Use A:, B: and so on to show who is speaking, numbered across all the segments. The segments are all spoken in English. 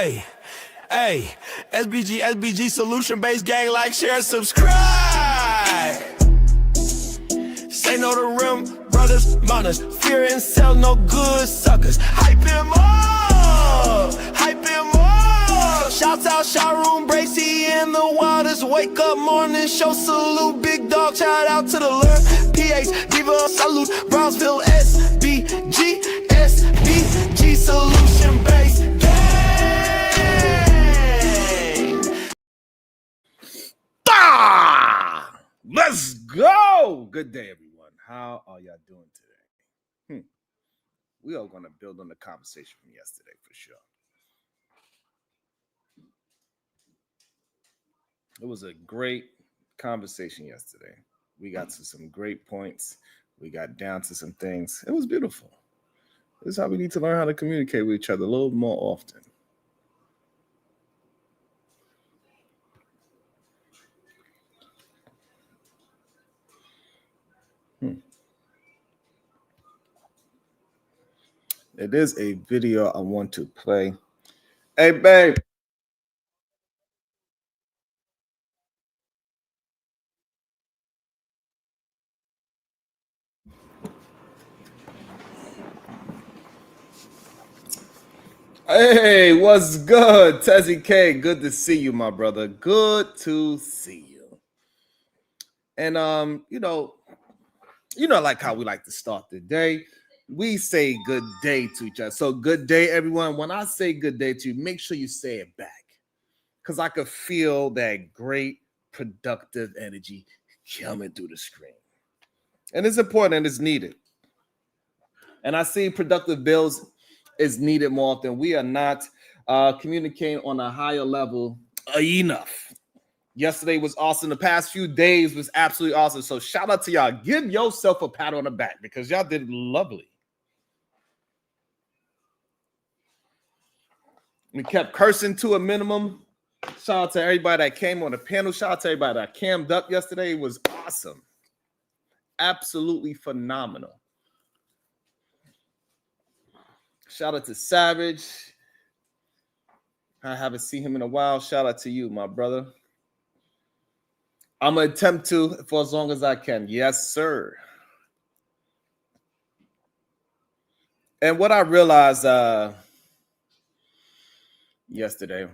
A: Hey, SBG solution-based gang, like, share, subscribe. Say no to rim, brothers, mothers, fear and sell no good suckers. Hype him up, hype him up. Shouts out Sharoon, Bracy, and the Wildest. Wake up morning show, salute, big dog, shout out to the Lur, PH, Diva, salute, Brownsville, SBG solution-based gang.
B: Let's go. Good day, everyone. How are y'all doing today? We are going to build on the conversation from yesterday for sure. It was a great conversation yesterday. We got to some great points. We got down to some things. It was beautiful. This is how we need to learn how to communicate with each other a little more often. It is a video I want to play. Hey, babe. Hey, what's good? Tezzy K, good to see you, my brother. Good to see you. And like how we like to start the day. We say good day to each other. So good day, everyone. When I say good day to you, make sure you say it back. Because I could feel that great productive energy coming through the screen. And it's important and it's needed. And I see productive builds is needed more often. We are not communicating on a higher level enough. Yesterday was awesome. The past few days was absolutely awesome. So shout out to y'all. Give yourself a pat on the back because y'all did lovely. We kept cursing to a minimum. Shout out to everybody that came on the panel. Shout out to everybody that cammed up yesterday. It was awesome. Absolutely phenomenal. Shout out to Savage. I haven't seen him in a while. Shout out to you, my brother. I'm going to attempt to for as long as I can. Yes, sir. And what I realized yesterday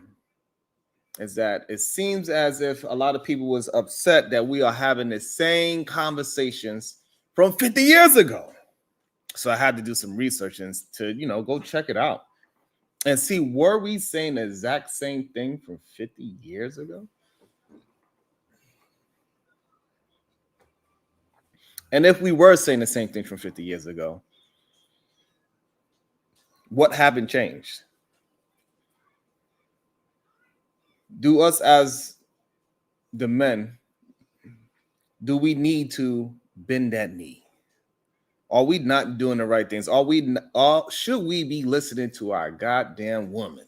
B: is that it seems as if a lot of people was upset that we are having the same conversations from 50 years ago. So I had to do some research and to, go check it out and see, were we saying the exact same thing from 50 years ago? And if we were saying the same thing from 50 years ago, what haven't changed? Do us as the men, do we need to bend that knee? Are we not doing the right things? Should we be listening to our goddamn woman?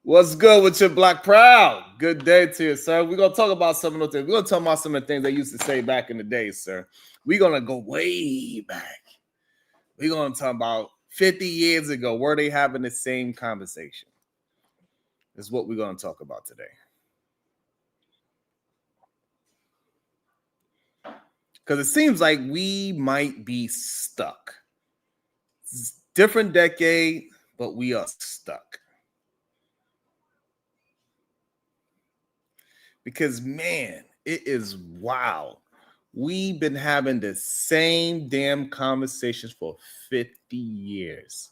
B: What's good with your Black Proud? Good day to you, sir. We're going to talk about some of those things. We're going to talk about some of the things they used to say back in the day, sir. We're going to go way back. We're going to talk about 50 years ago. Were they having the same conversation? Is what we're going to talk about today. Because it seems like we might be stuck. It's different decade, but we are stuck. Because, man, it is wild. We've been having the same damn conversations for 50 years.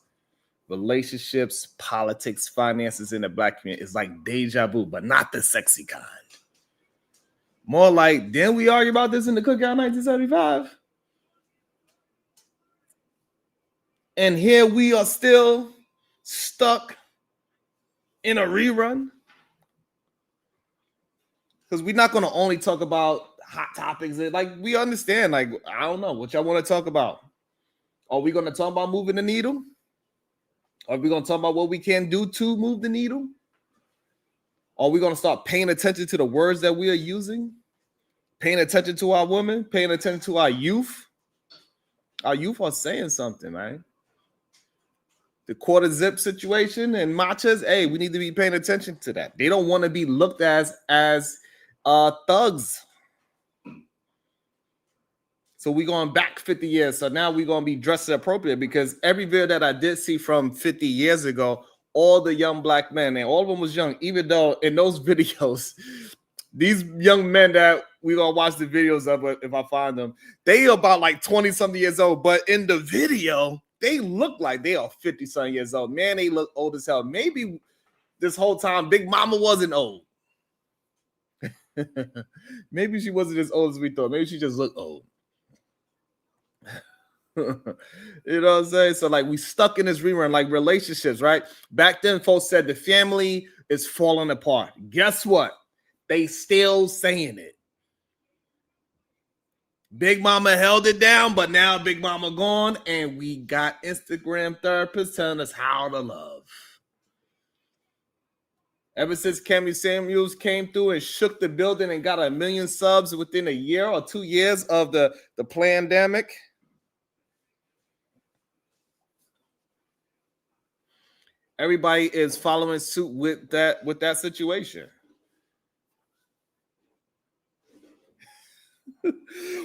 B: Relationships, politics, finances in the Black community is like deja vu, but not the sexy kind. More like, didn't we argue about this in the cookout 1975? And here we are still stuck in a rerun. Because we're not going to only talk about hot topics. Like, we understand, like, I don't know what y'all want to talk about. Are we going to talk about moving the needle? Are we going to talk about what we can do to move the needle? Are we going to start paying attention to the words that we are using? Paying attention to our women? Paying attention to our youth? Our youth are saying something, right? the quarter zip situation and matchas. Hey, we need to be paying attention to that. They don't want to be looked as thugs. So we're going back 50 years. So now we're going to be dressed appropriate, because every video that I did see from 50 years ago, all the young black men, and all of them was young, even though in those videos, these young men that we're going to watch the videos of, if I find them, they are about like 20-something years old. But in the video, they look like they are 50-something years old. Man, they look old as hell. Maybe this whole time, Big Mama wasn't old. Maybe she wasn't as old as we thought. Maybe she just looked old. You know what I'm saying? So like we stuck in this rerun, like relationships, right? Back then, folks said the family is falling apart. Guess what? They still saying it. Big Mama held it down, but now Big Mama gone, and we got Instagram therapists telling us how to love. Ever since Cammy Samuels came through and shook the building and got 1 million subs within a year or 2 years of the pandemic, everybody is following suit with that situation.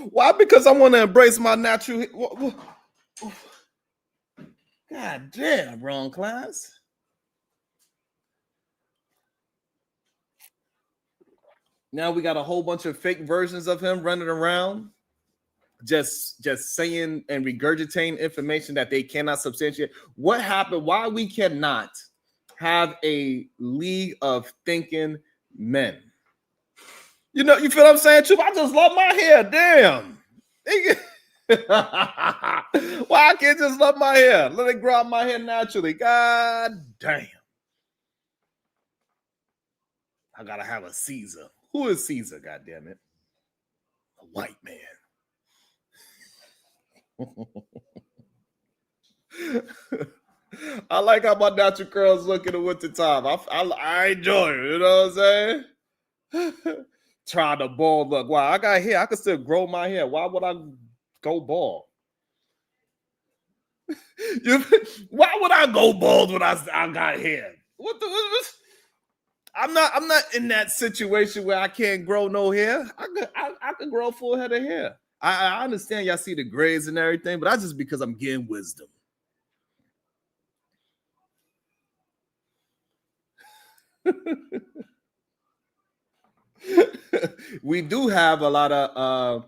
B: Why? Because I want to embrace my natural. God damn, wrong class. Now we got a whole bunch of fake versions of him running around, just saying and regurgitating information that they cannot substantiate. What happened? Why we cannot have a league of thinking men? You know, you feel what I'm saying, Troop? I just love my hair. Damn. Why I can't just love my hair? Let it grow out my hair naturally. God damn. I gotta have a Caesar. Who is Caesar? God damn it. A white man. I like how my natural curls look in the wintertime. I enjoy it. You know what I'm saying? Try the bald look. Wow, I got hair. I can still grow my hair. Why would I go bald? Why would I go bald when I got hair? What I'm not in that situation where I can't grow no hair. I can grow a full head of hair. I understand y'all see the grays and everything, but that's just because I'm getting wisdom. We do have a lot of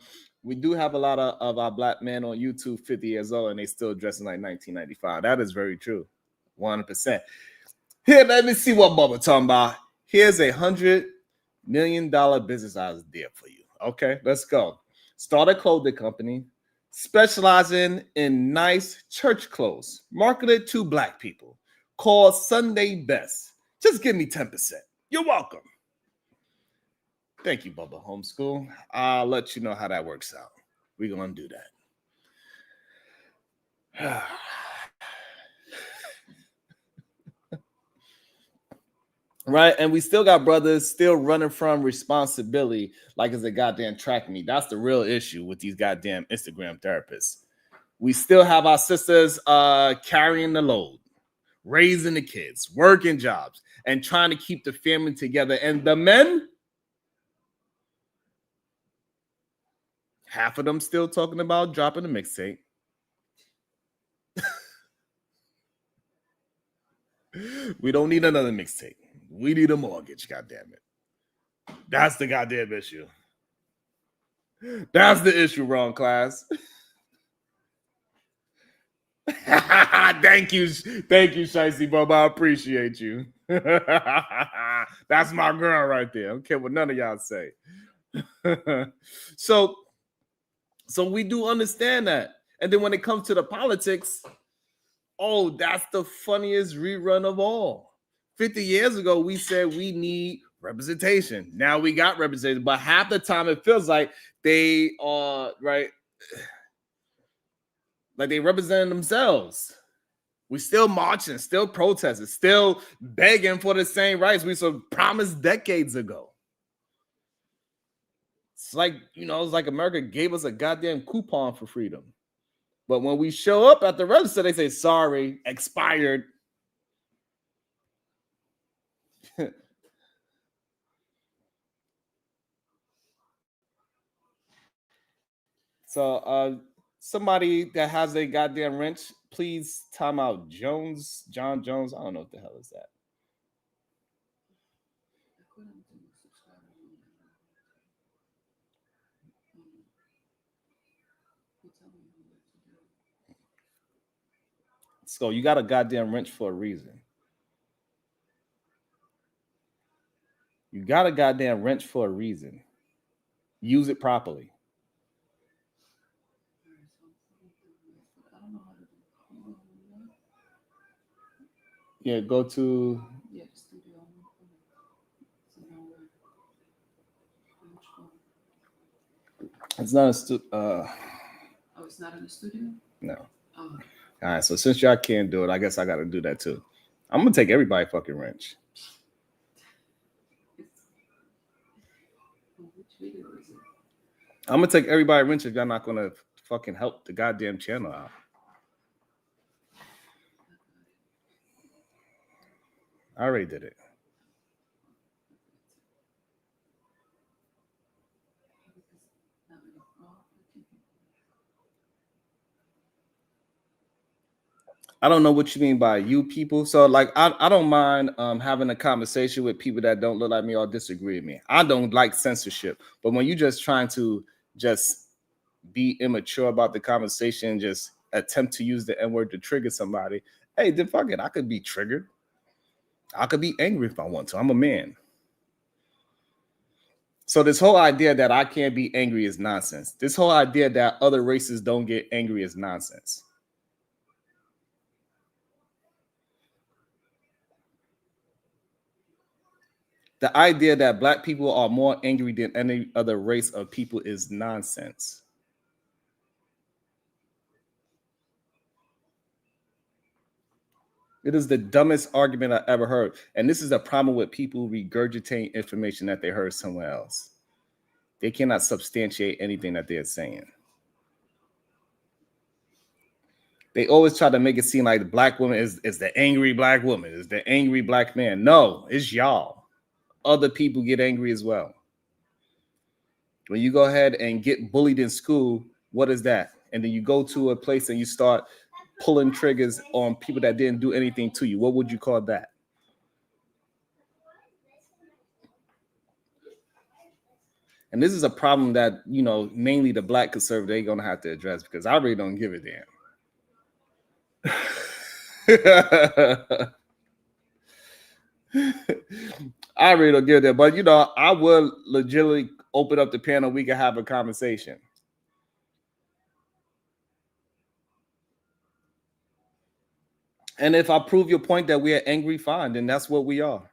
B: our black men on YouTube 50 years old and they still dressing like 1995. That is very true. 100%. Here, let me see what Bubba talking about. Here's $100 million business idea for you. Okay, let's go. Start a clothing company specializing in nice church clothes, marketed to black people, called Sunday Best. Just give me 10%. You're welcome. Thank you, Bubba Homeschool. I'll let you know how that works out. We're going to do that. Right, and we still got brothers still running from responsibility like it's a goddamn track meet. That's the real issue with these goddamn Instagram therapists. We still have our sisters carrying the load, raising the kids, working jobs, and trying to keep the family together. And the men, half of them still talking about dropping a mixtape. We don't need another mixtape. We need a mortgage, goddamn it. That's the goddamn issue. That's the issue, wrong class. Thank you, Shicey Bob. I appreciate you. That's my girl right there. I don't care what none of y'all say. So we do understand that. And then when it comes to the politics, oh, that's the funniest rerun of all. 50 years ago, we said we need representation. Now we got representation, but half the time it feels like they are, right, like they represent themselves. We still marching, still protesting, still begging for the same rights we so promised decades ago. It's like, you know, it's like America gave us a goddamn coupon for freedom. But when we show up at the register, they say, sorry, expired. So somebody that has a goddamn wrench, please time out John Jones. I don't know what the hell is that. So you got a goddamn wrench for a reason. You got a goddamn wrench for a reason. Use it properly. Yeah, go to. It's not a
C: Oh, it's not in the studio?
B: No.
C: Oh.
B: All right, so since y'all can't do it, I guess I got to do that too. I'm gonna take everybody fucking wrench.
C: Which video is it?
B: I'm gonna take everybody wrench if y'all not gonna fucking help the goddamn channel out. I already did it. I don't know what you mean by you people. So like I don't mind having a conversation with people that don't look like me or disagree with me. I don't like censorship. But when you just trying to just be immature about the conversation, just attempt to use the N-word to trigger somebody, hey, then fuck it. I could be triggered. I could be angry if I want to. I'm a man. So this whole idea that I can't be angry is nonsense. This whole idea that other races don't get angry is nonsense. The idea that black people are more angry than any other race of people is nonsense. It is the dumbest argument I ever heard. And this is a problem with people regurgitating information that they heard somewhere else. They cannot substantiate anything that they're saying. They always try to make it seem like the black woman is the angry black woman, is the angry black man. No, it's y'all. Other people get angry as well. When you go ahead and get bullied in school, what is that? And then you go to a place and you start pulling triggers on people that didn't do anything to you. What would you call that? And this is a problem that, you know, mainly the black conservative, they're going to have to address because I really don't give a damn. I really don't give a damn. But, you know, I will legitimately open up the panel. We can have a conversation. And if I prove your point that we are angry, fine, then that's what we are.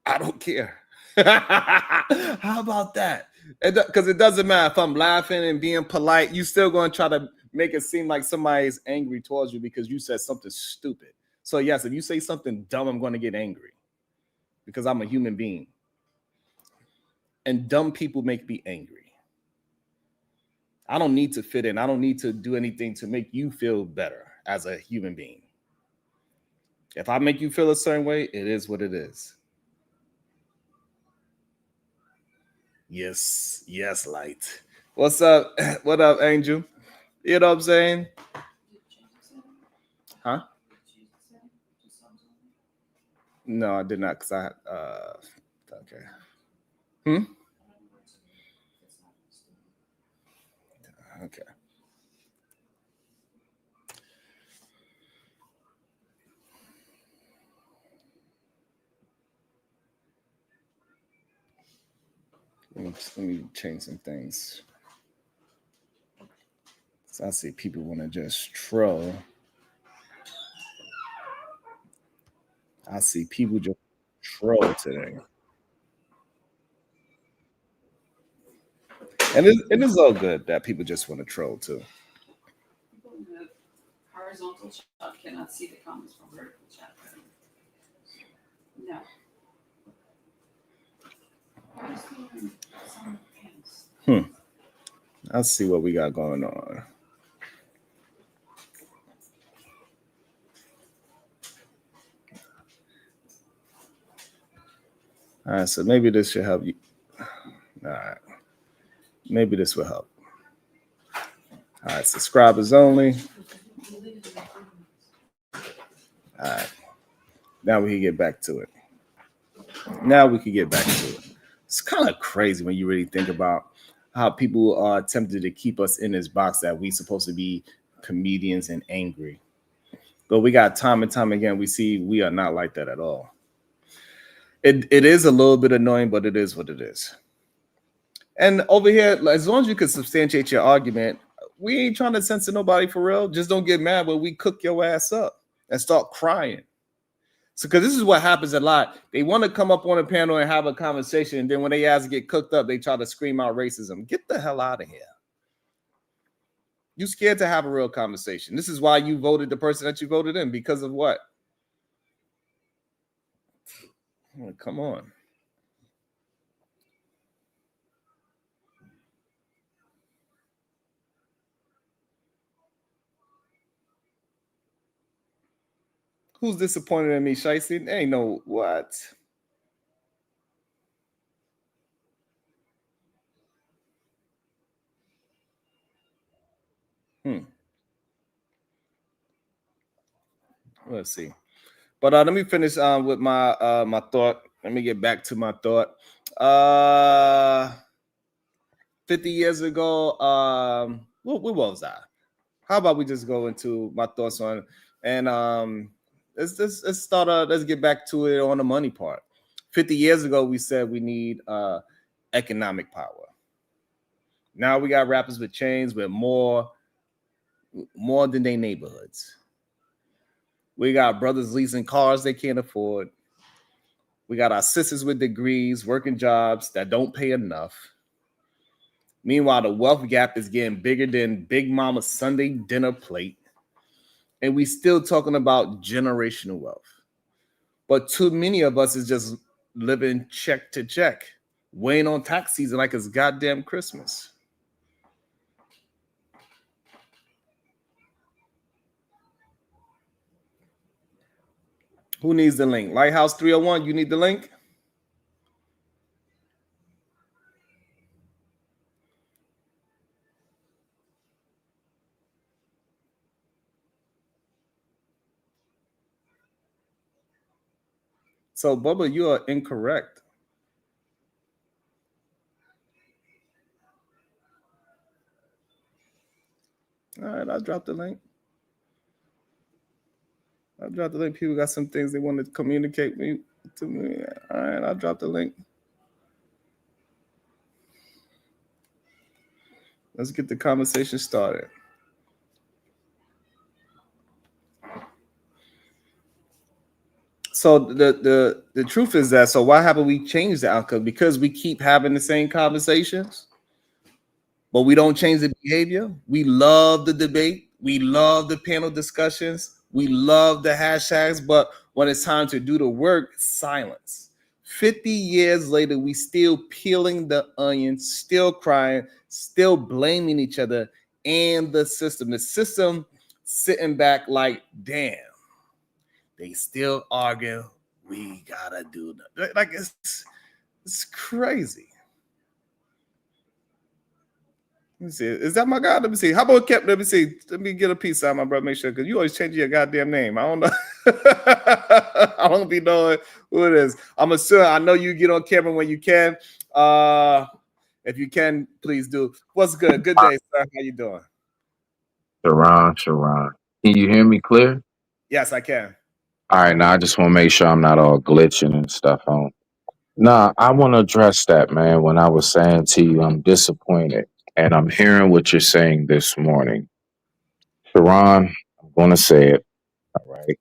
B: I don't care. How about that? Because it doesn't matter if I'm laughing and being polite, you still going to try to make it seem like somebody is angry towards you because you said something stupid. So yes, if you say something dumb, I'm going to get angry because I'm a human being. And dumb people make me angry. I don't need to fit in. I don't need to do anything to make you feel better as a human being. If I make you feel a certain way, it is what it is. Yes, yes, light. What's up? What up, Angel? You know what I'm saying? Huh? No, I did not, because I okay. Okay. Let me change some things. So I see people want to just troll. I see people just troll today. And it is all good that people just want to troll too.
C: People in the horizontal chat cannot see the comments from vertical chat. No.
B: Let's see what we got going on. All right, so maybe this should help you. All right, maybe this will help. All right, subscribers only. All right, now we can get back to it. Now we can get back to it. It's kind of crazy when you really think about how people are attempted to keep us in this box that we supposed to be comedians and angry. But we got time and time again, we see we are not like that at all. It is a little bit annoying, but it is what it is. And over here, as long as you can substantiate your argument, we ain't trying to censor nobody for real. Just don't get mad when we cook your ass up and start crying. So, because this is what happens a lot. They want to come up on a panel and have a conversation, and then when they ass get cooked up, they try to scream out racism. Get the hell out of here. You scared to have a real conversation. This is why you voted the person that you voted in, because of what? Come on. Who's disappointed in me, Shicey? Ain't no what? Let's see. But let me finish with my my thought. Let me get back to my thought. 50 years ago, what was I? How about we just go into my thoughts on and let's start let's get back to it on the money part. 50 years ago, we said we need economic power. Now we got rappers with chains with more than their neighborhoods. We got brothers leasing cars they can't afford. We got our sisters with degrees working jobs that don't pay enough. Meanwhile, the wealth gap is getting bigger than Big Mama's Sunday dinner plate. And we still talking about generational wealth. But too many of us is just living check to check, waiting on tax season like it's goddamn Christmas. Who needs the link? Lighthouse 301, you need the link? So, Bubba, you are incorrect. All right, I'll drop the link. I'll drop the link. People got some things they want to communicate to me. All right, I'll drop the link. Let's get the conversation started. So the truth is that, so why haven't we changed the outcome? Because we keep having the same conversations, but we don't change the behavior. We love the debate. We love the panel discussions. We love the hashtags, but when it's time to do the work, silence. 50 years later, we still peeling the onion, still crying, still blaming each other and the system. The system sitting back like, damn, they still argue. We gotta do that. Like it's crazy. Let me see. Is that my guy? Let me see. How about Kep? Let me see. Let me get a piece out, my brother. Make sure, because you always change your goddamn name. I don't know. I don't be knowing who it is. I'm assuming. I know you get on camera when you can. If you can, please do. What's good? Good day, sir. How you doing?
D: Sharon. Can you hear me clear?
B: Yes, I can.
D: All right, now I just want to make sure I'm not all glitching and stuff on. Nah, I want to address that, man. When I was saying to you, I'm disappointed. And I'm hearing what you're saying this morning. Sharon, I'm going to say it. All right.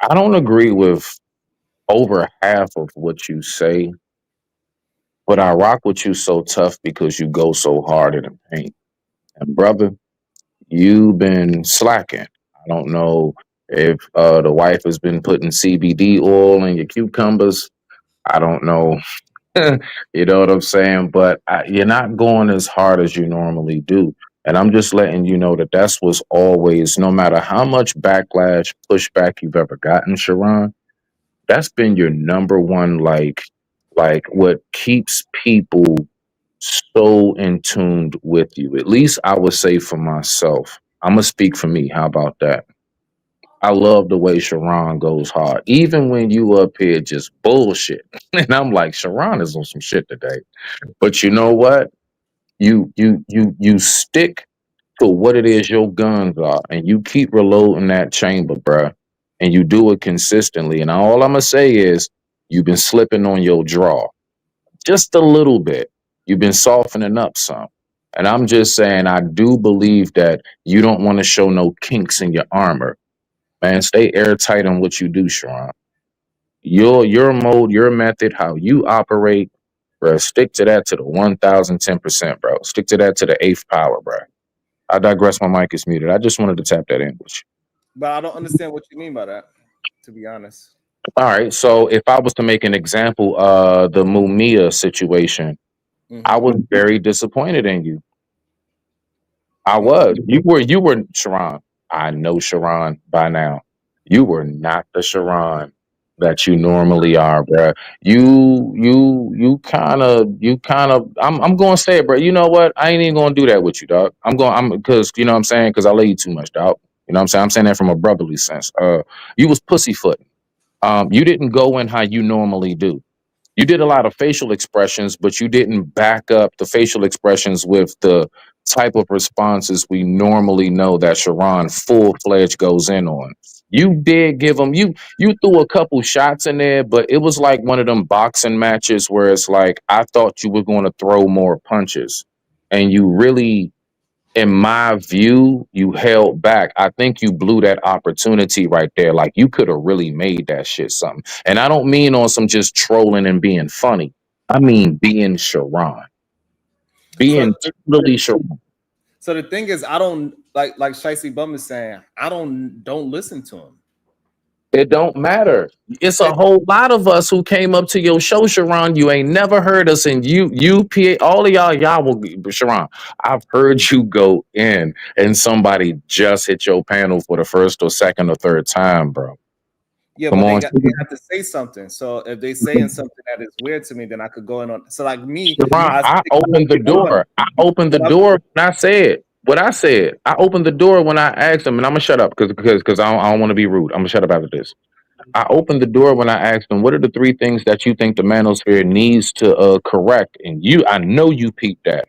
D: I don't agree with over half of what you say, but I rock with you so tough because you go so hard in the paint. And brother, you've been slacking. I don't know if the wife has been putting CBD oil in your cucumbers. I don't know. You know what I'm saying? But you're not going as hard as you normally do. And I'm just letting you know that that's what's always, no matter how much backlash, pushback you've ever gotten, Sharon, that's been your number one, like, Like what keeps people so in tuned with you. At least I would say for myself. I'm gonna speak for me. How about that? I love the way Sharon goes hard, even when you up here just bullshit. And I'm like, Sharon is on some shit today. But you know what? You stick to what it is your guns are, and you keep reloading that chamber, bruh. And you do it consistently. And all I'm gonna say is, you've been slipping on your draw just a little bit. You've been softening up some. And I'm just saying, I do believe that you don't want to show no kinks in your armor. Man, stay airtight on what you do, Sharon. Your mode, your method, how you operate, bro. Stick to that to the 1010%, bro. Stick to that to the eighth power, bro. I digress. My mic is muted. I just wanted to tap that in with you.
B: But I don't understand what you mean by that, to be honest.
D: All right. So if I was to make an example, the Mumia situation, I was very disappointed in you. I was. You were Sharon. I know Sharon by now. You were not the Sharon that you normally are, bruh. You kind of I'm going to say it, bro. You know what? I ain't even going to do that with you, dog. I'm because you know what I'm saying, because I lay you too much, dog. You know what I'm saying? I'm saying that from a brotherly sense. You was pussyfooting. You didn't go in how you normally do. You did a lot of facial expressions, but you didn't back up the facial expressions with the type of responses we normally know that Sharon full-fledged goes in on. You did give them you threw a couple shots in there, but it was like one of them boxing matches where it's like I thought you were going to throw more punches, and you really, in my view, you held back. I think you blew that opportunity right there. Like you could have really made that shit something. And I don't mean on some just trolling and being funny. I mean being Sharon.
B: So,
D: Being totally Sharon.
B: so the thing is, I don't like Shicey Bum is saying, I don't listen to him.
D: It don't matter. It's a whole lot of us who came up to your show, Sharon. You ain't never heard us, and all of y'all will be Sharon. I've heard you go in, and somebody just hit your panel for the first or second or third time, bro.
B: Yeah,
D: Come
B: but
D: on,
B: they have to say something. So if they saying something that is weird to me, then I could go in on. So like me,
D: Sharon,
B: I
D: I
B: say,
D: opened the door. I opened the
B: but
D: door when I said what I said. I opened the door when I asked him, and I'm gonna shut up because I don't want to be rude. I'm gonna shut up after this. I opened the door when I asked him, "What are the three things that you think the manosphere needs to correct?" And I know you peeped that.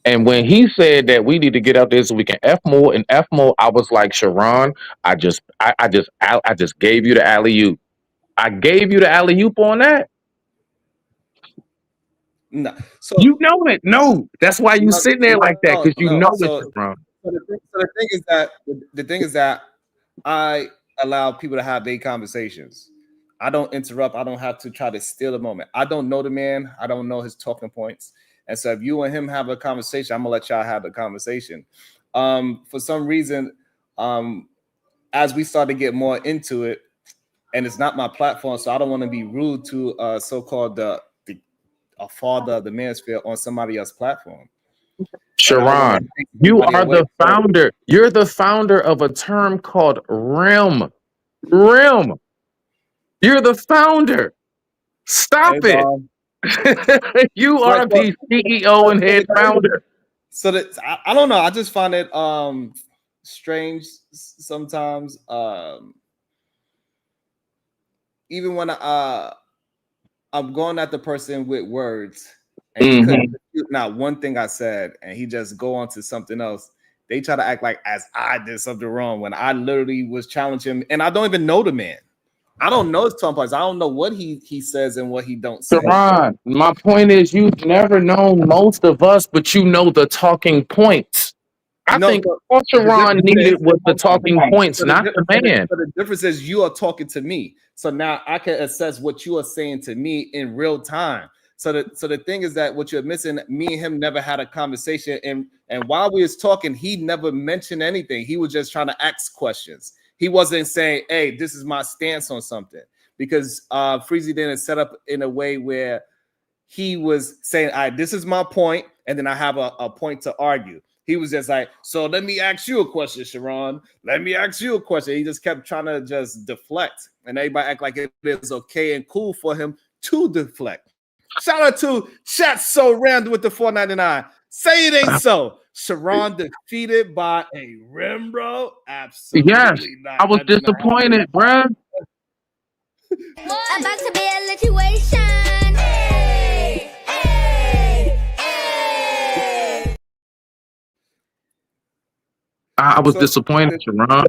D: And when he said that we need to get out there so we can F more and F more, I was like, Sharon, I just gave you the alley oop. I gave you the alley oop on that.
B: no. So
D: You know it. No, that's why you
B: no,
D: sitting there like that,
B: no,
D: because you
B: no.
D: know it,
B: So,
D: Sharon.
B: the thing is that the thing is that I allow people to have their conversations. I don't interrupt. I don't have to try to steal a moment. I don't know the man. I don't know his talking points. And so if you and him have a conversation, I'm gonna let y'all have the conversation. For some reason, as we start to get more into it, and it's not my platform, so I don't want to be rude to so-called a father of the manosphere on somebody else's platform. And I don't want to
D: Sharon,
B: take
D: you
B: anybody
D: are
B: away
D: the
B: from it.
D: founder. You're the founder of a term called RIM. RIM. You're the founder. Stop
B: And
D: it. You
B: right,
D: are the CEO and head founder.
B: so that I don't know. I just find it strange sometimes. Even when I'm going at the person with words, and he couldn't
D: Mhm.
B: refute not one thing I said, and he just go on to something else. They try to act like as I did something wrong when I literally was challenging him, and I don't even know the man. I don't know his tone parts. I don't know what he says and what he don't say.
D: Sharon, my point is you've never known most of us, but you know the talking points. I
B: No,
D: think
B: so,
D: all
B: so the
D: Sharon
B: difference
D: needed
B: is,
D: was the
B: hold on.
D: talking points,
B: So the,
D: not
B: di-
D: the man.
B: so the difference is you are talking to me. So now I can assess what you are saying to me in real time. So the thing is that what you're missing, me and him never had a conversation. And while we was talking, he never mentioned anything. He was just trying to ask questions. He wasn't saying, hey, this is my stance on something. Because Freezy didn't set up in a way where he was saying, all right, this is my point, and then I have a point to argue. He was just like, so let me ask you a question, Sharon. Let me ask you a question. He just kept trying to just deflect, and everybody act like it is okay and cool for him to deflect. Shout out to Chat So Random with the $4.99. Say it ain't so. Sharon defeated by a rim, bro.
D: Yes,
B: Absolutely not.
D: I was
B: That did not happen.
D: disappointed, bruh.
E: About to be a situation. Hey, hey, hey.
D: I was
B: So,
D: disappointed, Sharon.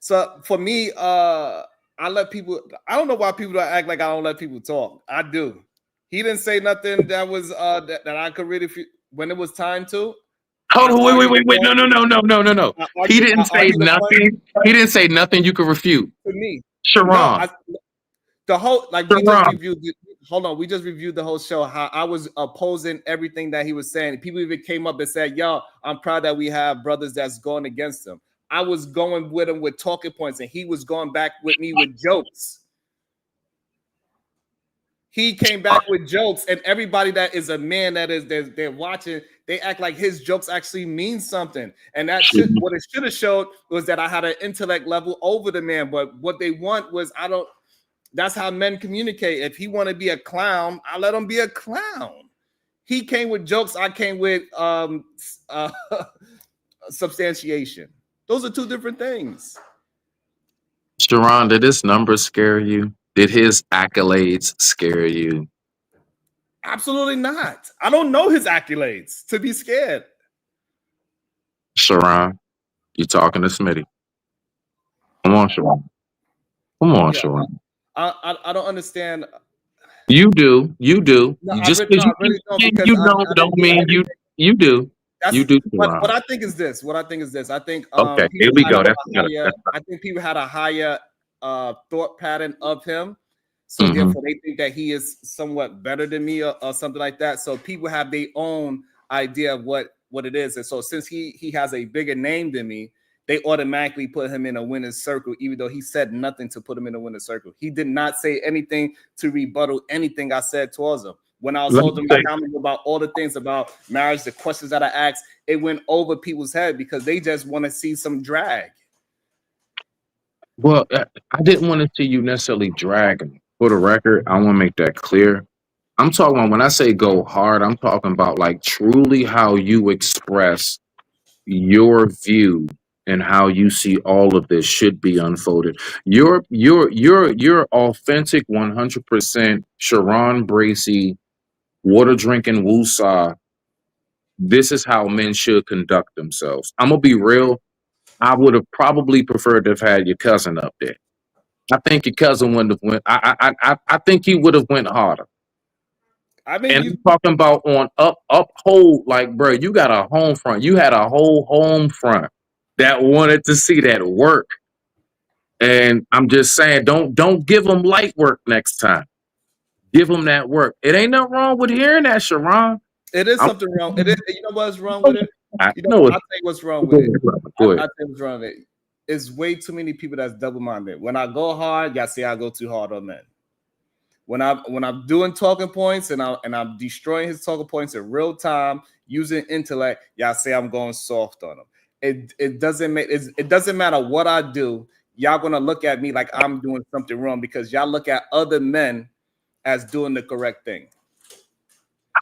B: so for me, I let people. I don't know why people don't act like I don't let people talk. I do. He didn't say nothing that was that I could really when it was time to.
D: Hold
B: I
D: on,
B: argued the
D: wait.
B: point.
D: No. He didn't
B: I
D: say
B: argued the point
D: nothing. He didn't say nothing you could refute.
B: to me. No,
D: Sharon,
B: the whole we just
D: Sharon.
B: reviewed. Hold on, we just reviewed the whole show. How I was opposing everything that he was saying. People even came up and said, "Yo, I'm proud that we have brothers that's going against him." I was going with him with talking points, and he was going back with me with jokes. He came back with jokes, and everybody that is a man that is they're watching, they act like his jokes actually mean something. And that should what it should have showed was that I had an intellect level over the man. But what they want was I don't. That's how men communicate. If he want to be a clown, I let him be a clown. He came with jokes. I came with substantiation. Those are two different things.
D: Sharon, did this number scare you? Did his accolades scare you?
B: Absolutely not. I don't know his accolades to be scared.
D: Sharon, you talking to Smitty. Come on, Sharon. Come on,
B: Yeah,
D: Sharon.
B: I don't understand.
D: You do. You do.
B: No,
D: You
B: I
D: just
B: really, no,
D: because
B: I really don't because
D: you don't
B: I didn't do
D: mean
B: anything.
D: you do.
B: That's
D: You do,
B: what
D: Sharon.
B: I think is this. What I think is this. I think
D: Okay, here
B: people
D: we
B: had
D: go.
B: a
D: That's better.
B: higher. I think people had a higher thought pattern of him, so
D: Mm-hmm.
B: therefore they think that he is somewhat better than me or something like that. So people have their own idea of what it is, and so since he has a bigger name than me, they automatically put him in a winner's circle, even though he said nothing to put him in a winner's circle. He did not say anything to rebuttal anything I said towards him. When I was
D: Let me
B: holding
D: say,
B: my comment about all the things about marriage, the questions that I asked, it went over people's head because they just want to see some drag.
D: well, I didn't want to see you necessarily dragging. For the record, I want to make that clear. I'm talking about when I say go hard, I'm talking about like truly how you express your view and how you see all of this should be unfolded. Your authentic 100% Sharon Bracy water drinking woosah. This is how men should conduct themselves. I'm gonna be real. I would have probably preferred to have had your cousin up there. I think your cousin wouldn't have went. I think he would have went harder.
B: I mean,
D: And
B: you
D: I'm talking about on uphold, like, bro, you got a home front. You had a whole home front that wanted to see that work. And I'm just saying, don't give them light work next time. Give them that work. It ain't nothing wrong with hearing that, Sharon.
B: it is
D: I'm,
B: something wrong. It is. You know what's wrong with it?
D: I
B: You know,
D: know
B: I'll
D: it.
B: tell you what's wrong
D: Go
B: with it.
D: ahead, brother.
B: I'll
D: Go ahead.
B: tell you what's wrong with it. It's way too many people that's double-minded. When I go hard, y'all say I go too hard on men. When I'm doing talking points and I'm destroying his talking points in real time using intellect, y'all say I'm going soft on him. It doesn't matter what I do. Y'all gonna look at me like I'm doing something wrong because y'all look at other men as doing the correct thing.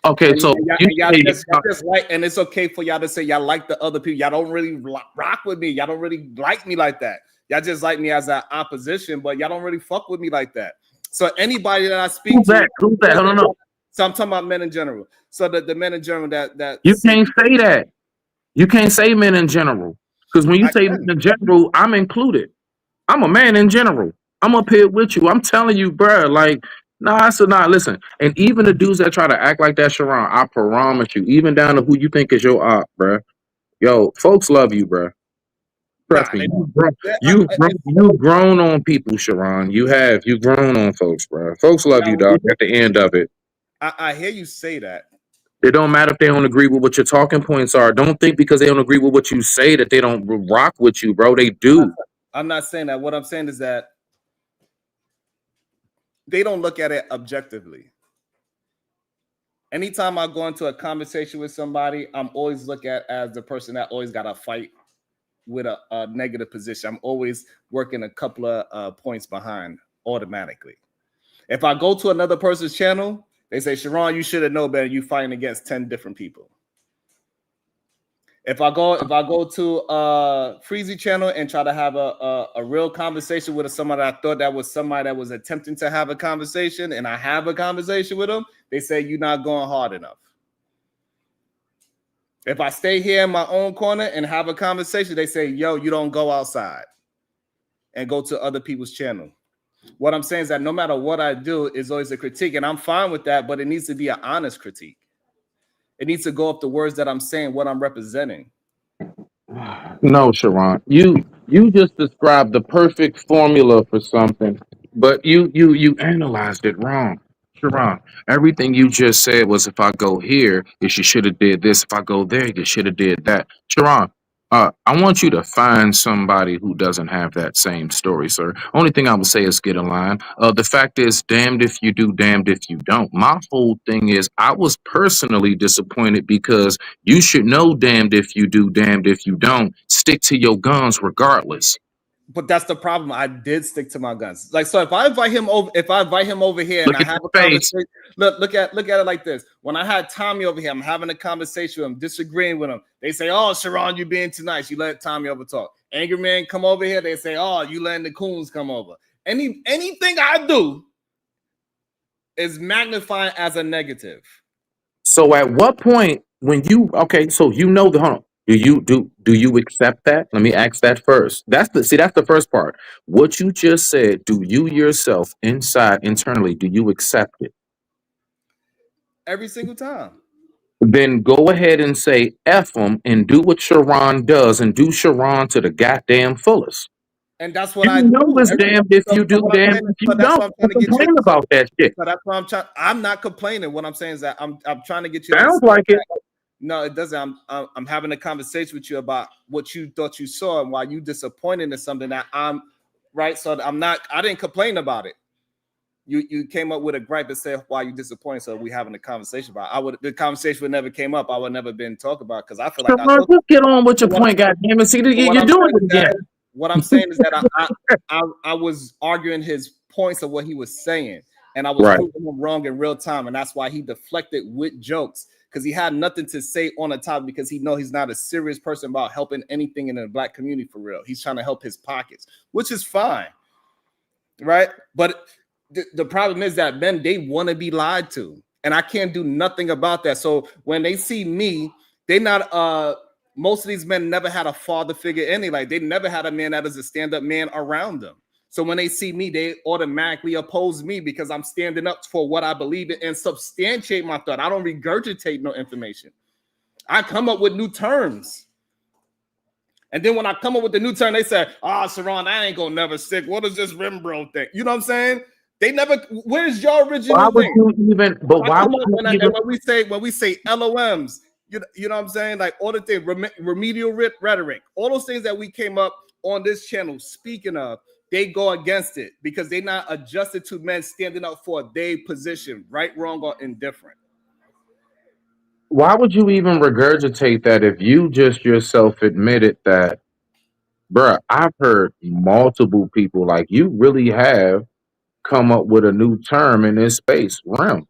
D: Okay,
B: And
D: so you
B: y'all
D: say
B: just like, and it's okay for y'all to say y'all like the other people. Y'all don't really rock with me. Y'all don't really like me like that. Y'all just like me as an opposition, but y'all don't really fuck with me like that. So anybody that I speak
D: who's that?
B: to,
D: Who's that? Hold on.
B: so I'm talking about men in general. So the men in general that
D: You
B: see,
D: can't say that. You can't say men in general. Because when you
B: I
D: say men
B: can.
D: in general, I'm included. I'm a man in general. I'm up here with you. I'm telling you, bruh, like, nah, I said, nah, listen. And even the dudes that try to act like that, Sharon, I promise you, even down to who you think is your op, bruh. Yo, folks love you, bruh. Trust
B: Nah,
D: me.
B: they don't.
D: You've grown on people, Sharon. You have. You've grown on folks, bruh. Folks love you,
B: Now,
D: dog, at the end of it.
B: I hear you say that.
D: It don't matter if they don't agree with what your talking points are. Don't think because they don't agree with what you say that they don't rock with you, bro. They do.
B: I'm not saying that. What I'm saying is that they don't look at it objectively. Anytime I go into a conversation with somebody, I'm always looked at as the person that always got to fight with a negative position. I'm always working a couple of points behind automatically. If I go to another person's channel, they say, Sharon, you should have known better. You fighting against 10 different people. If I go to Freezy channel and try to have a real conversation with somebody I thought that was somebody that was attempting to have a conversation, and I have a conversation with them, they say you're not going hard enough. If I stay here in my own corner and have a conversation, they say, yo, you don't go outside and go to other people's channel. What I'm saying is that no matter what I do, is always a critique, and I'm fine with that, but it needs to be an honest critique. It needs to go up the words that I'm saying, what I'm representing.
D: No, Sharon, you just described the perfect formula for something, but you analyzed it wrong. Sharon, everything you just said was if I go here, you should have did this. If I go there, you should have did that. Sharon, I want you to find somebody who doesn't have that same story, sir. Only thing I would say is get in line. The fact is, damned if you do, damned if you don't. My whole thing is, I was personally disappointed because you should know, damned if you do, damned if you don't. Stick to your guns regardless.
B: But that's the problem. I did stick to my guns. Like, so if I invite him over here and
D: Look
B: I
D: at
B: have a
D: your face.
B: conversation, look at it like this. When I had Tommy over here, I'm having a conversation with him, disagreeing with him. They say, "Oh, Sharon, you being too nice. You let Tommy over talk." Angry man come over here. They say, "Oh, you letting the coons come over." Anything I do is magnified as a negative.
D: So at what point when you so you know the hold on, do you accept that? Let me ask that first. That's the first part. What you just said, do you yourself internally, do you accept it?
B: Every single time.
D: Then go ahead and say F them and do what Sharon does and do Sharon to the goddamn fullest.
B: And that's what
D: You
B: I
D: know
B: do.
D: it's damned if you do,
B: What I'm
D: damned
B: saying,
D: if you
B: so that's what
D: don't.
B: I'm trying to
D: Don't
B: get you.
D: complain about that shit.
B: So that's what I'm not complaining. What I'm saying is that I'm trying to get you to
D: Sounds
B: understand
D: like it.
B: that. No, it doesn't. I'm having a conversation with you about what you thought you saw and why you disappointed in something that I'm right. So I didn't complain about it. You came up with a gripe and said why you disappointed. So we having a conversation about the conversation would never came up. I would never been talked about because I feel like
D: Sharon, just get on with your point, goddamn it. See, you're doing it again.
B: What I'm saying is that I was arguing his points of what he was saying, and I was
D: Right.
B: proving him wrong in real time, and that's why he deflected with jokes because he had nothing to say on the topic because he know he's not a serious person about helping anything in the black community for real. He's trying to help his pockets, which is fine, right? But the problem is that men, they want to be lied to, and I can't do nothing about that. So when they see me, they not most of these men never had a father figure they never had a man that is a stand-up man around them. So when they see me, they automatically oppose me because I'm standing up for what I believe in and substantiate my thought. I don't regurgitate no information. I come up with new terms. And then when I come up with the new term, they say, Sharon, I ain't gonna never stick. What is this rim bro thing? You know what I'm saying? They never. Where's your original
D: Why would
B: thing?
D: you even? But why would you even?
B: When we say LOMs, you know what I'm saying? Like all the things, remedial rhetoric, all those things that we came up on this channel speaking of, they go against it because they're not adjusted to men standing up for their position, right, wrong, or indifferent.
D: Why would you even regurgitate that if you just yourself admitted that, bruh, I've heard multiple people like you really have come up with a new term in this space, rim.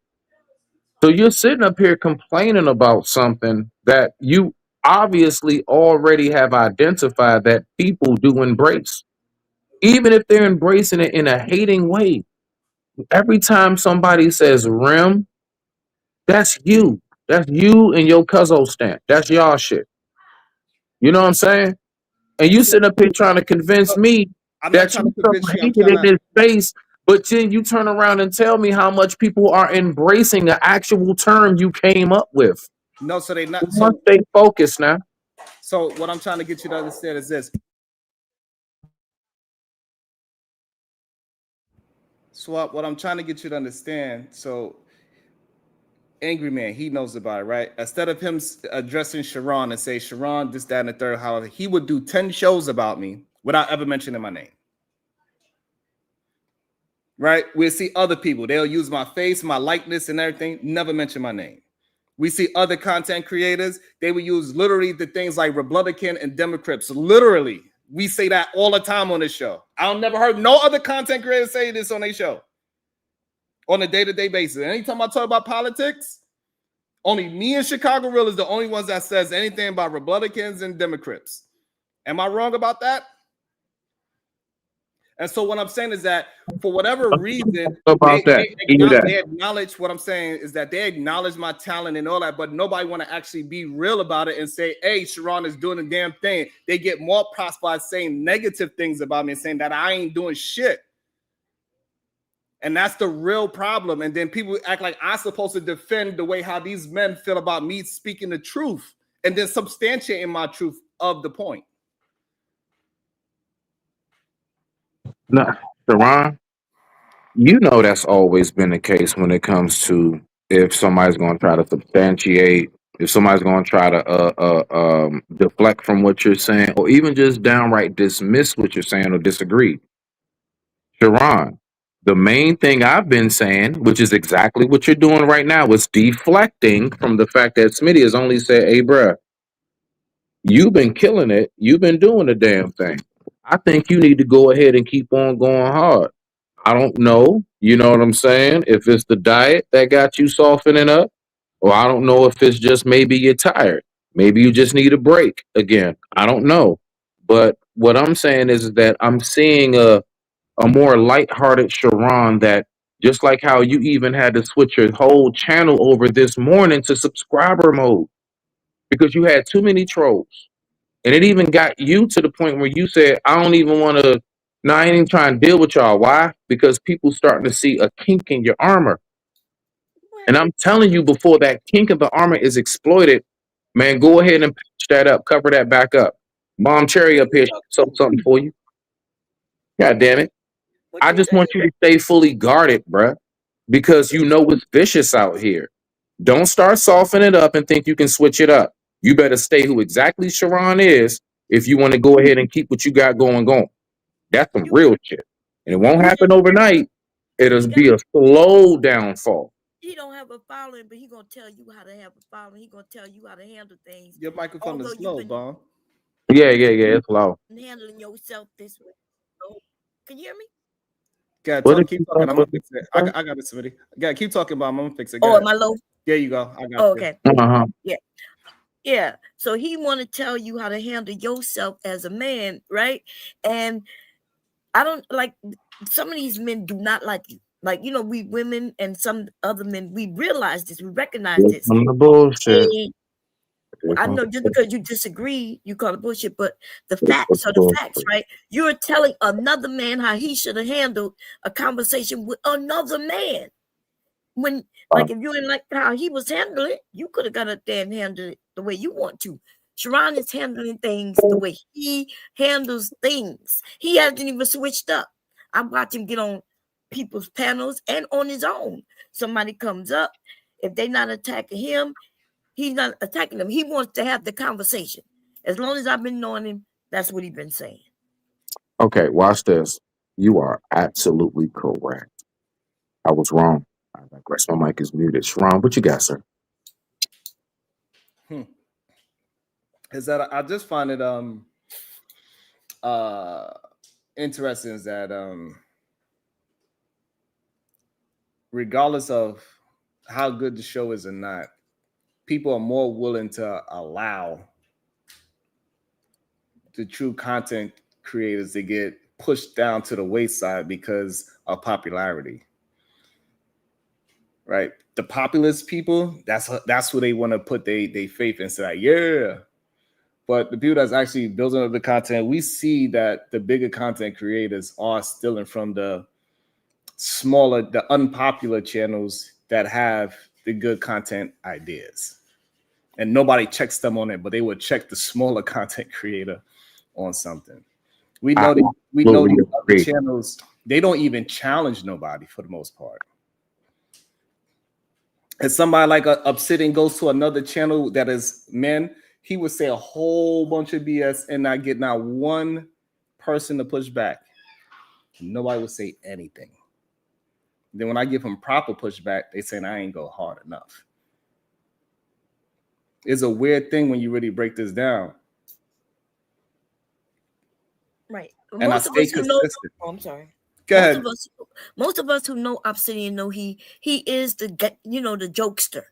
D: So you're sitting up here complaining about something that you obviously already have identified that people do embrace. Even if they're embracing it in a hating way. Every time somebody says rim, that's you. That's you and your cuzzo stamp. That's y'all shit. You know what I'm saying? And you sitting up here trying to convince me
B: I'm not
D: that
B: trying
D: you
B: to
D: so
B: convince you.
D: hated in this space, but then you turn around and tell me how much people are embracing the actual term you came up with.
B: No, so they not.
D: You must stay focused now.
B: So what I'm trying to get you to understand is this. Swap, what I'm trying to get you to understand. So Angry Man, he knows about it, right? Instead of him addressing Sharon and say, Sharon, this, that, and the third, however, he would do 10 shows about me without ever mentioning my name. Right? We'll see other people. They'll use my face, my likeness, and everything, never mention my name. We see other content creators, they will use literally the things like Republican and Democrats. Literally, we say that all the time on this show. I've never heard no other content creator say this on their show. on a day-to-day basis. Anytime I talk about politics, only me and Chicago Real is the only ones that says anything about Republicans and Democrats. Am I wrong about that? And so what I'm saying is that for whatever reason, they acknowledge what I'm saying is that they acknowledge my talent and all that, but nobody want to actually be real about it and say, hey, Sharon is doing the damn thing. They get more props by saying negative things about me and saying that I ain't doing shit. And that's the real problem. And then people act like I'm supposed to defend the way how these men feel about me speaking the truth and then substantiating my truth of the point.
D: No, Sharon, you know that's always been the case when it comes to if somebody's going to try to substantiate, if somebody's going to try to deflect from what you're saying, or even just downright dismiss what you're saying or disagree. Sharon, the main thing I've been saying, which is exactly what you're doing right now, is deflecting from the fact that Smitty has only said, hey, bruh, you've been killing it. You've been doing the damn thing. I think you need to go ahead and keep on going hard. I don't know. You know what I'm saying? If it's the diet that got you softening up, or I don't know if it's just maybe you're tired. Maybe you just need a break again. I don't know. But what I'm saying is that I'm seeing a more lighthearted Sharon that just like how you even had to switch your whole channel over this morning to subscriber mode because you had too many trolls. And it even got you to the point where you said, I don't even want to, no, I ain't even trying to deal with y'all. Why? Because people starting to see a kink in your armor. And I'm telling you, before that kink of the armor is exploited, man, go ahead and patch that up, cover that back up. Mom Cherry up here, something for you. God damn it. I just want you to stay fully guarded, bruh, because you know it's vicious out here. Don't start softening it up and think you can switch it up. You better stay who exactly Sharon is if you want to go ahead and keep what you got going. That's some real shit. And it won't happen overnight. It'll be a slow downfall.
F: He don't have a following, but he gonna tell you how to have a following. He gonna tell you how to handle things.
B: Your microphone is low, Bomb.
D: Yeah, it's low.
F: Handling yourself this way. So, can you hear me?
B: Yeah, keep talking. I'm gonna fix it. I got it, Smitty. Yeah, keep talking, Bomb. I'm gonna fix it.
F: Oh, am I low?
B: There you go. I got
F: it. Okay.
D: Yeah.
F: Yeah. So he want to tell you how to handle yourself as a man, right? And I don't like some of these men do not like you. Like, you know, we women and some other men, we realize this, we recognize this.
D: The bullshit.
F: I know just because you disagree, you call it bullshit, but the facts are the facts, right? You're telling another man how he should have handled a conversation with another man. When, like, if you didn't like how he was handling it, you could have got up there and handled it the way you want to. Sharon is handling things the way he handles things. He hasn't even switched up. I watch him get on people's panels and on his own. Somebody comes up, if they're not attacking him, he's not attacking them. He wants to have the conversation. As long as I've been knowing him, that's what he's been saying.
D: Okay, watch this. You are absolutely correct. I was wrong. I digress. My mic is muted. Sharon, what you got, sir?
B: Is that I just find it interesting is that regardless of how good the show is or not, people are more willing to allow the true content creators to get pushed down to the wayside because of popularity. Right? The populist people, that's who they want to put their faith in. So like, yeah. But the people that's actually building up the content, we see that the bigger content creators are stealing from the smaller, the unpopular channels that have the good content ideas. And nobody checks them on it, but they would check the smaller content creator on something. We know these other channels, they don't even challenge nobody for the most part. And somebody like Obsidian goes to another channel that is men, he would say a whole bunch of BS and not get not one person to push back. Nobody would say anything. Then when I give him proper pushback, they saying I ain't go hard enough. It's a weird thing when you really break this down.
F: Right.
B: And I stay consistent.
F: I'm sorry.
B: Go ahead.
F: Most of us who know Obsidian know he is the the jokester,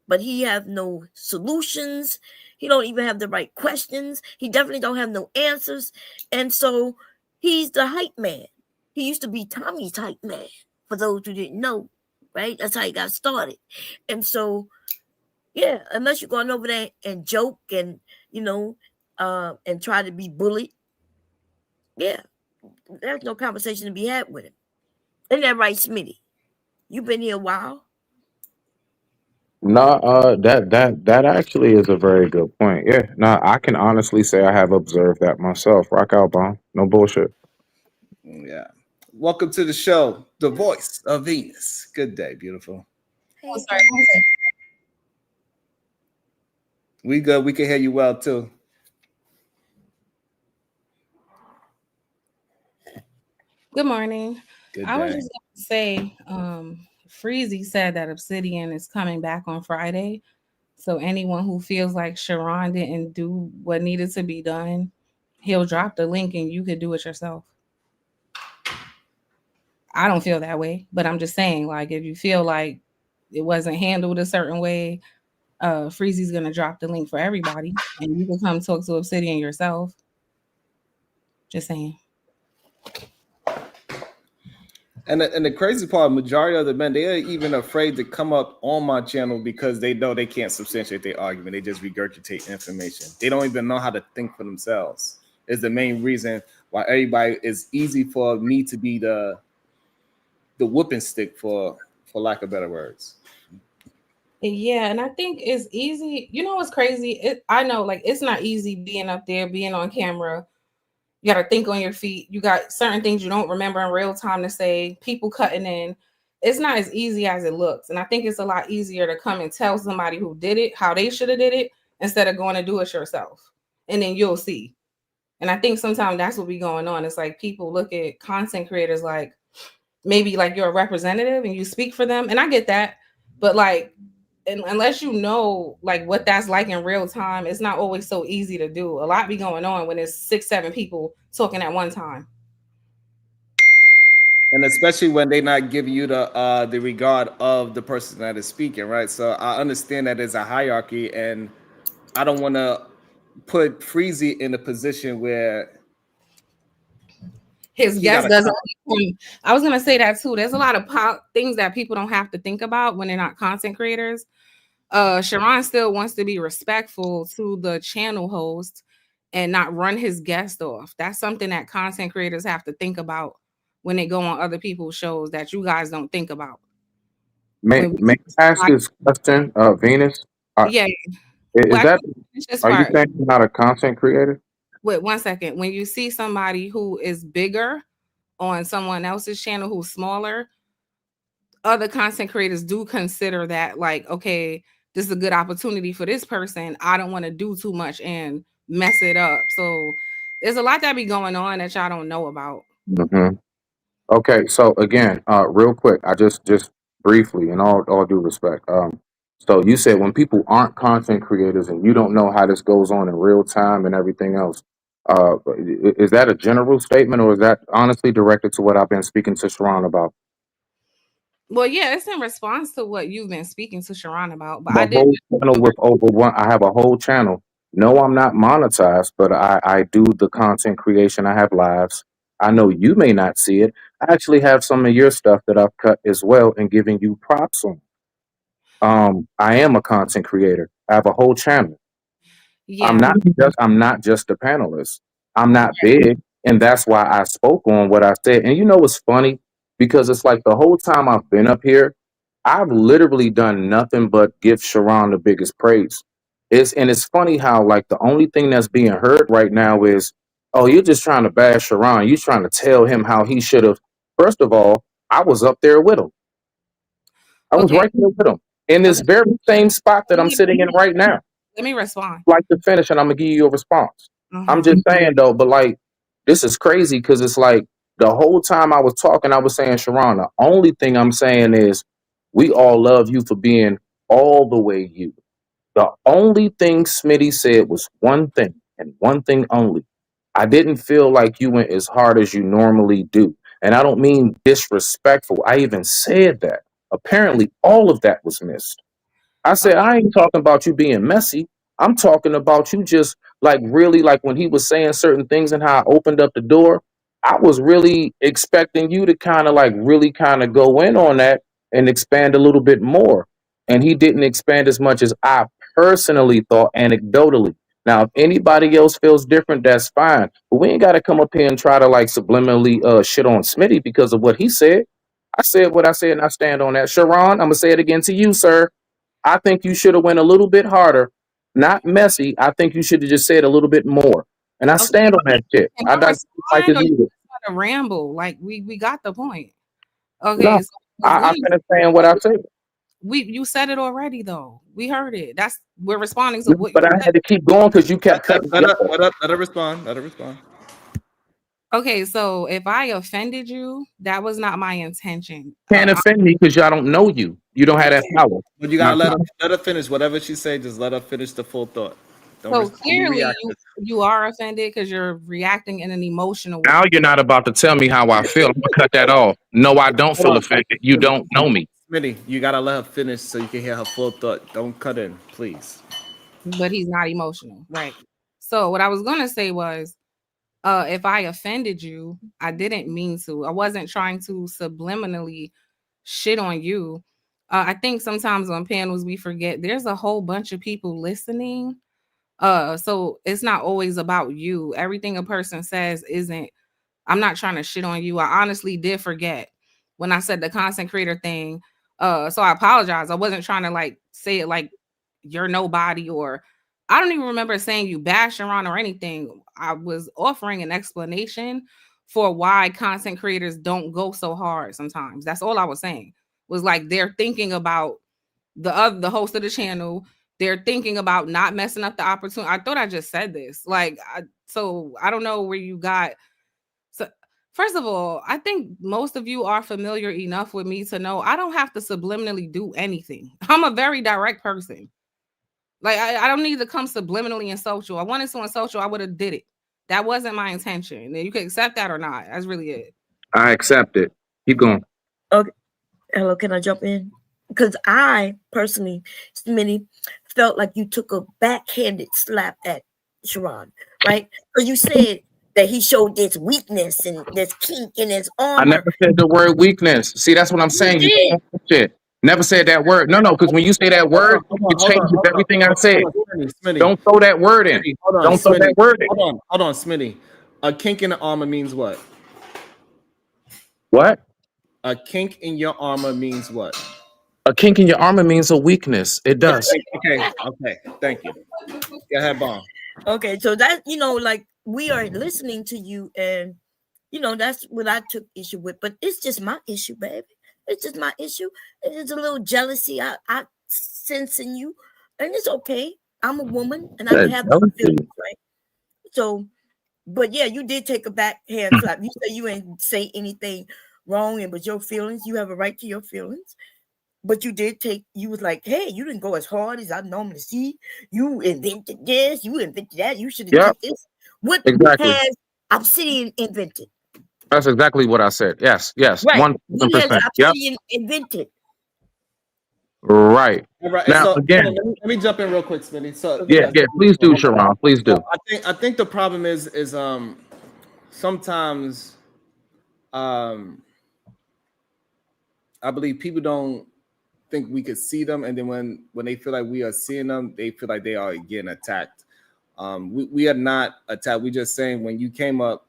F: but he have no solutions. He don't even have the right questions. He definitely don't have no answers, and so he's the hype man. He used to be Tommy's hype man. For those who didn't know, right? That's how he got started, and so yeah, unless you're going over there and joke and and try to be bullied, yeah, there's no conversation to be had with him. Isn't that right, Smitty? You've been here a while.
D: No, that actually is a very good point. Yeah, no, I can honestly say I have observed that myself. Rock out, bomb. No bullshit.
B: Yeah. Welcome to the show, the voice of Venus. Good day, beautiful.
C: Oh, sorry.
B: We good. We can hear you well too.
G: Good morning.
B: Good
G: I was
B: day.
G: just going to say, Freezy said that Obsidian is coming back on Friday. So anyone who feels like Sharon didn't do what needed to be done, he'll drop the link and you could do it yourself. I don't feel that way, but I'm just saying, like, if you feel like it wasn't handled a certain way, Freezy's going to drop the link for everybody and you can come talk to Obsidian yourself. Just saying.
B: And the crazy part, majority of the men, they are even afraid to come up on my channel because they know they can't substantiate their argument. They just regurgitate information. They don't even know how to think for themselves. Is the main reason why everybody is easy for me to be the whooping stick for lack of better words.
G: Yeah, and I think it's easy. You know what's crazy? I know, like, it's not easy being up there, being on camera. You got to think on your feet. You got certain things you don't remember in real time to say, people cutting in. It's not as easy as it looks. And I think it's a lot easier to come and tell somebody who did it, how they should have did it, instead of going to do it yourself. And then you'll see. And I think sometimes that's what be going on. It's like people look at content creators like maybe like you're a representative and you speak for them. And I get that. But like, unless you know like what that's like in real time, it's not always so easy to do. A lot be going on when there's 6-7 people talking at one time,
B: and especially when they not giving you the regard of the person that is speaking, right? So I understand that there's a hierarchy, and I don't want to put Freezy in a position where
G: his guest doesn't. I was gonna say that too. There's a lot of things that people don't have to think about when they're not content creators. Sharon still wants to be respectful to the channel host and not run his guest off. That's something that content creators have to think about when they go on other people's shows that you guys don't think about.
D: May I ask this question, Venus?
G: Yeah.
D: Is that? Are you saying you're not a content creator?
G: Wait 1 second. When you see somebody who is bigger on someone else's channel who's smaller, other content creators do consider that like, okay, this is a good opportunity for this person. I don't want to do too much and mess it up. So there's a lot that be going on that y'all don't know about.
D: Mm-hmm. Okay, so again, real quick, I just briefly, in all due respect, so you said when people aren't content creators and you don't know how this goes on in real time and everything else, is that a general statement or is that honestly directed to what I've been speaking to Sharon about?
G: Well, yeah, it's in response to what you've been speaking to Sharon about. But
D: I did channel with over one. I have a whole channel. No, I'm not monetized, but I do the content creation. I have lives. I know you may not see it. I actually have some of your stuff that I've cut as well and giving you props on. I am a content creator. I have a whole channel. Yeah. I'm not just a panelist. I'm not big, and that's why I spoke on what I said. And you know what's funny? Because it's like the whole time I've been up here, I've literally done nothing but give Sharon the biggest praise. It's funny how like the only thing that's being heard right now is, oh, you're just trying to bash Sharon. You're trying to tell him how he should have. First of all, I was up there with him. I was right there with him in this very same spot that I'm sitting in right now.
G: Let me respond.
D: Like to finish, and I'm gonna give you a response. I'm just saying though, but like this is crazy because it's like the whole time I was talking, I was saying, Sharon, the only thing I'm saying is we all love you for being all the way you. The only thing Smitty said was one thing and one thing only. I didn't feel like you went as hard as you normally do. And I don't mean disrespectful. I even said that. Apparently, all of that was missed. I said, I ain't talking about you being messy. I'm talking about you just like really like when he was saying certain things and how I opened up the door. I was really expecting you to kind of like really kind of go in on that and expand a little bit more. And he didn't expand as much as I personally thought anecdotally. Now, if anybody else feels different, that's fine. But we ain't got to come up here and try to like subliminally shit on Smitty because of what he said. I said what I said and I stand on that. Sharon, I'm going to say it again to you, sir. I think you should have went a little bit harder, not messy. I think you should have just said a little bit more. And I
G: Okay.
D: stand on that shit.
G: Can
D: I
G: I
D: don't like
G: respond
D: to
G: or you
D: do it.
G: just want to ramble? Like we got the point. Okay,
D: No,
G: so I was
D: I
G: going
D: finished saying what I said.
G: you said it already though. We heard it. We're responding to what
D: But
G: you
D: I
G: said.
D: had to keep going because you kept cutting me off.
B: Let her respond. Let her respond.
G: Okay, so if I offended you, that was not my intention.
D: Can't offend me because y'all don't know you. You don't have that power.
B: But you
D: My
B: gotta let her finish whatever she say. Just let her finish the full thought. Don't
G: So
B: be
G: clearly
B: reactive.
G: you are offended because you're reacting in an emotional way.
D: Now you're not about to tell me how I feel. I'm gonna cut that off. No, I don't feel
B: Hold on.
D: offended. You don't know me.
B: Smitty, you gotta let her finish so you can hear her full thought. Don't cut in, please.
G: But he's not emotional, right? So what I was gonna say was, if I offended you, I didn't mean to. I wasn't trying to subliminally shit on you. I think sometimes on panels we forget there's a whole bunch of people listening. So it's not always about you. Everything a person says isn't. I'm not trying to shit on you. I honestly did forget when I said the content creator thing. So I apologize. I wasn't trying to like say it like you're nobody, or I don't even remember saying you bash Sharon or anything. I was offering an explanation for why content creators don't go so hard sometimes. That's all I was saying. Was like they're thinking about the host of the channel. They're thinking about not messing up the opportunity. I thought I just said this. So I don't know where you got. So first of all, I think most of you are familiar enough with me to know I don't have to subliminally do anything. I'm a very direct person. Like I don't need to come subliminally insult you. I wanted to insult you, I would have did it. That wasn't my intention. And you can accept that or not. That's really it.
D: I accept it. Keep going.
F: Okay. Hello, can I jump in? Because I personally, Smitty, felt like you took a backhanded slap at Sharon, right? Because you said that he showed this weakness and this kink in his
D: I
F: armor.
D: never said the word weakness. See, that's what I'm saying. You
F: did.
D: shit. Never said that word. No, because when you say that word, it changes everything I said.
B: Smitty.
D: Don't throw that word in. Don't throw that word in.
B: Hold on, Smitty. A kink in the armor means what?
D: What?
B: A kink in your armor means what?
D: A kink in your armor means a weakness. It does.
B: Okay. Thank you. Go ahead, Bomb.
F: Okay, so that, like we are listening to you, and that's what I took issue with. But it's just my issue, baby. It's just my issue. It's a little jealousy I sense in you, and it's okay. I'm a woman, and I can have those feelings, right? So, but yeah, you did take a backhand slap. You say you ain't say anything wrong, and but your feelings, you have a right to your feelings. But you was like, hey, you didn't go as hard as I normally see. You invented this, you invented that. You should have did this. What has Obsidian invented?
D: That's exactly what I said. Yes.
F: Right. What has
D: 100%.
F: Obsidian invented?
D: Right.
B: All right.
D: Now,
B: So
D: again,
B: let me jump in real quick, Smitty. So
D: yeah. Please do, Sharon. Please do.
B: I think the problem is sometimes I believe people don't think we could see them, and then when they feel like we are seeing them, they feel like they are getting attacked. We are not attacked. We just saying when you came up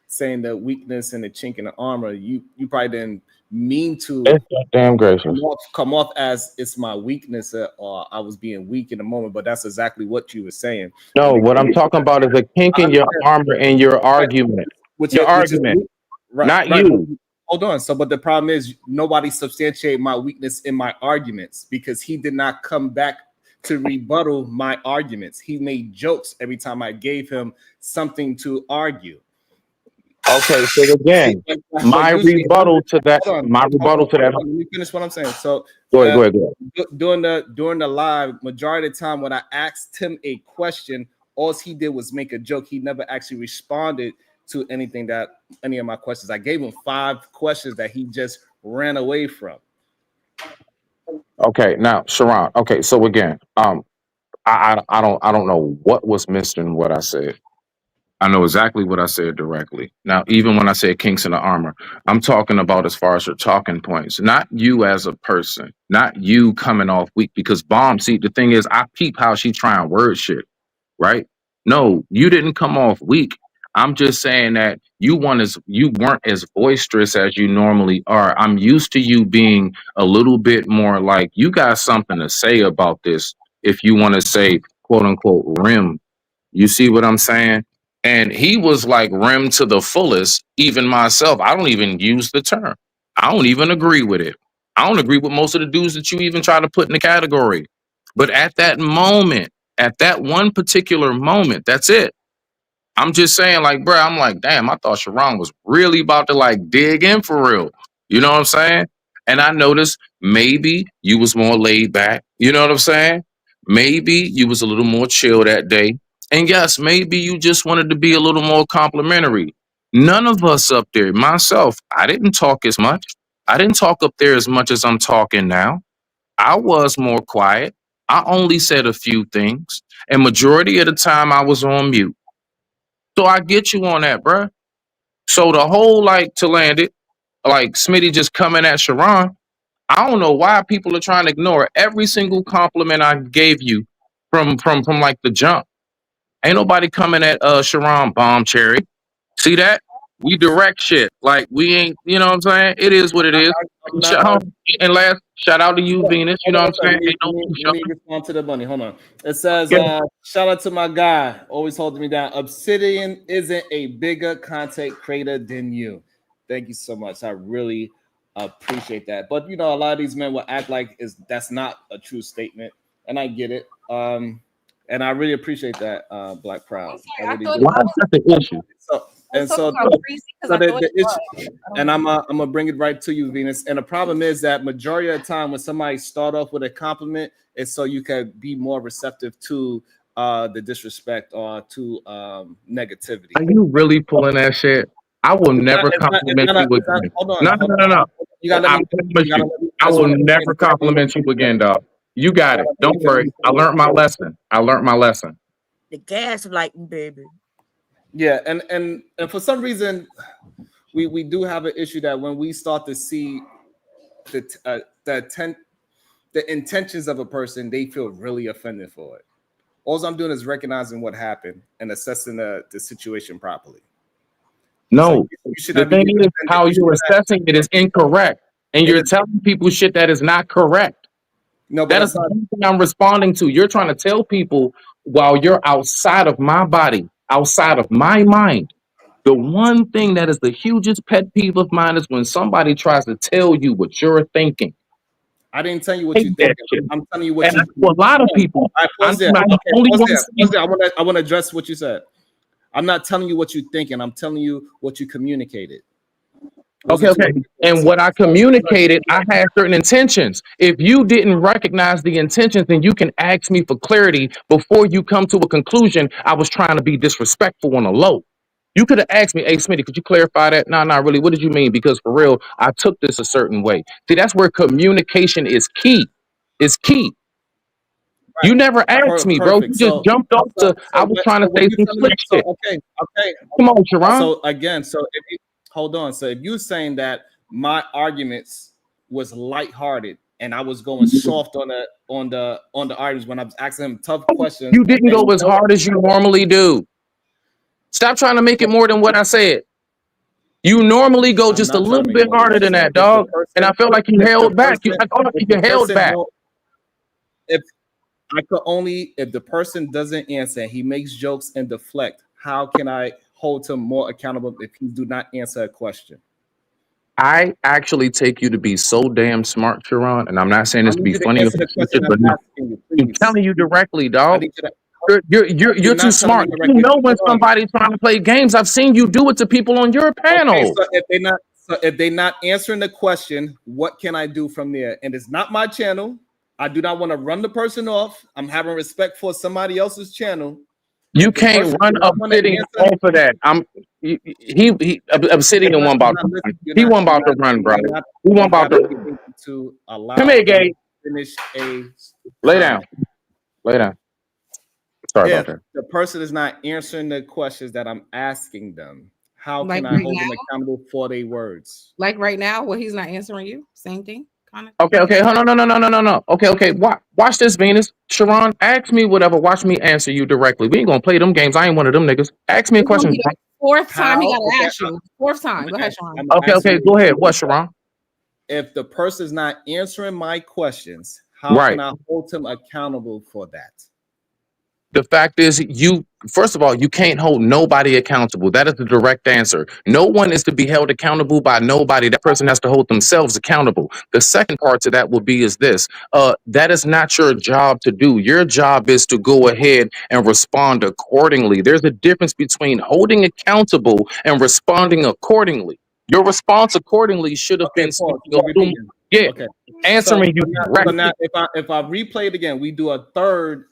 B: saying the weakness and the chink in the armor, you probably didn't mean to
D: damn gracious.
B: come off as it's my weakness or I was being weak in the moment, but that's exactly what you were saying.
D: No, what I'm talking about is a kink in your armor in your argument. Your argument, not you.
B: Hold on. So, but the problem is nobody substantiate my weakness in my arguments because he did not come back to rebuttal my arguments. He made jokes every time I gave him something to argue.
D: Okay, so again, my rebuttal to that.
B: Let me finish what I'm saying. So,
D: go ahead.
B: During the live, majority of the time when I asked him a question, all he did was make a joke. He never actually responded to any of my questions. I gave him 5 questions that he just ran away from.
D: Okay, now Sharon. Okay, so again, I don't know what was missed in what I said. I know exactly what I said directly. Now, even when I said kinks in the armor, I'm talking about as far as your talking points, not you as a person, not you coming off weak. Because Bomb, see, the thing is, I peep how she trying word shit, right? No, you didn't come off weak. I'm just saying that you weren't as boisterous as you normally are. I'm used to you being a little bit more like you got something to say about this. If you want to say quote unquote rim, you see what I'm saying? And he was like rim to the fullest. Even myself, I don't even use the term. I don't even agree with it. I don't agree with most of the dudes that you even try to put in the category. But at that moment, at that one particular moment, that's it. I'm just saying, like, bro, I'm like, damn, I thought Sharon was really about to like dig in for real. You know what I'm saying? And I noticed maybe you was more laid back. You know what I'm saying? Maybe you was a little more chill that day. And yes, maybe you just wanted to be a little more complimentary. None of us up there, myself, I didn't talk as much. I didn't talk up there as much as I'm talking now. I was more quiet. I only said a few things. And majority of the time I was on mute. So I get you on that, bruh. So the whole like to land it, like Smitty just coming at Sharon. I don't know why people are trying to ignore every single compliment I gave you from like the jump. Ain't nobody coming at Sharon Bomb Cherry. See that? We direct shit. Like we ain't, you know what I'm saying? It is what it is.
B: I'm not,
D: And last shout out to you, Venus. You know what I'm saying? Ain't no
B: let me respond to the money. Hold on. It says,
D: Yeah.
B: shout out to my guy, always holding me down. Obsidian isn't a bigger content creator than you. Thank you so much. I really appreciate that. But you know, a lot of these men will act like that's not a true statement, and I get it. And I really appreciate that, Black Proud.
G: I'm sorry, I
B: really
G: thought
B: do.
D: Why is that the issue?
B: So,
G: I
B: and
G: was
B: so,
G: talking about Breezy because I thought
B: the
G: it was.
B: issue, and I'm gonna bring it right to you, Venus. And the problem is that majority of the time when somebody start off with a compliment, it's so you can be more receptive to the disrespect or to negativity.
D: Are you really pulling that shit? I will never compliment you again.
B: Hold on,
D: No, no, no, no.
B: You gotta
D: I
B: let me.
D: promise
B: You gotta
D: you,
B: let me.
D: I
B: Just
D: will
B: want to
D: never compliment you again, dog. You got it. Don't worry. I learned my lesson. I learned my lesson.
F: The gaslighting, baby.
B: Yeah, and for some reason, we do have an issue that when we start to see the intentions of a person, they feel really offended for it. All I'm doing is recognizing what happened and assessing the situation properly.
D: No,
B: You should
D: the
B: not be
D: thing is,
B: offended.
D: how
B: You should
D: you're
B: not-
D: assessing it is incorrect, and
B: it
D: you're
B: is-
D: telling people shit that is not correct.
B: no, but
D: That
B: that's
D: is the
B: not.
D: only thing I'm responding to. You're trying to tell people while you're outside of my body, outside of my mind. The one thing that is the hugest pet peeve of mine is when somebody tries to tell you what you're thinking.
B: I didn't tell you what
D: Hate
B: you
D: that
B: think.
D: shit.
B: I'm telling you what
D: And
B: you.
D: for a lot of people,
B: I
D: I'm
B: pause there.
D: not the
B: Okay,
D: only
B: pause
D: one.
B: there. Pause there. I want to address what you said. I'm not telling you what you think, and I'm telling you what you communicated. Those are
D: Okay,
B: two
D: okay.
B: different
D: And
B: things.
D: what I communicated, I had certain intentions. If you didn't recognize the intentions, then you can ask me for clarity before you come to a conclusion. I was trying to be disrespectful on a low. You could have asked me, hey, Smitty, could you clarify that? No, not really. What did you mean? Because for real, I took this a certain way. See, that's where communication is key. Is key. You never asked me, bro. You
B: Perfect.
D: just jumped off to, I was trying to
B: When
D: say
B: you
D: some
B: telling me,
D: slick shit.
B: okay.
D: Come on, Sharon.
B: So again, if you hold on, so if you're saying that my arguments was lighthearted and I was going soft on the arguments when I was asking him tough questions,
D: You didn't
B: and
D: go as hard as you normally do. Stop trying to make it more than what I said. You normally go
B: I'm
D: just a
B: not trying
D: little
B: to make
D: bit
B: more than
D: harder
B: what you
D: than
B: said.
D: that, dog. And I felt like you held back. You like, oh, you held back.
B: If I could only, if the person doesn't answer, he makes jokes and deflect, how can I hold him more accountable if he do not answer a question?
D: I actually take you to be so damn smart, Sharon. And I'm not saying
B: I
D: this to
B: need
D: be
B: you to
D: funny or
B: answer the question
D: facetious,
B: I'm
D: but no,
B: asking you,
D: I'm
B: please.
D: telling you directly,
B: I
D: dog.
B: need you to.
D: You're
B: You're
D: too
B: not telling me
D: smart. You
B: directly.
D: know when
B: Hold on.
D: somebody's trying to play games. I've seen you do it to people on your
B: Okay,
D: panel.
B: so if they're not answering the question, what can I do from there? And it's not my channel. I do not want to run the person off. I'm having respect for somebody else's channel.
D: You
B: If the
D: can't
B: person
D: run
B: does not want to
D: obsidian
B: answer,
D: off of that. Obsidian one about to run. He one about to run, bro. He one
B: you
D: about
B: gotta
D: to
B: be
D: run.
B: able to
D: Come
B: allow
D: here,
B: them
D: Gabe.
B: to finish a
D: Lay down.
B: comment.
D: Lay down. Sorry about
B: If
D: that.
B: the person is not answering the questions that I'm asking them, how
G: Like
B: can I
G: right
B: hold them
G: now?
B: accountable for their words?
G: Like right now, well, he's not answering you. Same thing, kind of.
D: Okay. Hold on. No. Okay. Watch this, Venus. Sharon, ask me whatever. Watch me answer you directly. We ain't gonna play them games. I ain't one of them niggas. Ask me a
G: It's gonna
D: question.
G: be the fourth time he
B: How?
G: gotta
B: Okay,
G: ask you. Fourth time. Go ahead, Sean.
B: I'm gonna ask
D: Okay.
B: you
D: Go ahead. What, Sharon?
B: if the person is not answering my questions, how
D: Right.
B: can I hold them accountable for that?
D: The fact is, first of all, you can't hold nobody accountable. That is the direct answer. No one is to be held accountable by nobody. That person has to hold themselves accountable. The second part to that will be is this: that is not your job to do. Your job is to go ahead and respond accordingly. There's a difference between holding accountable and responding accordingly. Your response accordingly should have
B: Okay,
D: been
B: pause.
D: something
B: Let
D: a
B: me
D: little,
B: begin.
D: yeah,
B: Okay.
D: answering you
B: So
D: directly.
B: now if I replay it again, we do a third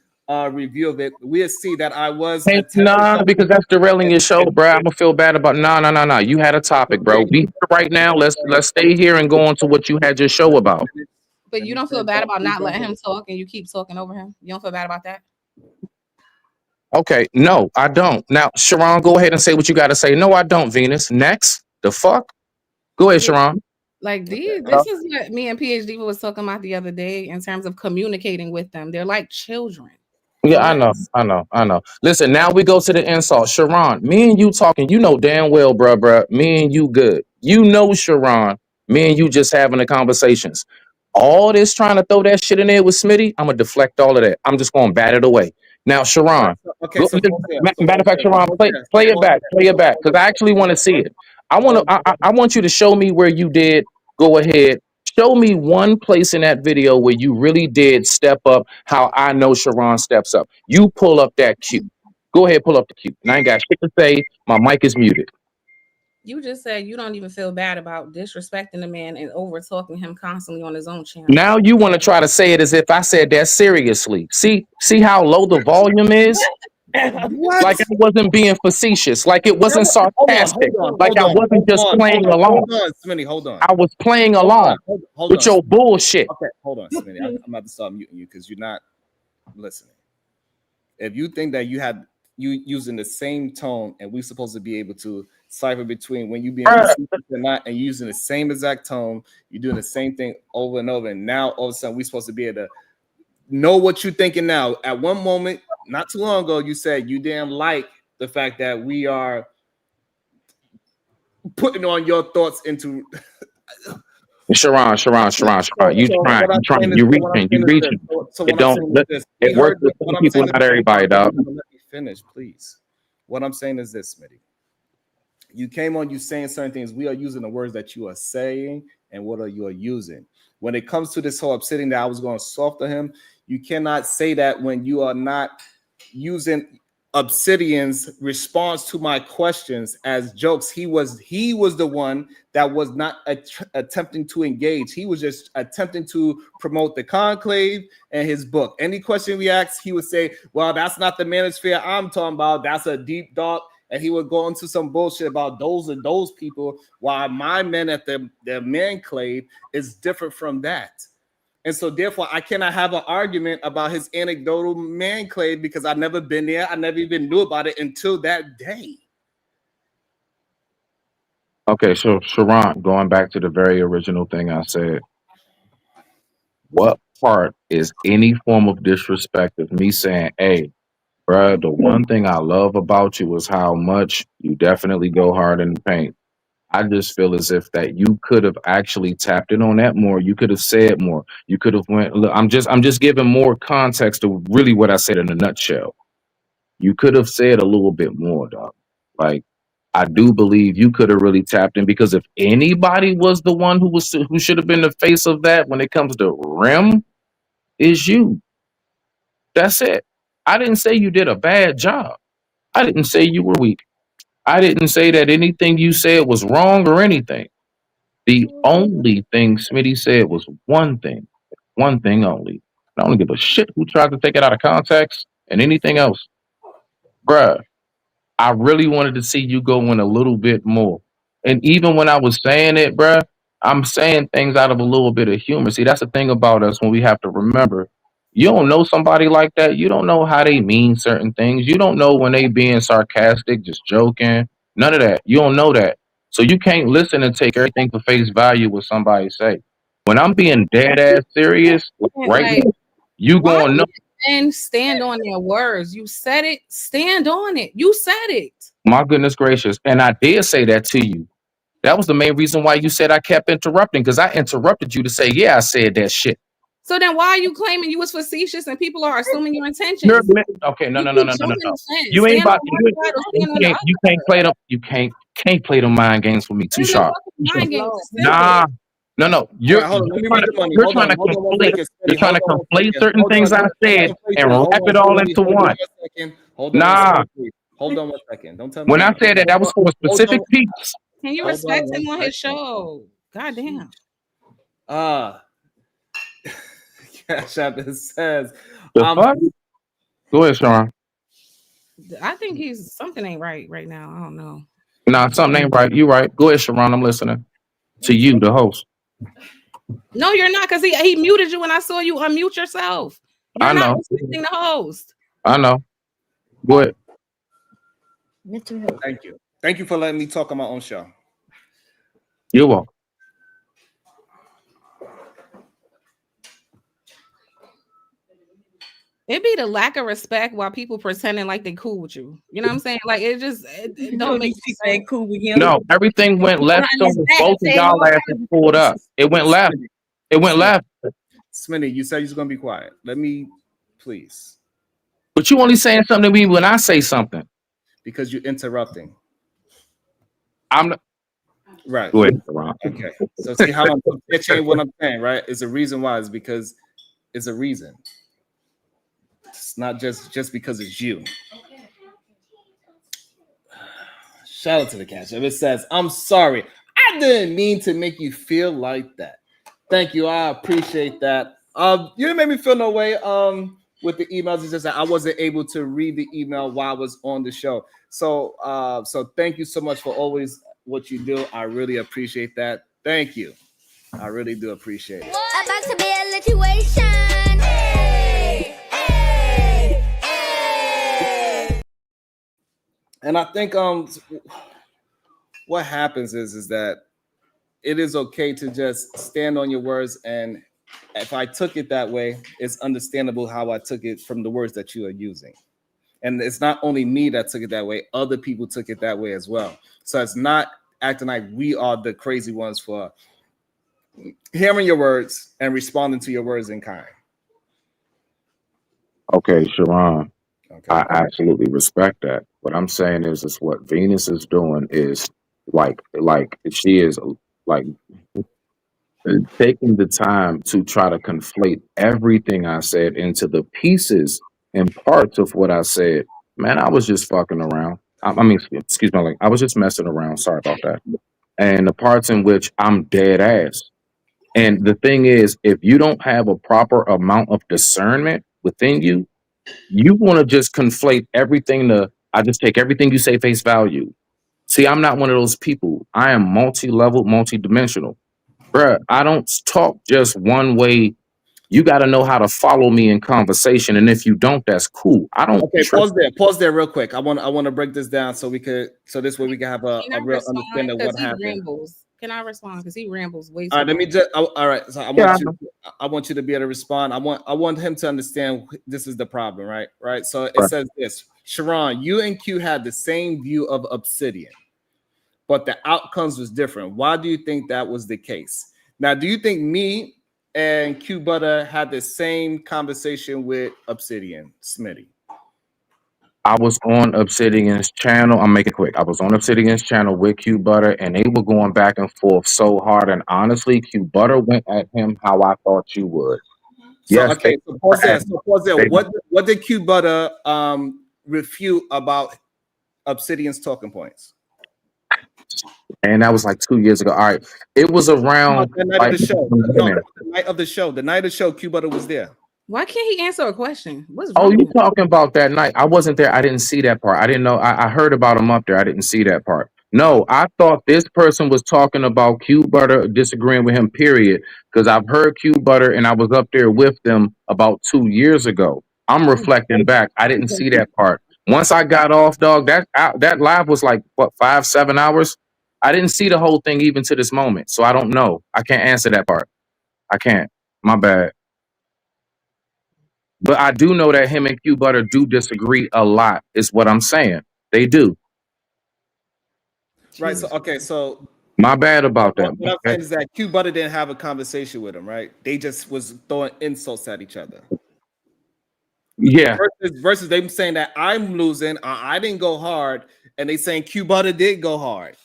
B: review of it. We'll see that I was
D: Hey,
B: attempting
D: nah,
B: something.
D: because that's derailing your show, bro. I'm gonna feel bad about. Nah. You had a topic, bro. Be here right now. Let's stay here and go on to what you had your show about.
G: But
B: Let
G: you
B: me
G: don't feel
B: finish
G: bad
B: up.
G: about not letting him talk and you keep talking over him? You don't feel bad about that?
D: Okay, no, I don't. Now, Sharon, go ahead and say what you got to say. No, I don't. Venus, next. The fuck? Go ahead,
G: Yeah.
D: Sharon.
G: Like
B: Okay.
G: this is what me and PhD was talking about the other day in terms of communicating with them. They're like children.
D: Yeah,
G: So
D: I know. Listen, now we go to the insult. Sharon, me and you talking, you know damn well, bruh. Me and you good. You know, Sharon, me and you just having the conversations. All this trying to throw that shit in there with Smitty, I'm gonna deflect all of that. I'm just gonna bat it away. Now,
B: All right.
D: Sharon,
B: Okay. So pause there.
D: matter of fact, Sharon, play it back, because I actually want to see it. I want you to show me where you did. Go ahead. Show me one place in that video where you really did step up how I know Sharon steps up. You pull up that cue. Go ahead, pull up the cue. And I ain't got shit to say. My mic is muted.
G: you just said you don't even feel bad about disrespecting the man and over talking him constantly on his own channel.
D: Now you want to try to say it as if I said that seriously. See how low the volume is?
B: What?
D: Like I wasn't being facetious. Like it wasn't sarcastic. Like I
B: Hold
D: wasn't just playing along.
B: on, Smitty, hold on.
D: I was playing
B: Hold
D: along
B: on. Hold
D: with
B: on.
D: your bullshit.
B: Okay, hold on, Smitty. I'm about to start muting you because you're not listening. If you think that you using the same tone and we're supposed to be able to cipher between when you being facetious or not, and using the same exact tone, you're doing the same thing over and over, and now all of a sudden we're supposed to be able to know what you're thinking now. At one moment, not too long ago, you said you didn't like the fact that we are putting on your thoughts into.
D: Sharon. You reaching.
B: So
D: It
B: what I'm
D: don't.
B: saying is this. We
D: It works
B: heard
D: with
B: what
D: some
B: I'm
D: people,
B: saying.
D: not everybody, dog.
B: Let me finish, please. What I'm saying is this, Smitty. You came on, you saying certain things. We are using the words that you are saying and what are you are using. When it comes to this whole upsetting that I was going soft to him, you cannot say that when you are not using Obsidian's response to my questions as jokes. He was the one that was not attempting to engage. He was just attempting to promote the conclave and his book. Any question we asked, he would say, well, that's not the manosphere I'm talking about. That's a deep dark. And he would go into some bullshit about those and those people, while my men at the manclave is different from that. And so therefore, I cannot have an argument about his anecdotal manclave because I've never been there. I never even knew about it until that day.
D: Okay, so Sharon, going back to the very original thing I said, what part is any form of disrespect of me saying, hey, bruh, the one thing I love about you is how much you definitely go hard in the paint. I just feel as if that you could have actually tapped in on that more. You could have said more. You could have went. Look, I'm just giving more context to really what I said in a nutshell. You could have said a little bit more, dog. Like I do believe you could have really tapped in because if anybody was the one who should have been the face of that when it comes to Rim, is you. That's it. I didn't say you did a bad job. I didn't say you were weak. I didn't say that anything you said was wrong or anything. The only thing Smitty said was one thing only. I don't give a shit who tried to take it out of context and anything else. bruh, I really wanted to see you go in a little bit more. And even when I was saying it, bruh, I'm saying things out of a little bit of humor. See, that's the thing about us when we have to remember. You don't know somebody like that. You don't know how they mean certain things. You don't know when they being sarcastic, just joking. None of that. You don't know that. So you can't listen and take everything for face value what somebody say. When I'm being dead ass serious, right
G: Like,
D: now, you
G: why
D: gonna know.
G: and stand on their words? You said it. Stand on it. You said it.
D: My goodness gracious. And I did say that to you. That was the main reason why you said I kept interrupting, because I interrupted you to say, yeah, I said that shit.
G: So then why are you claiming you was facetious and people are assuming your
D: You're
G: intentions?
D: okay, no,
G: You
D: no, no,
G: keep
D: no, no, no,
G: jumping
D: no.
G: the fence.
D: You ain't
G: Stand on
D: about
G: one side or stand on the other.
D: you can't play them, can't play them mind games with me. Too
G: There's no
D: sharp.
G: fucking mind games. It's
D: Nah,
G: simple.
D: no.
B: All
D: You're
B: right, hold on. Let me
D: trying
B: read
D: to
B: the money.
D: you're
B: Hold
D: trying
B: on.
D: to
B: Hold on one
D: conflate
B: second.
D: you're
B: Smitty.
D: trying
B: Hold
D: to
B: on one
D: conflate
B: second.
D: certain
B: Hold
D: things
B: on.
D: I
B: Don't
D: said
B: conflate
D: and
B: certain. Hold
D: wrap
B: on,
D: it all
B: Smitty.
D: into
B: Hold on
D: one.
B: one second. Hold on one
D: Nah.
B: second, please. Hold on one second. Don't tell me
D: When I
B: nothing.
D: said that, that was for a
B: Hold
D: specific
B: on.
D: piece.
G: Can you
B: Hold
G: respect
B: on one
G: him on his
B: second.
G: show? God damn.
B: Cash App it says,
D: The fuck? Go ahead, Sean.
G: I think he's something ain't right now. I don't know.
D: Nah, something ain't right. You right. Go ahead, Sharon. I'm listening to you, the host.
G: No, you're not, because he muted you when I saw you unmute yourself. You're
D: I
G: not
D: know.
G: respecting the host.
D: I know. Go ahead.
F: Mental health.
B: thank you. Thank you for letting me talk on my own show.
D: You're welcome.
G: It be the lack of respect while people pretending like they cool with you. You know what I'm saying? Like it just it don't make
F: you
G: sense.
F: cool with him.
D: No, everything went left. So both of y'all asses pulled up. It went left. It went left.
B: Smitty, you said you're going to be quiet. Let me, please,
D: But you only saying something to me when I say something.
B: because you're interrupting.
D: I'm not.
B: Right.
D: Go ahead, Ron.
B: Okay. So see how I'm pitching what I'm saying, right? It's a reason why. It's because it's a reason. It's not just because it's you. Shout out to the catch. If it says, I'm sorry, I didn't mean to make you feel like that. Thank you. I appreciate that. You didn't make me feel no way with the emails. It's just that I wasn't able to read the email while I was on the show. So thank you so much for always what you do. I really appreciate that. Thank you. I really do appreciate it.
E: About to be a situation. Hey, hey, hey.
B: And I think what happens is that it is okay to just stand on your words, and if I took it that way, it's understandable how I took it from the words that you are using. And it's not only me that took it that way, other people took it that way as well. So it's not acting like we are the crazy ones for hearing your words and responding to your words in kind.
D: Okay, Sharon.
B: Okay.
D: I absolutely respect that. What I'm saying is what Venus is doing is like she is like taking the time to try to conflate everything I said into the pieces and parts of what I said. Man, I was just fucking around. I mean, excuse me, like I was just messing around. Sorry about that. And the parts in which I'm dead ass. And the thing is, if you don't have a proper amount of discernment within you, you want to just conflate everything to, I just take everything you say face value. See, I'm not one of those people. I am multi-level, multi-dimensional. Bruh, I don't talk just one way. You got to know how to follow me in conversation. And if you don't, that's cool. I don't
B: Okay,
D: trip.
B: pause there real quick. I want to break this down so this way we can have a real understanding of what happened.
G: Rambles. Can I respond? Because he rambles way too
B: All right, let me
G: much.
B: just. All right, so I want you to be able to respond. I want him to understand this is the problem, right? Right. So it
D: Right.
B: says this, Sharon, you and Q had the same view of Obsidian, but the outcomes was different. Why do you think that was the case? Now, do you think me and Q Butter had the same conversation with Obsidian, Smitty?
D: I was on Obsidian's channel. I'm making it quick. I was on Obsidian's channel with Q Butter, and they were going back and forth so hard. And honestly, Q Butter went at him how I thought you would.
B: So
D: Yes,
B: okay, so pause there.
D: they-
B: What did Q Butter refute about Obsidian's talking points?
D: and that was like 2 years ago. All right, it was around
B: The night
D: like
B: of the show.
D: the
B: No,
D: beginning.
B: the night of the show. The night of the show, Q Butter was there.
G: Why can't he answer a question? What's
D: Oh,
G: wrong
D: you
G: with him?
D: talking about that night? I wasn't there. I didn't see that part. I didn't know. I heard about him up there. I didn't see that part. No, I thought this person was talking about Q Butter disagreeing with him, period. Because I've heard Q Butter and I was up there with them about 2 years ago. I'm reflecting back. I didn't see that part. Once I got off, dog, that live was like, what, 5, 7 hours? I didn't see the whole thing even to this moment. So I don't know. I can't answer that part. I can't. My bad. But I do know that him and Q Butter do disagree a lot, is what I'm saying. They do.
B: Right. So okay. So
D: My bad about that.
B: what I'm
D: Okay?
B: saying is that Q Butter didn't have a conversation with him, right? They just was throwing insults at each other.
D: Yeah.
B: Versus them saying that I'm losing, I didn't go hard, and they saying Q Butter did go hard.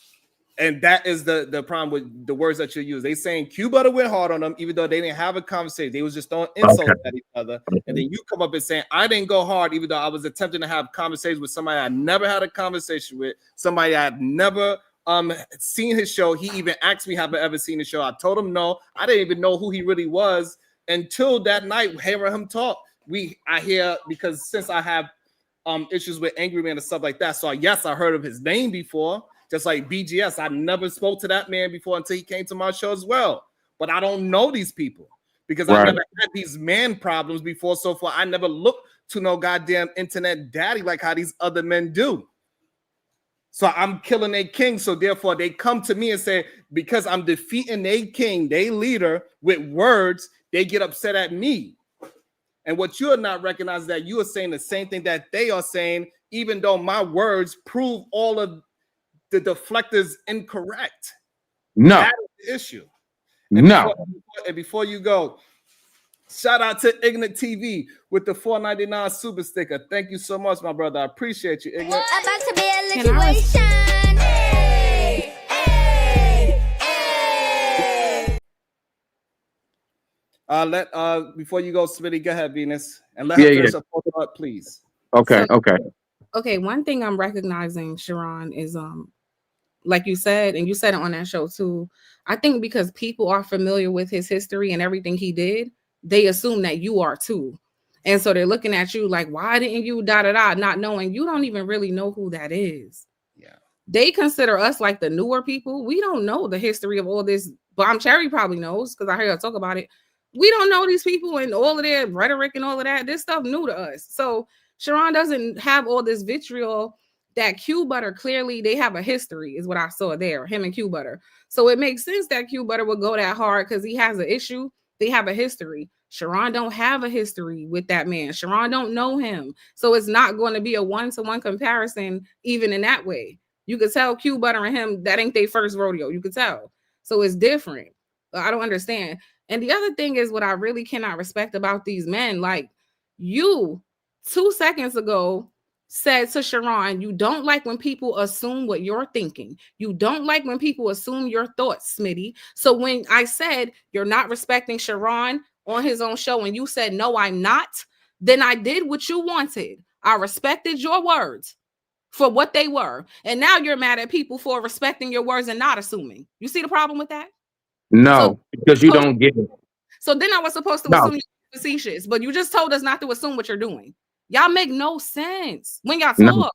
B: And that is the problem with the words that you use. They saying Q Butter went hard on them, even though they didn't have a conversation. They was just throwing insults
D: Okay.
B: at each other. And then you come up and saying, I didn't go hard, even though I was attempting to have conversations with somebody I never had a conversation with, somebody I'd never seen his show. He even asked me, have I ever seen his show? I told him no. I didn't even know who he really was until that night, hearing him talk. I hear, because since I have issues with Angry Man and stuff like that. So yes, I heard of his name before. Just like BGS, I never spoke to that man before until he came to my show as well. But I don't know these people because I never had these man problems before. So far, I never looked to no goddamn internet daddy like how these other men do. So I'm killing a king. So therefore, they come to me and say, because I'm defeating a king, they leader with words, they get upset at me. And what you are not recognizing, that you are saying the same thing that they are saying, even though my words prove all of the deflectors incorrect.
D: No.
B: That is the issue. And
D: No.
B: before you go, shout out to Ignorant TV with the $4.99 super sticker. Thank you so much, my brother. I appreciate you, Ignorant.
E: About to be a
G: Can I
E: situation. Hey, hey, hey.
B: Let before you go, Smitty, go ahead, Venus, and let
D: Yeah,
B: her
D: yeah.
B: finish up, please.
D: Okay.
G: So-
D: Okay.
G: Okay, one thing I'm recognizing, Sharon, is like you said, and you said it on that show too. I think because people are familiar with his history and everything he did, they assume that you are too. And so they're looking at you like, why didn't you not knowing you don't even really know who that is.
B: Yeah.
G: They consider us like the newer people. We don't know the history of all this. Bomb Cherry probably knows because I heard her talk about it. We don't know these people and all of their rhetoric and all of that. This stuff new to us. So Sharon doesn't have all this vitriol that Q Butter clearly they have a history, is what I saw there, him and Q Butter. So it makes sense that Q Butter would go that hard because he has an issue. They have a history. Sharon don't have a history with that man. Sharon don't know him. So it's not going to be a one-to-one comparison, even in that way. You could tell Q Butter and him, that ain't their first rodeo. You could tell. So it's different. I don't understand. And the other thing is what I really cannot respect about these men. Like you 2 seconds ago said to Sharon, you don't like when people assume what you're thinking. You don't like when people assume your thoughts, Smitty. So when I said you're not respecting Sharon on his own show and you said, no, I'm not, then I did what you wanted. I respected your words for what they were. And now you're mad at people for respecting your words and not assuming. You see the problem with that?
D: No, because you don't get it.
G: So then I was supposed to assume you're facetious, but you just told us not to assume what you're doing. Y'all make no sense when y'all talk.
D: No.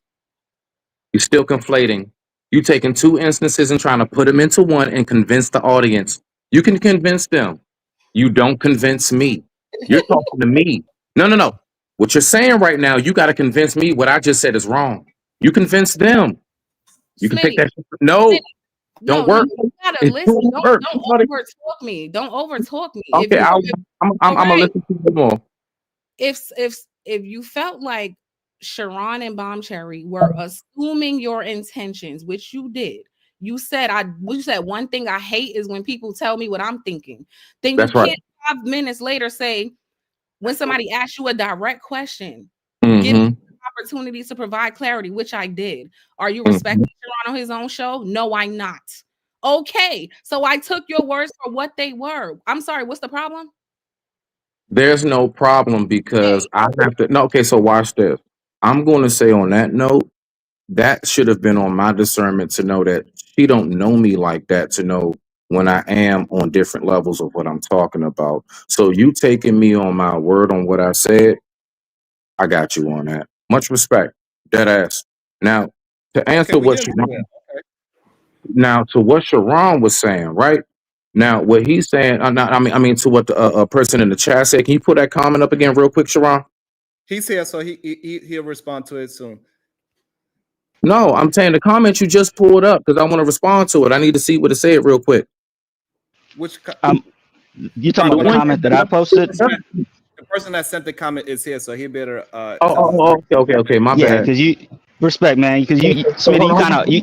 D: You're still conflating. You taking two instances and trying to put them into one and convince the audience. You can convince them. You don't convince me. You're talking to me. No. What you're saying right now, you got to convince me what I just said is wrong. You convince them. You can pick that. No, don't work.
G: You gotta listen. Don't overtalk me. Don't overtalk me.
D: Okay, I'm gonna listen to you more.
G: If you felt like Sharon and Bomb Cherry were assuming your intentions, which you did, you said one thing I hate is when people tell me what I'm thinking. Then you can't 5 minutes later say when somebody asks you a direct question, give me opportunities to provide clarity, which I did. Are you respecting Sharon on his own show? No, I'm not. Okay, so I took your words for what they were. I'm sorry, what's the problem?
D: There's no problem because I have to. No, okay, so watch this. I'm going to say on that note, that should have been on my discernment to know that she don't know me like that to know when I am on different levels of what I'm talking about. So you taking me on my word on what I said, I got you on that. Much respect, dead ass. Now, to
B: Okay,
D: answer
B: we
D: what
B: getting
D: Sharon,
B: somewhere.
D: now to what Sharon was saying, right? Now, what he's saying, I mean, to what the person in the chat said. Can you put that comment up again, real quick, Sharon?
B: He's here, so he'll respond to it soon.
D: No, I'm saying the comment you just pulled up because I want to respond to it. I need to see what it said real quick.
B: Which
H: You talking about the comment that I posted?
B: the person that sent the comment is here, so he better tell us.
D: Okay. My
H: Yeah,
D: bad.
H: because you respect, man. Because you,
D: So
H: Smitty,
D: hold
H: you
D: on,
H: kind of you.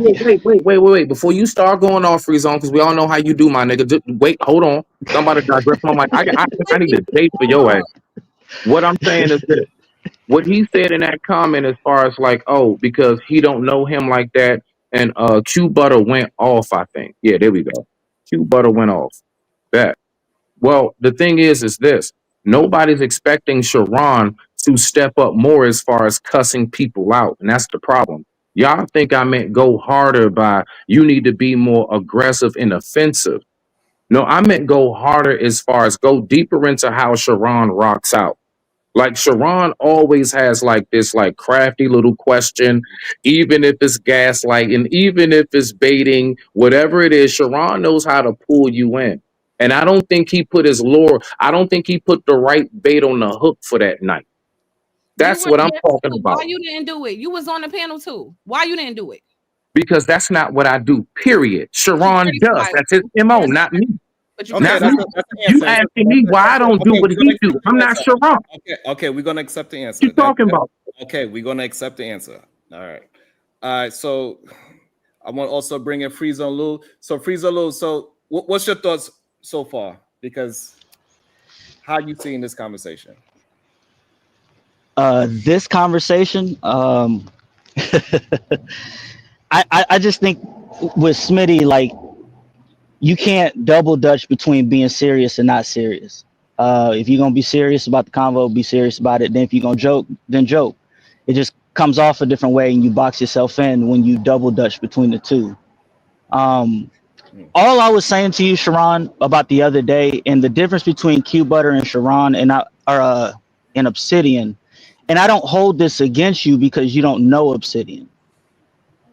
D: wait. Before you start going off free zone, because we all know how you do, my nigga. Wait, hold on. Somebody digress my mic. I need a date for your ass. What I'm saying is this. What he said in that comment as far as like, oh, because he don't know him like that, and Q Butter went off, I think. Yeah, there we go. Q Butter went off. Bet. Well, the thing is this. Nobody's expecting Sharon to step up more as far as cussing people out. And that's the problem. Y'all think I meant go harder by you need to be more aggressive and offensive. No, I meant go harder as far as go deeper into how Sharon rocks out. Like Sharon always has like this like crafty little question, even if it's gaslight and even if it's baiting, whatever it is, Sharon knows how to pull you in. And I don't think he put his lure, I don't think he put the right bait on the hook for that night.
G: You
D: That's
G: were
D: what I'm
G: there
D: talking
G: too. Why
D: about.
G: you didn't do it? You was on the panel too. Why you didn't do it?
D: Because that's not what I do, period.
G: But you
D: Sharon does.
G: criticized.
D: That's his MO, not me.
G: But you
B: Okay,
D: Not
G: criticized.
D: me.
B: that's the
D: You
B: answer.
D: asking me why I don't do
B: Okay,
D: what
B: we're gonna
D: he do.
B: accept the
D: I'm not
B: answer.
D: Sharon.
B: Okay, we're gonna accept the answer.
D: What you talking about?
B: Okay, we're gonna accept the answer. All right. So I want to also bring in Freezer Lou. So Freezer Lou, so what's your thoughts so far? Because how you seeing this conversation?
H: This conversation, I just think with Smitty, like you can't double dutch between being serious and not serious. If you're gonna be serious about the convo, be serious about it. Then if you're gonna joke, then joke. It just comes off a different way, and you box yourself in when you double dutch between the two. All I was saying to you, Sharon, about the other day, and the difference between Q Butter and Sharon and Obsidian, and I don't hold this against you because you don't know Obsidian.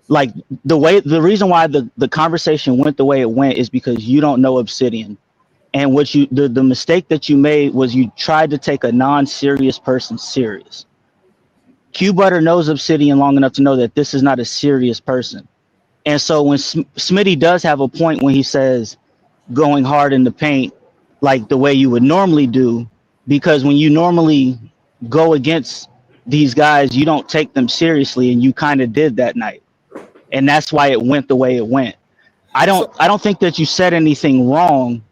H: Like the reason why the conversation went the way it went is because you don't know Obsidian. And what the mistake that you made was you tried to take a non-serious person serious. Q Butter knows Obsidian long enough to know that this is not a serious person. And so when Smitty does have a point when he says going hard in the paint, like the way you would normally do, because when you normally go against these guys, you don't take them seriously, and you kind of did that night. And that's why it went the way it went. I don't think that you said anything wrong,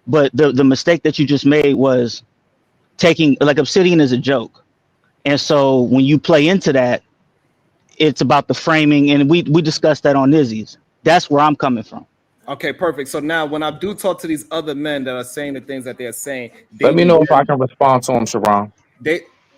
H: but the mistake that you just made was taking, like, Obsidian is a joke. And so when you play into that, it's about the framing, and we discussed that on Izzy's. That's where I'm coming from.
B: Okay, perfect. So now when I do talk to these other men that are saying the things that they're saying,
D: Let me know if I can respond to him, Sharon.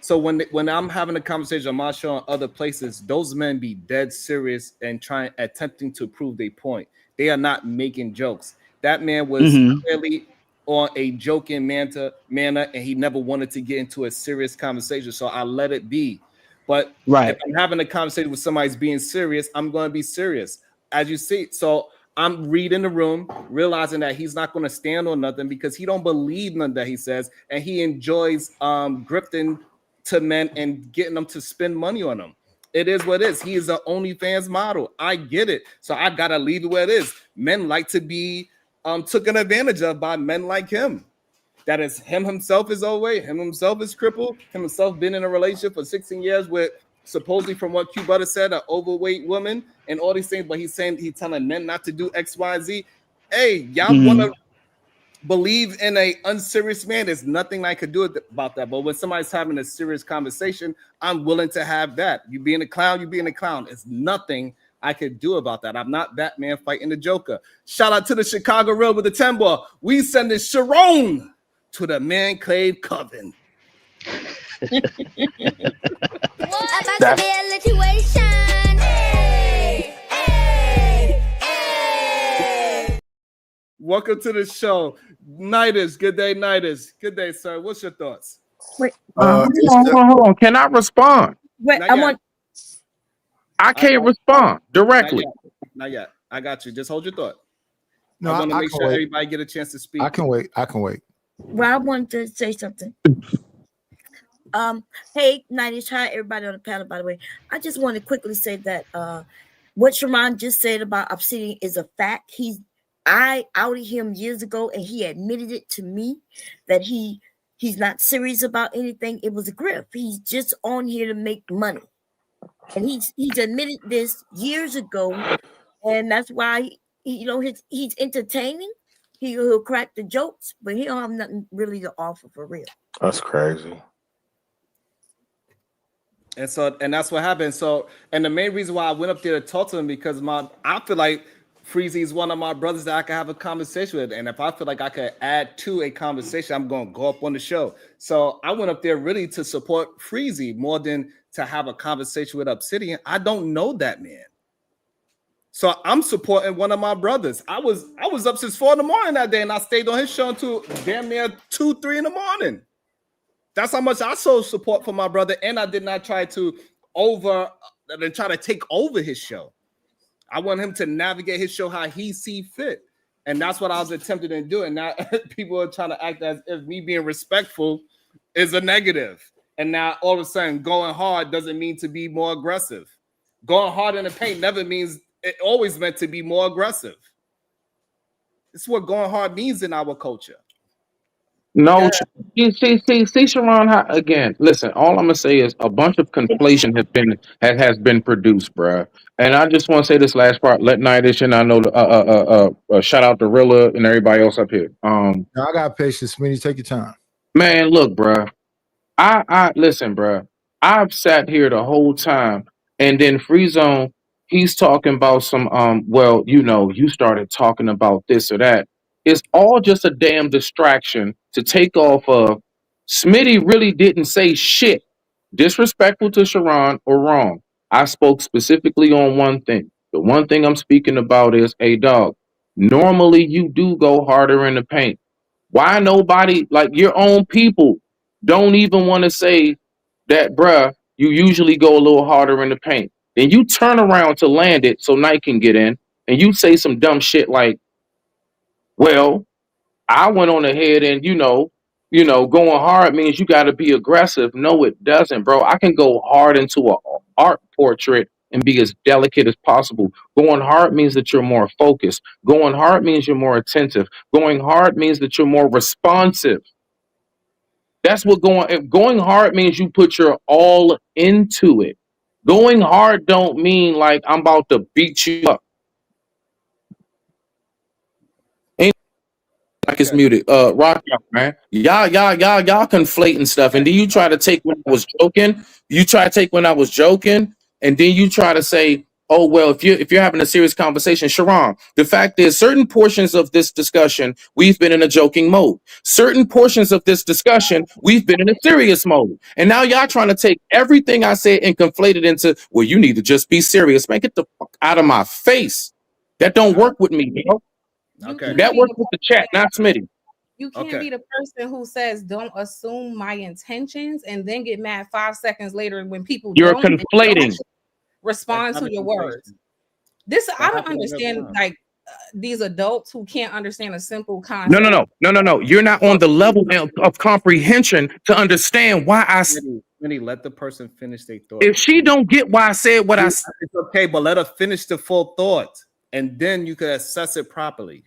B: So when I'm having a conversation on my show and other places, those men be dead serious and attempting to prove their point. They are not making jokes. That man was clearly on a joking manner, and he never wanted to get into a serious conversation. So I let it be. But if I'm having a conversation with somebody's being serious, I'm going to be serious, as you see. So I'm reading the room, realizing that he's not going to stand on nothing because he don't believe nothing that he says, and he enjoys grifting to men and getting them to spend money on them. It is what it is. He is an OnlyFans model. I get it. So I gotta leave it where it is. Men like to be taken advantage of by men like him. That is him himself is overweight. Him himself is crippled. Him himself been in a relationship for 16 years with supposedly, from what Q Butter said, an overweight woman and all these things. But he's telling men not to do X, Y, Z. Hey, y'all want to believe in a unserious man? There's nothing I could do about that. But when somebody's having a serious conversation, I'm willing to have that. You being a clown, you being a clown. It's nothing I could do about that. I'm not Batman fighting the Joker. Shout out to the Chicago Real with the 10 ball. We sending Sharon to the man cave coven. Welcome to the show. Nidus, good day, Nidus. Good day, sir. What's your thoughts?
F: Wait,
D: Hold on. Can I respond?
F: wait,
B: Not
F: I
B: yet.
F: want.
D: I can't respond directly.
B: Not yet. I got you. Just hold your thought.
I: No,
B: I want to
I: I
B: make
I: can
B: sure
I: wait.
B: everybody get a chance to speak.
I: I can wait. I can wait.
F: Well, I wanted to say something. Hey, 90s, hi, everybody on the panel, by the way. I just want to quickly say that what Sharon just said about Obsidian is a fact. I outed him years ago, and he admitted it to me that he's not serious about anything. It was a grift. He's just on here to make money. And he's admitted this years ago, and that's why he's entertaining. He'll crack the jokes, but he don't have nothing really to offer for real.
J: That's crazy.
B: And that's what happened. So, and the main reason why I went up there to talk to him because I feel like Freezy is one of my brothers that I can have a conversation with, and if I feel like I could add to a conversation, I'm going to go up on the show. So I went up there really to support Freezy more than to have a conversation with Obsidian. I don't know that man. So I'm supporting one of my brothers. I was up since 4 a.m. that day, and I stayed on his show until damn near 2, 3 a.m. That's how much I showed support for my brother, and I did not try to try to take over his show. I want him to navigate his show how he see fit, and that's what I was attempting to do. And now people are trying to act as if me being respectful is a negative. And now all of a sudden, going hard doesn't mean to be more aggressive. Going hard in the paint never means. It always meant to be more aggressive. It's what going hard means in our culture.
D: No, see, Sharon. Again, listen. All I'm gonna say is a bunch of conflation has been produced, bruh. And I just want to say this last part. Let Night Edition. I know. Shout out to Rilla and everybody else up here.
I: No, I got patience, Smitty. Take your time.
D: Man, look, bruh. I listen, bruh. I've sat here the whole time, and then Free Zone. He's talking about some. Well, you started talking about this or that. It's all just a damn distraction to take off of. Smitty really didn't say shit disrespectful to Sharon or wrong. I spoke specifically on one thing. The one thing I'm speaking about is a dog. Normally, you do go harder in the paint. Why nobody, like your own people, don't even want to say that, bruh, you usually go a little harder in the paint? Then you turn around to land it so Knight can get in, and you say some dumb shit like, well, I went on ahead and going hard means you got to be aggressive. No, it doesn't, bro. I can go hard into an art portrait and be as delicate as possible. Going hard means that you're more focused. Going hard means you're more attentive. Going hard means that you're more responsive. That's what going hard means. You put your all into it. Going hard don't mean like I'm about to beat you up. Like it's muted. Rock out, man. Y'all conflating stuff. And then you try to take when I was joking. You try to take when I was joking, and then you try to say, oh, well, if you're having a serious conversation, Sharon, the fact is certain portions of this discussion, we've been in a joking mode. Certain portions of this discussion, we've been in a serious mode. And now y'all trying to take everything I said and conflate it into, well, you need to just be serious. Man, get the fuck out of my face. That don't work with me, bro.
B: Okay.
D: That works with the chat, not Smitty.
G: You can't be the person who says don't assume my intentions and then get mad 5 seconds later when people
D: You're
G: don't
D: conflating.
G: Respond to your words. I don't understand these adults who can't understand a simple concept.
D: No. You're not on the level of comprehension to understand why I said.
B: Let the person finish their thought.
D: If she don't get why I said what I said,
B: it's okay, but let her finish the full thought, and then you can assess it properly.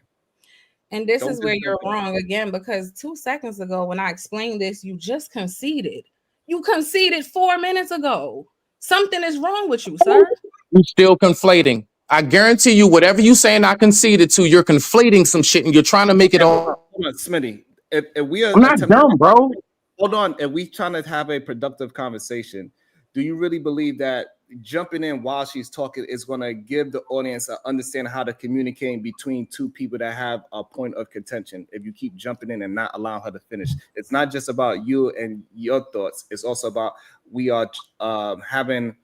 G: And this is where you're wrong again, because 2 seconds ago when I explained this, you just conceded. You conceded 4 minutes ago. Something is wrong with you, sir.
D: You're still conflating. I guarantee you, whatever you saying I conceded to, you're conflating some shit and you're trying to make it all.
B: Hold on, Smitty. If we are
D: I'm not dumb, bro.
B: Hold on. If we trying to have a productive conversation, do you really believe that jumping in while she's talking is going to give the audience an understanding how to communicate between two people that have a point of contention? If you keep jumping in and not allowing her to finish, it's not just about you and your thoughts. It's also about we are having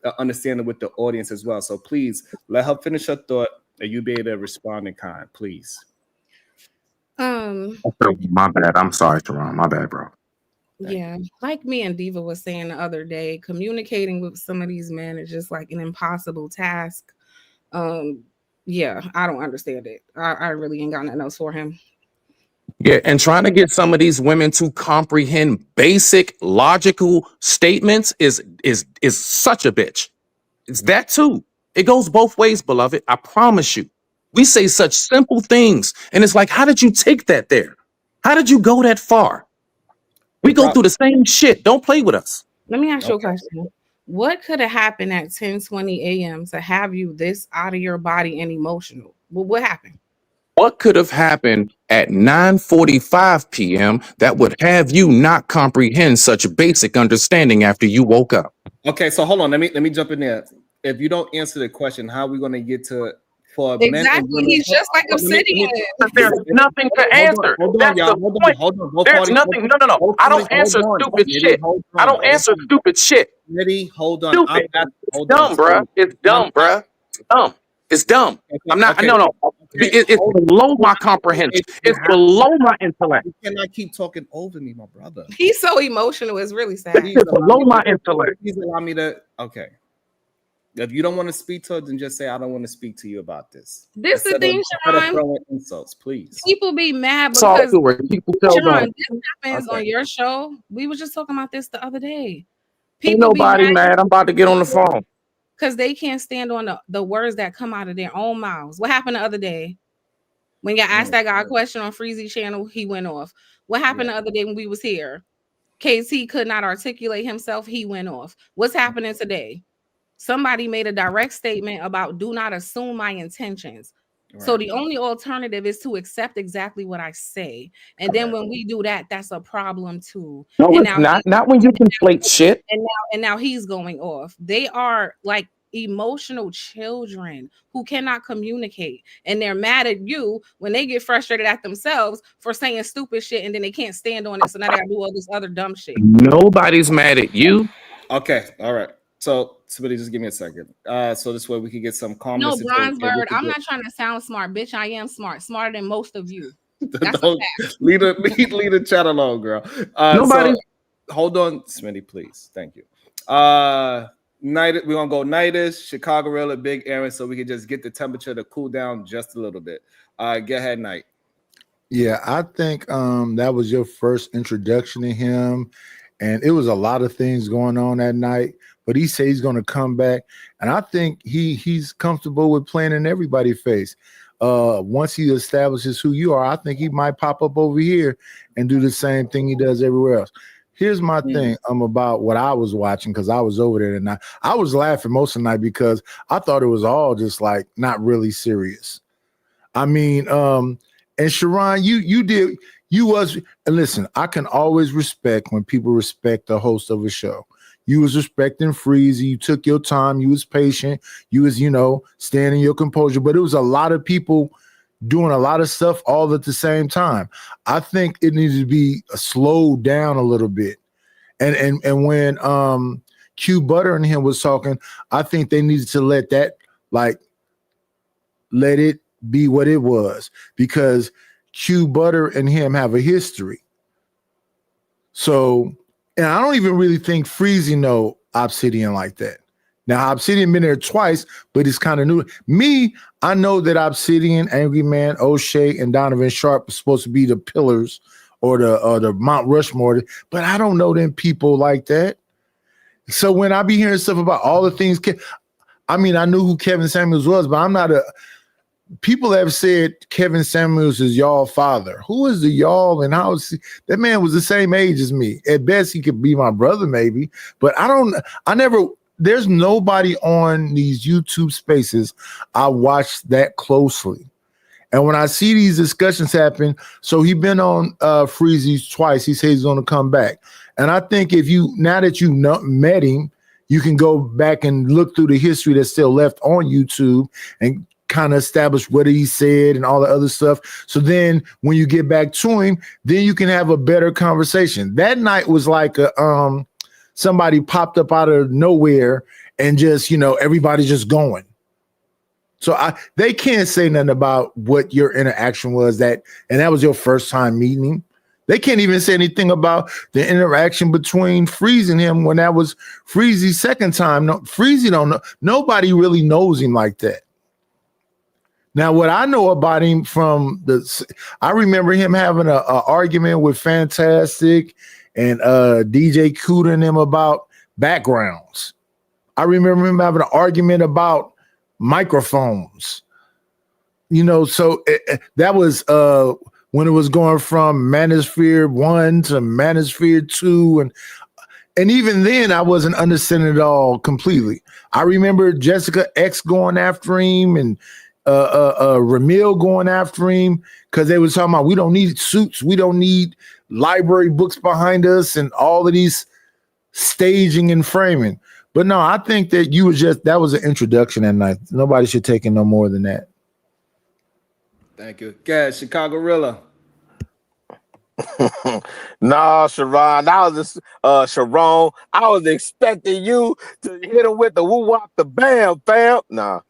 B: an understanding with the audience as well. So please let her finish her thought and you be able to respond in kind, please.
D: My bad. I'm sorry, Sharon. My bad, bro.
G: Yeah, like me and Diva was saying the other day, communicating with some of these men is just like an impossible task. Yeah, I don't understand it. I really ain't got nothing else for him.
J: Yeah, and trying to get some of these women to comprehend basic logical statements is such a bitch. It's that too. It goes both ways, beloved. I promise you. We say such simple things, and it's like, how did you take that there? How did you go that far? We go through the same shit. Don't play with us.
G: Let me ask you a question. What could have happened at 10:20 a.m. to have you this out of your body and emotional? Well, what happened?
J: What could have happened at 9:45 p.m. that would have you not comprehend such basic understanding after you woke up?
B: Okay, so hold on. Let me jump in there. If you don't answer the question, how are we going to get to for men and
G: Exactly.
B: women?
G: He's just like Obsidian.
J: There's nothing to answer. That's the point. There's nothing. No. I don't answer stupid shit. I don't answer stupid shit.
B: Hold on.
J: Stupid. It's dumb, bruh. It's dumb, bruh. It's dumb. It's dumb. I'm not. No. It's below my comprehension. It's below my intellect.
B: You cannot keep talking over me, my brother.
G: He's so emotional. It's really sad.
J: It's below my intellect.
B: Please allow me to. Okay. If you don't want to speak to it, then just say I don't want to speak to you about this.
G: This is the thing, Sharon.
B: Insults, please.
G: People be mad
J: Talk
G: because
J: to her. People tell
G: Sharon,
J: them.
G: this happens on your show. We were just talking about this the other day.
J: Ain't nobody mad. I'm about to get on the phone.
G: Because they can't stand on the words that come out of their own mouths. What happened the other day? When you asked that guy a question on Freezy channel, he went off. What happened the other day when we was here? KT could not articulate himself. He went off. What's happening today? Somebody made a direct statement about do not assume my intentions. Right. So the only alternative is to accept exactly what I say. And then when we do that, that's a problem too.
J: No,
G: and
J: it's not when you conflate shit.
G: And now he's going off. They are like emotional children who cannot communicate, and they're mad at you when they get frustrated at themselves for saying stupid shit, and then they can't stand on it. So now they gotta do all this other dumb shit.
J: Nobody's mad at you.
B: Okay, all right. So somebody just give me a second. So this way we can get some calmness.
G: No, Bronzebird, I'm not trying to sound smart, bitch. I am smart, smarter than most of you. That's
B: leave the chat alone, girl.
J: Nobody.
B: So, hold on, Smitty, please. Thank you. Night, we're gonna go Nightish, Chicago Rilla, Big Aaron, so we can just get the temperature to cool down just a little bit. Go ahead, Night.
I: Yeah, I think that was your first introduction to him, and it was a lot of things going on that night. But he said he's going to come back, and I think he's comfortable with playing in everybody's face. Once he establishes who you are, I think he might pop up over here and do the same thing he does everywhere else. Here's my thing about what I was watching, because I was over there tonight. I was laughing most of the night because I thought it was all just like not really serious. I mean, and Sharon, and listen, I can always respect when people respect the host of a show. You was respecting Freezy. You took your time. You was patient. You was, staying in your composure. But it was a lot of people doing a lot of stuff all at the same time. I think it needs to be slowed down a little bit. And when Q Butter and him was talking, I think they needed to let it be what it was, because Q Butter and him have a history. So, and I don't even really think Freezy know Obsidian like that. Now, Obsidian been there twice, but it's kind of new. Me, I know that Obsidian, Angry Man, O'Shea, and Donovan Sharp are supposed to be the pillars or the Mount Rushmore, but I don't know them people like that. So when I be hearing stuff about all the things, I knew who Kevin Samuels was, but I'm not people have said Kevin Samuels is y'all father. Who is the y'all, and how is that man was the same age as me? At best, he could be my brother, maybe, but there's nobody on these YouTube spaces I watch that closely. And when I see these discussions happen, so he been on Freezy's twice. He says he's going to come back. And I think now that you met him, you can go back and look through the history that's still left on YouTube and kind of establish what he said and all the other stuff. So then when you get back to him, then you can have a better conversation. That night was like somebody popped up out of nowhere and just, everybody's just going. So they can't say nothing about what your interaction was and that was your first time meeting him. They can't even say anything about the interaction between Freezy and him when that was Freezy's second time. No, Freezy don't know. Nobody really knows him like that. Now, what I know about him I remember him having a argument with Fantastic and DJ Cuda and him about backgrounds. I remember him having an argument about microphones. So that was when it was going from Manosphere 1 to Manosphere 2. And even then, I wasn't understanding it all completely. I remember Jessica X going after him and Ramil going after him because they were talking about we don't need suits, we don't need library books behind us and all of these staging and framing. But no, I think that that was an introduction that night. Nobody should take it no more than that.
B: Thank you. Guys, Chicago Rilla.
K: Nah, Sharon, Sharon, I was expecting you to hit him with the woo wop the bam, fam. Nah.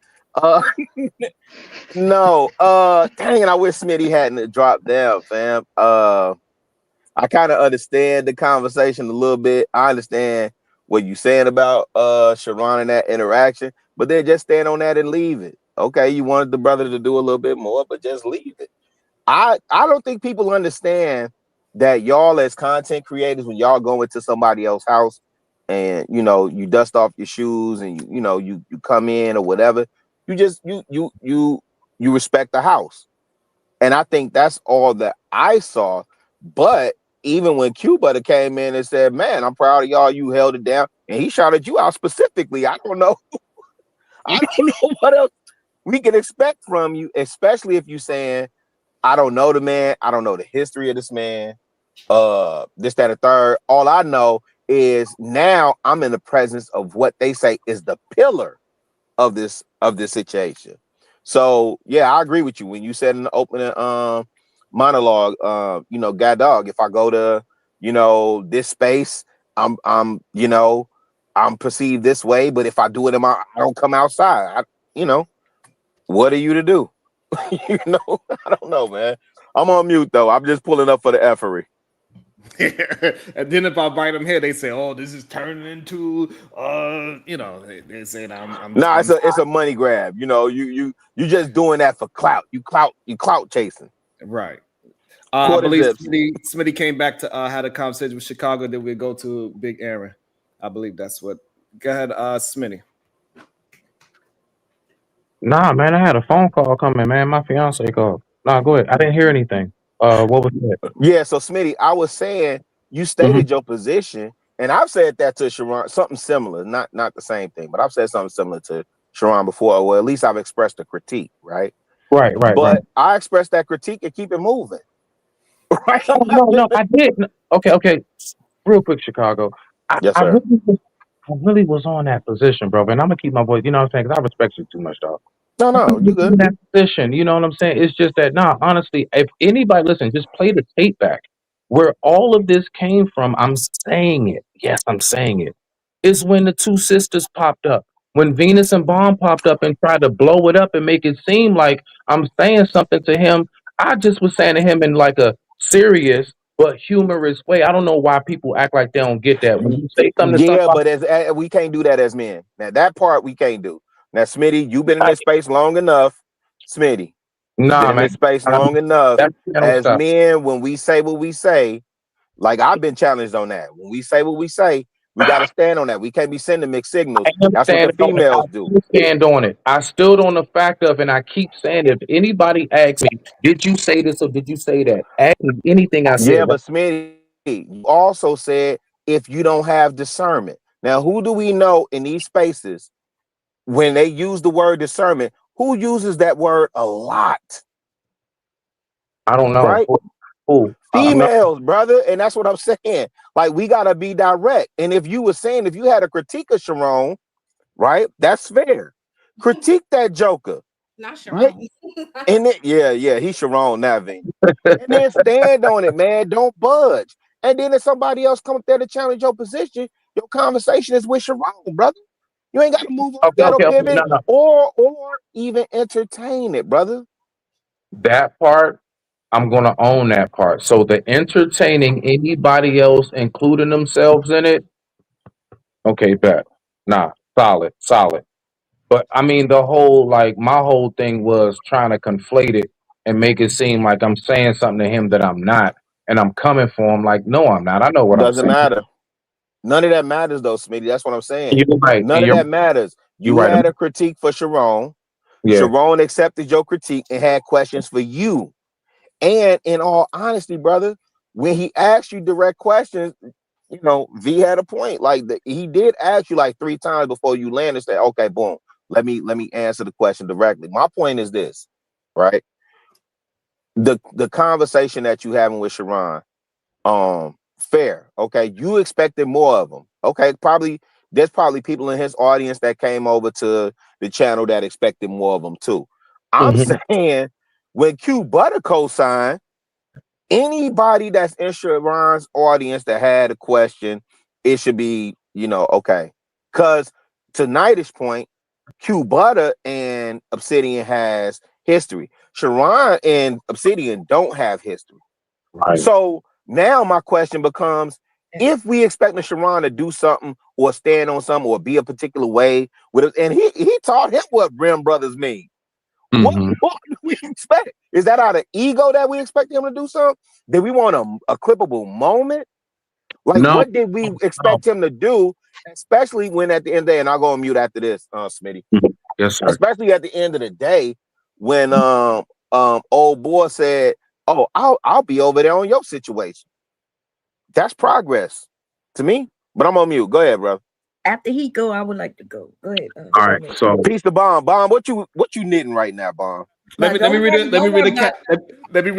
K: No. Dang it, I wish Smitty hadn't dropped down, fam. I kind of understand the conversation a little bit. I understand what you're saying about Sharon and that interaction, but then just stand on that and leave it. Okay, you wanted the brother to do a little bit more, but just leave it. I don't think people understand that y'all as content creators, when y'all go into somebody else's house and you dust off your shoes and you come in or whatever, you respect the house. And I think that's all that I saw. But even when Q Butter came in and said, "Man, I'm proud of y'all, you held it down," and he shouted you out specifically, I don't know. I don't know what else we can expect from you, especially if you're saying, "I don't know the man, I don't know the history of this man, this, that, and third. All I know is now I'm in the presence of what they say is the pillar of this situation." So yeah, I agree with you when you said in the opening monologue, God dog, if I go to this space, I'm perceived this way, but if I do it I don't come outside. What are you to do? I don't know, man. I'm on mute though. I'm just pulling up for the effery.
B: And then if I bite them here, they say, "Oh, this is turning into they say I'm
K: Nah, it's a money grab. You just doing that for clout. You clout chasing.
B: Right. I believe Smitty came back to had a conversation with Chicago. Then we go to Big Aaron. I believe that's what. Go ahead, Smitty.
J: Nah, man, I had a phone call coming, man. My fiance called. Nah, go ahead. I didn't hear anything. What was that?
K: Yeah, so Smitty, I was saying you stated your position, and I've said that to Sharon, something similar, not the same thing, but I've said something similar to Sharon before. Well, at least I've expressed a critique, right?
J: Right.
K: But I expressed that critique and keep it moving. Right?
J: No, I didn't. Okay. Real quick, Chicago.
K: Yes, sir.
J: I really was on that position, bro. And I'm gonna keep my voice. You know what I'm saying? Because I respect you too much, dog.
K: No, you good.
J: In that position, you know what I'm saying? It's just that, honestly, if anybody listen, just play the tape back. Where all of this came from, I'm saying it. Yes, I'm saying it. Is when the two sisters popped up. When Venus and Bond popped up and tried to blow it up and make it seem like I'm saying something to him. I just was saying to him in like a serious but humorous way. I don't know why people act like they don't get that. When you say something to somebody,
K: but as we can't do that as men. Now that part we can't do. Now, Smitty, you've been in this space long enough. Smitty,
J: nah,
K: been in
J: man,
K: this space long enough. As
J: stuff.
K: men, when we say what we say, like I've been challenged on that. When we say what we say, we got to stand on that. We can't be sending mixed signals. That's what the females do.
J: Stand on it. I stood on the fact of, and I keep saying, if anybody asks me, did you say this or did you say that? Ask me anything I said.
K: Yeah, but Smitty, you also said if you don't have discernment. Now, who do we know in these spaces when they use the word discernment? Who uses that word a lot?
J: I don't know.
K: Right?
J: Who?
K: Females, brother. And that's what I'm saying. Like, we got to be direct. And if you were saying, if you had a critique of Sharon, right, that's fair. Critique that joker.
G: Not Sharon.
K: And he's Sharon Navin. And then stand on it, man. Don't budge. And then if somebody else come up there to challenge your position, your conversation is with Sharon, brother. You ain't got to move off
J: Okay,
K: that or
J: okay, okay. No,
K: pivot
J: no.
K: or even entertain it, brother.
J: That part, I'm gonna own that part. So the entertaining anybody else, including themselves in it, okay, bet. Nah, solid, solid. But I mean, the whole like my whole thing was trying to conflate it and make it seem like I'm saying something to him that I'm not, and I'm coming for him like, no, I'm not. I know what I'm
K: Doesn't
J: saying.
K: matter. None of that matters though, Smitty. That's what I'm saying.
J: You're right,
K: None
J: and
K: of that matters.
J: you're
K: You
J: right.
K: had a critique for Sharon.
J: Yeah,
K: Sharon accepted your critique and had questions for you. And in all honesty, brother, when he asked you direct questions, V had a point. Like he did ask you like 3 times before you landed. Say, okay, boom. Let me answer the question directly. My point is this, right? The conversation that you having with Sharon, fair. Okay, you expected more of him. Okay, there's probably people in his audience that came over to the channel that expected more of him too. I'm saying when Q Butter co-signed, anybody that's in Sharon's audience that had a question, it should be, okay. Because to Night's point, Q Butter and Obsidian has history. Sharon and Obsidian don't have history.
J: right.
K: So now my question becomes, if we expect Sharon to do something or stand on something or be a particular way with it, and he taught him what Rim Brothers mean. What do we expect? Is that out of ego that we expect him to do something? Did we want a clippable moment? Like,
J: No,
K: what did we expect him to do? Especially when at the end of the day, and I'll go on mute after this, Smitty.
J: yes, sir.
K: Especially at the end of the day, when old boy said, "Oh, I'll be over there on your situation." That's progress to me. But I'm on mute. Go ahead, bro.
F: After he go, I would like to go. Go ahead.
J: All right, so
K: Peace to Bomb. Bomb, what you knitting right now, Bomb?
B: Let me read it. Let me read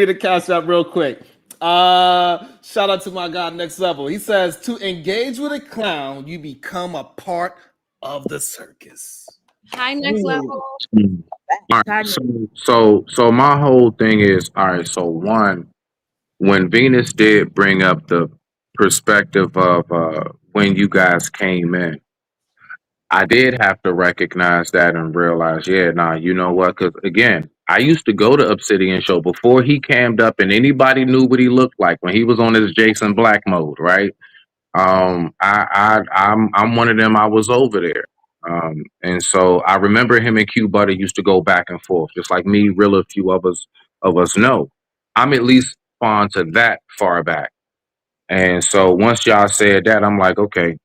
B: the cash out real quick. Shout out to my guy Next Level. He says, to engage with a clown, you become a part of the circus.
G: Hi, next level.
J: all right, so my whole thing is all right. So one, when Venus did bring up the perspective of when you guys came in, I did have to recognize that and realize, yeah, nah, you know what? Because again, I used to go to Obsidian show before he cammed up, and anybody knew what he looked like when he was on his Jason Black mode, right? I'm one of them. I was over there, and so I remember him and Q Butter used to go back and forth, just like me. Real a few of us know. I'm at least fond to that far back, and so once y'all said that, I'm like, okay,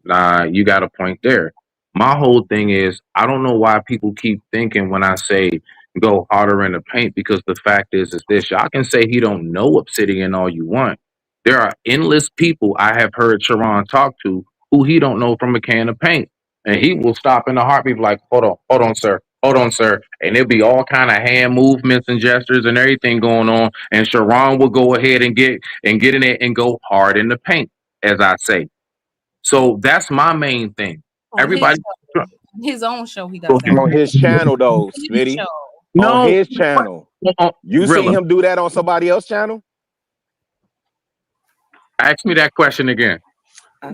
J: nah, you got a point there. My whole thing is, I don't know why people keep thinking when I say go harder in the paint, because the fact is this: y'all can say he don't know Obsidian all you want. There are endless people I have heard Sharon talk to who he don't know from a can of paint, and he will stop in a heartbeat, like, hold on, sir. Hold on, sir. And there'll be all kind of hand movements and gestures and everything going on. And Sharon will go ahead and get in it and go hard in the paint, as I say. So that's my main thing.
G: On
J: Everybody,
G: his own show, he does that.
K: On his channel, though,
G: His
K: Smitty.
G: show.
K: On
J: no,
K: his channel. You seen him do that on somebody else's channel?
J: Ask me that question again.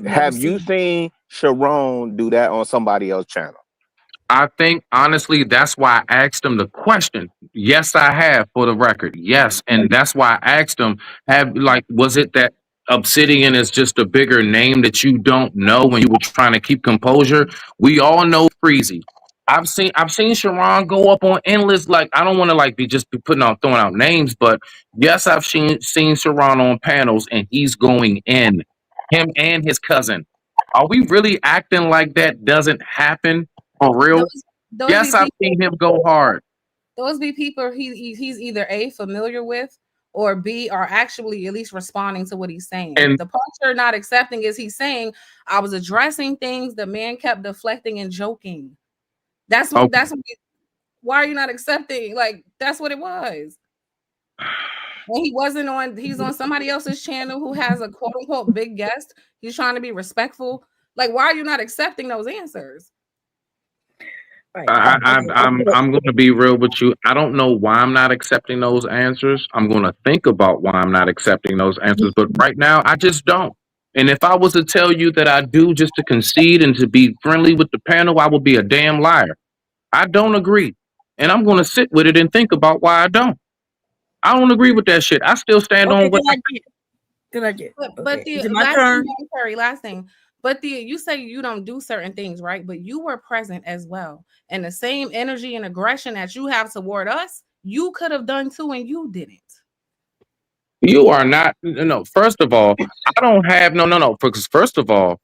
K: Have you seen Sharon do that on somebody else's channel?
J: I think honestly, that's why I asked him the question. Yes, I have, for the record. Yes, and that's why I asked him. Was it that Obsidian is just a bigger name that you don't know when you were trying to keep composure? We all know Freezy. I've seen Sharon go up on endless, like, I don't want to like be throwing out names, but yes, I've seen Sharon on panels and he's going in, him and his cousin. Are we really acting like that doesn't happen for real?
G: Those
J: Yes,
G: be
J: I've seen him go hard.
G: Those be people he's either A, familiar with, or B, are actually at least responding to what he's saying.
J: And
G: the part you're not accepting is he's saying, I was addressing things, the man kept deflecting and joking. That's what why are you not accepting? Like, that's what it was. And he's on somebody else's channel who has a quote unquote big guest. He's trying to be respectful. Like, why are you not accepting those answers?
F: Right.
J: I'm going to be real with you. I don't know why I'm not accepting those answers. I'm going to think about why I'm not accepting those answers, but right now I just don't. And if I was to tell you that I do just to concede and to be friendly with the panel, I would be a damn liar. I don't agree. And I'm going to sit with it and think about why I don't. I don't agree with that shit. I still stand
F: Okay,
J: on what
F: good idea. Good idea.
G: But
F: Okay.
G: the
F: Is it my
G: last
F: turn?
G: thing, sorry, last thing. But you say you don't do certain things, right? But you were present as well. And the same energy and aggression that you have toward us, you could have done too, and you didn't.
J: you are not. No, first of all, I don't have no. Because first of all,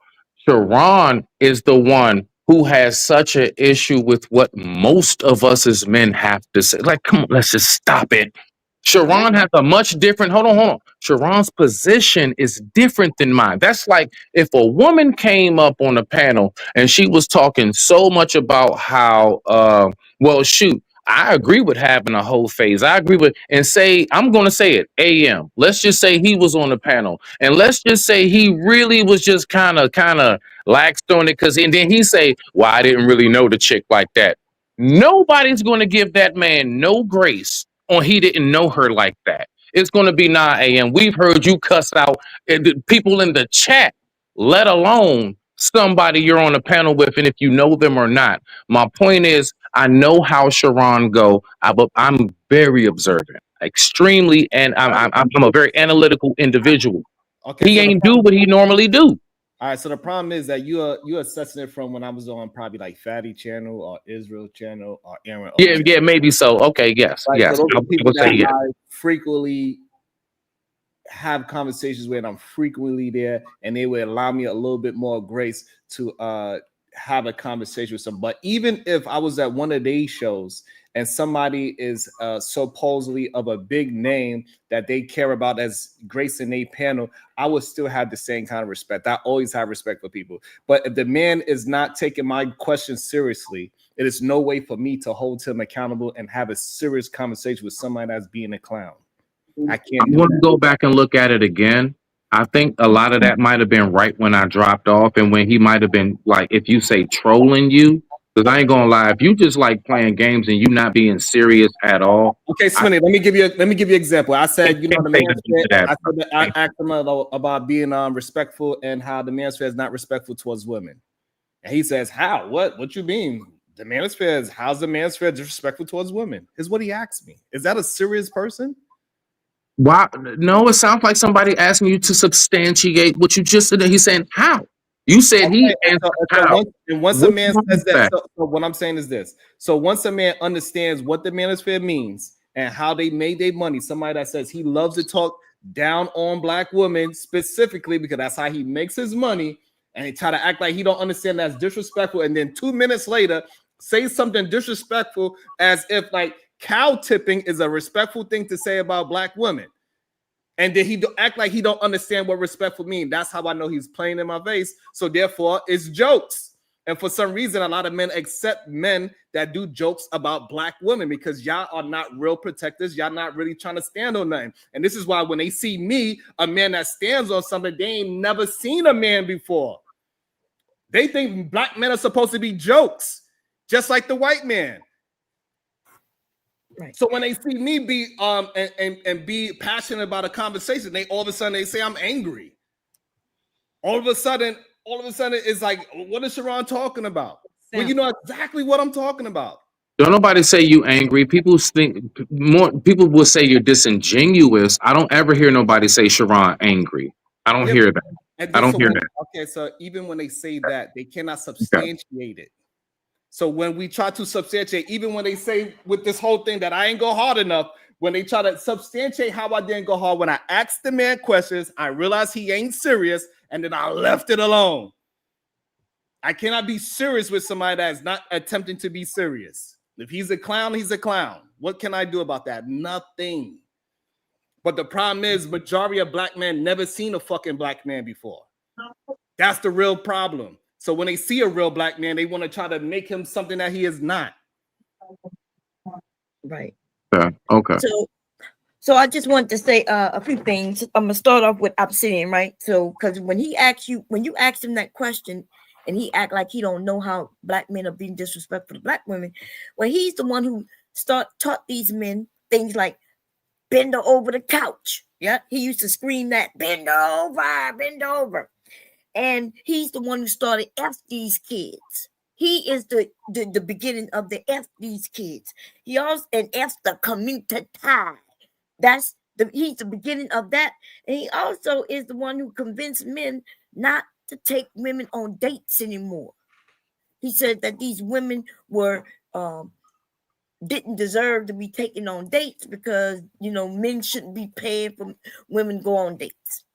J: Sharon is the one who has such an issue with what most of us as men have to say. Like, come on, let's just stop it. Sharon has a much different. Hold on. Sharon's position is different than mine. That's like if a woman came up on a panel and she was talking so much about how, well, shoot, I agree with having a whole phase. I agree with, and say, I'm going to say it, AM. Let's just say he was on the panel, and let's just say he really was just kind of laxed on it, and then he say, well, I didn't really know the chick like that. Nobody's going to give that man no grace on he didn't know her like that. It's going to be, nah, AM, we've heard you cuss out people in the chat, let alone somebody you're on a panel with, and if you know them or not. My point is, I know how Sharon go. I'm very observant, extremely, and I'm a very analytical individual.
B: Okay,
J: He
B: so the
J: ain't do
B: problem,
J: what he normally do.
B: all right, so the problem is that you're assessing it from when I was on probably like Fatty channel or Israel channel or Aaron O's.
J: Yeah, maybe so. Okay, yes,
B: Right, so
J: yes.
B: those
J: I
B: are people
J: would say
B: that
J: yes.
B: I frequently have conversations with. I'm frequently there, and they would allow me a little bit more grace to have a conversation with them. But even if I was at one of these shows and somebody is supposedly of a big name that they care about as gracing a panel, I would still have the same kind of respect. I always have respect for people. But if the man is not taking my question seriously, it is no way for me to hold him accountable and have a serious conversation with somebody that's being a clown. I
J: I
B: can't do
J: want to
B: that.
J: go back and look at it again. I think a lot of that might have been right when I dropped off, and when he might have been like, if you say trolling you, because I ain't gonna lie, if you just like playing games and you not being serious at all,
B: Okay,
J: I
B: Smitty, let me give you an example. I said, you know,
J: can't
B: the
J: say
B: man
J: nothing to
B: said,
J: that.
B: I said that I asked him about being respectful and how the manosphere is not respectful towards women. And he says, how? What you mean? The manosphere is, how's the manosphere disrespectful towards women? Is what he asked me. Is that a serious person?
J: Why? No, it sounds like somebody asking you to substantiate what you just said. He's saying how. You said
B: Okay,
J: he answered
B: so
J: how.
B: once a
J: What's
B: man
J: wrong
B: says
J: with
B: that,
J: that?
B: so what I'm saying is this. So once a man understands what the manosphere means and how they made their money, somebody that says he loves to talk down on black women specifically because that's how he makes his money, and he try to act like he don't understand that's disrespectful, and then 2 minutes later say something disrespectful as if like cow tipping is a respectful thing to say about black women. And then he act like he don't understand what respectful mean. That's how I know he's playing in my face. So therefore, it's jokes. And for some reason, a lot of men accept men that do jokes about black women because y'all are not real protectors. Y'all not really trying to stand on nothing. And this is why when they see me, a man that stands on something, they ain't never seen a man before. They think black men are supposed to be jokes, just like the white man.
F: Right.
B: So when they see me be and be passionate about a conversation, they all of a sudden they say I'm angry. All of a sudden it's like, what is Sharon talking about? Well, you know exactly what I'm talking about.
J: Don't nobody say you angry. People think more. People will say you're disingenuous. I don't ever hear nobody say Sharon angry. I don't
B: Yeah,
J: hear that.
B: and
J: I
B: then,
J: don't
B: so
J: hear
B: when,
J: that.
B: okay, so even when they say that, they cannot
J: Okay.
B: substantiate it. So when we try to substantiate, even when they say with this whole thing that I ain't go hard enough, when they try to substantiate how I didn't go hard, when I asked the man questions, I realized he ain't serious, and then I left it alone. I cannot be serious with somebody that is not attempting to be serious. If he's a clown, he's a clown. What can I do about that? Nothing. But the problem is, majority of black men never seen a fucking black man before. That's the real problem. So when they see a real black man, they want to try to make him something that he is not.
F: Right.
J: Okay.
F: So I just wanted to say a few things. I'm gonna start off with Obsidian, right? So because when you ask him that question, and he act like he don't know how black men are being disrespectful to black women, well, he's the one who taught these men things like bend over the couch. Yeah, he used to scream that bend over, bend over. And he's the one who started F these kids. He is the beginning of the F these kids. He also and F the community. He's the beginning of that. And he also is the one who convinced men not to take women on dates anymore. He said that these women were didn't deserve to be taken on dates because men shouldn't be paying for women go on dates.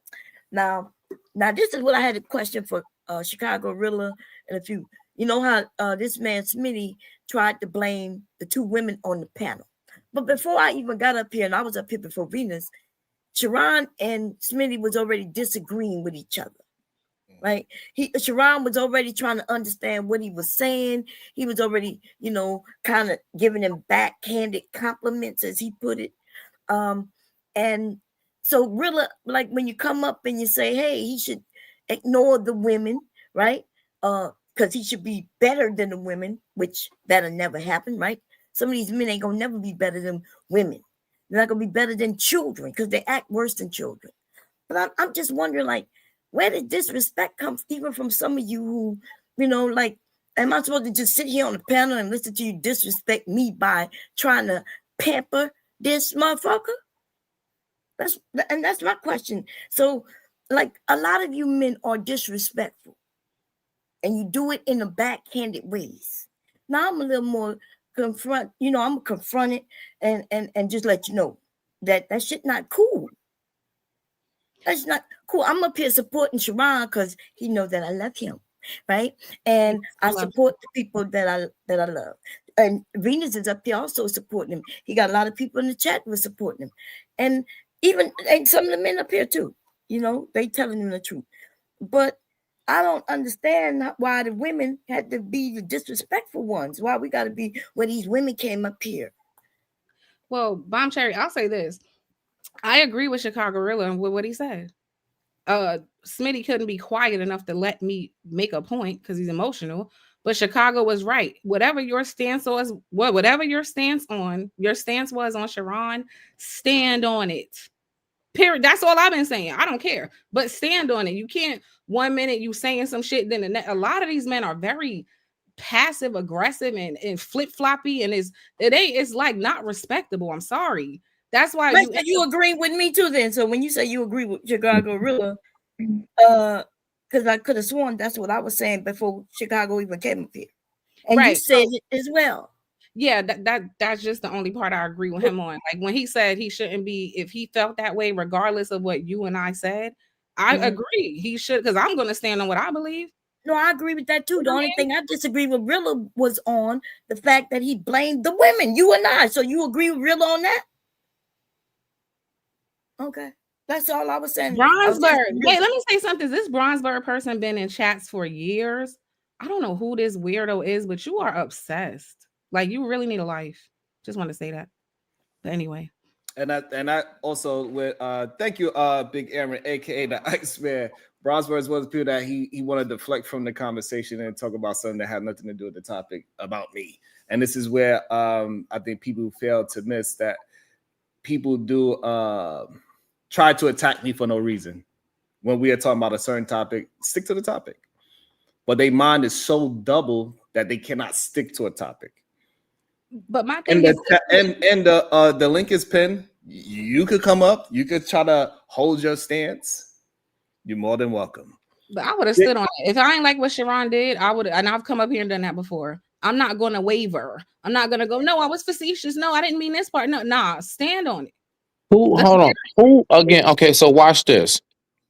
F: Now this is what I had a question for Chicago Rilla and a few. You know how this man Smitty tried to blame the two women on the panel. But before I even got up here, and I was up here before Venus, Sharon and Smitty was already disagreeing with each other. Right? Sharon was already trying to understand what he was saying. He was already, kind of giving him backhanded compliments, as he put it. And so Rilla, like when you come up and you say, hey, he should ignore the women, right? Because he should be better than the women, which that'll never happen, right? Some of these men ain't gonna never be better than women. They're not gonna be better than children because they act worse than children. But I'm just wondering, like, where did disrespect come even from some of you who, like, am I supposed to just sit here on the panel and listen to you disrespect me by trying to pamper this motherfucker? That's my question. So, like, a lot of you men are disrespectful, and you do it in the backhanded ways. Now I'm a little more I'm gonna confront it and just let you know that shit not cool. That's not cool. I'm up here supporting Sharon because he knows that I love him, right? And I support the people that I love. And Venus is up here also supporting him. He got a lot of people in the chat who are supporting him, and some of the men up here too. They telling him the truth. But I don't understand why the women had to be the disrespectful ones. Why we got to be when these women came up here.
G: Well, Bomb Cherry, I'll say this. I agree with Chicago Rilla and with what he said. Smitty couldn't be quiet enough to let me make a point because he's emotional. But Chicago was right. Whatever your stance was, whatever your stance was on Sharon, stand on it. Period. That's all I've been saying. I don't care, but stand on it. You can't 1 minute you saying some shit, then a lot of these men are very passive aggressive and flip-floppy, and it's like not respectable. I'm sorry. That's why
F: you agree with me too then. So when you say you agree with Chicago Rilla, because I could have sworn that's what I was saying before Chicago even came up here. And right. You said it as well.
G: Yeah, that's just the only part I agree with him on. Like when he said he shouldn't be, if he felt that way, regardless of what you and I said, I agree. He should, because I'm going to stand on what I believe.
F: No, I agree with that too. The only thing I disagree with Rilla was on the fact that he blamed the women, you and I. So you agree with Rilla on that? Okay. That's all I was saying.
G: Bronzeberg. Wait, let me say something. This Bronzeberg person been in chats for years. I don't know who this weirdo is, but you are obsessed. Like, you really need a life. Just want to say that. But anyway.
B: And I also with thank you, Big Aaron, aka the Iceman. Bronzeberg is one of the people that he wanted to deflect from the conversation and talk about something that had nothing to do with the topic about me. And this is where I think people fail to miss that people do try to attack me for no reason. When we are talking about a certain topic, stick to the topic. But their mind is so double that they cannot stick to a topic.
G: But my thing is,
B: the link is pinned. You could come up. You could try to hold your stance. You're more than welcome.
G: But I would have stood on it. If I ain't like what Sharon did, I would. And I've come up here and done that before. I'm not going to waver. I'm not going to go, no, I was facetious. No, I didn't mean this part. No, nah, stand on it.
J: Hold on. Who again? Okay, so watch this.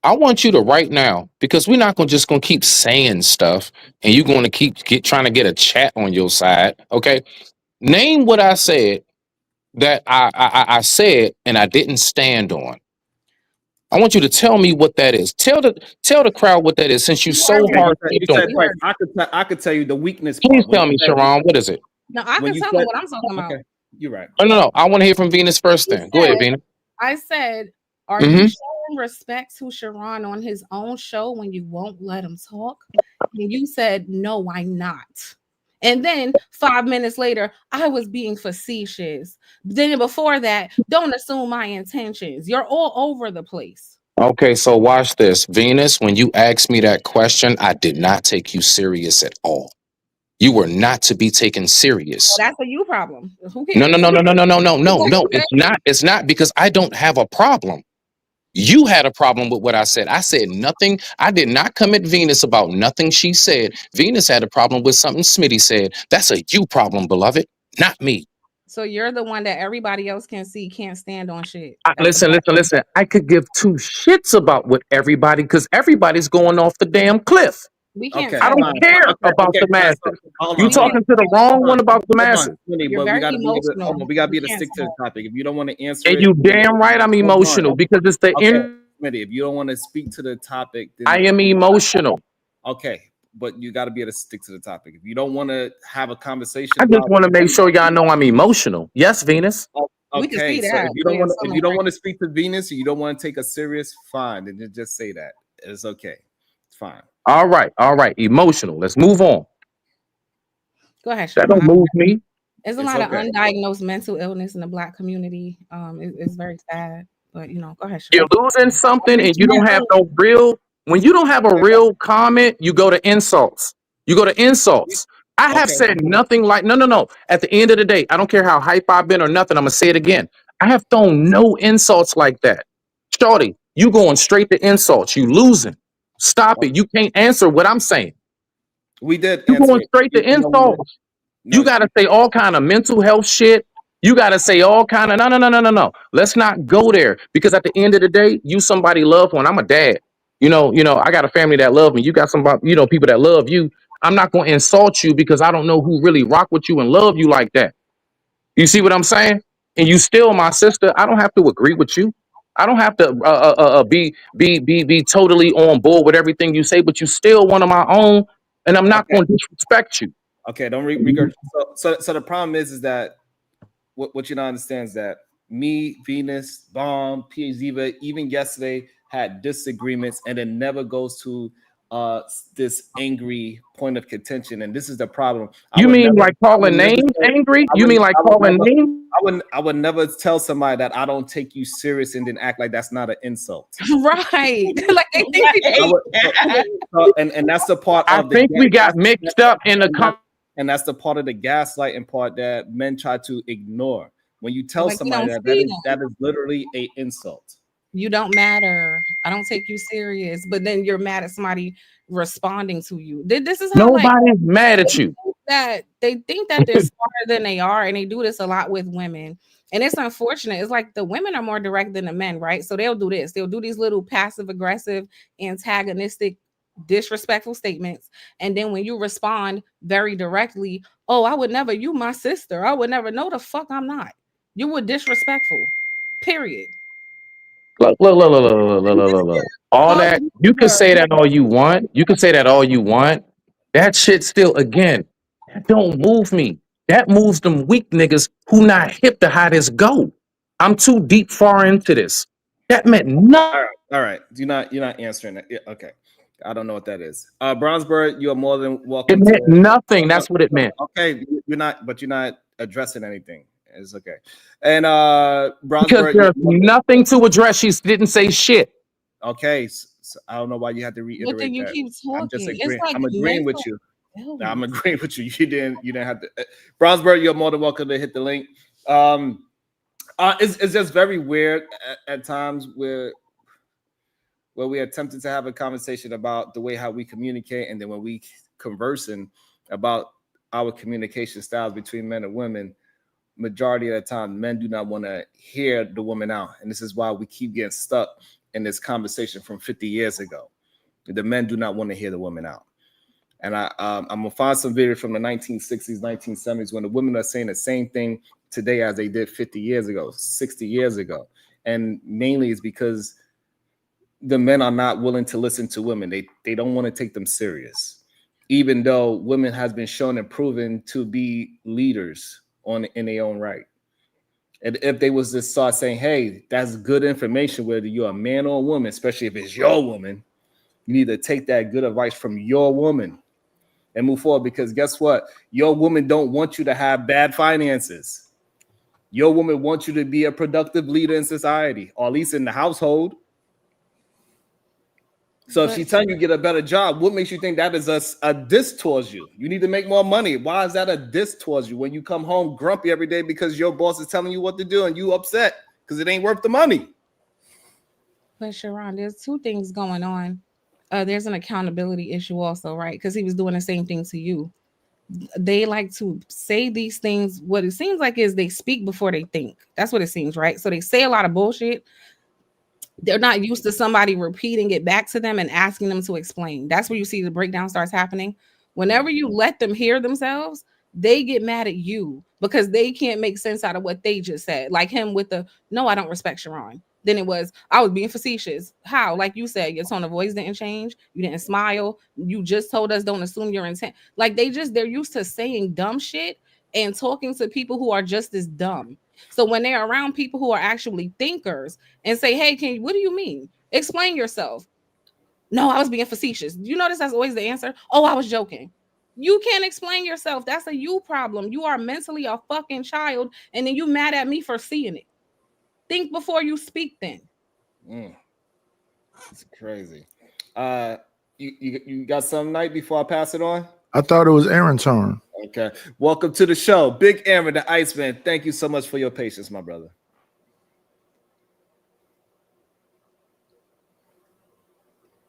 J: I want you to right now, because we're not just gonna keep saying stuff, and you're going to keep trying to get a chat on your side. Okay, name what I said that I said and I didn't stand on. I want you to tell me what that is. Tell the crowd what that is, since you so hard.
B: I could tell you the weakness.
J: Please tell me, Sharon, what is it?
G: No, I can tell them what I'm talking about.
B: Okay, you're right.
J: Oh, no. I want to hear from Venus first. Then go ahead, Venus.
G: I said, are you showing respect to Sharon on his own show when you won't let him talk? And you said, no, I'm not. And then 5 minutes later, I was being facetious. Then before that, don't assume my intentions. You're all over the place.
J: Okay, so watch this. Venus, when you asked me that question, I did not take you serious at all. You were not to be taken serious.
G: Well, that's a you problem. Who
J: No,
G: cares?
J: no, no, no, no, no, no, no, no, no. It's not. It's not because I don't have a problem. You had a problem with what I said. I said nothing. I did not come at Venus about nothing she said. Venus had a problem with something Smitty said. That's a you problem, beloved, not me.
G: So you're the one that everybody else can see can't stand on shit. That's the
J: Listen,
G: problem.
J: listen, listen. I could give two shits about what everybody, because everybody's going off the damn cliff.
G: We can't
B: Okay,
J: I
G: tell
J: don't
B: fine.
G: you.
J: care
B: Okay,
J: about
B: okay,
J: the
B: fine.
J: masses.
B: Hold
J: You
B: on, hold on.
J: talking to the wrong
B: Hold
J: one about the
B: on,
J: masses.
B: Smitty,
G: You're
B: but we
G: very
B: gotta be able to,
G: emotional.
B: we gotta be
G: You
B: able to
G: can't
B: stick to the
G: tell.
B: topic. If you don't want to answer
J: And
B: it,
J: you damn right I'm
B: hold on.
J: emotional because it's the
B: Okay,
J: end.
B: Smitty, if you don't want to speak to the topic,
J: I
B: then
J: am emotional.
B: okay, but you got to be able to stick to the topic. If you don't want to have a conversation
J: I just
B: about,
J: want to make sure y'all know I'm emotional. Yes, Venus.
G: We can
B: okay,
G: see
B: so
G: that.
B: if you don't want to, if you don't want to speak to Venus, or you don't want to take a serious, fine, then just say that. It's okay. It's fine.
J: All right, all right. Emotional. Let's move on.
G: Go ahead,
J: That don't
G: Sharon.
J: move me.
G: There's a
B: It's
G: lot of
B: okay.
G: undiagnosed mental illness in the Black community. It's very sad. But go ahead,
J: You're
G: Sharon.
J: losing something and you
F: mentioned that
J: don't have
F: earlier.
J: no real, when you don't have a real comment, you go to insults. You go to insults. I have
B: Okay.
J: said nothing like, no, no, no. At the end of the day, I don't care how hype I've been or nothing. I'm going to say it again. I have thrown no insults like that. Shorty, you going straight to insults. You losing. Stop it. You can't answer what I'm saying.
B: We did
J: You
B: answer
J: going
B: it.
J: straight to
B: You know, we did.
J: insults. You
B: No,
J: got to say all kind of mental health shit. You got to say all kind of no, no, no, no, no, no. Let's not go there because at the end of the day, you somebody loved one. I'm a dad. I got a family that love me. You got somebody, people that love you. I'm not going to insult you because I don't know who really rock with you and love you like that. You see what I'm saying? And you still my sister. I don't have to agree with you. I don't have to be totally on board with everything you say, but you still one of my own, and I'm not
B: okay.
J: going to disrespect you.
B: Okay. Don't regurgitate. So the problem is that what you don't understand is that me, Venus, Bomb, PH Ziva, even yesterday had disagreements, and it never goes to this angry point of contention. And this is the problem.
J: You mean like
B: I would
J: calling
B: never
J: names
B: say,
J: angry?
B: I
J: You
B: would
J: mean like
B: I would
J: calling
B: never
J: names?
B: I would never tell somebody that I don't take you serious and then act like that's not an insult.
G: Right. Like they think
B: I would, and that's the part
J: I
B: of the
J: think we got mixed up in the
B: and that's the part of the gaslighting part that men try to ignore. When you tell
G: like you
B: somebody
G: don't
B: that
G: see
B: that
G: them.
B: is literally a insult.
G: You don't matter. I don't take you serious. But then you're mad at somebody responding to you. This is how
J: Nobody's mad at you.
G: they think that they're smarter than they are, and they do this a lot with women. And it's unfortunate. It's like the women are more direct than the men, right? So they'll do this. They'll do these little passive aggressive, antagonistic, disrespectful statements. And then when you respond very directly, oh, I would never, you my sister. I would never. No, the fuck I'm not. You were disrespectful. Period.
J: Look. All
G: Call
J: that
G: you
J: you can
G: sister.
J: say that all you want. You can say that all you want. That shit still, again, that don't move me. That moves them weak niggas who not hip to how this go. I'm too deep far into this. That meant nothing.
B: All right. You're not answering that. Yeah, okay. I don't know what that is. Brownsburg, you are more than
J: It
B: welcome to.
J: meant nothing. That's what it meant.
B: Okay, you're not addressing anything. It's okay. And
J: Because
B: Brownsburg,
J: there's nothing to address. She didn't say shit.
B: okay. So I don't know why you had to
G: But then
B: reiterate
G: you
B: that.
G: keep
B: I'm just
G: talking. It's
B: agreeing.
G: like
B: I'm agreeing with
G: mental
B: you.
G: illness.
B: I'm agreeing with you. You didn't have to. Brownsburg, you're more than welcome to hit the link. It's just very weird at times where we attempted to have a conversation about the way how we communicate, and then when we conversing about our communication styles between men and women, majority of the time men do not want to hear the woman out, and this is why we keep getting stuck in this conversation from 50 years ago. The men do not want to hear the woman out. And I'm gonna find some video from the 1960s, 1970s when the women are saying the same thing today as they did 50 years ago, 60 years ago. And mainly it's because the men are not willing to listen to women. They don't want to take them serious, even though women has been shown and proven to be leaders in their own right. And if they was to start saying, hey, that's good information, whether you're a man or a woman, especially if it's your woman, you need to take that good advice from your woman and move forward, because guess what? Your woman don't want you to have bad finances. Your woman wants you to be a productive leader in society, or at least in the household. So if she's telling you get a better job, what makes you think that is a diss towards you? You need to make more money. Why is that a diss towards you when you come home grumpy every day because your boss is telling you what to do and you upset because it ain't worth the money?
G: But Sharon, there's two things going on. There's an accountability issue also, right? Because he was doing the same thing to you. They like to say these things. What it seems like is they speak before they think. That's what it seems, right? So they say a lot of bullshit. They're not used to somebody repeating it back to them and asking them to explain. That's where you see the breakdown starts happening. Whenever you let them hear themselves, they get mad at you because they can't make sense out of what they just said. Like him with the, no, I don't respect Sharon. Then it was, I was being facetious. How? Like you said, your tone of voice didn't change. You didn't smile. You just told us don't assume your intent. Like they're used to saying dumb shit and talking to people who are just as dumb. So when they're around people who are actually thinkers and say, hey, what do you mean? Explain yourself. No, I was being facetious. You notice that's always the answer. Oh, I was joking. You can't explain yourself. That's a you problem. You are mentally a fucking child. And then you mad at me for seeing it. Think before you speak then.
B: It's crazy. You got some night before I pass it on?
I: I thought it was Aaron's turn.
B: Okay. Welcome to the show. Big Aaron, the Iceman. Thank you so much for your patience, my brother.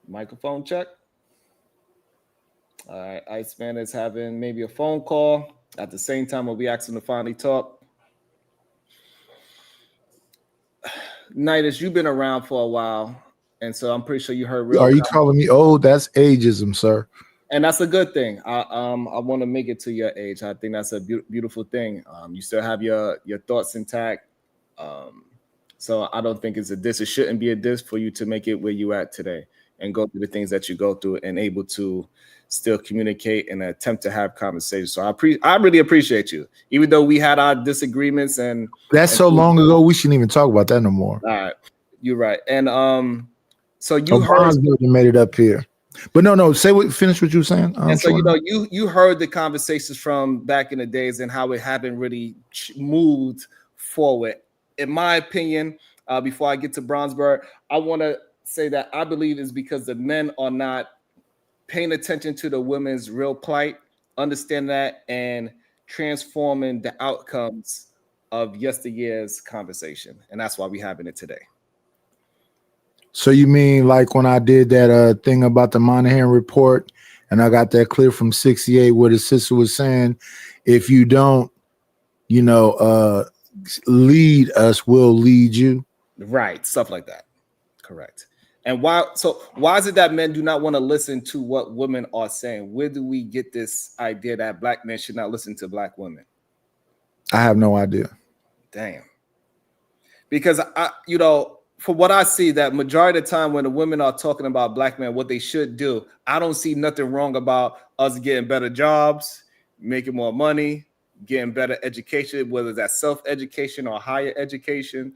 B: Microphone check. All right. Iceman is having maybe a phone call. At the same time, we'll be asking to finally talk. Nidus, you've been around for a while, and so I'm pretty sure you heard.
I: Are you calling me old? That's ageism, sir.
B: And that's a good thing. I want to make it to your age. I think that's a beautiful thing. You still have your thoughts intact. So I don't think it's a diss. It shouldn't be a diss for you to make it where you at today and go through the things that you go through and able to still communicate and attempt to have conversations. So I really appreciate you, even though we had our disagreements and
I: so long ago. We shouldn't even talk about that no more.
B: All right, you're right. And so you heard
I: made it up here. But no, finish what you were saying.
B: And so, you heard the conversations from back in the days and how it hadn't really moved forward. In my opinion, before I get to Brownsburg, I want to say that I believe it's because the men are not paying attention to the women's real plight, understand that, and transforming the outcomes of yesteryear's conversation. And that's why we're having it today.
I: So you mean like when I did that thing about the Monahan report and I got that clip from 68 where the sister was saying, if you don't, lead us, we'll lead you.
B: Right. Stuff like that. Correct. And why is it that men do not want to listen to what women are saying? Where do we get this idea that black men should not listen to black women?
I: I have no idea.
B: Damn. Because for what I see, that majority of the time when the women are talking about black men, what they should do, I don't see nothing wrong about us getting better jobs, making more money, getting better education, whether that's self-education or higher education.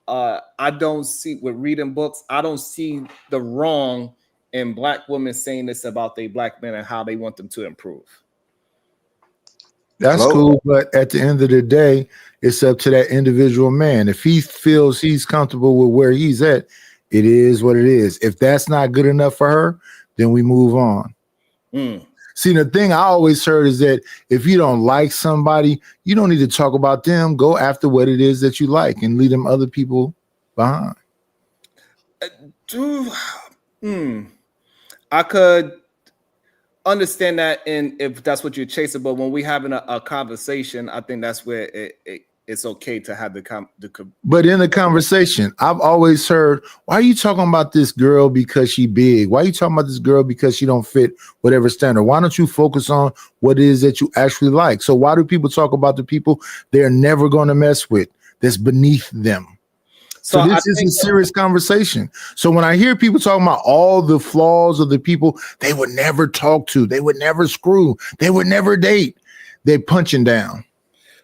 B: I don't see, with reading books, I don't see the wrong in black women saying this about their black men and how they want them to improve.
I: That's cool, but at the end of the day, it's up to that individual man. If he feels he's comfortable with where he's at, it is what it is. If that's not good enough for her, then we move on. See, the thing I always heard is that if you don't like somebody, you don't need to talk about them. Go after what it is that you like and leave them other people behind.
B: I could understand that, and if that's what you're chasing, but when we're having a conversation, I think that's where it's okay to have
I: But in the conversation, I've always heard, why are you talking about this girl because she big? Why are you talking about this girl because she don't fit whatever standard? Why don't you focus on what it is that you actually like? So why do people talk about the people they're never going to mess with, that's beneath them? So this is a serious conversation. So when I hear people talking about all the flaws of the people they would never talk to, they would never screw, they would never date, they're punching down.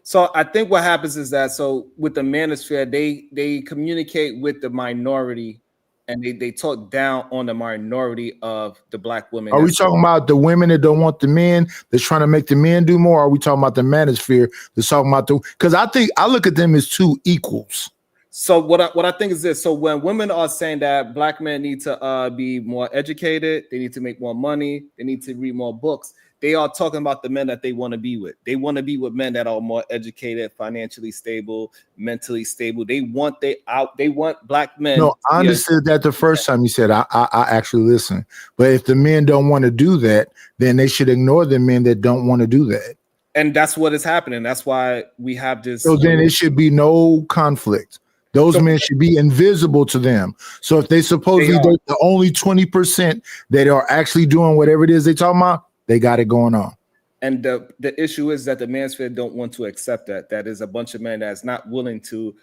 B: So I think what happens is that, so with the manosphere, they communicate with the minority and they talk down on the minority of the black women.
I: Are we talking about the women that don't want the men, that's trying to make the men do more? Or are we talking about the manosphere that's talking about because I think I look at them as two equals.
B: So what I think is this. So when women are saying that black men need to be more educated, they need to make more money, they need to read more books, they are talking about the men that they want to be with. They want to be with men that are more educated, financially stable, mentally stable. They want black men.
I: No, I understood that the first time you said I actually listen. But if the men don't want to do that, then they should ignore the men that don't want to do that.
B: And that's what is happening. That's why we have this.
I: So then it should be no conflict. Those men should be invisible to them. So if they supposedly date the only 20% that are actually doing whatever it is they talking about, they got it going on.
B: And the issue is that the manosphere don't want to accept that. That is a bunch of men that's not willing to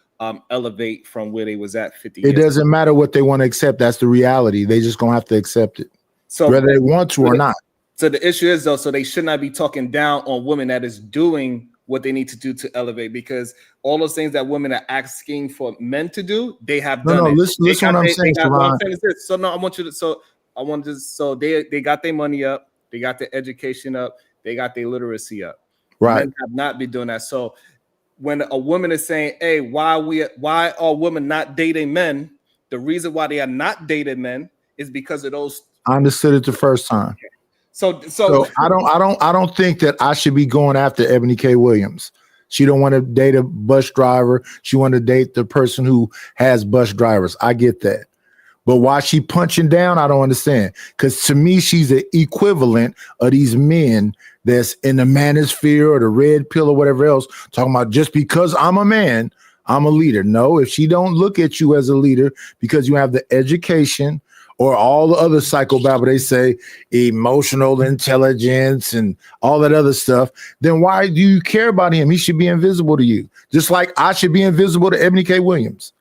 B: elevate from where they was at 50 years
I: It doesn't matter what they want to accept. That's the reality. They just gonna have to accept it. So whether they want to or not.
B: So the issue is though, so they should not be talking down on women that is doing what they need to do to elevate, because all those things that women are asking for men to do, they have done it.
I: Listen what I'm saying, Sharon.
B: So no, I want you to. So they got their money up, they got their education up, they got their literacy up.
I: Right.
B: Men have not been doing that. So when a woman is saying, "Hey, why are women not dating men?" The reason why they are not dating men is because of those.
I: I understood it the first time.
B: So
I: I don't think that I should be going after Ebony K. Williams. She don't want to date a bus driver. She want to date the person who has bus drivers. I get that. But why she punching down, I don't understand. Because to me, she's the equivalent of these men that's in the manosphere or the red pill or whatever else, talking about just because I'm a man, I'm a leader. No, if she don't look at you as a leader because you have the education or all the other psychobabble, they say emotional intelligence and all that other stuff, then why do you care about him? He should be invisible to you. Just like I should be invisible to Ebony K. Williams.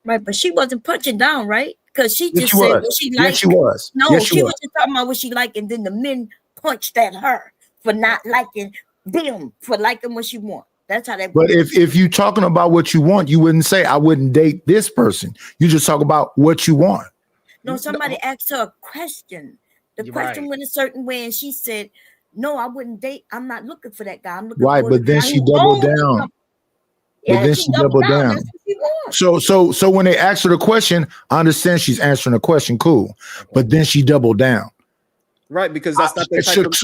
F: Right, but she wasn't punching down, right? Because she just said what she liked.
I: Yes, she was.
F: No,
I: yes,
F: she was just talking about what she liked, and then the men punched at her for not liking them, for liking what she want. That's how that.
I: But if you're talking about what you want, you wouldn't say I wouldn't date this person. You just talk about what you want.
F: No, somebody asked her a question. The question went a certain way, and she said, "No, I wouldn't date. I'm not looking for that guy. I'm looking for
I: but then she doubled down.
F: Yeah,
I: but then she doubled down. So when they asked her the question, I understand she's answering a question, cool. But then she doubled down.
B: Right, because that's not the type of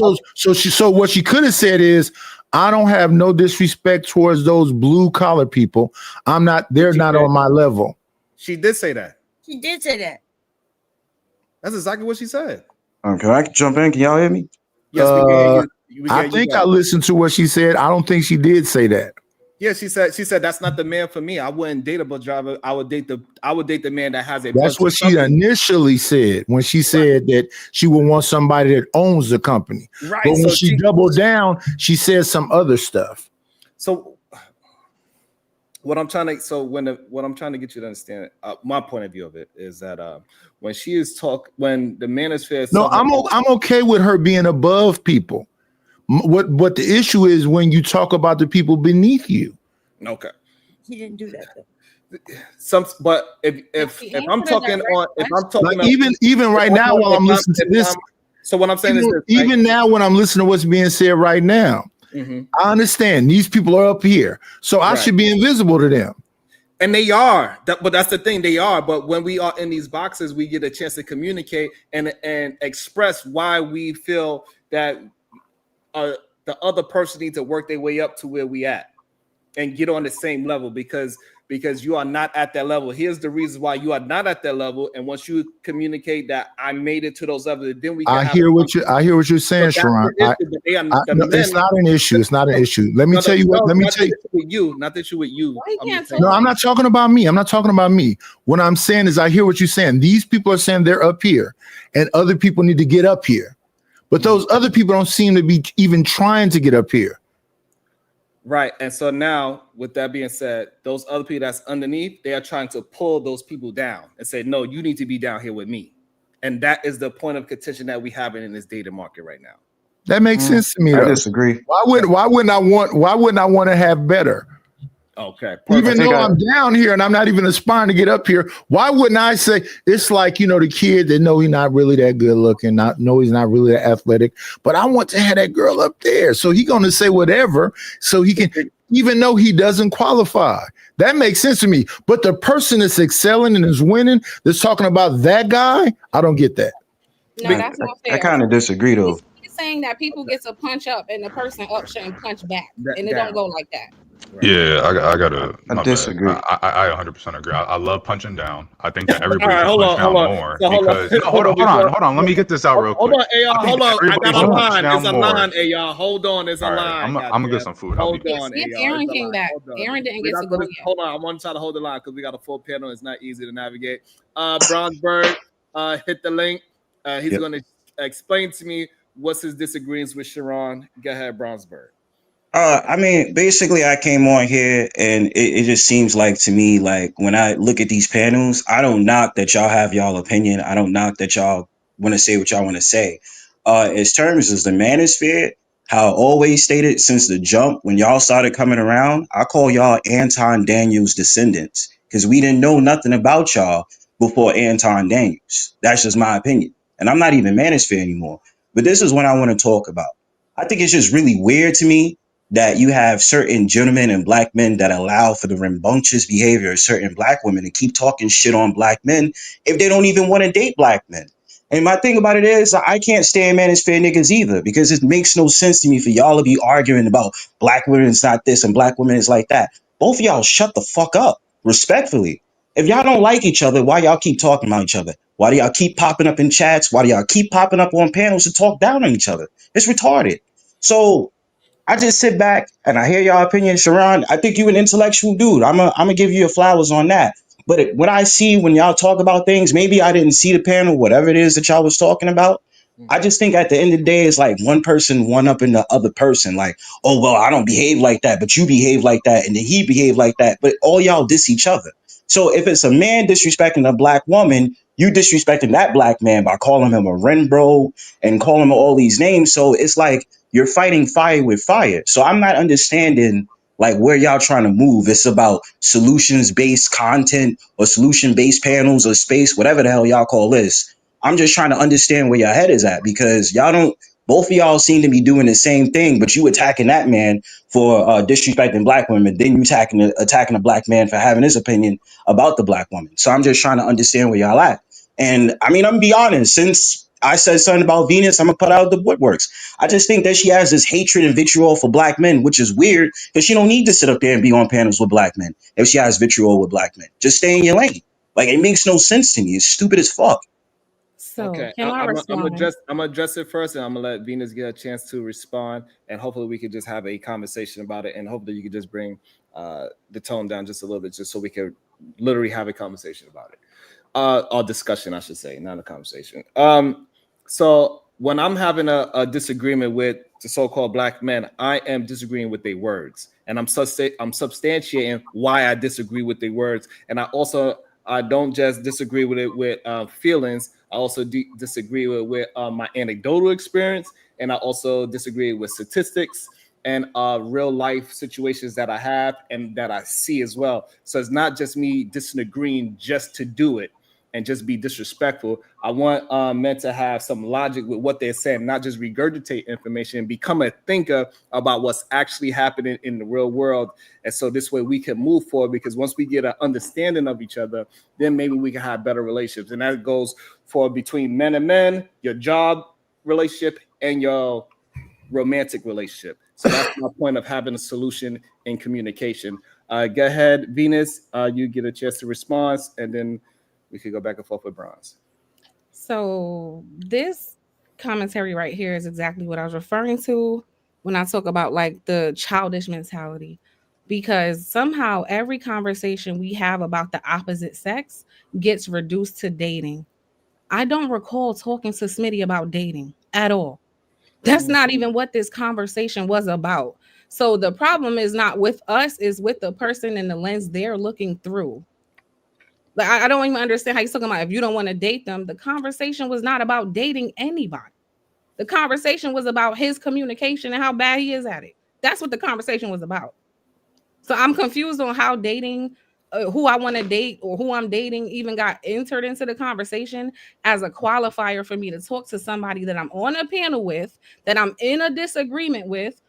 I: so what she could have said is, I don't have no disrespect towards those blue collar people. They're not on my level.
B: She did say that.
F: She did say that.
B: That's exactly what she said.
L: Can I jump in? Can y'all hear me?
B: Yes, we can.
I: I think I listened to what she said. I don't think she did say that.
B: Yeah, she said that's not the man for me. I wouldn't date a bus driver. I would date the man that has a.
I: That's what she initially said when she said that she would want somebody that owns the company.
B: Right.
I: But when she doubled down, she said some other stuff.
B: So what I'm trying to get you to understand, my point of view of it is that when the manosphere is
I: I'm okay with her being above people. What the issue is when you talk about the people beneath you.
B: Okay.
F: He didn't do that though.
B: But if I'm talking
I: like even right now while I'm listening to this.
B: So what I'm saying is this,
I: even now when I'm listening to what's being said right now, I understand these people are up here, so I should be invisible to them.
B: And they are, but that's the thing, they are. But when we are in these boxes, we get a chance to communicate and express why we feel that the other person needs to work their way up to where we at and get on the same level, because you are not at that level. Here's the reason why you are not at that level. And once you communicate that I made it to those levels, then we can
I: I hear what you're saying, Sharon. It's not an issue. It's not an issue. Let me tell you what. Let me tell you.
B: Not the issue with you.
I: No, I'm not talking about me. I'm not talking about me. What I'm saying is I hear what you're saying. These people are saying they're up here and other people need to get up here. But those other people don't seem to be even trying to get up here.
B: Right. And so now, with that being said, those other people that's underneath, they are trying to pull those people down and say, no, you need to be down here with me. And that is the point of contention that we have in this data market right now.
I: That makes sense to me.
L: I disagree.
I: Why wouldn't I want to have better?
B: Okay.
I: Even
B: Perfect.
I: though I'm down here and I'm not even aspiring to get up here, why wouldn't I say it's like, you know, the kid that know he's not really that good looking, know he's not really that athletic, but I want to have that girl up there. So he gonna say whatever so he can, even though he doesn't qualify. That makes sense to me. But the person that's excelling and is winning, that's talking about that guy, I don't get that.
G: No, that's not fair.
L: I kind of disagree though.
G: He's saying that people get to punch up and the person up shouldn't punch back, and it
B: down.
G: don't go like that.
B: Right.
M: Yeah, I gotta.
L: I disagree.
M: I 100% agree. I love punching down. I think that everybody
B: All right,
M: should
B: hold
M: punch
B: on,
M: down more
B: So
M: because hold on. Let me get this out real quick.
B: Hold on, hey, y'all, hold on. I got a line. It's a line, hey, y'all. Hold on, it's a
M: All
B: line.
M: right, I'm gonna get some food.
B: Hold on,
G: Yes,
B: hey, y'all.
G: Aaron
B: It's a
G: came
B: line.
G: back.
B: Hold on.
G: Aaron didn't
B: We're
G: get
B: not
G: to go
B: gonna-
G: yet.
B: Hold on, I want to try to hold the line because we got a full panel. It's not easy to navigate. Brownsburg, hit the link. He's
L: Yep.
B: going to explain to me what's his disagreements with Sharon. Go ahead, Brownsburg.
L: I mean, basically, I came on here and it just seems like to me, like when I look at these panels, I don't knock that y'all have y'all opinion. I don't knock that y'all want to say what y'all want to say. As terms as the manosphere, how I always stated since the jump, when y'all started coming around, I call y'all Anton Daniels descendants because we didn't know nothing about y'all before Anton Daniels. That's just my opinion. And I'm not even manosphere anymore. But this is what I want to talk about. I think it's just really weird to me that you have certain gentlemen and black men that allow for the rambunctious behavior of certain black women and keep talking shit on black men if they don't even want to date black men. And my thing about it is I can't stand manosphere niggas either because it makes no sense to me for y'all to be arguing about black women is not this and black women is like that. Both of y'all shut the fuck up, respectfully. If y'all don't like each other, why y'all keep talking about each other? Why do y'all keep popping up in chats? Why do y'all keep popping up on panels to talk down on each other? It's retarded. So I just sit back and I hear y'all opinion, Sharon. I think you an intellectual dude. I'm gonna give you your flowers on that. But when I see when y'all talk about things, maybe I didn't see the panel, whatever it is that y'all was talking about. I just think at the end of the day, it's like one person one up in the other person. Like, oh well, I don't behave like that, but you behave like that, and then he behaved like that. But all y'all diss each other. So if it's a man disrespecting a black woman, you disrespecting that black man by calling him a Renbro and calling him all these names. So it's like you're fighting fire with fire. So I'm not understanding like where y'all trying to move. It's about solutions based content or solution based panels or space, whatever the hell y'all call this. I'm just trying to understand where your head is at because y'all don't. Both of y'all seem to be doing the same thing, but you attacking that man for disrespecting black women, then you attacking a black man for having his opinion about the black woman. So I'm just trying to understand where y'all at. And I mean, I'm gonna be honest. Since I said something about Venus, I'm gonna put out the woodworks. I just think that she has this hatred and vitriol for black men, which is weird because she don't need to sit up there and be on panels with black men if she has vitriol with black men. Just stay in your lane. Like it makes no sense to me. It's stupid as fuck.
G: So
B: Okay,
G: can I respond?
B: I'm gonna address it first, and I'm gonna let Venus get a chance to respond, and hopefully we could just have a conversation about it, and hopefully you could just bring the tone down just a little bit, just so we could literally have a conversation about it, or discussion, I should say, not a conversation. So when I'm having a disagreement with the so-called black men, I am disagreeing with their words, and I'm substantiating why I disagree with their words, and I don't just disagree with it with feelings. I also disagree with my anecdotal experience, and I also disagree with statistics and real life situations that I have and that I see as well. So it's not just me disagreeing just to do it and just be disrespectful. I want men to have some logic with what they're saying, not just regurgitate information, become a thinker about what's actually happening in the real world. And so this way we can move forward, because once we get an understanding of each other, then maybe we can have better relationships. And that goes for between men and men, your job relationship, and your romantic relationship. So that's my point of having a solution in communication. Go ahead, Venus. You get a chance to respond, and then we could go back and forth with Bronze.
G: So this commentary right here is exactly what I was referring to when I talk about like the childish mentality, because somehow every conversation we have about the opposite sex gets reduced to dating. I don't recall talking to Smitty about dating at all. That's not even what this conversation was about. So the problem is not with us, is with the person and the lens they're looking through. Like I don't even understand how you're talking about if you don't want to date them. The conversation was not about dating anybody. The conversation was about his communication and how bad he is at it. That's what the conversation was about. So I'm confused on how dating, who I want to date or who I'm dating even got entered into the conversation as a qualifier for me to talk to somebody that I'm on a panel with, that I'm in a disagreement with,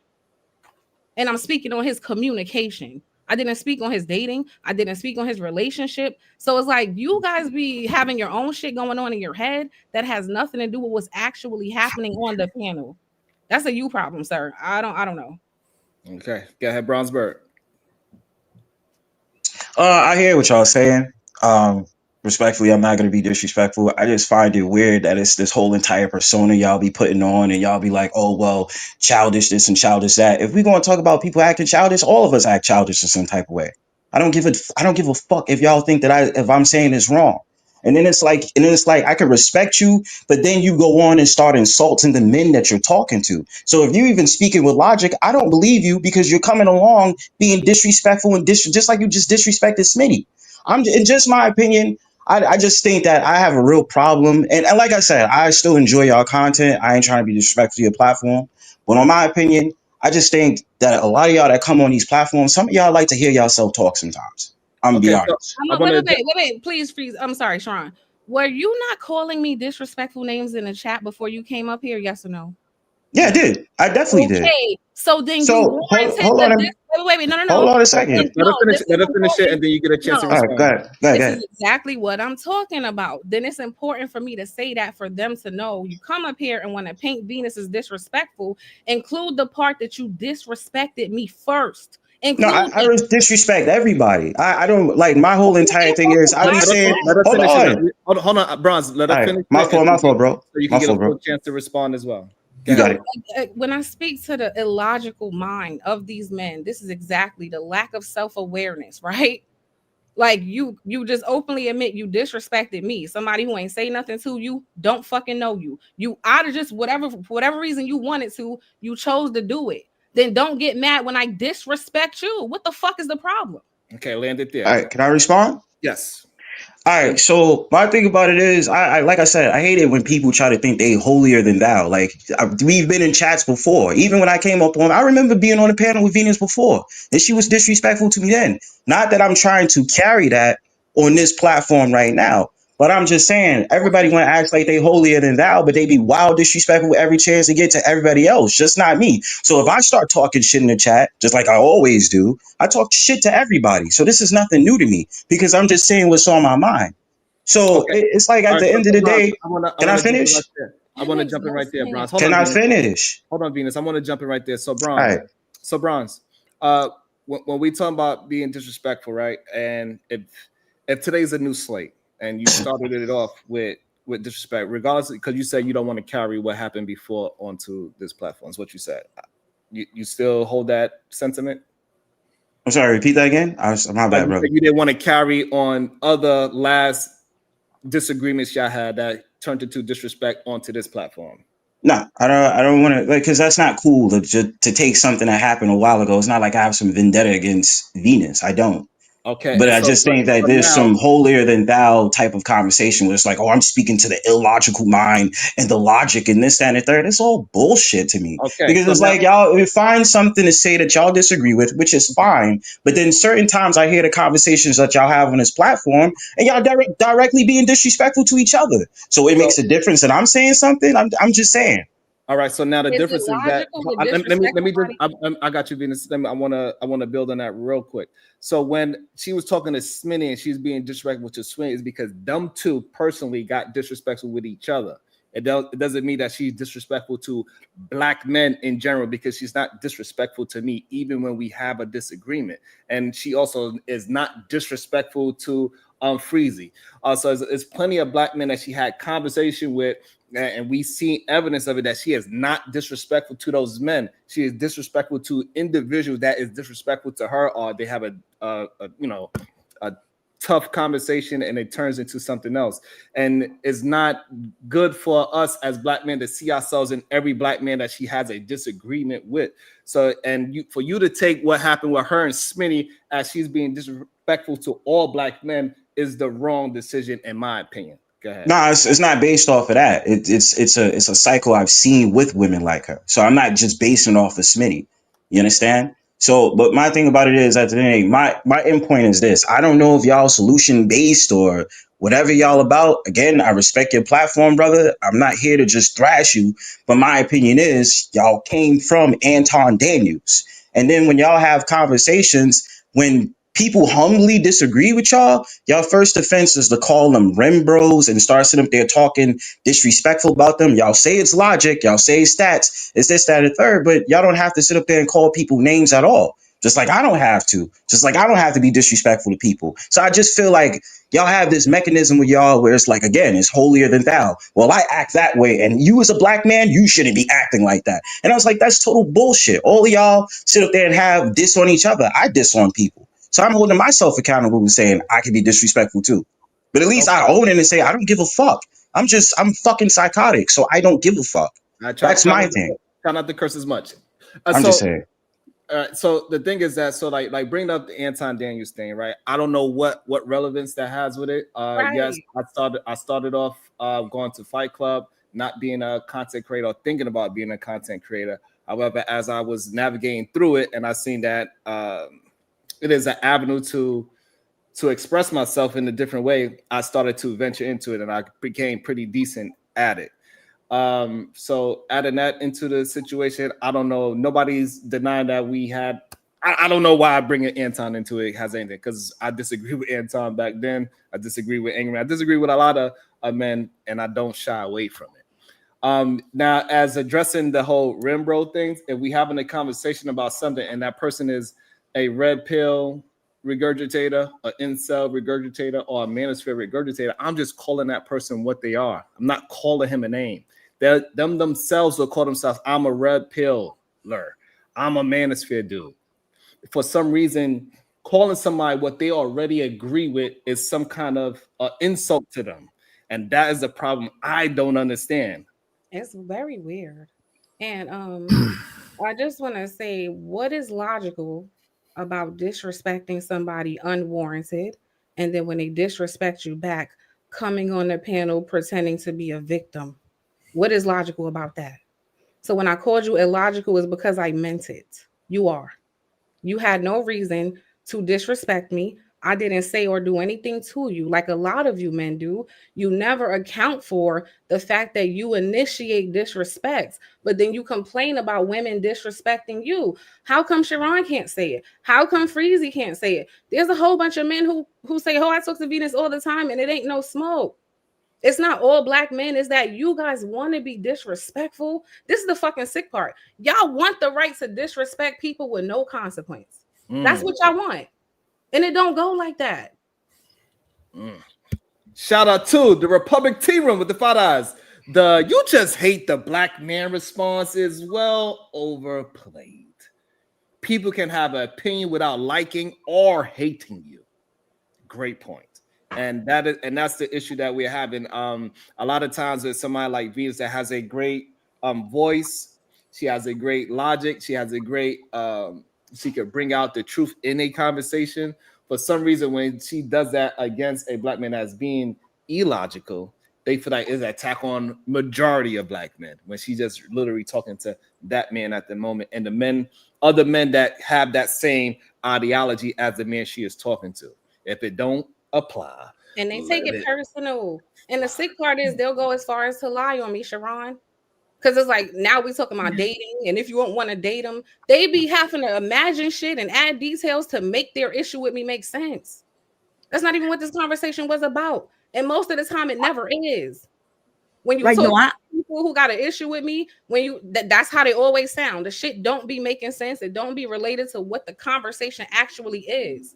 G: and I'm speaking on his communication. I didn't speak on his dating. I didn't speak on his relationship. So it's like you guys be having your own shit going on in your head that has nothing to do with what's actually happening on the panel. That's a you problem, sir. I don't know.
B: Okay, go ahead, Brownsburg.
L: I hear what y'all saying. Respectfully, I'm not gonna be disrespectful. I just find it weird that it's this whole entire persona y'all be putting on, and y'all be like, "Oh well, childish this and childish that." If we gonna talk about people acting childish, all of us act childish in some type of way. I don't give a fuck if y'all think that if I'm saying it's wrong. And then it's like I can respect you, but then you go on and start insulting the men that you're talking to. So if you even speaking with logic, I don't believe you because you're coming along being disrespectful and just like you just disrespected Smitty. In just my opinion, I just think that I have a real problem. And like I said, I still enjoy y'all content. I ain't trying to be disrespectful to your platform. But on my opinion, I just think that a lot of y'all that come on these platforms, some of y'all like to hear y'all talk sometimes. I'm gonna be honest.
G: Wait, please, freeze. I'm sorry, Sharon. Were you not calling me disrespectful names in the chat before you came up here? Yes or no?
L: Yeah, I did. I definitely did.
G: Okay, so then
L: So
G: you
L: hold
G: warranted
L: on.
G: wait, no.
L: Hold on a second.
B: Let her finish it, and then you get a chance to
L: All right,
B: respond.
L: go ahead.
G: This is exactly what I'm talking about. Then it's important for me to say that for them to know. You come up here and want to paint Venus as disrespectful, include the part that you disrespected me first.
L: No, I disrespect everybody. I don't like my whole entire thing is I be saying,
B: let her
L: hold
B: finish
L: on.
B: Hold on, Bronze. Let her
L: All right,
B: finish.
L: my fault, bro.
B: So you can get a full chance to respond as well.
L: You got
G: it. When I speak to the illogical mind of these men, this is exactly the lack of self-awareness, right? Like you just openly admit you disrespected me. Somebody who ain't say nothing to you, don't fucking know you. You out of just whatever reason you wanted to, you chose to do it. Then don't get mad when I disrespect you. What the fuck is the problem?
B: Okay, land it there.
L: All right, can I respond?
B: Yes.
L: All right, so my thing about it is, I like I said, I hate it when people try to think they holier than thou. Like we've been in chats before. Even when I came up on, I remember being on a panel with Venus before, and she was disrespectful to me then. Not that I'm trying to carry that on this platform right now, but I'm just saying everybody want to act like they holier than thou, but they be wild disrespectful every chance they get to everybody else, just not me. So if I start talking shit in the chat, just like I always do, I talk shit to everybody. So this is nothing new to me because I'm just saying what's on my mind. So it's like at the end of the day, can I finish?
B: I want to jump in right there, Bronze.
L: Can I finish?
B: Hold on, Venus. I want to jump in right there. So Bronze.
L: Right.
B: So Bronze. When we talk about being disrespectful, right? And if today's a new slate and you started it off with disrespect, regardless, because you said you don't want to carry what happened before onto this platform, is what you said. You still hold that sentiment?
L: I'm sorry, repeat that again. My bad, brother.
B: You didn't want to carry on other last disagreements y'all had that turned into disrespect onto this platform.
L: No, I don't want to, like, because that's not cool to take something that happened a while ago. It's not like I have some vendetta against Venus. I don't.
B: Okay.
L: But I just think that there's some holier than thou type of conversation where it's like, oh, I'm speaking to the illogical mind and the logic and this, that, and the third. It's all bullshit to me.
B: Okay.
L: Because it's like y'all find something to say that y'all disagree with, which is fine. But then certain times I hear the conversations that y'all have on this platform and y'all directly being disrespectful to each other. So it makes a difference that I'm saying something. I'm just saying.
B: All right, so now the difference is that let me just I got you, Venus. I want to build on that real quick. So when she was talking to Smitty and she's being disrespectful to Swin, is because them two personally got disrespectful with each other. It doesn't mean that she's disrespectful to black men in general, because she's not disrespectful to me even when we have a disagreement. And she also is not disrespectful to Freezy. So there's plenty of black men that she had conversation with, and we see evidence of it, that she is not disrespectful to those men. She is disrespectful to individuals that is disrespectful to her, or they have a tough conversation and it turns into something else. And it's not good for us as black men to see ourselves in every black man that she has a disagreement with. So, and for you to take what happened with her and Smitty as she's being disrespectful to all black men is the wrong decision, in my opinion. Go ahead.
L: No, it's not based off of that. It's a cycle I've seen with women like her. So I'm not just basing off of Smitty. You understand? So, but my thing about it is, at the end of the day, my end point is this. I don't know if y'all solution based or whatever y'all about. Again, I respect your platform, brother. I'm not here to just thrash you, but my opinion is y'all came from Anton Daniels. And then when y'all have conversations, when people humbly disagree with y'all first offense is to call them rim bros and start sitting up there talking disrespectful about them. Y'all say it's logic, y'all say it's stats, it's this, that, and third, but y'all don't have to sit up there and call people names at all. Just like I don't have to. Just like I don't have to be disrespectful to people. So I just feel like y'all have this mechanism with y'all where it's like, again, it's holier than thou. Well, I act that way, and you as a black man, you shouldn't be acting like that. And I was like, that's total bullshit. All of y'all sit up there and have diss on each other. I diss on people. So I'm holding myself accountable and saying I can be disrespectful too. But at least I own it and say I don't give a fuck. I'm fucking psychotic, so I don't give a fuck. That's my thing.
B: Try not to curse as much.
L: I'm just saying.
B: So the thing is that like bringing up the Anton Daniels thing, right? I don't know what relevance that has with it.
G: Right.
B: Yes, I started off going to Fight Club, not being a content creator or thinking about being a content creator. However, as I was navigating through it and I seen that it is an avenue to express myself in a different way, I started to venture into it and I became pretty decent at it. So adding that into the situation, I don't know. Nobody's denying that we had. I don't know why I bring Anton into it has anything, because I disagree with Anton back then. I disagree with Ingram. I disagree with a lot of men, and I don't shy away from it. Now, as addressing the whole rim bro things, if we having a conversation about something and that person is a red pill regurgitator, an incel regurgitator, or a manosphere regurgitator, I'm just calling that person what they are. I'm not calling him a name. Them themselves will call themselves, I'm a red pillar, I'm a manosphere dude. For some reason, calling somebody what they already agree with is some kind of insult to them. And that is a problem I don't understand.
G: It's very weird. And I just want to say, what is logical about disrespecting somebody unwarranted, and then when they disrespect you back, coming on the panel pretending to be a victim? What is logical about that? So when I called you illogical, is because I meant it. You are. You had no reason to disrespect me. I didn't say or do anything to you like a lot of you men do. You never account for the fact that you initiate disrespect, but then you complain about women disrespecting you. How come Sharon can't say it? How come Freezy can't say it? There's a whole bunch of men who say, oh, I talk to Venus all the time, and it ain't no smoke. It's not all black men. It's that you guys want to be disrespectful. This is the fucking sick part. Y'all want the right to disrespect people with no consequence. That's what y'all want. And it don't go like that.
B: Shout out to the Republic Tea Room with the 5 eyes. The "you just hate the black man" response is well overplayed. People can have an opinion without liking or hating you. Great point. And that's the issue that we're having. A lot of times with somebody like Venus that has a great voice, she has a great logic, she has a great she could bring out the truth in a conversation. For some reason, when she does that against a black man as being illogical, they feel like it's an attack on majority of black men when she's just literally talking to that man at the moment and the other men that have that same ideology as the man she is talking to. If it don't apply,
G: and they take it personal. And the sick part is they'll go as far as to lie on me, Sharon. Because it's like, now we talking about dating, and if you don't want to date them, they be having to imagine shit and add details to make their issue with me make sense. That's not even what this conversation was about. And most of the time, it never is. When you talk to people who got an issue with me, that's how they always sound. The shit don't be making sense. It don't be related to what the conversation actually is.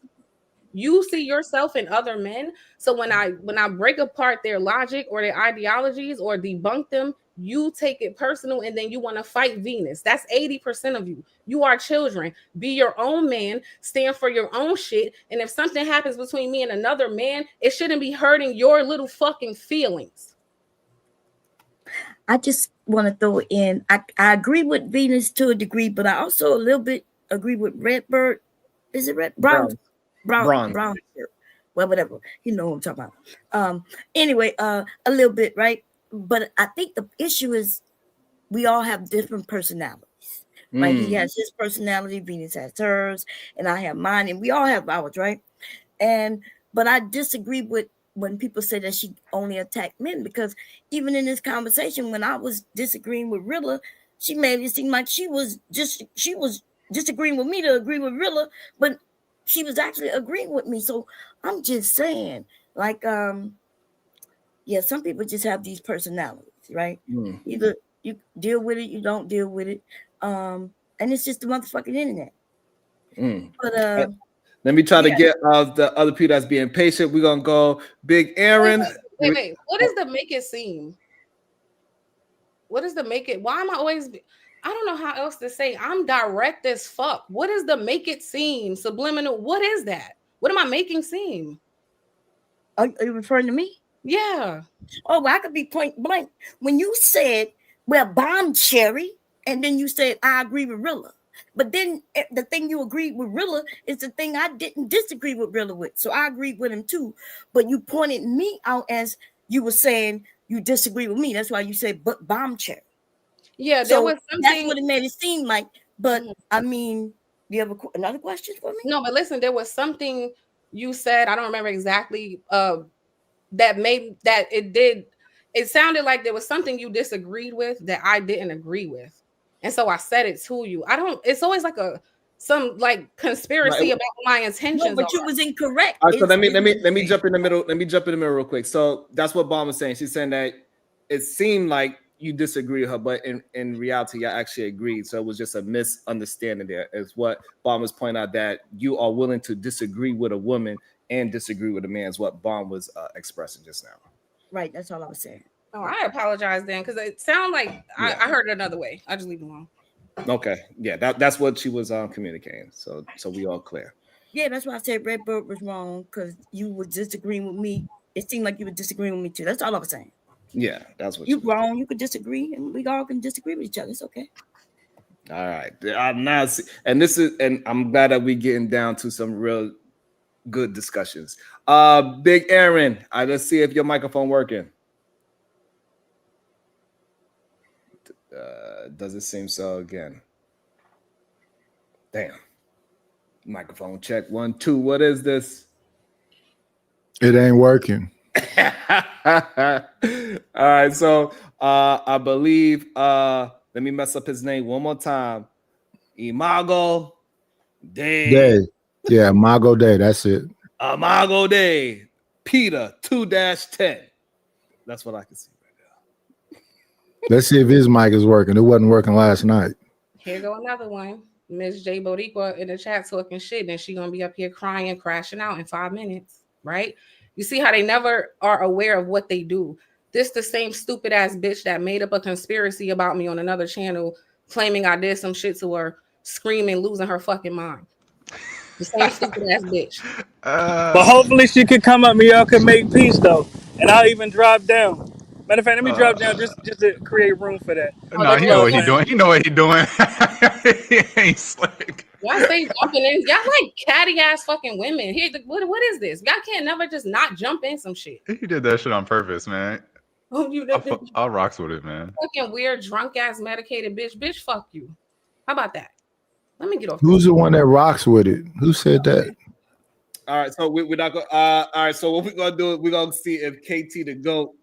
G: You see yourself in other men. So when I break apart their logic or their ideologies or debunk them, you take it personal and then you want to fight Venus. That's 80% of you. You are children. Be your own man. Stand for your own shit. And if something happens between me and another man, it shouldn't be hurting your little fucking feelings.
F: I just want to throw in, I agree with Venus to a degree, but I also a little bit agree with Redbird. Is it Red? Brown. Well, whatever. You know what I'm talking about. Anyway, a little bit, right? But I think the issue is we all have different personalities. Like he has his personality, Venus has hers, and I have mine, and we all have ours, right? But I disagree with when people say that she only attacked men, because even in this conversation, when I was disagreeing with Rilla, she made it seem like she was disagreeing with me to agree with Rilla, but she was actually agreeing with me. So I'm just saying, like, yeah, some people just have these personalities, right? Either you deal with it, you don't deal with it. And it's just the motherfucking internet. But
B: let me try to get the other people that's being patient. We're gonna go Big Aaron.
G: Wait. What is the make it seem? What is the make it? Why am I always? I don't know how else to say. I'm direct as fuck. What is the make it seem? Subliminal. What is that? What am I making seem?
F: Are you referring to me?
G: Yeah.
F: Oh, well, I could be point blank. When you said, well, bomb Cherry, and then you said, I agree with Rilla. But then the thing you agreed with Rilla is the thing I didn't disagree with Rilla with. So I agreed with him too. But you pointed me out as you were saying you disagree with me. That's why you said, but bomb Cherry.
G: Yeah,
F: so
G: there was something.
F: That's what it made it seem like. But I mean, do you have another question for me?
G: No, but listen, there was something you said. I don't remember exactly. That made that it did. It sounded like there was something you disagreed with that I didn't agree with, and so I said it to you. I don't. It's always like some conspiracy about my intentions.
F: No, but you was incorrect.
B: All right, so let me jump in the middle. Let me jump in the middle real quick. So that's what Bomb was saying. She's saying that it seemed like you disagree with her, but in reality, I actually agreed. So it was just a misunderstanding there. Is what Bomb was pointing out, that you are willing to disagree with a woman and disagree with a man, is what Bomb was expressing just now.
F: Right, that's all I was saying.
G: Oh, I apologize then, because it sounded like I heard it another way. I just leave it alone.
B: Okay, yeah, that's what she was communicating. So we all clear.
F: Yeah, that's why I said Redbird was wrong, because you were disagreeing with me. It seemed like you were disagreeing with me too. That's all I was saying.
B: Yeah, that's what
F: you wrong. You could disagree, and we all can disagree with each other. It's okay.
B: All right, and I'm glad that we're getting down to some real good discussions. Big Aaron, let's see if your microphone working. Does it seem so again? Damn. Microphone check 1 2. What is this?
I: It ain't working.
B: All right, so I believe let me mess up his name one more time. Imago Day.
I: Yeah, Imago Day. That's it.
B: Imago Day. Peter 2-10. That's what I can see right now.
I: Let's see if his mic is working. It wasn't working last night.
G: Here go another one. Miss J Boricua in the chat talking shit, and she gonna be up here crying, crashing out in 5 minutes, right? You see how they never are aware of what they do. This the same stupid ass bitch that made up a conspiracy about me on another channel, claiming I did some shit to her, screaming, losing her fucking mind. The same stupid ass bitch.
N: But hopefully she could come up and y'all can make peace though, and I'll even drop down. Matter of fact, let me drop down just to create room for that.
M: No, he know what he doing. He know what he doing. He ain't slick.
G: Y'all stay jumping in. Y'all like catty ass fucking women. Here, what is this? Y'all can't never just not jump in some shit.
M: He did that shit on purpose, man.
G: Oh, you
M: I'll rocks with it, man.
G: Fucking weird, drunk ass, medicated bitch. Bitch, fuck you. How about that? Let me get off.
I: Who's the one that rocks with it? Who said that?
B: All right, so we're not going. All right, so what we're gonna do? We're gonna see if KT the GOAT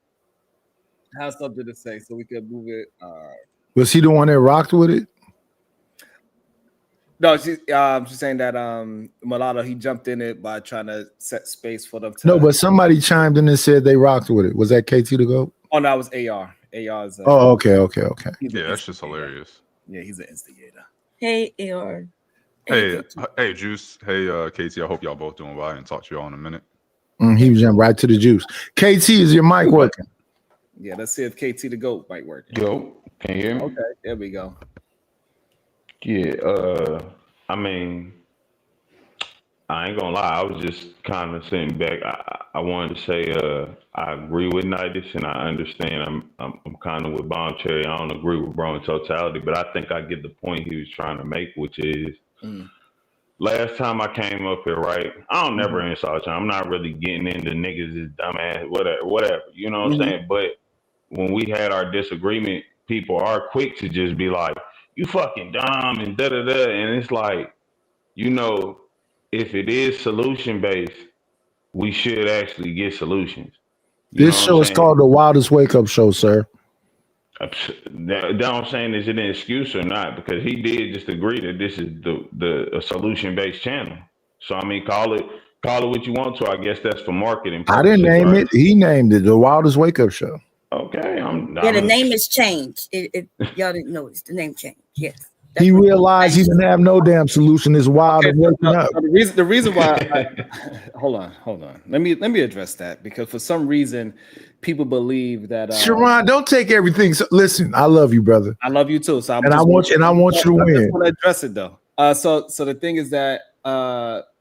B: has something to say, so we can move it.
I: Was he the one that rocked with it?
B: No, she's saying that Mulatto, he jumped in it by trying to set space for them.
I: No, but somebody chimed in and said they rocked with it. Was that KT the GOAT?
B: Oh, no, it was AR. AR's.
I: Oh, okay.
M: Yeah, that's just hilarious.
B: Yeah, he's an instigator.
F: Hey, AR.
M: Hey, Juice. Hey, KT. I hope y'all both doing well. I didn't talk to y'all in a minute.
I: He jumped right to the juice. KT, is your mic working?
B: Yeah, let's see if KT the GOAT might work.
O: Yo, can you hear me?
B: Okay, there we go.
O: Yeah, I mean, I ain't gonna lie. I was just kind of sitting back. I wanted to say I agree with Nidus, and I understand. I'm kind of with Bomb Cherry. I don't agree with Bro in totality, but I think I get the point he was trying to make, which is last time I came up here, right? I don't never insult you. I'm not really getting into niggas is dumbass, whatever. You know what I'm saying? But when we had our disagreement, people are quick to just be like, you fucking dumb and da da da. And it's like, you know, if it is solution based, we should actually get solutions. You
I: This
O: know what
I: show
O: I'm
I: is
O: saying?
I: called the Wildest Wake Up Show, sir.
O: That I'm saying, is it an excuse or not? Because he did just agree that this is the solution based channel. So I mean, call it what you want to. I guess that's for marketing
I: I
O: purposes,
I: didn't name
O: right?
I: it. He named it the Wildest Wake Up Show.
O: Okay,
F: Yeah, the name is changed. If y'all didn't notice, the name changed. Yes.
I: He realized he didn't have no damn solution. It's wild and waking up.
B: The reason why hold on. Let me address that, because for some reason people believe that
I: Sharon, don't take everything. So, listen, I love you, brother.
B: I love you too. So
I: I want you to win.
B: I just want to address it though. So the thing is that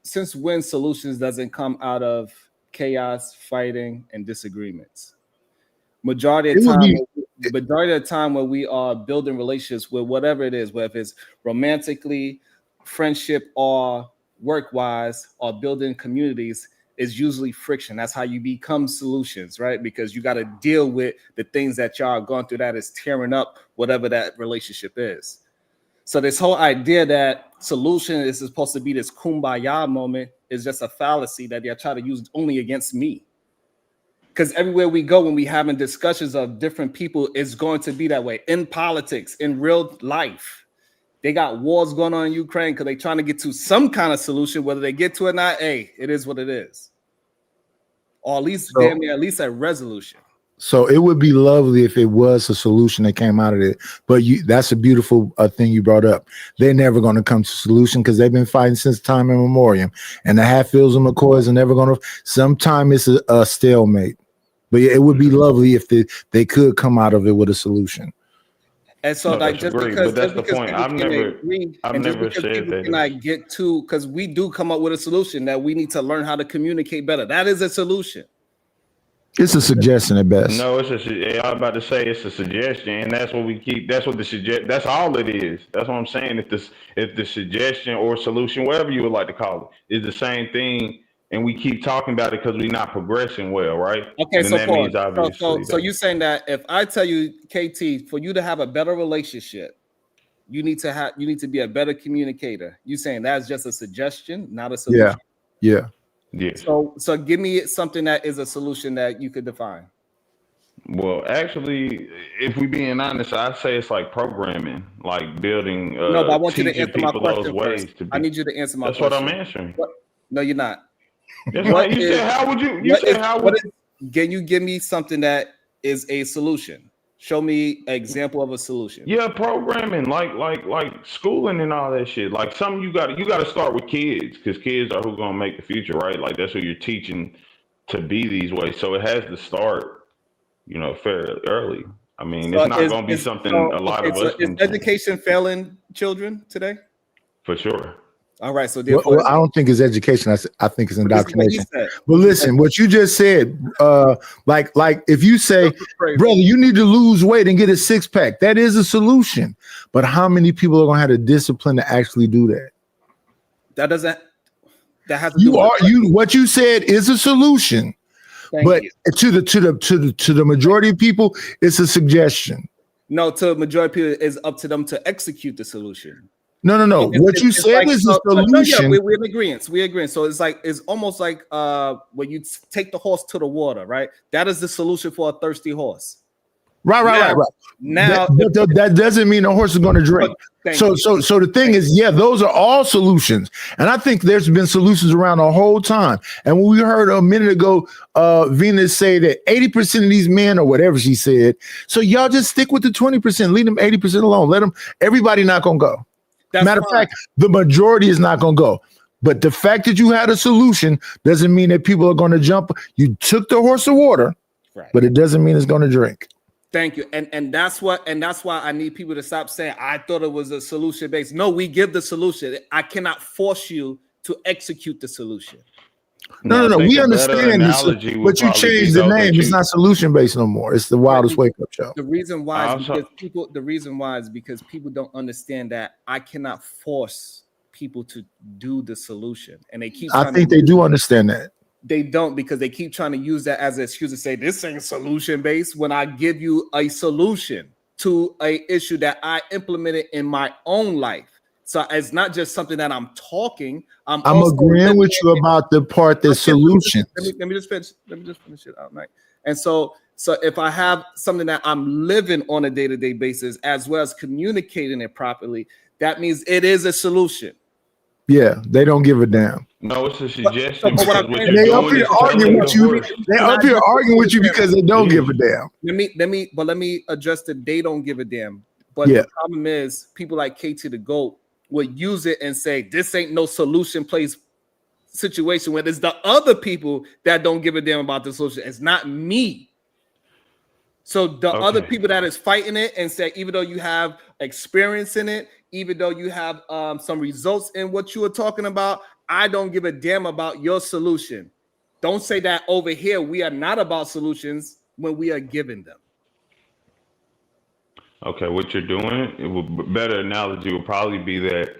B: since when solutions doesn't come out of chaos, fighting, and disagreements. Majority of the time when we are building relationships with whatever it is, whether it's romantically, friendship, or work-wise, or building communities, is usually friction. That's how you become solutions, right? Because you got to deal with the things that y'all are going through that is tearing up whatever that relationship is. So this whole idea that solution is supposed to be this kumbaya moment is just a fallacy that they're trying to use only against me. Because everywhere we go, when we having discussions of different people, it's going to be that way. In politics, in real life, they got wars going on in Ukraine because they're trying to get to some kind of solution. Whether they get to it or not, hey, it is what it is. Or at least damn near at least a resolution.
I: So it would be lovely if it was a solution that came out of it. But that's a beautiful thing you brought up. They're never going to come to a solution because they've been fighting since time immemorial. And the Hatfields and McCoys are never going to. Sometime it's a stalemate. But yeah, it would be lovely if they could come out of it with a solution.
B: And so, like, just because
O: that's the point. I've never said that.
B: Can I get to, because we do come up with a solution that we need to learn how to communicate better. That is a solution.
I: It's a suggestion at best.
O: No, I was about to say it's a suggestion, and that's what we keep. That's what that's all it is. That's what I'm saying. If the suggestion or solution, whatever you would like to call it, is the same thing, and we keep talking about it because we're not progressing well, right?
B: Okay,
O: then that means obviously.
B: So you're saying that if I tell you, KT, for you to have a better relationship, you need to be a better communicator. You saying that's just a suggestion, not a solution?
I: Yeah.
B: So give me something that is a solution that you could define.
O: Well, actually, if we being honest, I say it's like programming, like building.
B: No, but I want you to answer my question
O: those ways
B: first.
O: to be.
B: I need you to answer my
O: That's
B: question.
O: what I'm answering.
B: No, you're not.
O: That's right. You said, how would you? You said, how would?
B: Can you give me something that is a solution? Show me an example of a solution.
O: Yeah, programming, like schooling and all that shit. Like something you got to start with kids, because kids are who gonna make the future, right? Like that's who you're teaching to be these ways. So it has to start, fairly early. I mean, it's not gonna be something a lot of us.
B: Is education failing children today?
O: For sure.
B: All right, so therefore,
I: well, I don't think it's education. I think it's indoctrination. But listen, what you just said, like if you say, brother, you need to lose weight and get a 6-pack, that is a solution. But how many people are going to have the discipline to actually do that?
B: That has to do with
I: what you said is a solution. But to the majority of people, it's a suggestion.
B: No, to the majority of people, it's up to them to execute the solution.
I: No. What you said is a solution.
B: We're in agreement. We agree. So it's almost like when you take the horse to the water, right? That is the solution for a thirsty horse.
I: Right. Now that doesn't mean the horse is going to drink. So the thing is, those are all solutions, and I think there's been solutions around the whole time. And when we heard a minute ago, Venus say that 80% of these men, or whatever she said, so y'all just stick with the 20%, leave them 80% alone. Let them. Everybody not gonna go. Matter of fact, the majority is not going to go. But the fact that you had a solution doesn't mean that people are going to jump. You took the horse of water, but it doesn't mean it's going to drink.
B: Thank you. And that's why I need people to stop saying, I thought it was a solution based. No, we give the solution. I cannot force you to execute the solution.
I: No. We understand this, but you changed the name. It's not solution based no more. It's the Wildest Wake Up Show.
B: The reason why is because people don't understand that I cannot force people to do the solution, and they keep.
I: I think they do understand that.
B: They don't, because they keep trying to use that as an excuse to say this ain't solution based when I give you a solution to a issue that I implemented in my own life. So it's not just something that I'm talking. I'm also
I: agreeing with you about the part that's solutions.
B: Let me just finish it out, Mike. And so if I have something that I'm living on a day-to-day basis, as well as communicating it properly, that means it is a solution.
I: Yeah, they don't give a damn.
O: No, it's a suggestion.
B: But what
O: because
B: I'm
O: what
I: They
O: you're
I: up
O: doing
I: here
O: is
I: arguing
O: telling
I: with
O: the
I: you.
O: horse.
I: They up here arguing with you because they don't give a damn.
B: Let me address that they don't give a damn. But
I: Yeah.
B: the problem is people like KT the GOAT would use it and say this ain't no solution place situation when it's the other people that don't give a damn about the solution. It's not me. So the other people that is fighting it and say, even though you have experience in it, even though you have some results in what you are talking about, I don't give a damn about your solution. Don't say that over here we are not about solutions when we are giving them.
O: Okay, what you're doing, better analogy would probably be that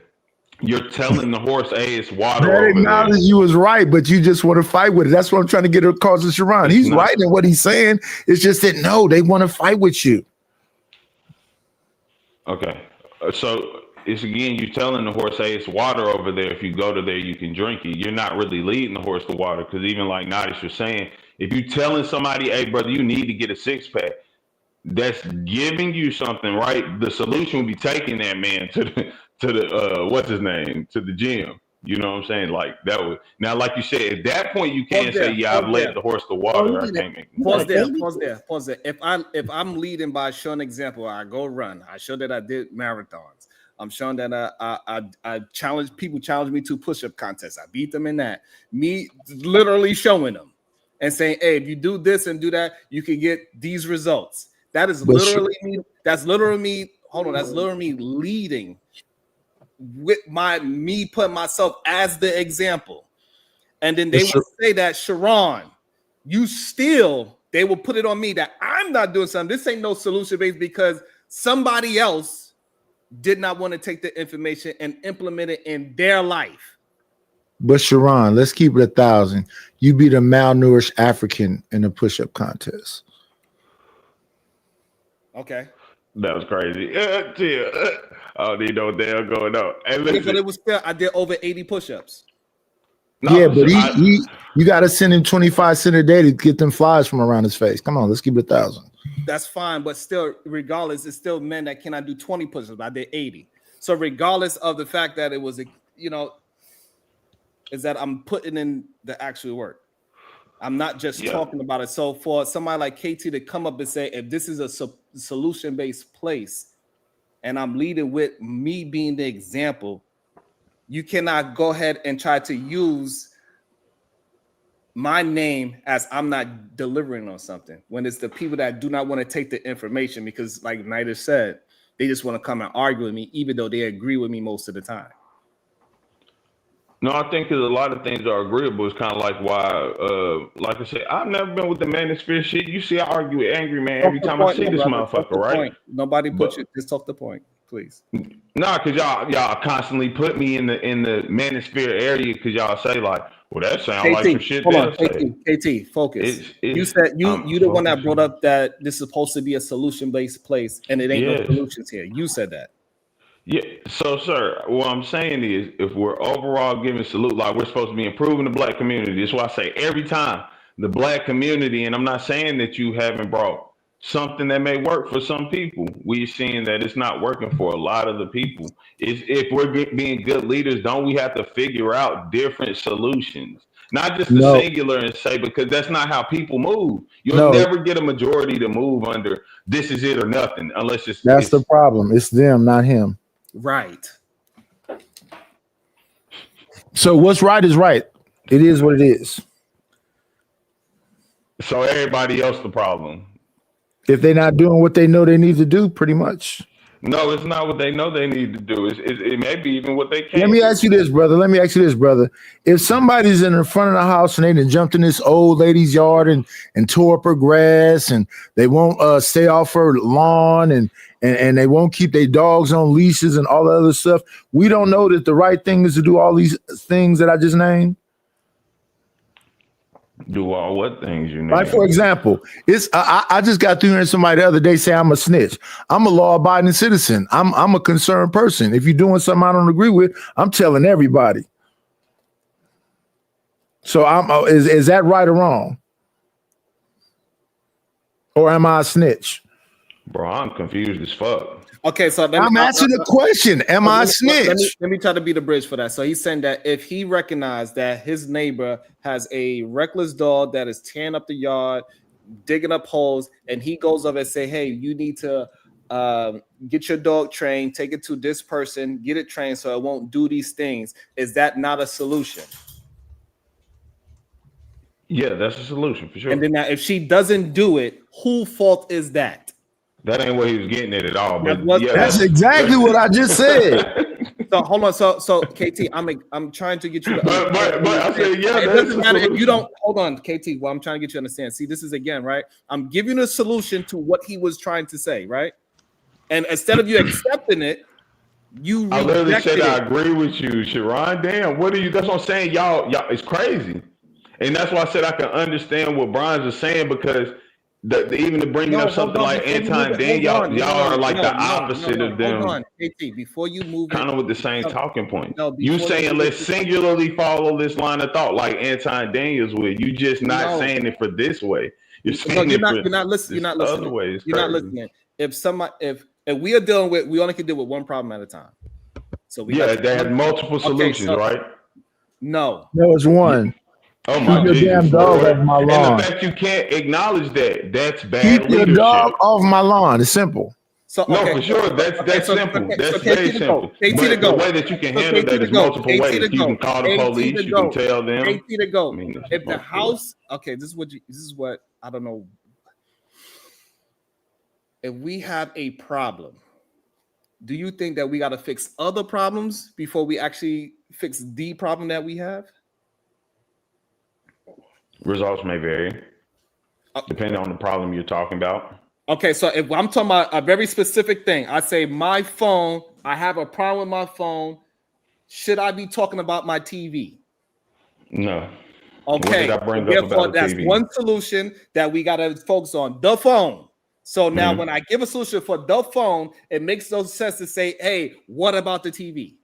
O: you're telling the horse, hey, it's water
I: That
O: over there.
I: acknowledge you was right, but you just want to fight with it. That's what I'm trying to get across to Sharon.
O: It's
I: He's
O: not.
I: right in what he's saying. It's just that no, they want to fight with you.
O: Okay, so it's again, you're telling the horse, hey, it's water over there. If you go to there, you can drink it. You're not really leading the horse to water, because even like Nadish was saying, if you're telling somebody, hey, brother, you need to get a six-pack, that's giving you something, right? The solution would be taking that man to the what's his name, to the gym. You know what I'm saying? Like that would, now, like you said, at that point you can't say, yeah, I've led the horse to water. I can't make
B: Pause there. If I'm leading by showing example, I go run. I show that I did marathons. I'm showing that I challenge people, challenge me to push-up contests. I beat them in that. Me literally showing them and saying, hey, if you do this and do that, you can get these results. That is literally me. That's literally me. Hold on. That's literally me leading with me putting myself as the example. And then they will say that, Sharon, they will put it on me that I'm not doing something. This ain't no solution based because somebody else did not want to take the information and implement it in their life.
I: But Sharon, let's keep it 1,000. You beat a malnourished African in a push-up contest.
B: Okay.
O: That was crazy. I don't need no damn going on. Hey, listen.
B: But it was still, I did over 80 push-ups.
I: No, yeah, but you got to send him 25 cents a day to get them flies from around his face. Come on, let's keep it 1,000.
B: That's fine, but still, regardless, it's still men that cannot do 20 push-ups. I did 80. So regardless of the fact that it was, is that I'm putting in the actual work. I'm not just talking about it. So for somebody like KT to come up and say, if this is a solution-based place and I'm leading with me being the example, you cannot go ahead and try to use my name as I'm not delivering on something when it's the people that do not want to take the information because, like Nida said, they just want to come and argue with me, even though they agree with me most of the time.
O: No, I think because a lot of things are agreeable. It's kind of like why, like I said, I've never been with the manosphere shit. You see, I argue with Angry Man every time I see this motherfucker, right?
B: Nobody put you. Just talk the point, please.
O: Nah, because y'all constantly put me in the manosphere area because y'all say like, well, that sounds like some shit they'll say.
B: KT, focus. You said you the one that brought up that this is supposed to be a solution-based place and it ain't no solutions here. You said that.
O: Yeah, so sir, what I'm saying is if we're overall giving salute, like we're supposed to be improving the black community. That's why I say every time the black community, and I'm not saying that you haven't brought something that may work for some people. We're seeing that it's not working for a lot of the people. If we're being good leaders, don't we have to figure out different solutions? Not just the singular and say, because that's not how people move. You'll never get a majority to move under this is it or nothing unless
I: That's the problem. It's them, not him.
B: Right.
I: So what's right is right. It is what it is.
O: So everybody else the problem.
I: If they're not doing what they know they need to do, pretty much.
O: No, it's not what they know they need to do. It may be even what they can't.
I: Let me ask you this, brother. If somebody's in the front of the house and they done jumped in this old lady's yard and tore up her grass and they won't stay off her lawn and they won't keep their dogs on leashes and all the other stuff, we don't know that the right thing is to do all these things that I just named?
O: Do all what things you
I: Like,
O: name?
I: for example, I just got through hearing somebody the other day say I'm a snitch. I'm a law-abiding citizen. I'm a concerned person. If you're doing something I don't agree with, I'm telling everybody. So is that right or wrong? Or am I a snitch?
O: Bro, I'm confused as fuck.
B: Okay, so
I: I'm asking the question. Am I a snitch?
B: Let me try to be the bridge for that. So he's saying that if he recognized that his neighbor has a reckless dog that is tearing up the yard, digging up holes, and he goes over and say, "Hey, you need to get your dog trained, take it to this person, get it trained so it won't do these things." Is that not a solution?
O: Yeah, that's a solution for sure.
B: And then now, if she doesn't do it, whose fault is that?
O: That ain't what he was getting at all. But
I: That's exactly what I just said.
B: So hold on. So KT, I'm trying to get you to
O: but I said, yeah,
B: it
O: that's
B: doesn't
O: a
B: matter if
O: solution.
B: you don't hold on, KT. Well, I'm trying to get you to understand. See, this is again, right? I'm giving you a solution to what he was trying to say, right? And instead of you accepting it, you
O: I literally
B: rejected
O: said I
B: it.
O: agree with you, Sharon. Damn, what are you? That's what I'm saying. Y'all, it's crazy. And that's why I said I can understand what Brian's was saying because even to bringing up something like Anton Dan, y'all are like the opposite of them.
B: Hold on, KT. Before you move
O: kind of with the same talking point.
B: No,
O: You
B: before
O: saying
B: you
O: let's
B: move
O: singularly follow this line of thought like Anton Daniels would. You just not
B: No.
O: saying it for this way. You're
B: No,
O: saying
B: you're
O: it
B: not listening. You're not listening.
O: other way. It's
B: You're not
O: crazy.
B: listening. If somebody, if we are dealing with, we only can deal with one problem at a time. So we
O: Yeah,
B: got
O: they had multiple solutions, right?
B: No.
I: No, it's one.
O: Oh my
I: Keep your
O: Jesus,
I: damn dog
O: Lord.
I: off my
O: And
I: lawn.
O: the fact you can't acknowledge that's bad
I: Keep your
O: leadership.
I: dog off my lawn. It's simple.
B: So
O: No, for sure. That's simple. That's very simple. But the way that you can handle that is multiple ways. You can call the police. You can tell them.
B: KT to go.
O: I mean,
B: If the
O: multiple ways.
B: house, okay, this is what I don't know. If we have a problem, do you think that we got to fix other problems before we actually fix the problem that we have?
O: Results may vary depending on the problem you're talking about.
B: Okay, so if I'm talking about a very specific thing, I say my phone, I have a problem with my phone. Should I be talking about my TV?
O: No.
B: Okay,
O: What did I bring up
B: therefore
O: about the
B: that's
O: TV?
B: one solution that we got to focus on, the phone. So now when I give a solution for the phone, it makes no sense to say, hey, what about the TV?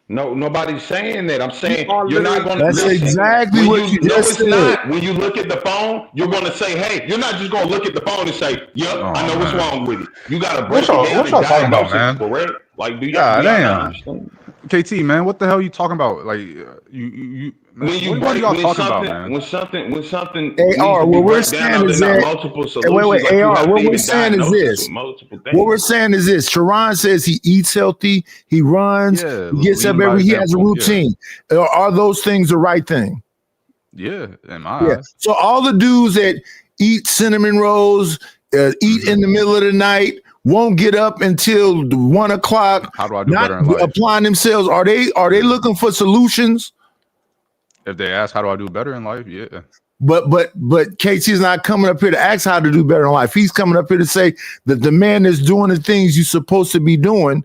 O: No, nobody's saying that. I'm saying
B: are
O: you're not going to
I: That's
O: listen.
I: exactly
O: When
I: what you
O: no,
I: just
O: it's
I: said.
O: not. When you look at the phone, you're going to say, "Hey," you're not just going to look at the phone and say, "Yep, I know what's wrong with it." You got to break it down
J: What
O: and
J: y'all talking about,
O: diagnose it.
J: man?
O: Correct? Like, do y'all
J: God
O: not
J: damn.
O: understand?
J: KT, man, what the hell are you talking about? Like, you man,
O: When you
J: what are
O: break,
J: y'all
O: when
J: talking about,
O: something,
J: man?
O: when something needs
I: AR,
O: to be
I: what we're
O: broken down
I: saying
O: under
I: is
O: not
I: that,
O: multiple solutions,
I: wait,
O: like you
I: AR,
O: have
I: what
O: to
I: we're
O: even
I: saying is
O: diagnose it
I: this.
O: with multiple
I: What
O: things.
I: we're saying is this. Sharon says he eats healthy, he runs,
J: Yeah,
I: he gets up
J: leading by
I: he has a
J: example.
I: routine. Are those things the right thing?
J: Yeah, in my
I: Yeah.
J: eyes.
I: So all the dudes that eat cinnamon rolls, eat in the middle of the night, won't get up until 1 o'clock,
J: How do I do
I: not
J: better in life?
I: applying themselves. Are they looking for solutions?
J: If they ask how do I do better in life, yeah.
I: But Casey's not coming up here to ask how to do better in life. He's coming up here to say that the man that's doing the things you're supposed to be doing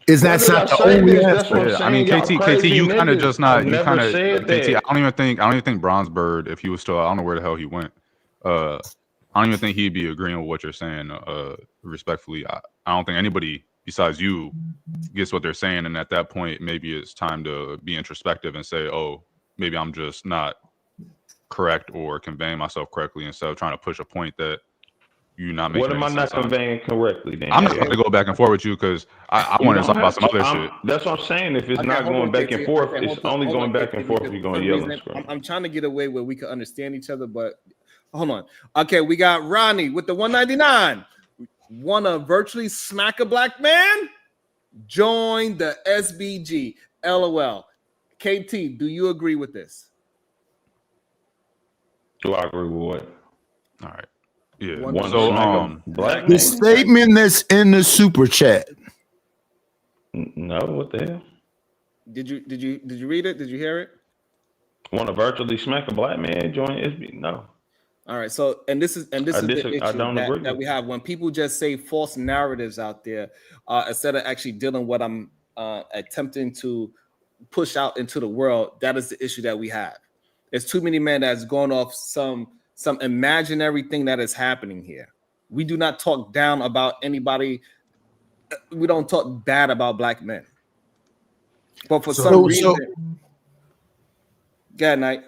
I: is
O: Why
I: that's
O: did
I: not
O: I
I: the
O: say
I: only
O: this?
I: answer.
O: That's what I'm
J: Yeah, I mean,
O: saying. Y'all
J: KT,
O: crazy
J: you kind of
O: niggas.
J: just
O: I
J: not, you
O: never
J: kind of,
O: said
J: KT,
O: that.
J: I don't even think Bronzeberg, if he was still, I don't know where the hell he went. I don't even think he'd be agreeing with what you're saying, respectfully. I don't think anybody besides you gets what they're saying. And at that point, maybe it's time to be introspective and say, oh, maybe I'm just not correct or conveying myself correctly instead of trying to push a point that you're not making
O: What am
J: any
O: I not
J: sense on.
O: conveying correctly? Then
J: I'm not going to go back and forth with you because I
O: you
J: want to
O: don't
J: talk about
O: have
J: some
O: to.
J: other shit.
O: That's what I'm saying. If it's
B: Okay,
O: not
B: hold
O: going
B: on,
O: back
B: KT.
O: and forth,
B: Okay,
O: it's only
B: hold
O: going
B: on,
O: back
B: KT,
O: and forth if
B: because
O: you're
B: for
O: going to
B: some
O: yell and
B: reason,
O: scream.
B: I'm trying to get away where we can understand each other, but hold on. Okay, we got Ronnie with the 199. Want to virtually smack a black man? Join the SBG. LOL. KT, do you agree with this?
O: Do I agree with what?
J: All right. Yeah.
B: Want to
J: So,
O: smack a black
I: The
O: man?
I: statement that's in the super chat.
O: No, what the hell?
B: Did you read it? Did you hear it?
O: Want to virtually smack a black man? Join SB? No.
B: All right. So, and this is the
O: I
B: issue
O: don't agree
B: that
O: with
B: we have when people just say false narratives out there instead of actually dealing what I'm attempting to push out into the world. That is the issue that we have. It's too many men that's going off some imaginary thing that is happening here. We do not talk down about anybody. We don't talk bad about black men. But for some reason, good night.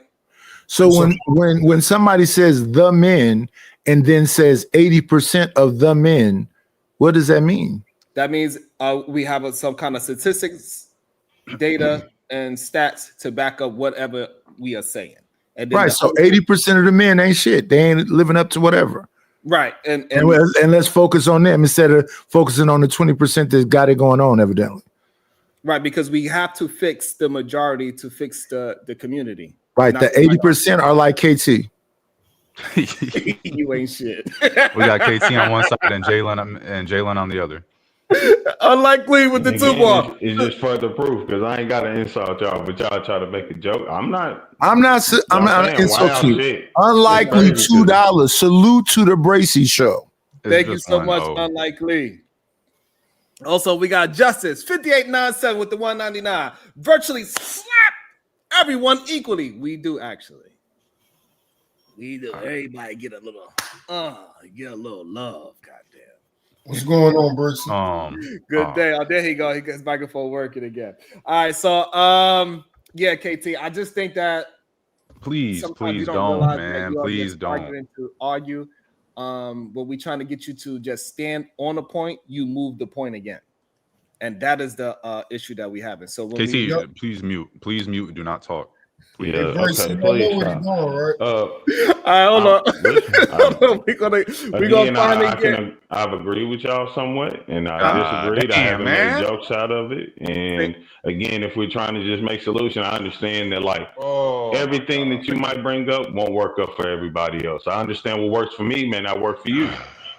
I: So when somebody says the men and then says 80% of the men, what does that mean?
B: That means we have some kind of statistics, data, and stats to back up whatever we are saying. And then
I: right. So 80% of the men ain't shit. They ain't living up to whatever.
B: Right.
I: And let's focus on them instead of focusing on the 20% that's got it going on, evidently.
B: Right, because we have to fix the majority to fix the community.
I: Right. The 80% are like KT.
B: You ain't shit.
M: We got KT on one side and Jalen on the other.
B: Unlikely with the two ball.
O: It's just further proof because I ain't got to insult y'all, but y'all try to make a joke. I'm not
I: insulting you. Unlikely $2. Salute to the Bracy show.
B: Thank you so much, Unlikely. Also, we got Justice 5897 with the 199. Virtually slap everyone equally. We do actually. We do. Everybody get a little love. Goddamn.
P: What's going on, Bruce?
B: Good day. Oh, there he go. He gets microphone working again. All right. So yeah, KT. I just think that
M: please don't, man. Please don't.
B: To argue. When we trying to get you to just stand on a point, you move the point again. And that is the issue that we have. So when
M: KT, please mute. Please mute. Do not talk. Please.
O: Yeah, okay, please.
B: Hold on. We're gonna finally get.
O: I've agreed with y'all somewhat, and I disagreed. I haven't made jokes out of it. And again, if we're trying to just make solution, I understand that everything that you might bring up won't work up for everybody else. I understand what works for me may not work for you.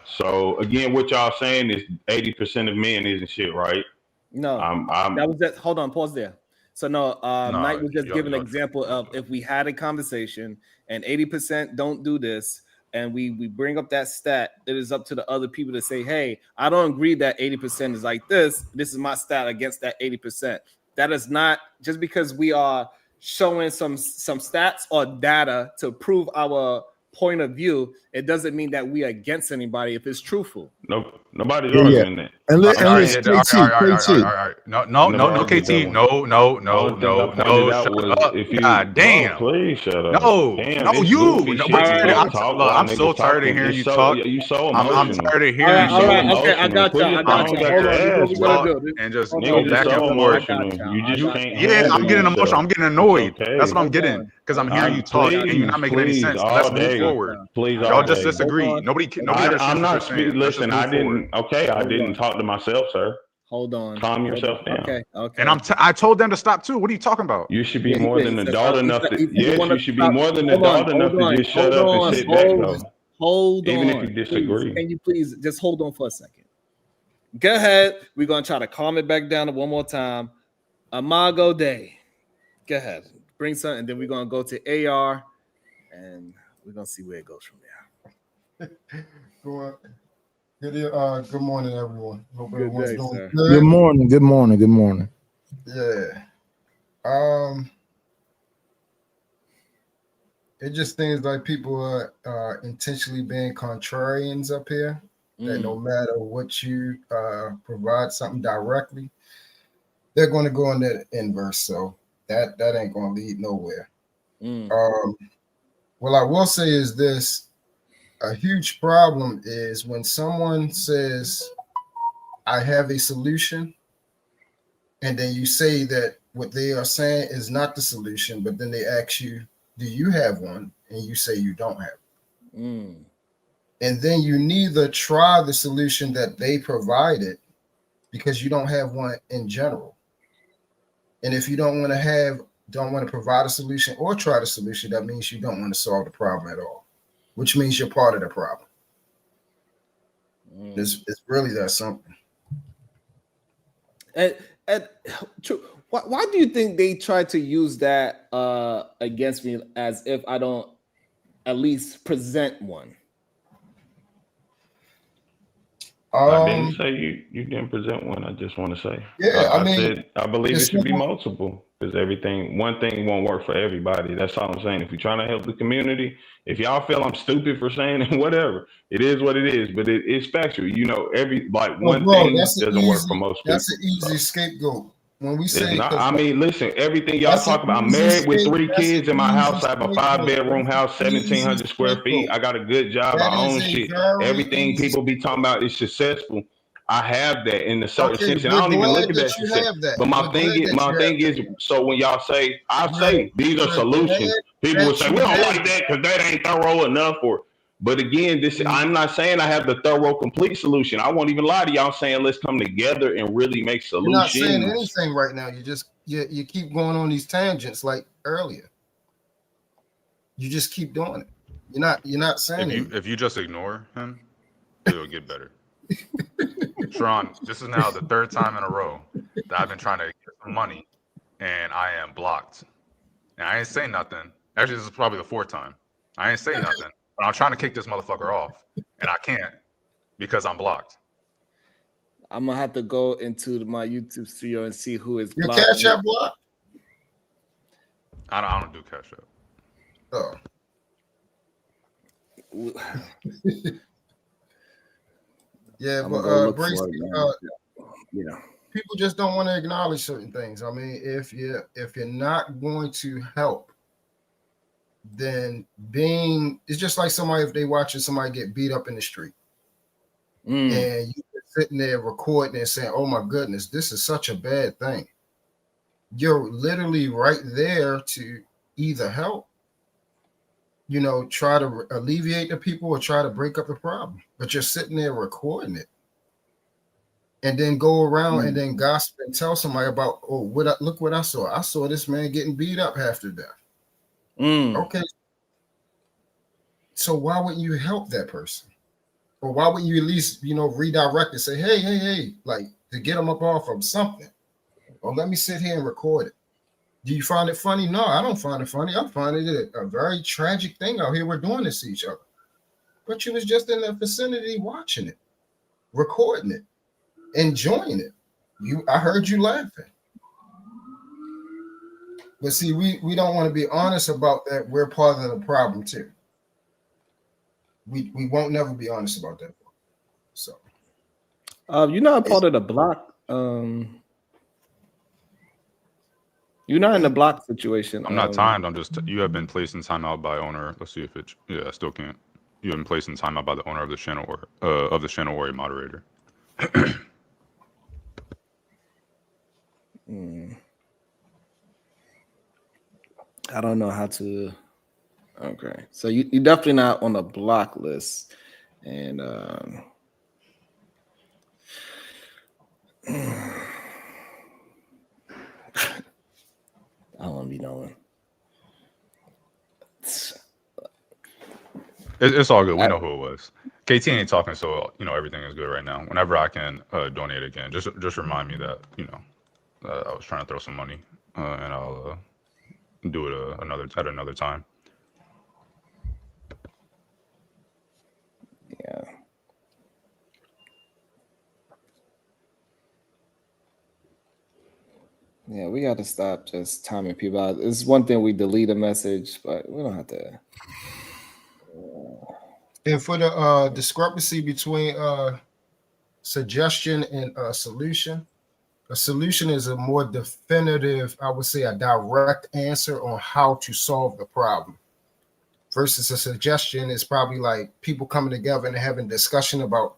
O: So again, what y'all saying is 80% of men isn't shit, right?
B: No, that was just hold on, pause there. So no, Mike was just giving an example of if we had a conversation and 80% don't do this, and we bring up that stat, it is up to the other people to say, hey, I don't agree that 80% is like this. This is my stat against that 80%. That is not just because we are showing some stats or data to prove our point of view. It doesn't mean that we are against anybody if it's truthful.
O: Nope, nobody's arguing that.
M: All right. No, KT. No. God damn.
O: Please shut up.
M: No, you. I'm so tired of hearing you talk.
O: You so emotional.
M: I'm tired of hearing you.
B: Okay, I got you.
M: And just go back and forth.
O: You just can't.
M: Yeah, I'm getting emotional. I'm getting annoyed. That's what I'm getting because I'm hearing you talk and you're not making any sense. Let's move forward.
O: Please,
M: y'all just disagree. Nobody.
O: I'm not speaking. Listen, I didn't. Okay, I didn't talk to myself, sir.
B: Hold on.
O: Calm yourself down.
B: Okay.
M: And I told them to stop too. What are you talking about?
O: You should be more than adult enough to. Yes, you should be more than adult enough to just shut up and sit back, though.
B: Hold on.
O: Even if you disagree.
B: Can you please just hold on for a second? Go ahead. We're gonna try to calm it back down one more time. Imago Day. Go ahead. Bring something, and then we're gonna go to AR, and we're gonna see where it goes from there.
P: Good morning, everyone. Hope everyone's doing good.
I: Good morning.
P: Yeah. It just seems like people are intentionally being contrarians up here. That no matter what you provide something directly, they're going to go in that inverse. So that ain't going to lead nowhere. What I will say is this. A huge problem is when someone says, I have a solution, and then you say that what they are saying is not the solution, but then they ask you, do you have one? And you say you don't have it. And then you neither try the solution that they provided because you don't have one in general. And if you don't want to provide a solution or try the solution, that means you don't want to solve the problem at all, which means you're part of the problem. It's really that simple.
B: And why do you think they try to use that against me as if I don't at least present one?
O: I didn't say you didn't present one. I just want to say, I believe it should be multiple. Because one thing won't work for everybody. That's all I'm saying. If you're trying to help the community, if y'all feel I'm stupid for saying it, whatever, it is what it is. But it's factual. You know,
P: Well,
O: one
P: bro,
O: thing doesn't work for most people.
P: that's an easy scapegoat. When we
O: It's
P: say,
O: not.
P: because
O: I mean, listen, everything y'all
P: that's an
O: talk about. I'm
P: easy
O: married with 3
P: that's an
O: kids in my
P: easy
O: house. I have a 5-bedroom
P: scapegoat.
O: house,
P: That's an easy
O: 1,700 square feet.
P: scapegoat.
O: I got a good job.
P: That
O: I
P: is
O: own
P: a
O: shit.
P: very
O: Everything
P: easy.
O: people be talking about is successful. I have that in a certain
P: Okay,
O: sense, and I
P: we're
O: don't even
P: glad
O: look at
P: that
O: that
P: you
O: success.
P: have that.
O: But
P: We're glad that
O: my
P: you
O: thing
P: have
O: is, so when y'all say, I say these are
P: we're glad
O: solutions, people will
P: that
O: say
P: you
O: we don't
P: have
O: like that because that ain't thorough enough. But again, I'm not saying I have the thorough, complete solution. I won't even lie to y'all saying let's come together and really make
P: You're not saying
O: solutions.
P: anything right now. You keep going on these tangents like earlier. You just keep doing it. You're not saying anything.
M: If you just ignore him, it'll get better. Sharon, this is now the 3rd time in a row that I've been trying to get some money, and I am blocked. And I ain't say nothing. Actually, this is probably the 4th time. I ain't say nothing, but I'm trying to kick this motherfucker off, and I can't because I'm blocked.
B: I'm gonna have to go into my YouTube studio and see who is
P: Your
B: blocked.
P: Cash App blocked?
M: I don't do Cash App.
P: Oh. Yeah,
B: I'm
P: but
B: gonna go look
P: Brace,
B: for it, man. Yeah.
P: people just don't want to acknowledge certain things. I mean, if you're not going to help, then it's just like somebody, if they watching somebody get beat up in the street, and you sitting there recording and saying, "Oh my goodness, this is such a bad thing." You're literally right there to either help, try to alleviate the people or try to break up the problem. But you're sitting there recording it and then go around and then gossip and tell somebody about, oh, look what I saw. I saw this man getting beat up half to death. Okay. So why wouldn't you help that person? Or why wouldn't you at least, redirect and say, hey, like to get them up off of something? Or let me sit here and record it. Do you find it funny? No, I don't find it funny. I find it a very tragic thing out here. We're doing this to each other. But you was just in the vicinity watching it, recording it, enjoying it. I heard you laughing. But see, we don't want to be honest about that. We're part of the problem too. We won't never be honest about that. So
B: you're not part of the block. You're not in the block situation.
M: I'm not timed. I'm just. You have been placed in timeout by owner. Let's see if it. Yeah, I still can't. You have been placed in timeout by the owner of the channel or of the channel or a moderator.
B: I don't know how to. Okay, so you're definitely not on the block list, and I don't want to be knowing.
M: It's all good. We know who it was. KT ain't talking, so everything is good right now. Whenever I can donate again, just remind me that I was trying to throw some money, and I'll do it at another time.
B: Yeah. Yeah, we got to stop just timing people out. It's one thing we delete a message, but we don't have to.
P: And for the discrepancy between suggestion and solution, a solution is a more definitive, I would say, a direct answer on how to solve the problem. Versus a suggestion is probably like people coming together and having discussion about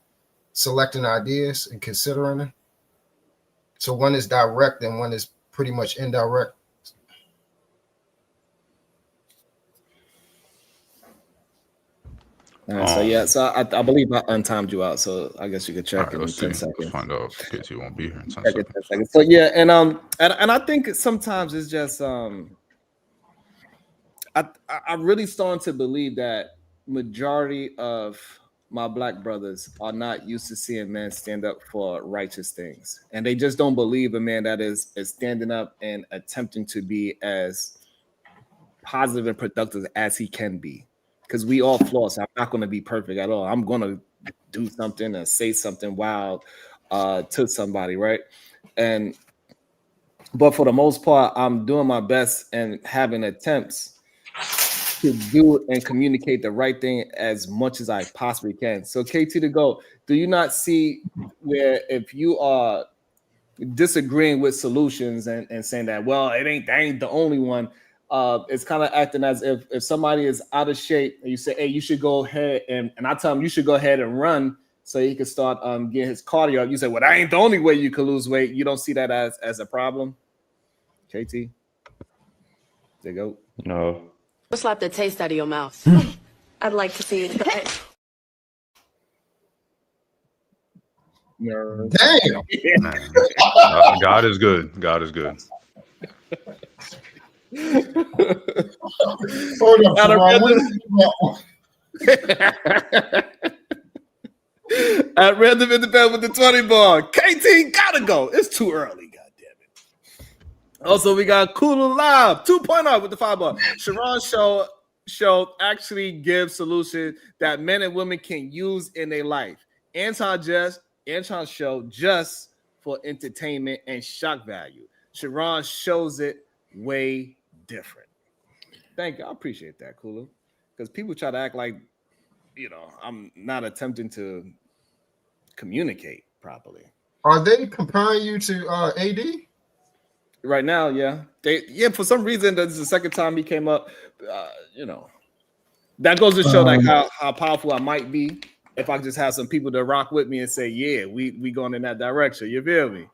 P: selecting ideas and considering them. So one is direct and one is pretty much indirect.
B: So I believe I untimed you out. So I guess you could check in 10 seconds.
M: Let's find out if KT won't be here in 10
B: seconds. So yeah, and I think sometimes it's just I really starting to believe that majority of my black brothers are not used to seeing men stand up for righteous things, and they just don't believe a man that is standing up and attempting to be as positive and productive as he can be. Because we all flaws. I'm not going to be perfect at all. I'm going to do something and say something wild to somebody, right? And But for the most part, I'm doing my best and having attempts to do and communicate the right thing as much as I possibly can. So KT to go, do you not see where if you are disagreeing with solutions and saying that, well, that ain't the only one, it's kind of acting as if somebody is out of shape and you say, hey, you should go ahead and I tell him you should go ahead and run so he can start getting his cardio up. You say, well, that ain't the only way you can lose weight. You don't see that as a problem? KT? There you go.
O: No.
Q: Slap the taste out of your mouth. I'd like to see you try it.
P: Damn.
M: Man. God is good. God is good.
P: Hold up,
B: At random independent with the 20 ball. KT gotta go. It's too early. God damn it. Also, we got Kulu Live 2.0 with the 5 ball. Sharon show actually gives solutions that men and women can use in their life. Anton show just for entertainment and shock value. Sharon shows it way different. Thank you. I appreciate that, Kulu. Because people try to act like, I'm not attempting to communicate properly.
P: Are they comparing you to AD?
B: Right now, yeah. For some reason, this is the second time he came up. That goes to show like how powerful I might be if I just have some people to rock with me and say, yeah, we going in that direction. You feel me?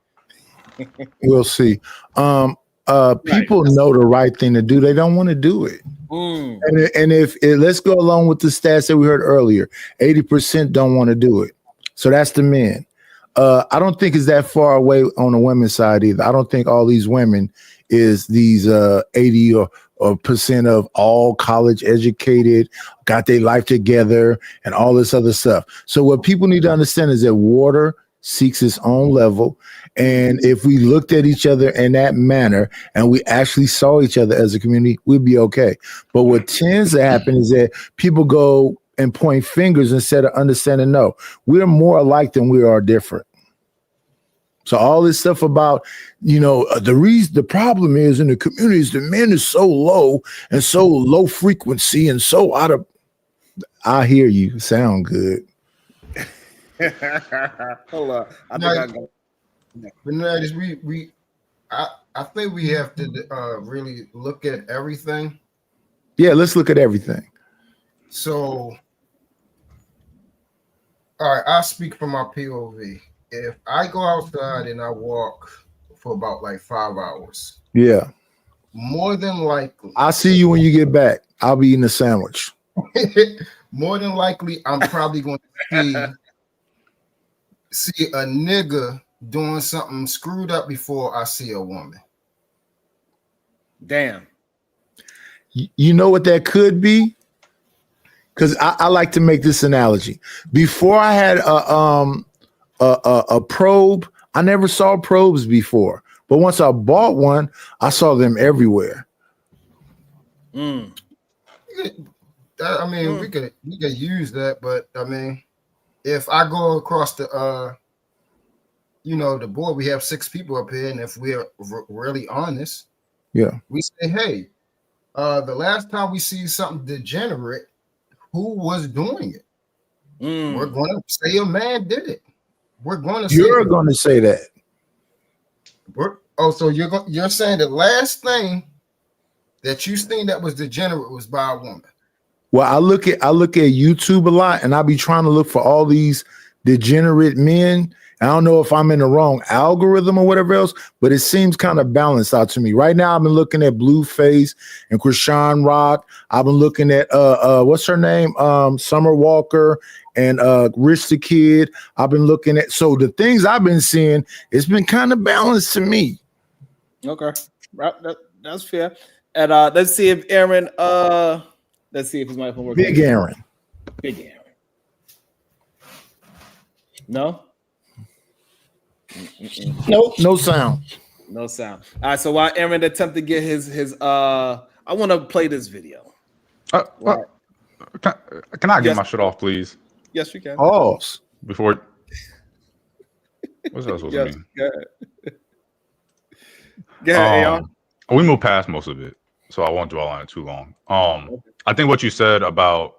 I: We'll see. People know the right thing to do. They don't want to do it. And if let's go along with the stats that we heard earlier, 80% don't want to do it. So that's the men. I don't think it's that far away on the women's side either. I don't think all these women is these 80 or percent of all college educated, got their life together and all this other stuff. So what people need to understand is that water seeks its own level. And if we looked at each other in that manner and we actually saw each other as a community, we'd be okay. But what tends to happen is that people go and point fingers instead of understanding, no, we're more alike than we are different. So all this stuff about, the problem is in the communities, the men is so low and so low frequency and so out of, I hear you sound good.
B: Hold on. I
P: think we have to really look at everything.
I: Yeah, let's look at everything.
P: So, all right, I'll speak from my POV. If I go outside and I walk for about like 5 hours,
I: yeah,
P: more than likely,
I: I'll see you when you get back. I'll be eating a sandwich.
P: More than likely, I'm probably going to see a nigga doing something screwed up before I see a woman.
B: Damn.
I: You know what that could be? Because I like to make this analogy. Before I had a probe, I never saw probes before. But once I bought one, I saw them everywhere.
P: I mean, we could use that, but I mean, if I go across the the board, we have 6 people up here, and if we're really honest,
I: yeah,
P: we say, hey, the last time we see something degenerate, who was doing it? We're going to say a man did it. We're going to.
I: You're going to say that.
P: So you're saying the last thing that you seen that was degenerate was by a woman.
I: Well, I look at YouTube a lot, and I be trying to look for all these degenerate men. I don't know if I'm in the wrong algorithm or whatever else, but it seems kind of balanced out to me. Right now, I've been looking at Blueface and Krishan Rock. I've been looking at what's her name, Summer Walker and Rich the Kid. I've been looking at, so the things I've been seeing, it's been kind of balanced to me.
B: Okay, right, that's fair. And let's see if Aaron. Let's see if his microphone works.
I: Big Aaron.
B: No.
I: Nope, no sound.
B: No sound. All right. So while Aaron attempt to get his I want to play this video.
M: Can I get my shit off, please?
B: Yes, you can.
I: Pause.
M: Before. What's that supposed to mean?
B: Yeah,
M: We moved past most of it, so I won't dwell on it too long. I think what you said about,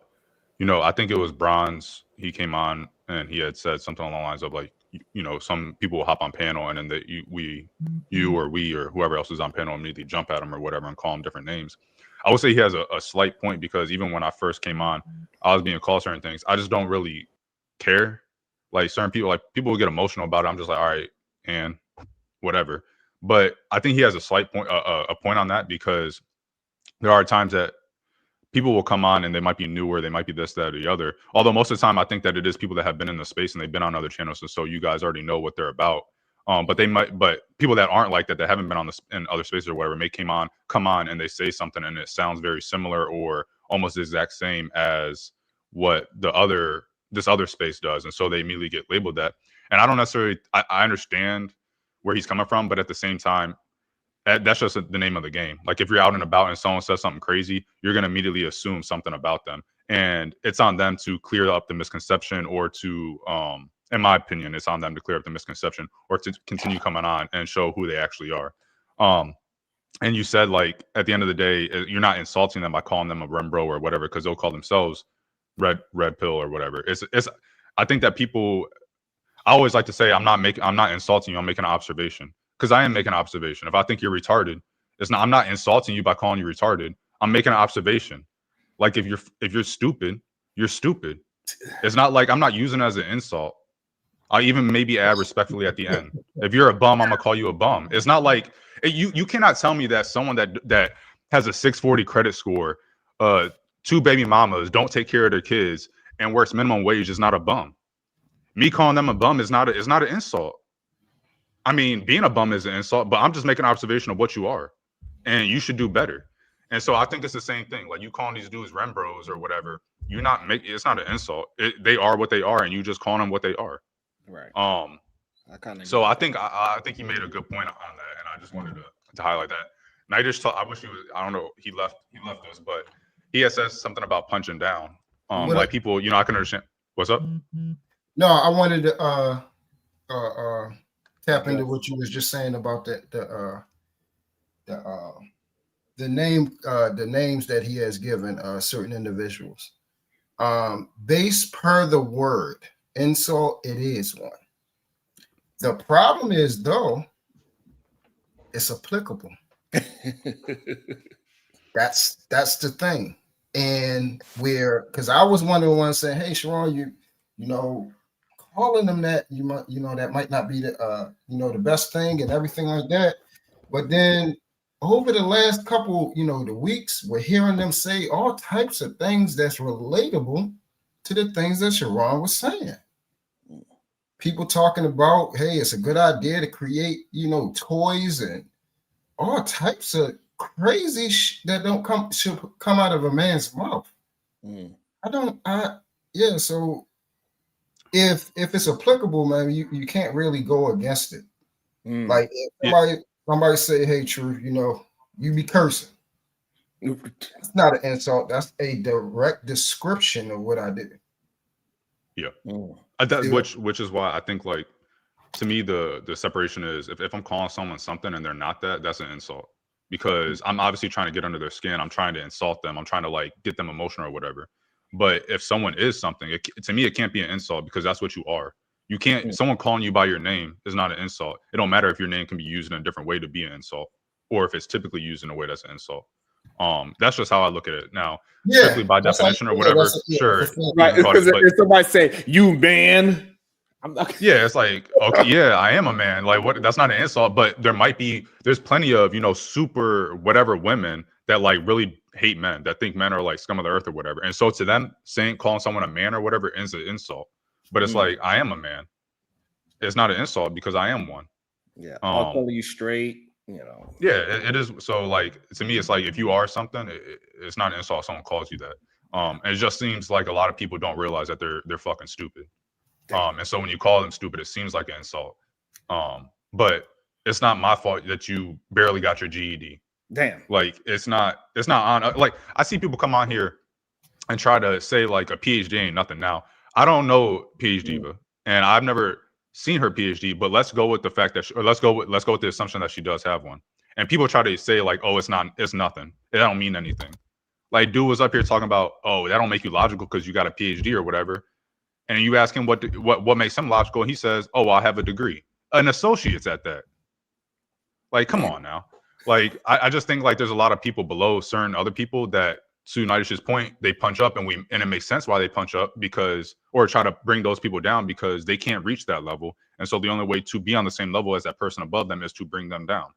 M: I think it was Bronze. He came on and he had said something along the lines of like, some people will hop on panel and then you or we or whoever else is on panel immediately jump at him or whatever and call him different names. I would say he has a slight point because even when I first came on, I was being called certain things. I just don't really care. Like certain people, will get emotional about it. I'm just like, all right, and whatever. But I think he has a slight point, a point on that because there are times that people will come on and they might be newer, they might be this, that, or the other. Although most of the time, I think that it is people that have been in the space and they've been on other channels, and so you guys already know what they're about. But people that aren't like that, that haven't been on in other spaces or whatever, may come on and they say something and it sounds very similar or almost the exact same as what this other space does, and so they immediately get labeled that. And I don't necessarily, I understand where he's coming from, but at the same time, that's just the name of the game. Like if you're out and about and someone says something crazy, you're going to immediately assume something about them. And it's on them to clear up the misconception or to, in my opinion, it's on them to clear up the misconception or to continue coming on and show who they actually are. And you said like, at the end of the day, you're not insulting them by calling them a Rembro or whatever, because they'll call themselves red pill or whatever. I think that people, I always like to say, I'm not insulting you. I'm making an observation. Because I am making an observation. If I think you're retarded, I'm not insulting you by calling you retarded. I'm making an observation. Like if you're stupid, you're stupid. It's not like I'm not using it as an insult. I even maybe add respectfully at the end. If you're a bum, I'm gonna call you a bum. It's not like you cannot tell me that someone that has a 640 credit score, 2 baby mamas, don't take care of their kids, and works minimum wage is not a bum. Me calling them a bum is not an insult. I mean, being a bum is an insult, but I'm just making an observation of what you are, and you should do better. And so I think it's the same thing. Like you calling these dudes Rembros or whatever, it's not an insult. They are what they are, and you just calling them what they are.
B: Right.
M: So I think he made a good point on that, and I just wanted to highlight that. Nightish, I wish he was. I don't know. He left us, but he has said something about punching down. Like people, I can understand. What's up?
P: No, I wanted to tap into what you was just saying about the names that he has given certain individuals. Based per the word insult, it is one. The problem is though, it's applicable. That's the thing. And because I was one of the ones saying, hey Sharon, you know, calling them that that might not be the best thing and everything like that. But then over the last couple, the weeks, we're hearing them say all types of things that's relatable to the things that Sharon was saying. People talking about, hey, it's a good idea to create, toys and all types of crazy that should come out of a man's mouth. So if it's applicable, man, you can't really go against it. Like if somebody say, hey, True, you be cursing. It's not an insult. That's a direct description of what I did.
M: Yeah. Which is why I think, like, to me, the separation is if I'm calling someone something and they're not that's an insult. Because I'm obviously trying to get under their skin. I'm trying to insult them. I'm trying to like get them emotional or whatever. But if someone is something, to me, it can't be an insult because that's what you are. You can't. Someone calling you by your name is not an insult. It don't matter if your name can be used in a different way to be an insult, or if it's typically used in a way that's an insult. That's just how I look at it now. Strictly by definition or whatever. Sure.
B: Right. Because if somebody say you man.
M: Yeah, it's like, okay, yeah, I am a man. Like, what? That's not an insult, but there's plenty of super whatever women that like really hate men, that think men are like scum of the earth or whatever. And so to them, calling someone a man or whatever is an insult. But it's like, I am a man. It's not an insult because I am one.
B: Yeah, I'll call you straight.
M: Yeah, it is. So like to me, it's like if you are something, it's not an insult if someone calls you that. And it just seems like a lot of people don't realize that they're fucking stupid. And so when you call them stupid, it seems like an insult. But it's not my fault that you barely got your GED.
B: Damn.
M: Like it's not on. Like I see people come on here and try to say like a PhD ain't nothing. Now I don't know PhD, and I've never seen her PhD, but let's go with the fact that, or let's go with the assumption that she does have one. And people try to say like, oh, it's nothing. It don't mean anything. Like, dude was up here talking about, oh, that don't make you logical because you got a PhD or whatever. And you ask him what makes him logical, and he says, oh, well, I have a degree, an associate's at that. Like, come on now. Like, I just think like there's a lot of people below certain other people that, to Nidish's point, they punch up, and it makes sense why they punch up, because, or try to bring those people down because they can't reach that level. And so the only way to be on the same level as that person above them is to bring them down.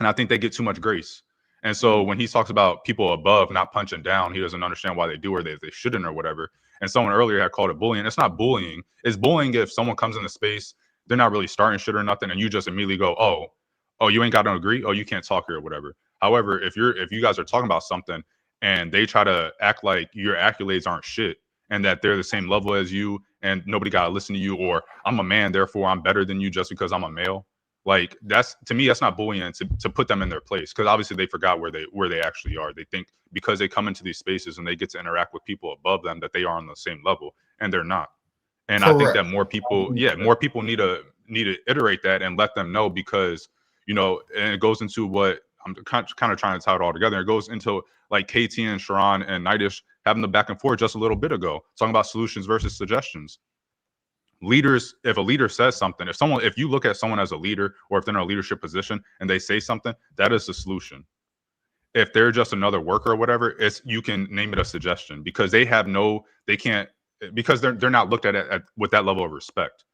M: And I think they get too much grace. And so when he talks about people above not punching down, he doesn't understand why they do, or they shouldn't, or whatever. And someone earlier had called it bullying. It's not bullying. It's bullying if someone comes into space, they're not really starting shit or nothing, and you just immediately go, oh, you ain't got to agree? Oh, you can't talk here or whatever. However, if you guys are talking about something and they try to act like your accolades aren't shit and that they're the same level as you and nobody got to listen to you, or I'm a man, therefore I'm better than you just because I'm a male. Like, that's, to me, that's not bullying to put them in their place, because obviously they forgot where they actually are. They think because they come into these spaces and they get to interact with people above them that they are on the same level, and they're not. And I think that more people need to iterate that and let them know, because, you know, and it goes into what I'm kind of trying to tie it all together. It goes into like KT and Sharon and Nidish having the back and forth just a little bit ago, talking about solutions versus suggestions. Leaders, if a leader says something, if you look at someone as a leader, or if they're in a leadership position and they say something, that is the solution. If they're just another worker or whatever, you can name it a suggestion, because they can't, because they're not looked at with that level of respect.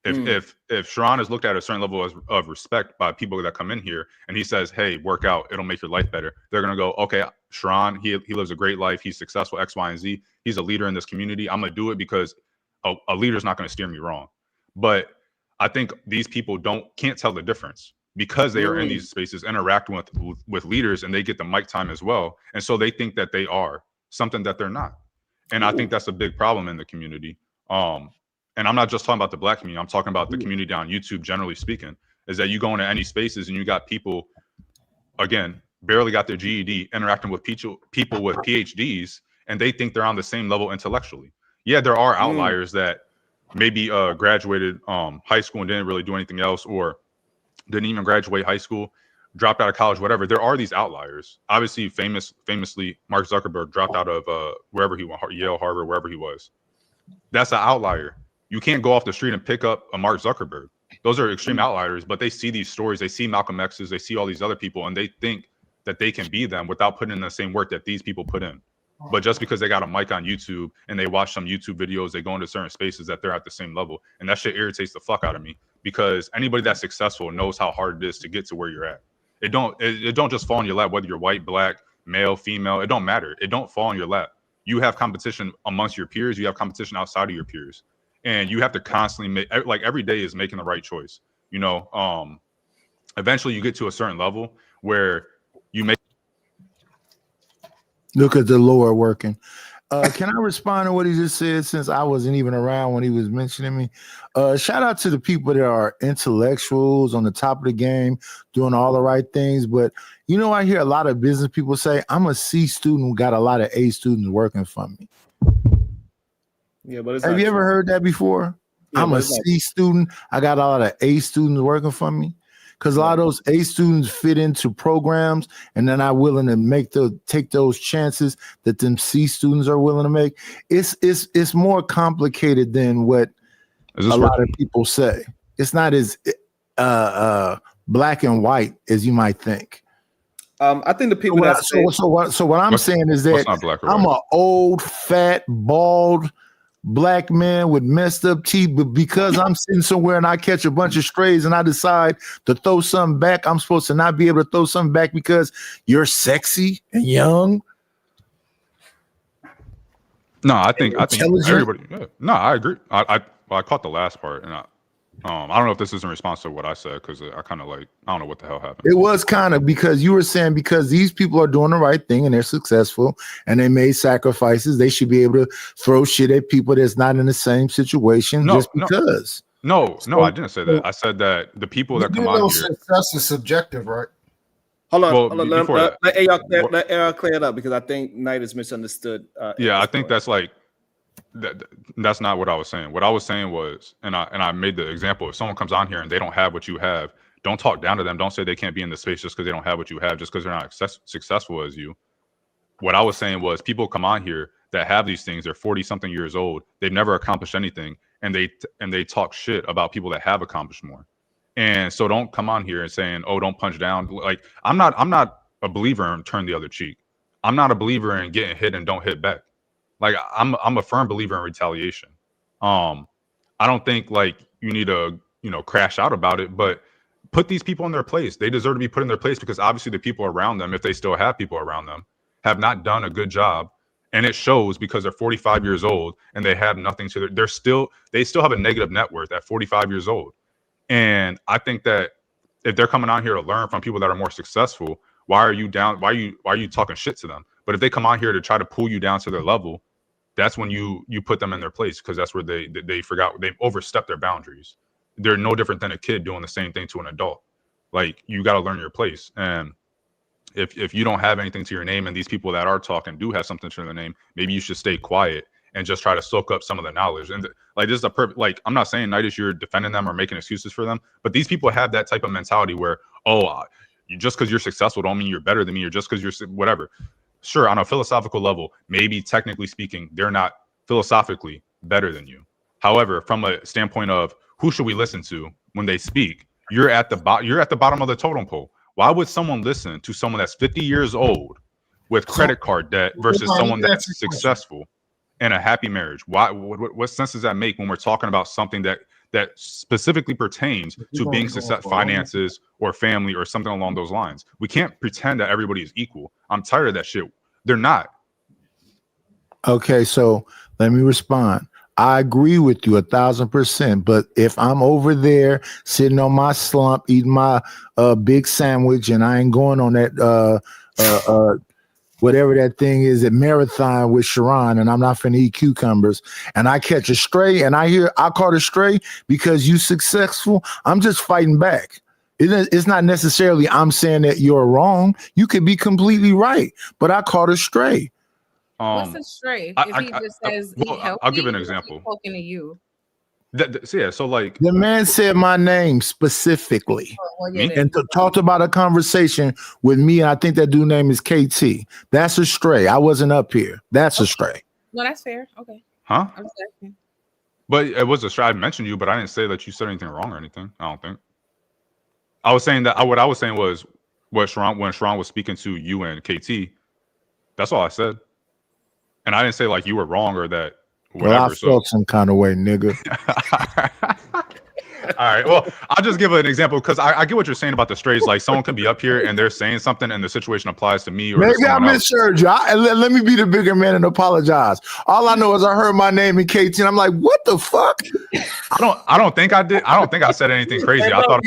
M: If Sharon is looked at a certain level of respect by people that come in here, and he says, hey, work out, it'll make your life better, they're gonna go, okay, Sharon, he lives a great life, he's successful, X, Y, and Z, he's a leader in this community, I'm gonna do it because a leader's not gonna steer me wrong. But I think these people can't tell the difference, because they are in these spaces interacting with leaders, and they get the mic time as well, and so they think that they are something that they're not. And I think that's a big problem in the community. And I'm not just talking about the Black community, I'm talking about the community on YouTube, generally speaking, is that you go into any spaces and you got people, again, barely got their GED, interacting with people with PhDs, and they think they're on the same level intellectually. Yeah, there are outliers that maybe graduated high school and didn't really do anything else, or didn't even graduate high school, dropped out of college, whatever. There are these outliers. Obviously, famously, Mark Zuckerberg dropped out of wherever he went, Yale, Harvard, wherever he was. That's an outlier. You can't go off the street and pick up a Mark Zuckerberg. Those are extreme outliers, but they see these stories, they see Malcolm X's, they see all these other people, and they think that they can be them without putting in the same work that these people put in. But just because they got a mic on YouTube and they watch some YouTube videos, they go into certain spaces, that they're at the same level. And that shit irritates the fuck out of me, because anybody that's successful knows how hard it is to get to where you're at. It don't just fall in your lap, whether you're white, black, male, female, it don't matter. It don't fall in your lap. You have competition amongst your peers. You have competition outside of your peers. And you have to constantly make, like, every day is making the right choice. You know, eventually you get to a certain level where you make.
I: Look at the Lord working. Can I respond to what he just said, since I wasn't even around when he was mentioning me? Shout out to the people that are intellectuals on the top of the game, doing all the right things. But, you know, I hear a lot of business people say, I'm a C student who got a lot of A students working for me.
B: Yeah, but
I: have you ever heard that before? Yeah, I'm a C student. I got a lot of A students working for me, because a lot of those A students fit into programs, and they're not willing to take those chances that them C students are willing to make. It's more complicated than what a lot of people say. It's not as black and white as you might think.
B: I think the people
I: what I'm saying is that I'm an old, fat, bald black man with messed up teeth, but because I'm sitting somewhere and I catch a bunch of strays and I decide to throw something back, I'm supposed to not be able to throw something back because you're sexy and young.
M: No, I think everybody. Yeah. No, I agree. I caught the last part, and I don't know if this is in response to what I said, because I kind of I don't know what the hell happened.
I: It was kind of because you were saying, because these people are doing the right thing and they're successful and they made sacrifices, they should be able to throw shit at people that's not in the same situation just because.
M: No, I didn't say that. I said that the people that come out here.
P: Success is subjective, right?
B: Hold on. Let AR clear it up, because I think Knight is misunderstood.
M: Yeah, I think that's like, That's not what I was saying. What I was saying was, and I made the example, if someone comes on here and they don't have what you have, don't talk down to them. Don't say they can't be in the space just because they don't have what you have, just because they're not successful as you. What I was saying was, people come on here that have these things. They're 40-something years old. They've never accomplished anything, and they talk shit about people that have accomplished more. And so don't come on here and saying, "Oh, don't punch down." Like, I'm not a believer in turn the other cheek. I'm not a believer in getting hit and don't hit back. Like, I'm a firm believer in retaliation. I don't think like you need to, crash out about it, but put these people in their place. They deserve to be put in their place, because obviously the people around them, if they still have people around them, have not done a good job. And it shows, because they're 45 years old and they have nothing to they still have a negative net worth at 45 years old. And I think that if they're coming on here to learn from people that are more successful, why are you down? Why are you talking shit to them? But if they come on here to try to pull you down to their level, that's when you put them in their place, because that's where they forgot, they've overstepped their boundaries. They're no different than a kid doing the same thing to an adult. Like, you got to learn your place. And if you don't have anything to your name, and these people that are talking do have something to their name, maybe you should stay quiet and just try to soak up some of the knowledge. And like, this is a perfect, like, I'm not saying, Nightish, you're defending them or making excuses for them, but these people have that type of mentality where, just because you're successful don't mean you're better than me, or just because you're whatever. Sure, on a philosophical level, maybe technically speaking, they're not philosophically better than you. However, from a standpoint of who should we listen to when they speak, you're at the bottom of the totem pole. Why would someone listen to someone that's 50 years old with credit card debt versus someone that's successful and a happy marriage? Why? What sense does that make when we're talking about something that specifically pertains to being successful, finances, or family, or something along those lines? We can't pretend that everybody is equal. I'm tired of that shit. They're not.
I: Okay, so let me respond. I agree with you 1,000%. But if I'm over there sitting on my slump, eating my big sandwich, and I ain't going on that whatever that thing is, at marathon with Sharon, and I'm not finna eat cucumbers, and I catch a stray, and I caught a stray because you successful, I'm just fighting back. It's not necessarily I'm saying that you're wrong. You could be completely right, but I caught a stray.
G: What's a stray? If he just says he helped,
M: I'll give an example.
G: Talking to you.
M: So like,
I: the man said my name specifically, and talked about a conversation with me. And I think that dude name is KT. That's a stray. I wasn't up here. That's a stray.
G: No, that's fair. Okay.
M: Huh?
G: I'm just asking.
M: But it was a stray. I mentioned you, but I didn't say that you said anything wrong or anything. I don't think. I was saying that what I was saying was when Sharon was speaking to you and KT, that's all I said. And I didn't say like you were wrong or that whatever.
I: Well, I felt some kind of way, nigga.
M: All right. Well, I'll just give an example, because I get what you're saying about the strays. Like, someone can be up here and they're saying something, and the situation applies to me or
I: maybe I misheard you. Let me be the bigger man and apologize. All I know is I heard my name in KT, and I'm like, what the fuck?
M: I don't think I did. I don't think I said anything crazy.
B: Hey,
M: I thought.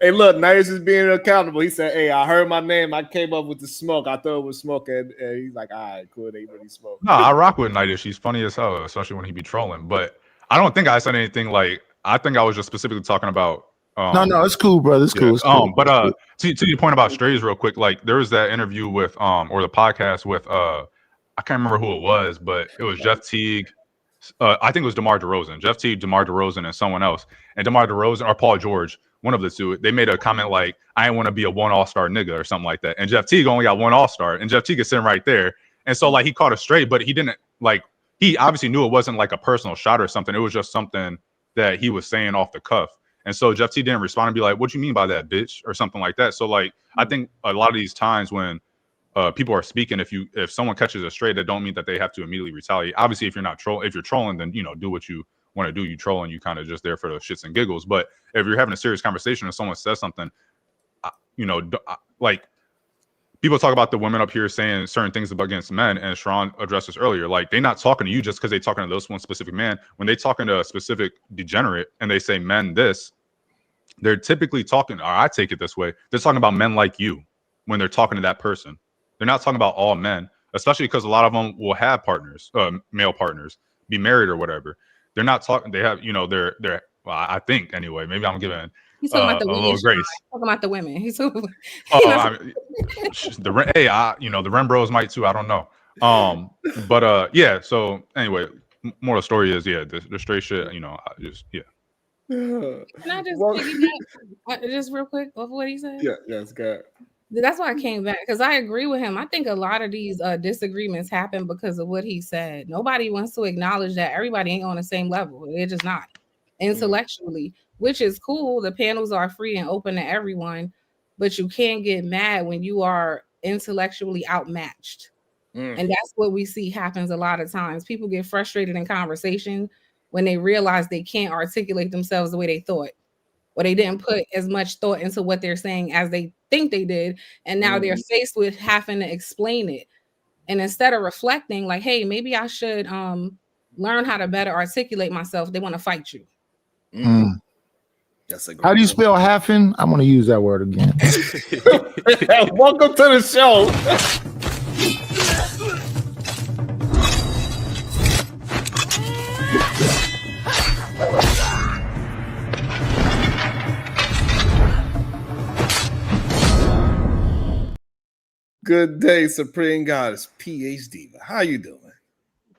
B: Hey, look, Nightish is being accountable. He said, "Hey, I heard my name. I came up with the smoke. I thought it was smoke." And he's like, "All right, cool. They really smoke."
M: No, I rock with Nightish. She's funny as hell, especially when he be trolling. But I don't think I said anything like. I think I was just specifically talking about.
I: No, it's cool, brother. It's cool. It's cool.
M: But to your point about strays, real quick, like, there was that interview with or the podcast with I can't remember who it was, but it was Jeff Teague. I think it was DeMar DeRozan. Jeff Teague, DeMar DeRozan, and someone else. And DeMar DeRozan or Paul George, one of the two, they made a comment like, "I ain't want to be a one all-star nigga," or something like that. And Jeff Teague only got one all-star, and Jeff Teague is sitting right there. And so, like, he caught a stray, but he didn't, like, he obviously knew it wasn't like a personal shot or something. It was just something that he was saying off the cuff. And so Jeff T didn't respond and be like, "What you mean by that, bitch?" or something like that. So, like, I think a lot of these times when people are speaking, if someone catches a stray, that don't mean that they have to immediately retaliate. Obviously, if you're trolling, then, do what you want to do. You troll and you kind of just there for the shits and giggles. But if you're having a serious conversation and someone says something, like, people talk about the women up here saying certain things against men, and Sharon addressed this earlier. Like, they're not talking to you just because they're talking to those one specific man. When they talking to a specific degenerate and they say men this, they're typically talking, or I take it this way, they're talking about men like you when they're talking to that person. They're not talking about all men, especially because a lot of them will have partners, male partners, be married or whatever. They're not talking, they have, they're well, I think anyway, maybe I'm giving
G: He's talking about the
M: a little grace.
G: Talking about the women. He's talking about,
M: the Ren Bros might too. I don't know. But yeah. So anyway, Moral of the story is, yeah, the straight shit. You know, I just
G: Can I just
B: Well,
G: piggyback just real quick off what he said?
B: yeah, that's good.
G: That's why I came back, because I agree with him. I think a lot of these disagreements happen because of what he said. Nobody wants to acknowledge that everybody ain't on the same level. They're just not intellectually, which is cool. The panels are free and open to everyone, but you can't get mad when you are intellectually outmatched. And that's what we see happens a lot of times. People get frustrated in conversation when they realize they can't articulate themselves the way they thought, or they didn't put as much thought into what they're saying as they think they did. And now they're faced with having to explain it. And instead of reflecting, like, hey, maybe I should learn how to better articulate myself, they want to fight you.
B: That's a great
I: How do you spell halfing? I'm going to use that word again.
B: Welcome to the show. Good day, Supreme Goddess, PhD. How you doing?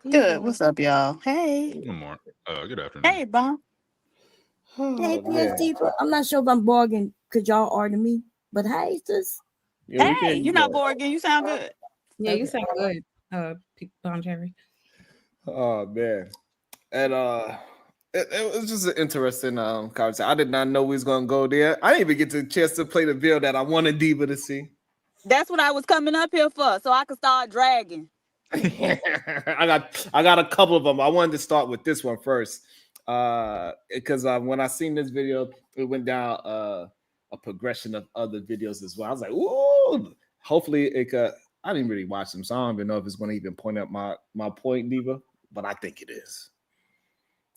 R: Good. What's up, y'all? Hey.
M: Good morning. Good afternoon.
R: Hey, Bon.
F: Hey,
B: Oh, man.
F: PhD. I'm not sure if I'm bargaining because y'all order me, but hey, sis.
B: Yeah, we
R: Hey,
B: can't
R: you're
B: do
R: not
B: that.
R: bored again. You sound good.
G: Yeah, you sound good, Bon Cherry.
B: Oh man, and it was just an interesting conversation. I did not know we was gonna go there. I didn't even get the chance to play the video that I wanted Diva to see.
R: That's what I was coming up here for, so I could start dragging.
B: I got a couple of them. I wanted to start with this one first, because when I seen this video, it went down a progression of other videos as well. I was like, ooh, hopefully it could. I didn't really watch them, so I don't even know if it's going to even point out my point, Diva, but I think it is.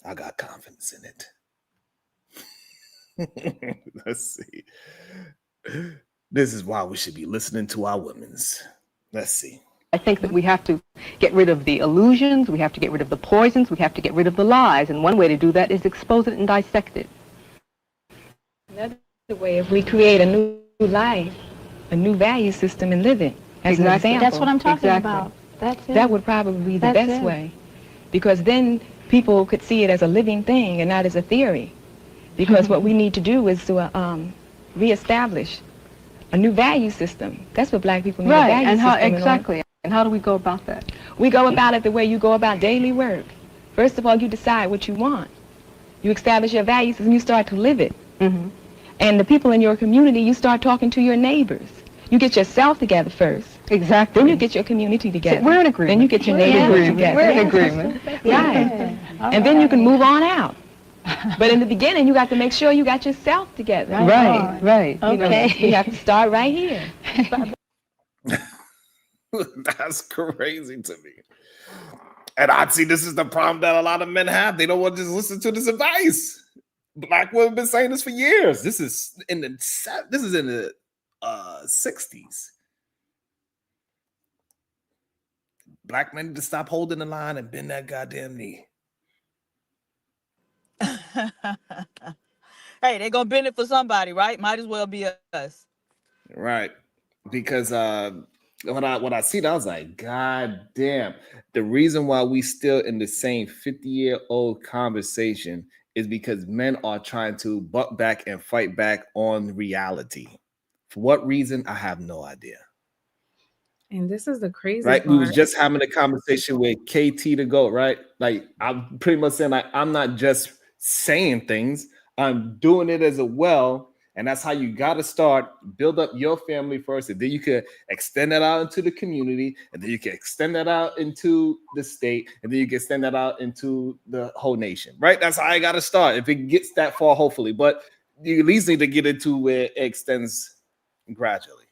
B: I got confidence in it. Let's see. This is why we should be listening to our women's. Let's see.
S: I think that we have to get rid of the illusions, we have to get rid of the poisons, we have to get rid of the lies, and one way to do that is expose it and dissect it.
T: Another way, if we create a new life, a new value system and live it as an example.
U: That's what I'm talking about. That's it.
T: That would probably be the best way, because then people could see it as a living thing and not as a theory. Because what we need to do is to reestablish a new value system. That's what black people need.
S: Right,
T: a value
S: and how
T: system
S: exactly? And how do we go about that?
T: We go about it the way you go about daily work. First of all, you decide what you want. You establish your values and you start to live it.
S: Mm-hmm.
T: And the people in your community, you start talking to your neighbors. You get yourself together first.
S: Exactly.
T: Then you get your community together.
S: So we're in agreement.
T: Then you get your neighborhood together.
S: We're in agreement.
T: Right. And then you can move on out. But in the beginning, you got to make sure you got yourself together.
S: Right, right.
T: Okay. You have to start right here.
B: That's crazy to me. And I'd see this is the problem that a lot of men have. They don't want to just listen to this advice. Black women have been saying this for years. This is in the 60s. Black men need to stop holding the line and bend that goddamn knee.
R: Hey, they're gonna bend it for somebody, right? Might as well be us.
B: Right. Because when I see that, I was like, God damn. The reason why we still in the same 50-year-old conversation is because men are trying to buck back and fight back on reality. For what reason? I have no idea.
G: And this is the crazy
B: Right?
G: part.
B: We was just having a conversation with KT to go, right? Like, I'm pretty much saying, like, I'm not just saying things, I'm doing it as well. And that's how you got to start. Build up your family first, and then you could extend that out into the community, and then you can extend that out into the state, and then you can extend that out into the whole nation, right? That's how I got to start. If it gets that far, hopefully, but you at least need to get into where it extends gradually.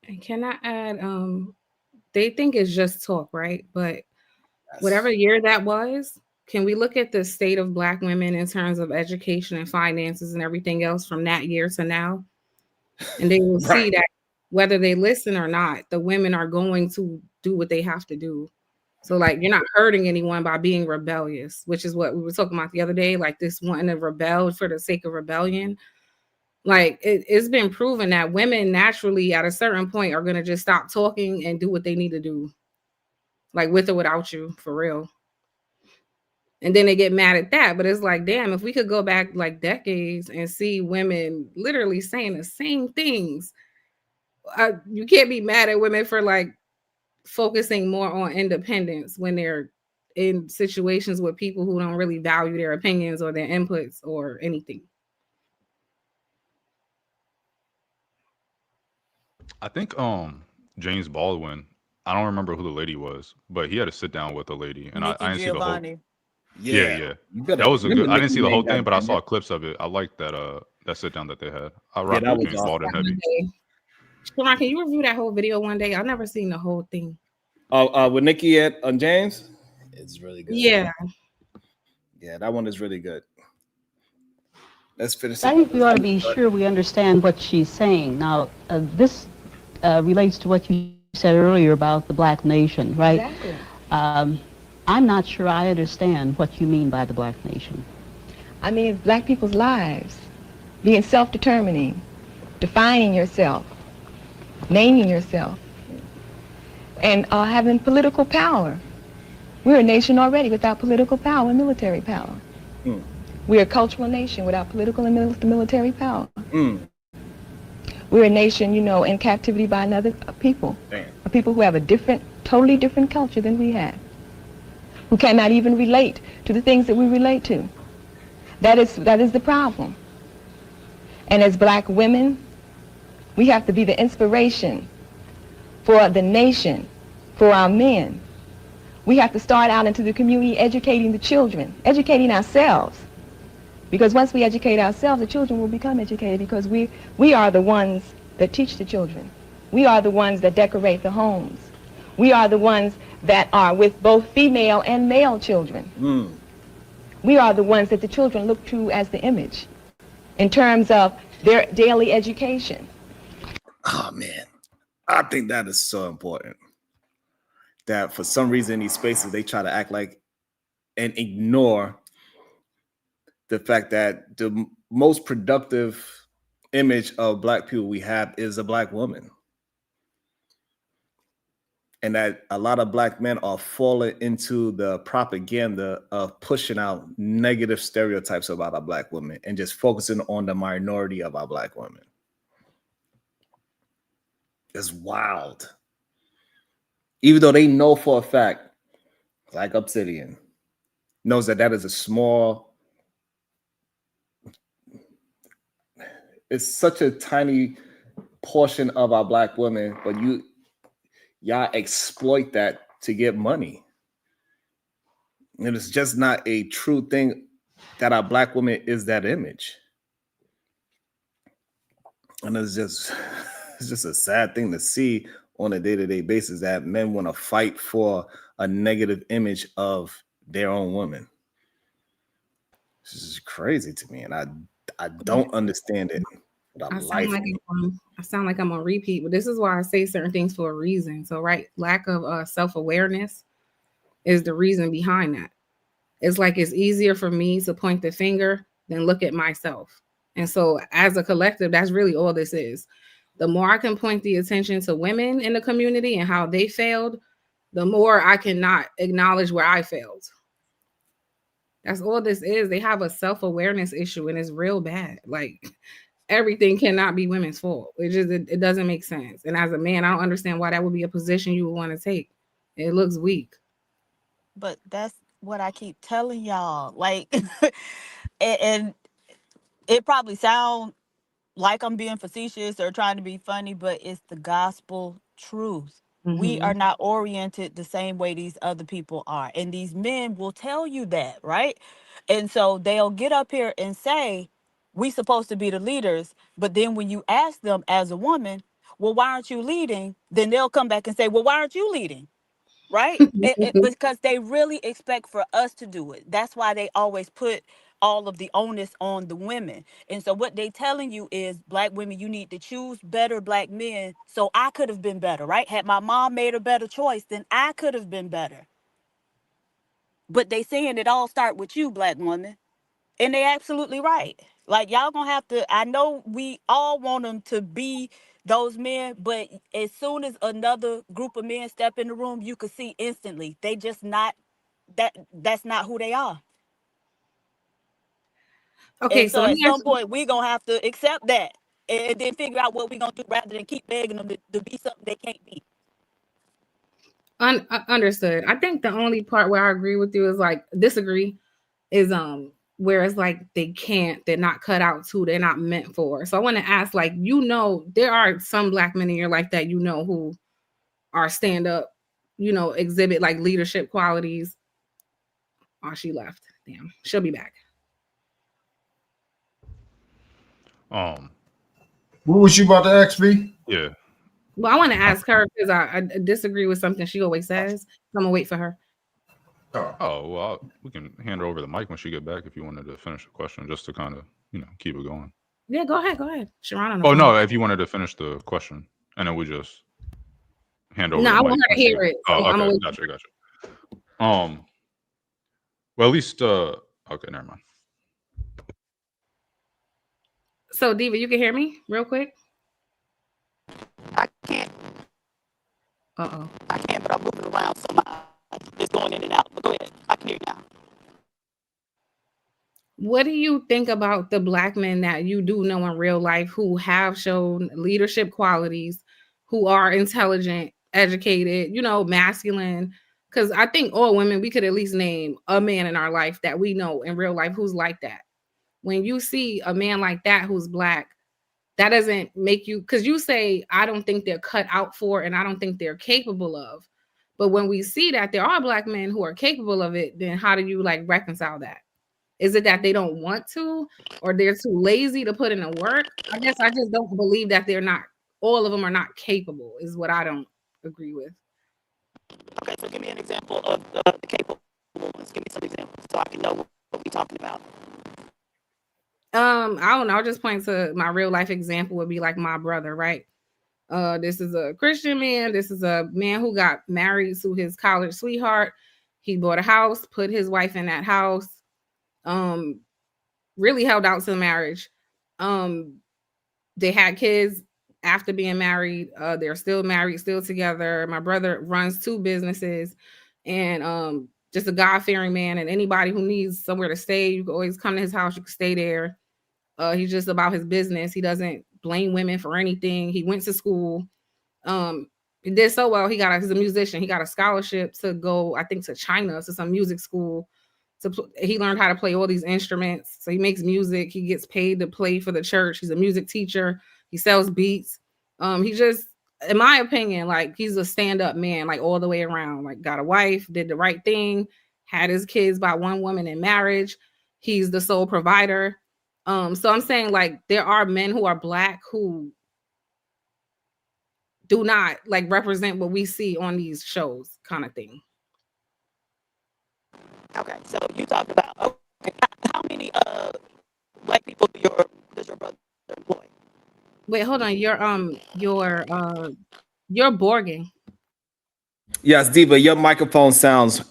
G: And can I add, they think it's just talk, right? But whatever year that was, can we look at the state of Black women in terms of education and finances and everything else from that year to now? And they will see that whether they listen or not, the women are going to do what they have to do. So, like, you're not hurting anyone by being rebellious, which is what we were talking about the other day, like this wanting to rebel for the sake of rebellion. Like, it's been proven that women naturally at a certain point are going to just stop talking and do what they need to do, like with or without you, for real. And then they get mad at that. But it's like, damn, if we could go back like decades and see women literally saying the same things, you can't be mad at women for like focusing more on independence when they're in situations with people who don't really value their opinions or their inputs or anything.
M: I think James Baldwin, I don't remember who the lady was, but he had to sit down with a lady, and I
R: Nikki
M: didn't see the whole.
R: Giovanni.
M: Yeah.
B: You better
M: That was a
B: remember
M: good. I didn't
B: Nicki
M: see the whole
B: name
M: thing,
B: that
M: but I
B: man.
M: saw clips of it. I liked that sit down that they had. I
B: Yeah,
M: rock
B: that
M: with
B: was
M: James
B: awesome.
M: Baldwin heavy.
G: Sharon, can you review that whole video one day? I've never seen the whole thing.
B: With Nikki on James, it's really good.
G: Yeah.
B: Yeah, that one is really good. Let's finish
A: I
B: it.
A: think we ought to be sure we understand what she's saying. Now, this relates to what you said earlier about the black nation, right?
T: Exactly.
A: I'm not sure I understand what you mean by the black nation.
T: I mean, it's black people's lives, being self-determining, defining yourself, naming yourself, and having political power. We're a nation already without political power and military power.
B: Mm.
T: We're a cultural nation without political and military power.
B: Mm.
T: We're a nation, you know, in captivity by another people.
B: Damn.
T: A people who have a different, totally different culture than we have, who cannot even relate to the things that we relate to. That is the problem. And as black women, we have to be the inspiration for the nation, for our men. We have to start out into the community educating the children, educating ourselves. Because once we educate ourselves, the children will become educated, because we are the ones that teach the children. We are the ones that decorate the homes. We are the ones that are with both female and male children.
B: Mm.
T: We are the ones that the children look to as the image in terms of their daily education.
B: Oh man, I think that is so important. That for some reason in these spaces they try to act like and ignore the fact that the most productive image of black people we have is a black woman. And that a lot of black men are falling into the propaganda of pushing out negative stereotypes about our black women and just focusing on the minority of our black women. It's wild. Even though they know for a fact, like Obsidian, knows that that is a small, it's such a tiny portion of our black women, but y'all exploit that to get money. And it's just not a true thing that our black woman is that image. And it's just a sad thing to see on a day-to-day basis that men want to fight for a negative image of their own woman. This is crazy to me, and I don't understand it.
G: I sound like I'm on repeat, but this is why I say certain things for a reason. So, right, lack of self-awareness is the reason behind that. It's like it's easier for me to point the finger than look at myself. And so as a collective, that's really all this is. The more I can point the attention to women in the community and how they failed, the more I cannot acknowledge where I failed. That's all this is. They have a self-awareness issue, and it's real bad. Like, everything cannot be women's fault. It doesn't make sense. And as a man, I don't understand why that would be a position you would want to take. It looks weak.
R: But that's what I keep telling y'all. Like, and it probably sounds like I'm being facetious or trying to be funny, but it's the gospel truth. We are not oriented the same way these other people are. And these men will tell you that, right? And so they'll get up here and say, we supposed to be the leaders. But then when you ask them as a woman, well, why aren't you leading? Then they'll come back and say, well, why aren't you leading? Right? Because they really expect for us to do it. That's why they always put all of the onus on the women. And so what they telling you is, black women, you need to choose better black men. So I could have been better, right? Had my mom made a better choice, then I could have been better. But they saying it all start with you, black woman. And they absolutely right. Like, y'all gonna have to, I know we all want them to be those men, but as soon as another group of men step in the room, you could see instantly they just not, that's not who they are.
G: Okay,
R: And
G: so
R: so
G: let
R: at
G: me ask
R: some point we're gonna have to accept that and then figure out what we're gonna do rather than keep begging them to be something they can't be.
G: Understood. I think the only part where I agree with you is like disagree is where it's like they can't, they're not cut out to, they're not meant for. So I want to ask, like, there are some black men in your life that who are stand up, exhibit like leadership qualities. Oh, she left. Damn, she'll be back.
P: What was you about to ask me?
M: Yeah.
G: Well, I want to ask her because I disagree with something she always says. I'm gonna wait for her.
M: Oh, well, we can hand her over the mic when she get back if you wanted to finish the question, just to kind of, keep it going.
G: Yeah, go ahead. Sharon on the
M: Oh,
G: phone.
M: no, if you wanted to finish the question, and then we just hand over
G: No,
M: the
G: I
M: mic
G: want her
M: when
G: to
M: she
G: hear
M: get.
G: it. So
M: Oh,
G: I'm
M: okay,
G: gonna
M: gotcha. Well, at least, okay, never mind.
G: So, Diva, you can hear me real quick?
R: I can't. I can't, but I'm moving around, so it's going in and out. But go ahead. I can hear you now.
G: What do you think about the black men that you do know in real life who have shown leadership qualities, who are intelligent, educated, masculine? Because I think all women, we could at least name a man in our life that we know in real life who's like that. When you see a man like that who's black, that doesn't make you, because you say, I don't think they're cut out for, and I don't think they're capable of. But when we see that there are black men who are capable of it, then how do you reconcile that? Is it that they don't want to, or they're too lazy to put in the work? I guess I just don't believe that all of them are not capable, is what I don't agree with.
R: Okay, so give me an example of the capable ones. Give me some examples so I can know what we're talking about.
G: I don't know. I'll just point to my real life example would be like my brother, right? This is a Christian man. This is a man who got married to his college sweetheart. He bought a house, put his wife in that house. Really held out to the marriage. They had kids after being married. They're still married, still together. My brother runs 2 businesses, and just a God-fearing man. And anybody who needs somewhere to stay, you can always come to his house. You can stay there. He's just about his business. He doesn't blame women for anything. He went to school. He did so well. He's a musician. He got a scholarship to go, I think, to China, to some music school. He learned how to play all these instruments. So he makes music. He gets paid to play for the church. He's a music teacher. He sells beats. He just, in my opinion, he's a stand-up man, all the way around. Got a wife, did the right thing, had his kids by one woman in marriage. He's the sole provider. So I'm saying there are men who are black who do not represent what we see on these shows, kind of thing.
R: Okay, so you talked about how many black people does your brother employ?
G: Wait, hold on. You're borging.
B: Yes, Diva, your microphone sounds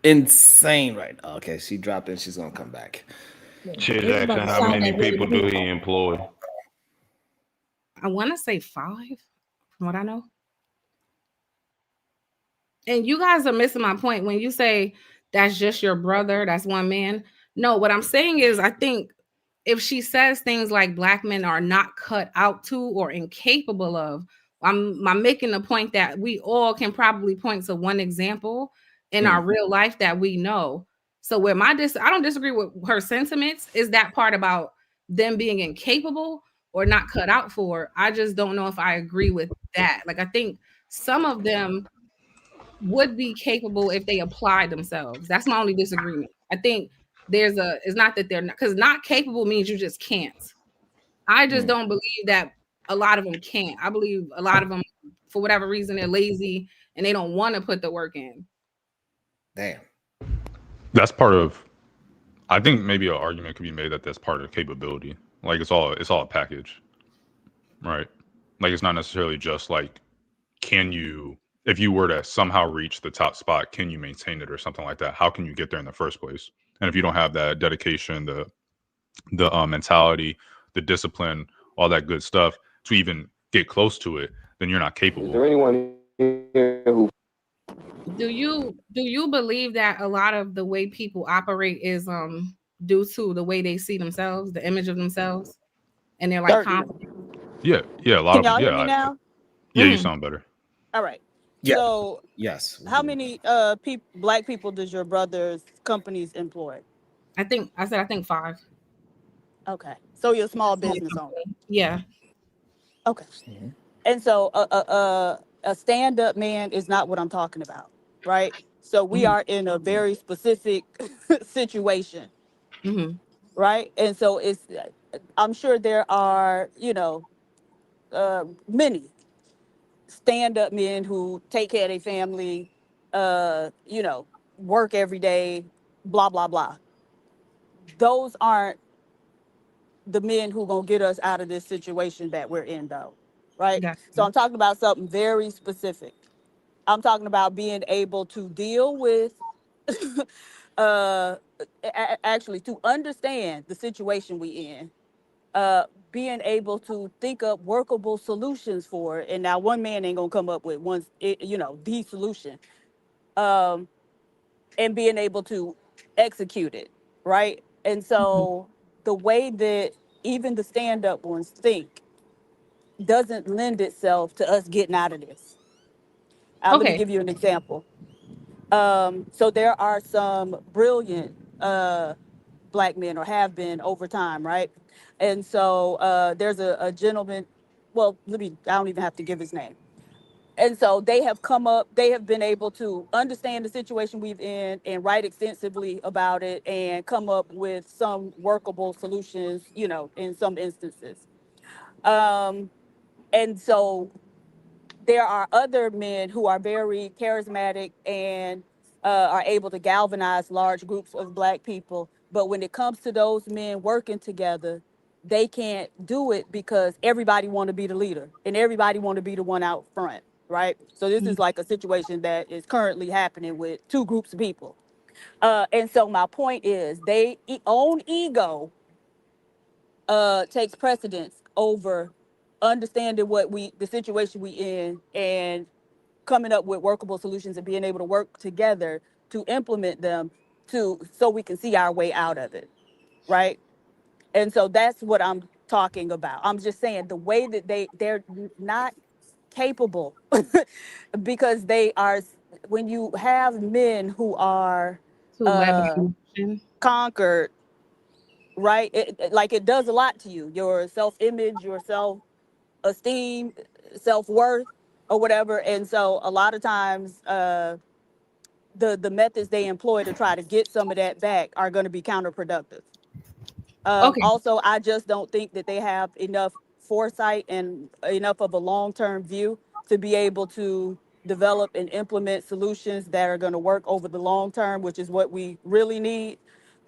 B: insane right now. Okay, she dropped in. She's gonna come back.
O: She's asking how many people do he employ?
G: I want to say 5, from what I know. And you guys are missing my point when you say that's just your brother, that's one man. No, what I'm saying is I think if she says things like black men are not cut out to or incapable of, I'm making the point that we all can probably point to one example in our real life that we know. So where I don't disagree with her sentiments, is that part about them being incapable or not cut out for. I just don't know if I agree with that. I think some of them would be capable if they applied themselves. That's my only disagreement. I think it's not that they're not, because not capable means you just can't. I just don't believe that a lot of them can't. I believe a lot of them, for whatever reason, they're lazy and they don't want to put the work in.
B: Damn.
M: That's part of, I think maybe an argument could be made that that's part of capability. It's all a package, right? It's not necessarily just can you, if you were to somehow reach the top spot, can you maintain it or something like that? How can you get there in the first place? And if you don't have that dedication, the mentality, the discipline, all that good stuff to even get close to it, then you're not capable.
K: Is there anyone here who?
G: Do you believe that a lot of the way people operate is due to the way they see themselves, the image of themselves, and they're like
R: Certainly.
G: confident.
M: Yeah, yeah, a lot
R: Can
M: of
R: y'all hear
M: yeah,
R: me now?
M: yeah. You
G: Mhm.
M: sound better.
R: All right.
B: Yeah.
R: So,
B: Yes.
R: how many black people does your brother's companies employ?
G: I think 5.
R: Okay. So you're a small
G: Small
R: business owner.
G: company. Yeah.
R: Okay.
B: Mhm.
R: And so a stand-up man is not what I'm talking about, right? So we
G: Mhm.
R: are in a very specific situation,
G: Mhm.
R: right? And so I'm sure there are, many stand-up men who take care of their family, work every day, blah blah blah. Those aren't the men who gonna get us out of this situation that we're in, though, right?
G: Got
R: So
G: you.
R: I'm talking about something very specific. I'm talking about being able to deal with, uh, actually to understand the situation we in, being able to think up workable solutions for it. And now one man ain't gonna come up with the solution, um, and being able to execute it, right? And
G: Mhm.
R: so the way that even the stand-up ones think doesn't lend itself to us getting out of this. Let me
G: Okay.
R: give you an example. So there are some brilliant black men, or have been over time, right? And so there's a gentleman. Well, I don't even have to give his name. And so they have been able to understand the situation we've in and write extensively about it and come up with some workable solutions, in some instances. Um, and so there are other men who are very charismatic and are able to galvanize large groups of black people. But when it comes to those men working together, they can't do it because everybody want to be the leader and everybody want to be the one out front, right? So this
G: Mhm.
R: is like a situation that is currently happening with two groups of people. And so my point is, own ego takes precedence over understanding the situation we in, and coming up with workable solutions and being able to work together to implement them so we can see our way out of it, right? And so that's what I'm talking about. I'm just saying the way that they're not capable because they are, when you have men who are
G: Too led by
R: uh
G: emotion.
R: conquered, right? Like it does a lot to you, your self-image, your self-esteem, self-worth, or whatever. And so a lot of times the methods they employ to try to get some of that back are going to be counterproductive.
G: Okay.
R: Also, I just don't think that they have enough foresight and enough of a long-term view to be able to develop and implement solutions that are going to work over the long term, which is what we really need.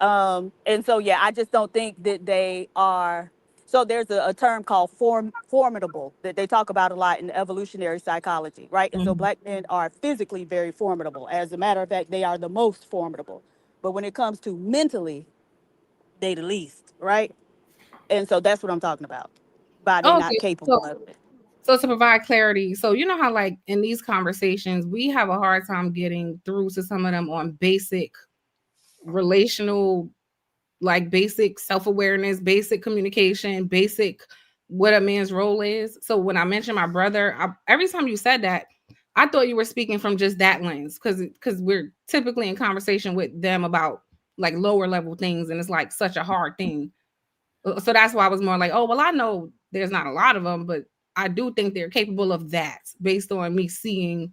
R: And so, yeah, I just don't think that they are. So there's a term called formidable that they talk about a lot in evolutionary psychology, right? And so
G: Mhm.
R: black men are physically very formidable. As a matter of fact, they are the most formidable. But when it comes to mentally, they the least, right? And so that's what I'm talking about. By they not
G: Okay. So
R: capable of it.
G: so to provide clarity, so you know how like in these conversations we have a hard time getting through to some of them on basic relational, like basic self-awareness, basic communication, basic what a man's role is. So when I mentioned my brother, every time you said that, I thought you were speaking from just that lens, because we're typically in conversation with them about like lower level things, and it's like such a hard thing. So that's why I was more like, oh well, I know there's not a lot of them, but I do think they're capable of that based on me seeing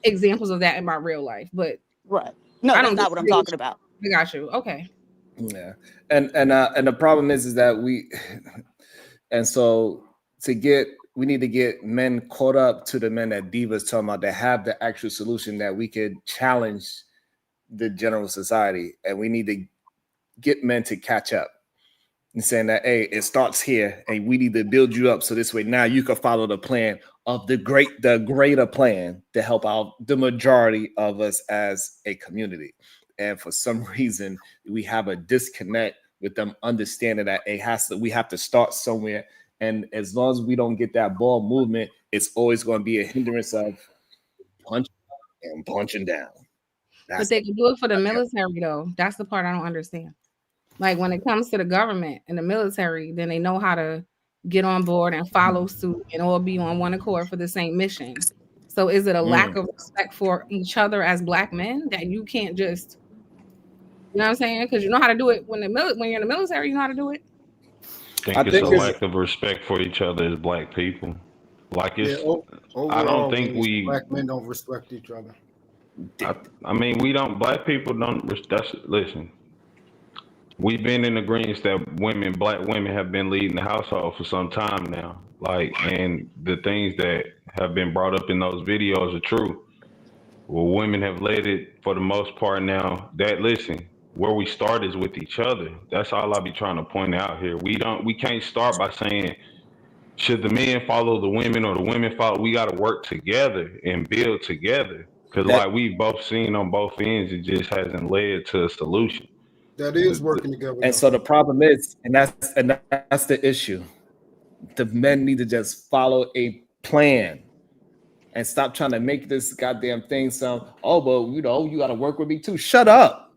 G: examples of that in my real life. But
R: Right. No,
G: I
R: that's
G: don't
R: not what I'm
G: disagree with
R: talking about.
G: you. I got you. Okay.
B: Yeah. And the problem is that and so we need to get men caught up to the men that Diva's talking about, that have the actual solution that we could challenge the general society, and we need to get men to catch up and saying that, hey, it starts here and we need to build you up so this way now you can follow the plan of the greater plan to help out the majority of us as a community. And for some reason we have a disconnect with them understanding that we have to start somewhere. And as long as we don't get that ball movement, it's always going to be a hindrance of punching and punching down.
G: But
B: That's
G: they can do it for the military though. That's the part I don't understand. Like when it comes to the government and the military, then they know how to get on board and follow suit and all be on one accord for the same mission. So is it a lack of respect for each other as Black men that you can't just, you know what I'm saying? Because you know how to do it when when you're in the military, you know how to do it.
O: I think it's a lack of respect for each other as Black people. Like
P: Yeah,
O: it's, I don't
P: overall,
O: think
P: Black men don't respect each other.
O: I mean, we don't. Black people don't. Listen. We've been in agreement that Black women, have been leading the household for some time now. Like, and the things that have been brought up in those videos are true. Well, women have led it for the most part now. Listen, where we start is with each other. That's all I be trying to point out here. We can't start by saying, should the men follow the women or the women follow? We got to work together and build together. Because like we've both seen on both ends, it just hasn't led to a solution.
P: That is working together.
B: And so the problem is, and that's the issue. The men need to just follow a plan and stop trying to make this goddamn thing sound, oh, but you know, you got to work with me too. Shut up.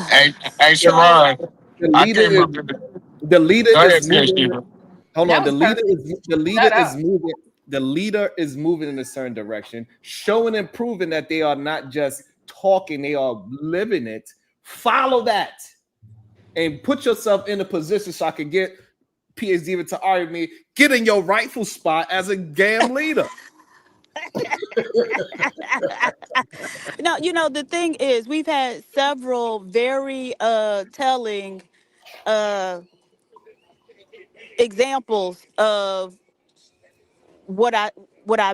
C: Hey, Sharon.
B: The leader is moving. Hold on. The leader is moving in a certain direction, showing and proving that they are not just talking, they are living it. Follow that and put yourself in a position so I can get PhD to argue me, get in your rightful spot as a damn leader.
R: No, you know, the thing is, we've had several very telling examples of what I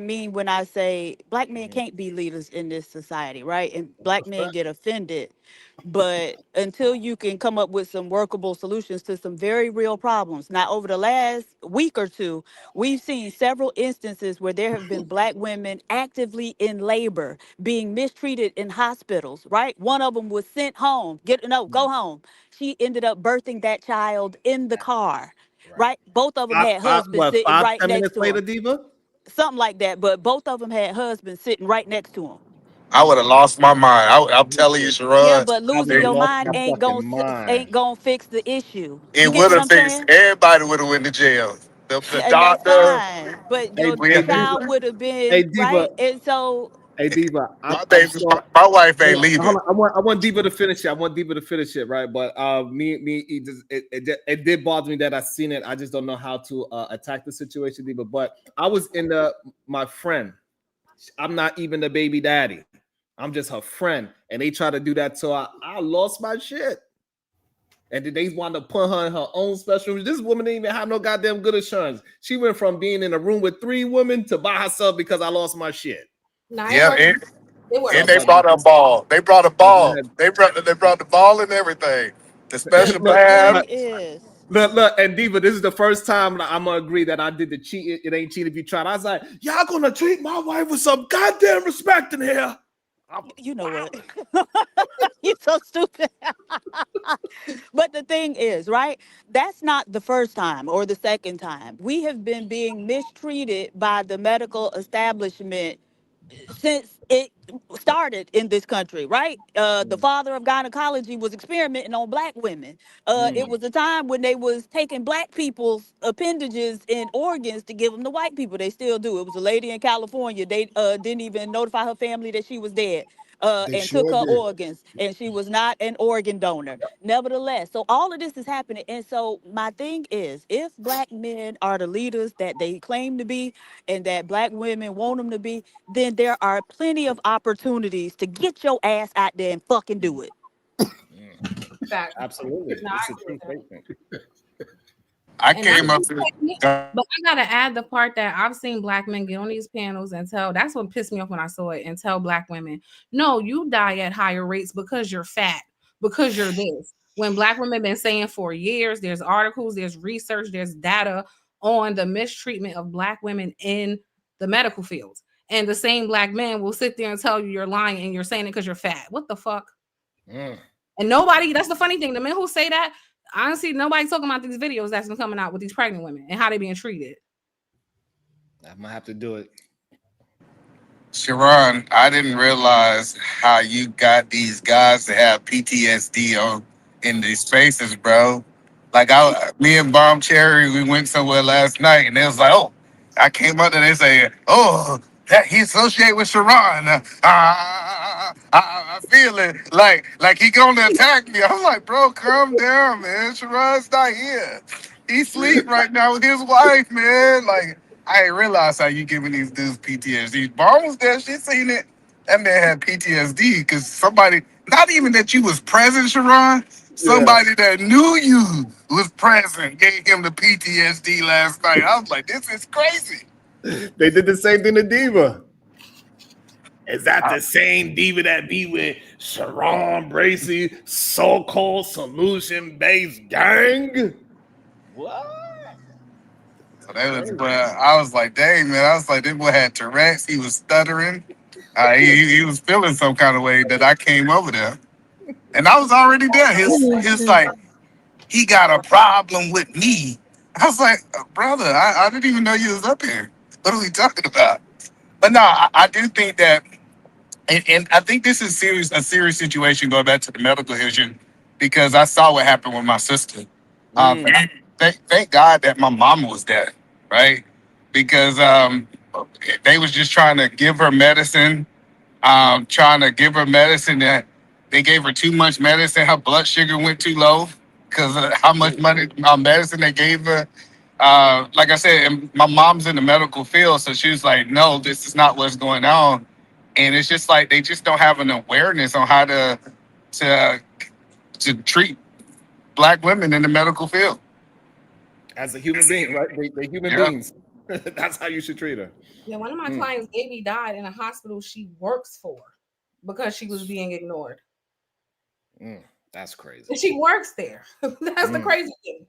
R: mean when I say Black men can't be leaders in this society, right? And Black men get offended. But until you can come up with some workable solutions to some very real problems. Now, over the last week or two, we've seen several instances where there have been Black women actively in labor, being mistreated in hospitals, right? One of them was sent home. Go home. She ended up birthing that child in the car, right? Both of them had husbands sitting right
B: 10
R: next
B: minutes
R: to
B: later,
R: them.
B: Diva?
R: Something like that. But both of them had husbands sitting right next to them.
C: I would have lost my mind. I'm telling you,
R: Yeah,
C: Sharon.
R: but losing your mind ain't gonna fix the issue. You
C: It
R: get
C: would
R: what
C: have
R: I'm
C: fixed.
R: saying?
C: Everybody would have went to jail. The
R: And that's
C: doctor.
R: fine. But
B: Hey,
R: your
B: Diva.
R: child would have
B: Hey,
R: been
B: Diva.
R: right. And so
B: Hey, Diva.
C: My wife ain't leaving.
B: Hold on. I want Diva to finish it. Right, but it did bother me that I seen it. I just don't know how to attack the situation, Diva. But I was in my friend. I'm not even the baby daddy. I'm just her friend, and they try to do that. So I lost my shit. And then they wanted to put her in her own special room. This woman didn't even have no goddamn good insurance. She went from being in a room with 3 women to by herself because I lost my shit.
C: Yeah, and they brought a ball. They brought a ball. They brought the ball and everything. The special bath.
B: Look, and Diva, this is the first time I'm gonna agree that I did the cheat. It ain't cheat if you try. I was like, y'all gonna treat my wife with some goddamn respect in here.
R: you know what? You're so stupid. But the thing is, right? That's not the first time or the second time. We have been being mistreated by the medical establishment since it started in this country, right? The father of gynecology was experimenting on Black women. It was a time when they was taking Black people's appendages and organs to give them to white people. They still do. It was a lady in California. They didn't even notify her family that she was dead. And took her organs, and she was not an organ donor. Nevertheless, so all of this is happening. And so my thing is, if Black men are the leaders that they claim to be and that Black women want them to be, then there are plenty of opportunities to get your ass out there and fucking do it.
B: Absolutely. It's a true statement.
C: I came up
G: but I gotta add the part that I've seen Black men get on these panels and tell. That's what pissed me off when I saw it, and tell Black women, no, you die at higher rates because you're fat, because you're this. When Black women been saying for years, there's articles, there's research, there's data on the mistreatment of Black women in the medical field. And the same Black men will sit there and tell you you're lying and you're saying it because you're fat. What the fuck? And nobody, that's the funny thing. The men who say that, honestly, nobody's talking about these videos that's been coming out with these pregnant women and how they being treated.
B: I'm gonna have to do it.
C: Sharon, I didn't realize how you got these guys to have PTSD in these spaces, bro. Like me and Bomb Cherry, we went somewhere last night, and it was like, oh, I came up and they say, oh, that he associated with Sharon. I feel it, like he gonna attack me. I'm like, bro, calm down, man. Sharon's not here. He sleep right now with his wife, man. Like, I ain't realize how you giving these dudes PTSD. Bomb was there, she seen it. That man had PTSD because somebody, not even that you was present, Sharon, somebody that knew you was present gave him the PTSD last night. I was like, this is crazy.
B: They did the same thing to Diva. Is that the same Diva that be with Sharon Bracy, so-called solution-based gang? What?
C: So that was, but I was like, dang, man. I was like, this boy had Tourette's. He was stuttering. He was feeling some kind of way that I came over there. And I was already there. His like, he got a problem with me. I was like, brother, I didn't even know you was up here. What are we talking about? But no, I do think that, and I think this is a serious situation going back to the medical issue, because I saw what happened with my sister. Thank God that my mama was there, right? Because they was just trying to give her medicine, that they gave her too much medicine. Her blood sugar went too low because of how much money medicine they gave her. Like I said, and my mom's in the medical field, so she was like, no, this is not what's going on. And it's just like they just don't have an awareness on how to treat Black women in the medical field.
B: As a human being, right? They human beings. That's how you should treat her.
G: Yeah, one of my clients, Amy, died in a hospital she works for because she was being ignored.
B: That's crazy.
G: And she works there. That's the crazy thing.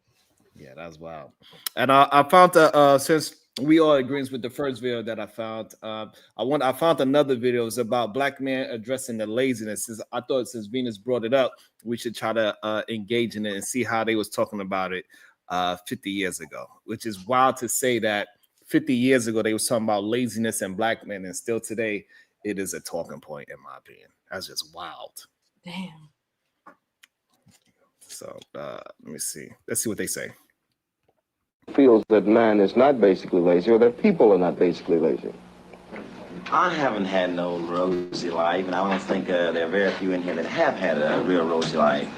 B: Yeah, that's wild. And I found that since we all agrees with the first video that I found, I found another video. It's about Black men addressing the laziness. I thought since Venus brought it up, we should try to engage in it and see how they was talking about it 50 years ago, which is wild to say that 50 years ago they was talking about laziness and Black men, and still today it is a talking point, in my opinion. That's just wild.
G: Damn.
B: So let me see. Let's see what they say.
E: Feels that man is not basically lazy, or that people are not basically lazy.
V: I haven't had no rosy life, and I don't think there are very few in here that have had a real rosy life.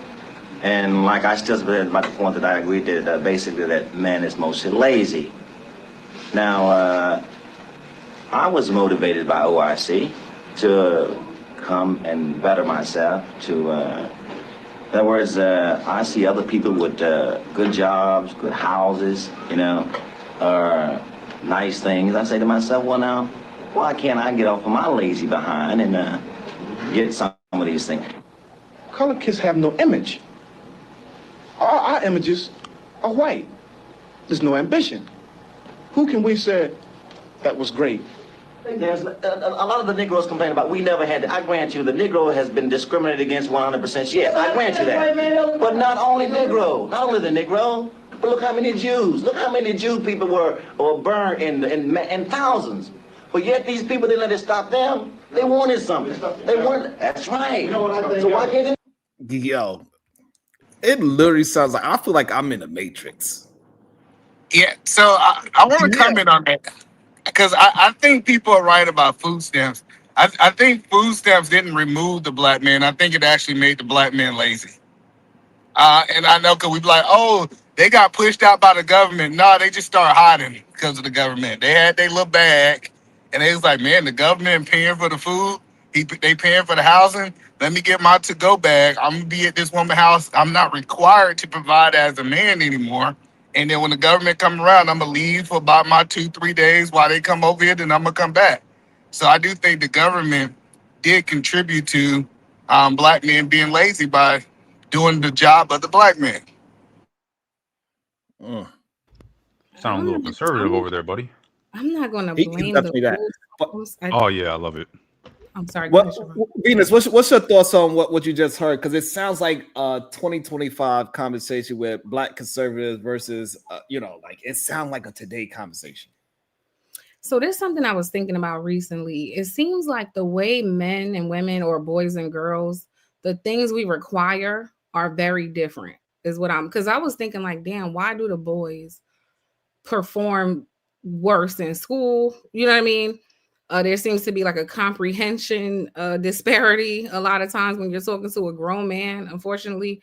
V: And like I still been about the point that I agree that basically that man is mostly lazy. Now, I was motivated by OIC to come and better myself, to in other words, I see other people with good jobs, good houses, nice things. I say to myself, well, now, why can't I get off of my lazy behind and get some of these things?
E: Colored kids have no image. Our images are white. There's no ambition. Who can we say that was great?
V: There's a lot of the Negroes complain about we never had. I grant you, the Negro has been discriminated against 100%. Yes, I grant you that. But not only Negro, not only the Negro, but look how many Jews. Look how many Jew people were burned in thousands. But yet these people, they let it stop them. They wanted something. They wanted. That's right. So why can't they?
B: Yo, it literally sounds like I feel like I'm in the Matrix.
C: Yeah. So I want to comment on that. Because I think people are right about food stamps. I think food stamps didn't remove the Black man. I think it actually made the Black man lazy. And I know because we be like, oh, they got pushed out by the government. No, they just started hiding because of the government. They had their little bag, and they was like, man, the government paying for the food. They paying for the housing. Let me get my to-go bag. I'm going to be at this woman's house. I'm not required to provide as a man anymore. And then when the government come around, I'm going to leave for about my 2-3 days while they come over here, then I'm going to come back. So I do think the government did contribute to Black men being lazy by doing the job of the Black man.
M: Sound a little conservative over there, buddy.
G: I'm not going to blame the rules.
M: Oh, yeah, I love it.
G: I'm sorry.
B: Venus, what's your thoughts on what you just heard? Because it sounds like a 2025 conversation with Black conservatives versus, like it sounds like a today conversation.
G: So there's something I was thinking about recently. It seems like the way men and women or boys and girls, the things we require are very different. Is what I'm, because I was thinking like, damn, why do the boys perform worse in school? You know what I mean? There seems to be like a comprehension disparity a lot of times when you're talking to a grown man, unfortunately.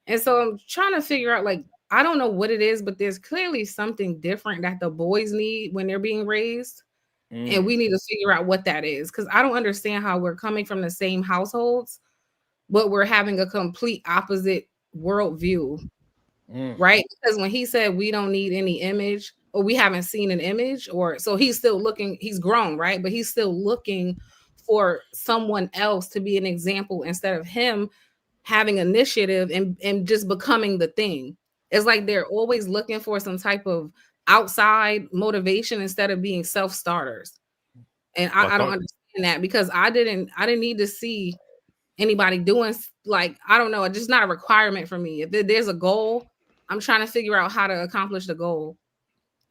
G: And so I'm trying to figure out, like, I don't know what it is, but there's clearly something different that the boys need when they're being raised. And we need to figure out what that is. Because I don't understand how we're coming from the same households, but we're having a complete opposite worldview. Right? Because when he said we don't need any image, or we haven't seen an image, or so he's still looking, he's grown, right? But he's still looking for someone else to be an example instead of him having initiative and just becoming the thing. It's like they're always looking for some type of outside motivation instead of being self-starters. And I don't understand that, because I didn't need to see anybody doing, like, I don't know, it's just not a requirement for me. If there's a goal, I'm trying to figure out how to accomplish the goal.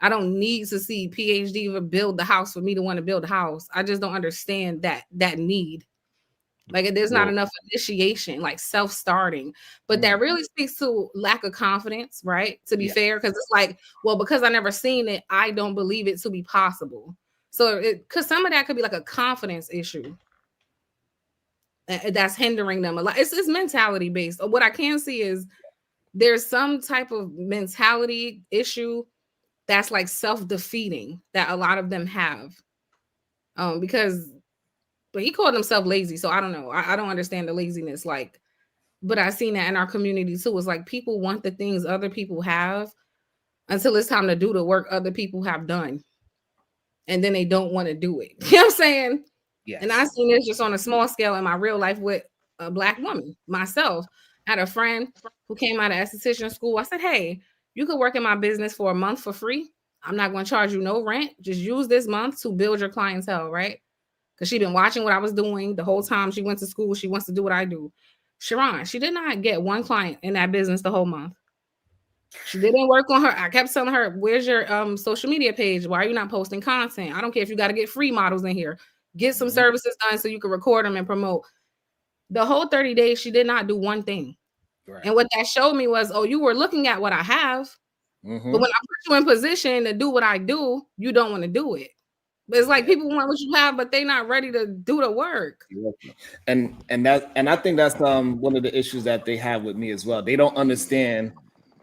G: I don't need to see PhD or build the house for me to want to build a house. I just don't understand that need. Like, there's not enough initiation, like self-starting. But that really speaks to lack of confidence, right? To be fair, because it's like, well, because I never seen it, I don't believe it to be possible. So because some of that could be like a confidence issue that's hindering them a lot. It's mentality based. What I can see is there's some type of mentality issue that's like self-defeating that a lot of them have. Because but he called himself lazy, so I don't know. I don't understand the laziness, like, but I've seen that in our community too. It's like people want the things other people have until it's time to do the work other people have done, and then they don't want to do it. You know what I'm saying?
B: Yes.
G: And I've seen this just on a small scale in my real life with a Black woman myself. I had a friend who came out of esthetician school. I said, hey, you could work in my business for a month for free. I'm not going to charge you no rent. Just use this month to build your clientele, right? Because she'd been watching what I was doing the whole time she went to school. She wants to do what I do. Sharon, she did not get one client in that business the whole month. She didn't work on her. I kept telling her, where's your social media page? Why are you not posting content? I don't care if you got to get free models in here. Get some services done so you can record them and promote. The whole 30 days, she did not do one thing. Right. And what that showed me was, oh, you were looking at what I have. But when I put you in position to do what I do, you don't want to do it. But it's like people want what you have, but they're not ready to do the work.
B: And I think that's one of the issues that they have with me as well. They don't understand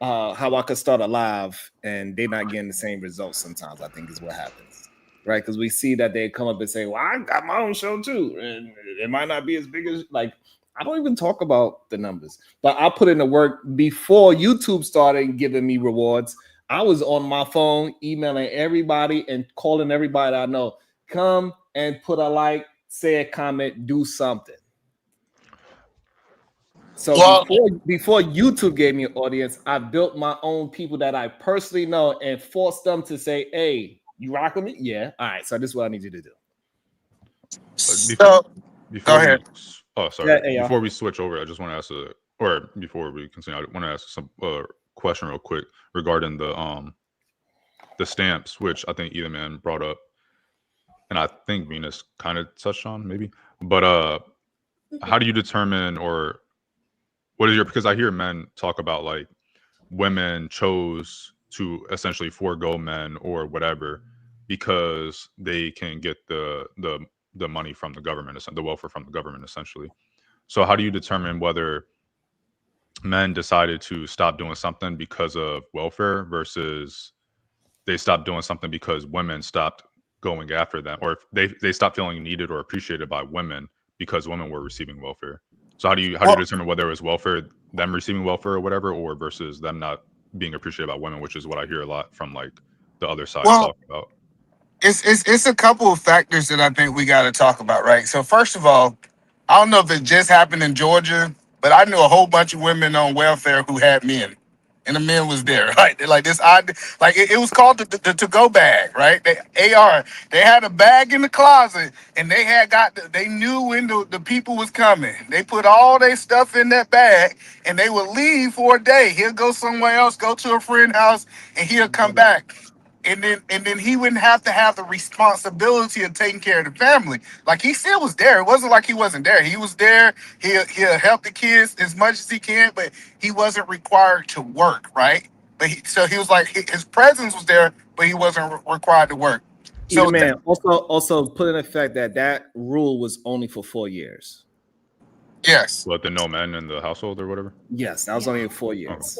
B: how I could start a live and they're not getting the same results sometimes, I think is what happens. Right? Because we see that they come up and say, well, I got my own show too. And it might not be as big as, like, I don't even talk about the numbers, but I put in the work before YouTube started giving me rewards. I was on my phone emailing everybody and calling everybody I know. Come and put a like, say a comment, do something. So before YouTube gave me an audience, I built my own people that I personally know and forced them to say, hey, you rock with me? Yeah. All right. So this is what I need you to do.
C: Go ahead.
M: Before we switch over, I just want to ask before we continue, I want to ask some question real quick regarding the stamps, which I think either man brought up, and I think Venus kind of touched on maybe. But how do you determine, or what is your? Because I hear men talk about like women chose to essentially forego men or whatever because they can get the money from the government, the welfare from the government, essentially. So how do you determine whether men decided to stop doing something because of welfare versus they stopped doing something because women stopped going after them, or if they stopped feeling needed or appreciated by women because women were receiving welfare? So how do you determine whether it was welfare, them receiving welfare or whatever, or versus them not being appreciated by women, which is what I hear a lot from like the other side talk about?
C: It's a couple of factors that I think we got to talk about, right? So first of all, I don't know if it just happened in Georgia, but I knew a whole bunch of women on welfare who had men, and the men was there, right? They're like this, it was called the to-go bag, right? They had a bag in the closet, and they knew when the people was coming. They put all their stuff in that bag, and they would leave for a day. He'll go somewhere else, go to a friend's house, and he'll come back. and then he wouldn't have to have the responsibility of taking care of the family. Like he still was there. It wasn't like he wasn't there. He was there. He'll help the kids as much as he can, but he wasn't required to work, right? But so he was like his presence was there, but he wasn't required to work.
B: So man, also put in effect that rule was only for 4 years.
C: Yes.
M: What, the no men in the household or whatever?
B: Yes, that was only 4 years.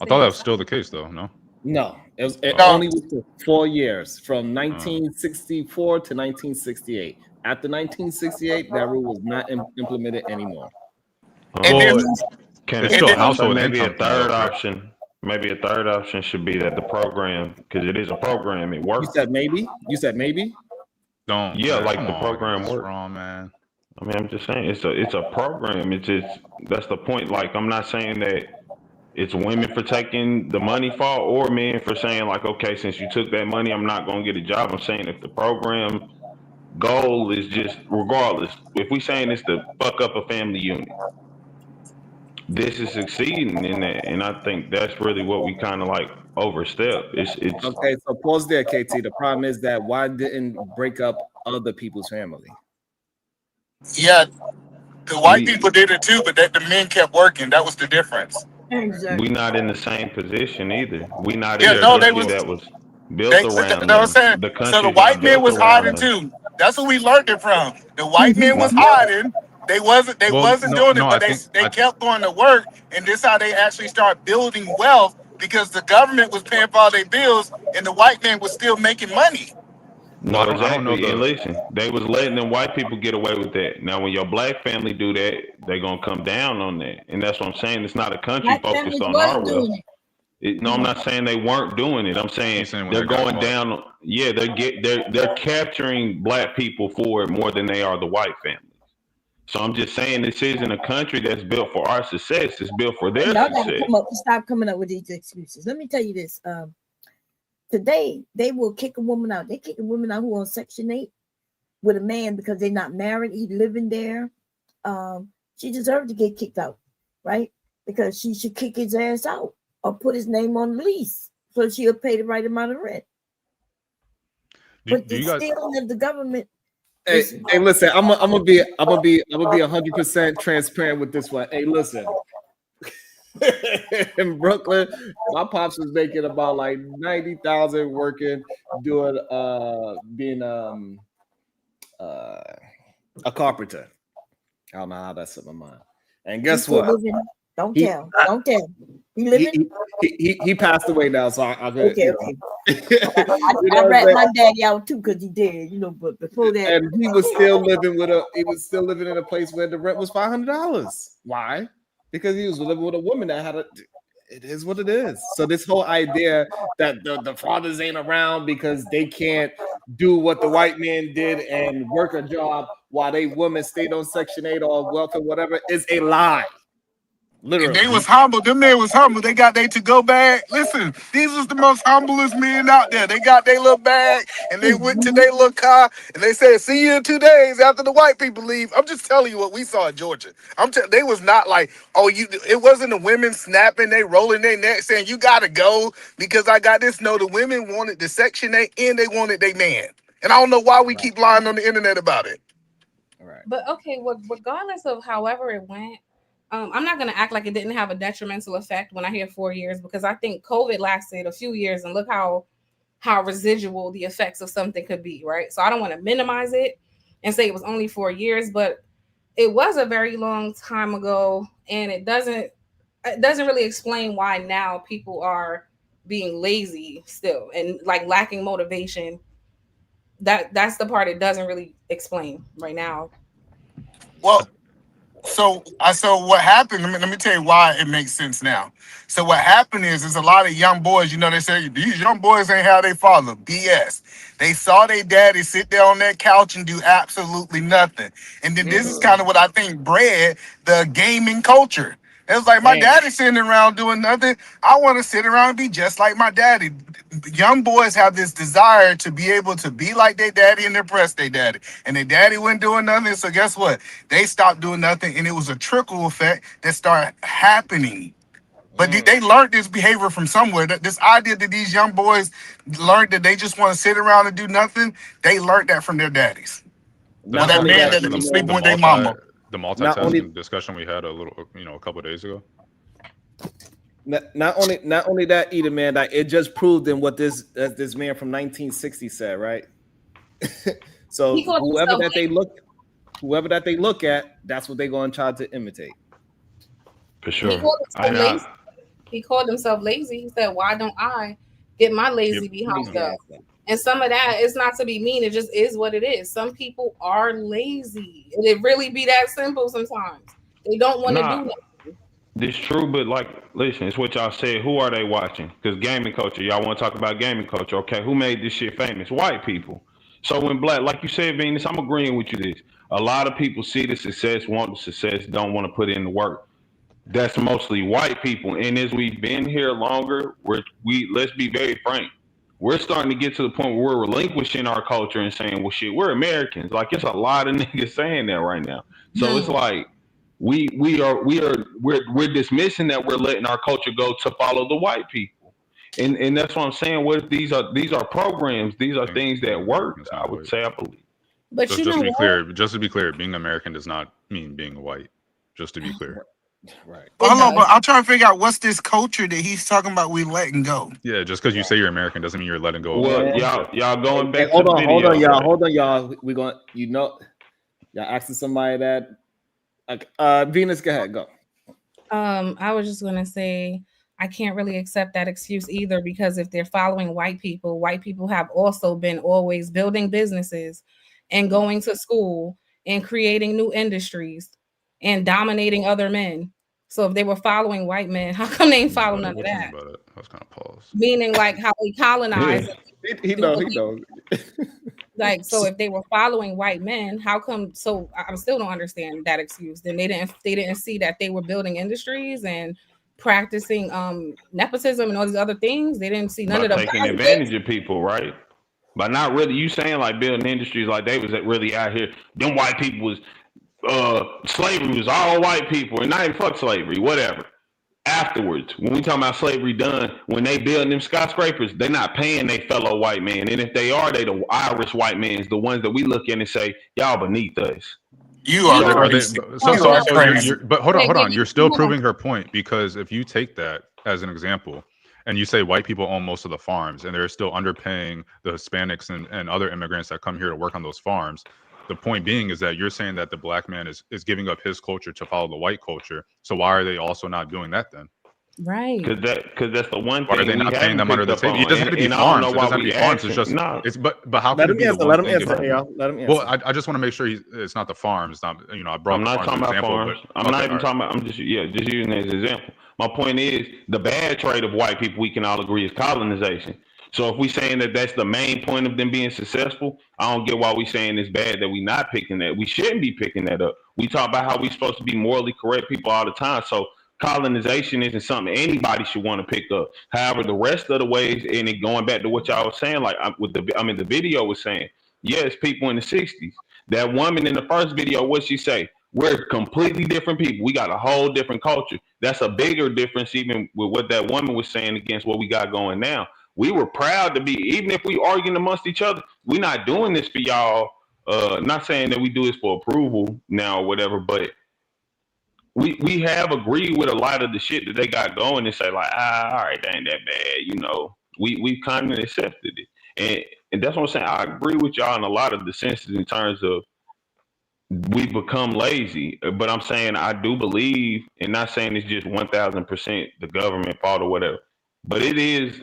M: I thought that was still the case though. No.
B: No, it only was for 4 years, from 1964 to 1968. After 1968, that rule was not implemented anymore.
O: Can
M: it's still household
O: maybe
M: income
O: a third
M: though, right?
O: option? Maybe a third option should be that the program, because it is a program, it works.
B: You said maybe.
M: Don't.
O: Yeah,
M: man,
O: like
M: come
O: the
M: on,
O: program
M: that's
O: works.
M: wrong, man.
O: I mean, I'm just saying it's a program. That's the point. Like, I'm not saying that it's women for taking the money fault or men for saying like, okay, since you took that money, I'm not going to get a job. I'm saying if the program goal is just, regardless, if we saying it's to fuck up a family unit, this is succeeding in that, and I think that's really what we kind of like overstep. It's
B: okay. So pause there, KT. The problem is that why didn't break up other people's family?
C: Yeah, the white people did it too, but the men kept working. That was the difference.
O: We not in the same position either. We not
C: Yeah,
O: in a
C: no, they
O: country
C: was.
O: that was built around
C: They were
O: them.
C: saying,
O: The
C: so the
O: country's
C: white
O: not
C: man
O: built
C: was
O: around
C: hiding
O: them.
C: too. That's where we learned it from. The white man was hiding. They wasn't doing it, but they kept going to work, and this how they actually start building wealth because the government was paying for all their bills, and the white man was still making money.
O: No,
M: Well, I don't know
O: exactly. And listen, they was letting them white people get away with that. Now, when your black family do that, they gonna come down on that, and that's what I'm saying. It's not a country
F: Black
O: focused
F: families
O: on
F: was
O: our wealth.
F: doing it.
O: No, I'm not saying they weren't doing it. I'm saying
M: when
O: they're
M: they got
O: going
M: caught.
O: down. Yeah, they're capturing black people for it more than they are the white families. So I'm just saying this isn't a country that's built for our success. It's built for their
F: Y'all gotta
O: success.
F: stop coming up with these excuses. Let me tell you this. Today they will kick a woman out. They kick a woman out who on Section 8 with a man because they're not married. He's living there. She deserved to get kicked out, right? Because she should kick his ass out or put his name on the lease so she'll pay the right amount of rent. But the stealing of the government.
B: Hey, listen, I'm gonna be 100% transparent with this one. Hey, listen. In Brooklyn, my pops was making about like 90,000 working, doing being a carpenter. I don't know how that's in my mind. And guess what?
F: Don't tell. He living?
B: He passed away now, so I could.
F: Okay. I rat my daddy out too because he did, but before that,
B: and he was still living in a place where the rent was $500. Why? Because he was living with a woman that had it is what it is. So this whole idea that the fathers ain't around because they can't do what the white man did and work a job while they women stayed on Section 8 or welfare, whatever, is a lie. Literally.
C: And they was humble. Them men was humble. They got their to-go bag. Listen, these was the most humblest men out there. They got their little bag and they went to their little car and they said, see you in 2 days after the white people leave. I'm just telling you what we saw in Georgia. They was not like, it wasn't the women snapping, they rolling their neck saying, you gotta go because I got this. No, the women wanted the Section 8 and they wanted their man. And I don't know why we keep lying on the internet about it.
B: All right.
G: But okay, regardless of however it went, I'm not going to act like it didn't have a detrimental effect when I hear 4 years, because I think COVID lasted a few years and look how residual the effects of something could be, right? So I don't want to minimize it and say it was only 4 years, but it was a very long time ago, and it doesn't really explain why now people are being lazy still and like lacking motivation. That's the part it doesn't really explain right now.
C: Well, so what happened? Let me tell you why it makes sense now. So what happened is there's a lot of young boys, they say these young boys ain't have their father. BS. They saw their daddy sit there on that couch and do absolutely nothing. And then this is kind of what I think bred the gaming culture. It was like, my daddy's sitting around doing nothing. I want to sit around and be just like my daddy. Young boys have this desire to be able to be like their daddy and impress their daddy. And their daddy wasn't doing nothing. So guess what? They stopped doing nothing. And it was a trickle effect that started happening. But they learned this behavior from somewhere. This idea that these young boys learned that they just want to sit around and do nothing, they learned that from their daddies.
B: Not
C: That
B: only
C: man
B: that,
C: that was
B: E
C: sleeping with
B: man.
C: their mama.
M: The
B: Not only
M: multitasking discussion we had a couple of days ago.
B: not only that, either, man, that it just proved in what this man from 1960 said, right? So
G: He called
B: whoever
G: himself
B: that they look at, that's what they're going to try to imitate.
O: For
G: He
O: sure.
G: called himself lazy. He called himself lazy. He said, "Why don't I get my lazy behind up?" And some of that is not to be mean. It just is what it is. Some people are lazy, and it really be that simple. Sometimes they don't want to do that.
O: This true, but like, listen, it's what y'all said. Who are they watching? Because gaming culture, y'all want to talk about gaming culture. Okay, who made this shit famous? White people. So when black, like you said, Venus, I'm agreeing with you this. A lot of people see the success, want the success, don't want to put in the work. That's mostly white people. And as we've been here longer, let's be very frank. We're starting to get to the point where we're relinquishing our culture and saying, well, shit, we're Americans. Like, it's a lot of niggas saying that right now. So it's like, we're dismissing that we're letting our culture go to follow the white people, and that's what I'm saying. What if these are programs, these are things that work? I would say, I believe.
G: But
M: just to be clear, being American does not mean being white. Just to be clear.
B: Right.
C: Hold on, but I'm trying to figure out what's this culture that he's talking about we letting go.
M: Yeah, just because you say you're American doesn't mean you're letting go.
O: Well,
M: of
O: y'all going back.
B: Hold on, y'all. We're going. Y'all asking somebody that. Venus, go ahead, go.
G: I was just gonna say I can't really accept that excuse either, because if they're following white people have also been always building businesses and going to school and creating new industries and dominating other men. So if they were following white men, how come they ain't follow none of that?
M: About it. I was kind of paused.
G: Meaning like how we colonize.
B: He knows.
G: Like, so if they were following white men, how come? So I still don't understand that excuse. Then they didn't see that they were building industries and practicing nepotism and all these other things. They didn't see none of them
O: taking advantage of people, right? But not really. You saying like building industries like they was really out here. Them white people was slavery was all white people, and not even fuck slavery, whatever. Afterwards, when we talking about slavery done, when they building them skyscrapers, they're not paying their fellow white man. And if they are, they the Irish white men, the ones that we look at and say, y'all beneath us.
C: You are
M: but hold on. You're still proving her point, because if you take that as an example and you say white people own most of the farms and they're still underpaying the Hispanics and other immigrants that come here to work on those farms, the point being is that you're saying that the black man is giving up his culture to follow the white culture. So why are they also not doing that then?
G: Right.
O: Because that's the one thing.
M: Why are they not paying them under the table? It doesn't have to be farms. It doesn't have to be farms. It's just but how can it be the one thing?
B: Let him answer.
M: Well, I just want to make sure it's not the farms. Not I brought.
O: I'm not talking about farms. I'm not even talking about. I'm just using it as an example. My point is the bad trait of white people. We can all agree is colonization. So if we saying that that's the main point of them being successful, I don't get why we saying it's bad that we not picking that. We shouldn't be picking that up. We talk about how we supposed to be morally correct people all the time. So colonization isn't something anybody should want to pick up. However, the rest of the ways, and it going back to what y'all was saying, like the video was saying, yes, people in the 60s. That woman in the first video, what she say? We're completely different people. We got a whole different culture. That's a bigger difference even with what that woman was saying against what we got going now. We were proud to be, even if we arguing amongst each other, we're not doing this for y'all. Not saying that we do this for approval now or whatever, but we have agreed with a lot of the shit that they got going and say like, all right, that ain't that bad. We've kind of accepted it. And that's what I'm saying. I agree with y'all in a lot of the senses in terms of we've become lazy. But I'm saying I do believe, and not saying it's just 1000% the government fault or whatever, but it's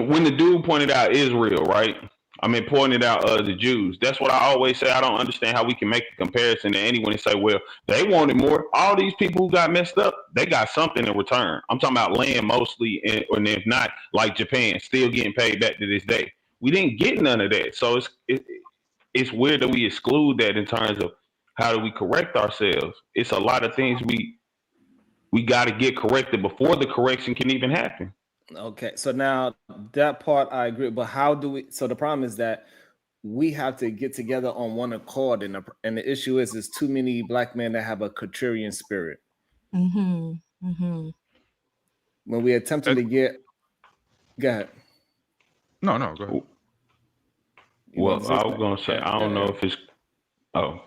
O: when the dude pointed out Israel, right? I mean, pointed out the Jews. That's what I always say. I don't understand how we can make a comparison to anyone and say, well, they wanted more. All these people who got messed up, they got something in return. I'm talking about land mostly, and if not, like Japan, still getting paid back to this day. We didn't get none of that. So it's weird that we exclude that in terms of how do we correct ourselves. It's a lot of things we got to get corrected before the correction can even happen.
B: Okay, so now that part I agree, but how do we? So the problem is that we have to get together on one accord, and the issue is too many black men that have a contrarian spirit.
G: Mm-hmm. Mm-hmm.
B: When we attempted to get, go ahead.
M: No, go ahead.
O: Well, I was gonna say I don't know if it's. Oh,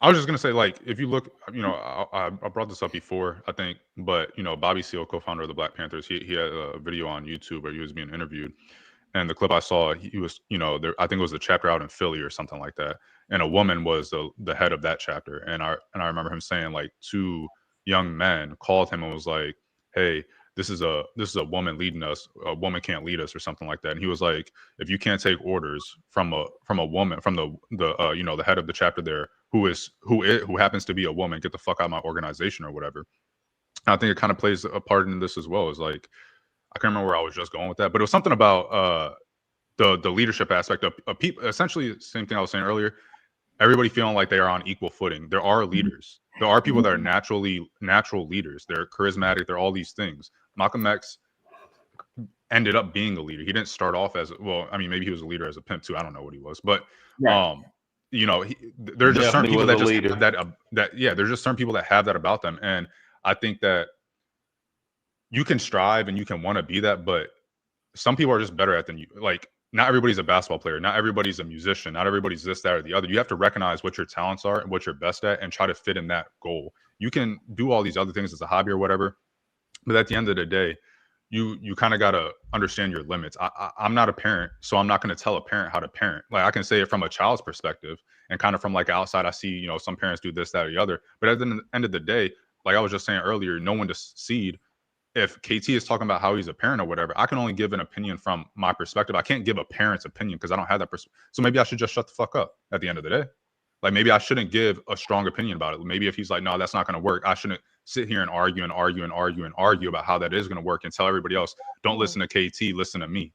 M: I was just gonna say, like, if you look, I brought this up before, I think, but Bobby Seale, co-founder of the Black Panthers, he had a video on YouTube where he was being interviewed, and the clip I saw, he was, there, I think it was a chapter out in Philly or something like that, and a woman was the head of that chapter, and I remember him saying, like, 2 young men called him and was like, "Hey, this is a woman leading us. A woman can't lead us," or something like that. And he was like, "If you can't take orders from a woman, from the head of the chapter there, who happens to be a woman, get the fuck out of my organization," or whatever. And I think it kind of plays a part in this as well. Is like, I can't remember where I was just going with that, but it was something about the leadership aspect of people. Essentially, same thing I was saying earlier. Everybody feeling like they are on equal footing. There are leaders. There are people that are natural leaders. They're charismatic. They're all these things. Malcolm X ended up being a leader. He didn't start off as, well, I mean, maybe he was a leader as a pimp too. I don't know what he was, but there's just certain people that just have that there's just certain people that have that about them. And I think that you can strive and you can want to be that, but some people are just better at than you. Like, not everybody's a basketball player. Not everybody's a musician. Not everybody's this, that, or the other. You have to recognize what your talents are and what you're best at and try to fit in that goal. You can do all these other things as a hobby or whatever, but at the end of the day, you kind of got to understand your limits. I'm not a parent, so I'm not going to tell a parent how to parent. Like, I can say it from a child's perspective and kind of from like outside, I see, some parents do this, that, or the other. But at the end of the day, like I was just saying earlier, no one to seed. If KT is talking about how he's a parent or whatever, I can only give an opinion from my perspective. I can't give a parent's opinion because I don't have that perspective. So maybe I should just shut the fuck up at the end of the day. Like, maybe I shouldn't give a strong opinion about it. Maybe if he's like, no, that's not going to work, I shouldn't sit here and argue about how that is going to work and tell everybody else, don't listen to KT, listen to me.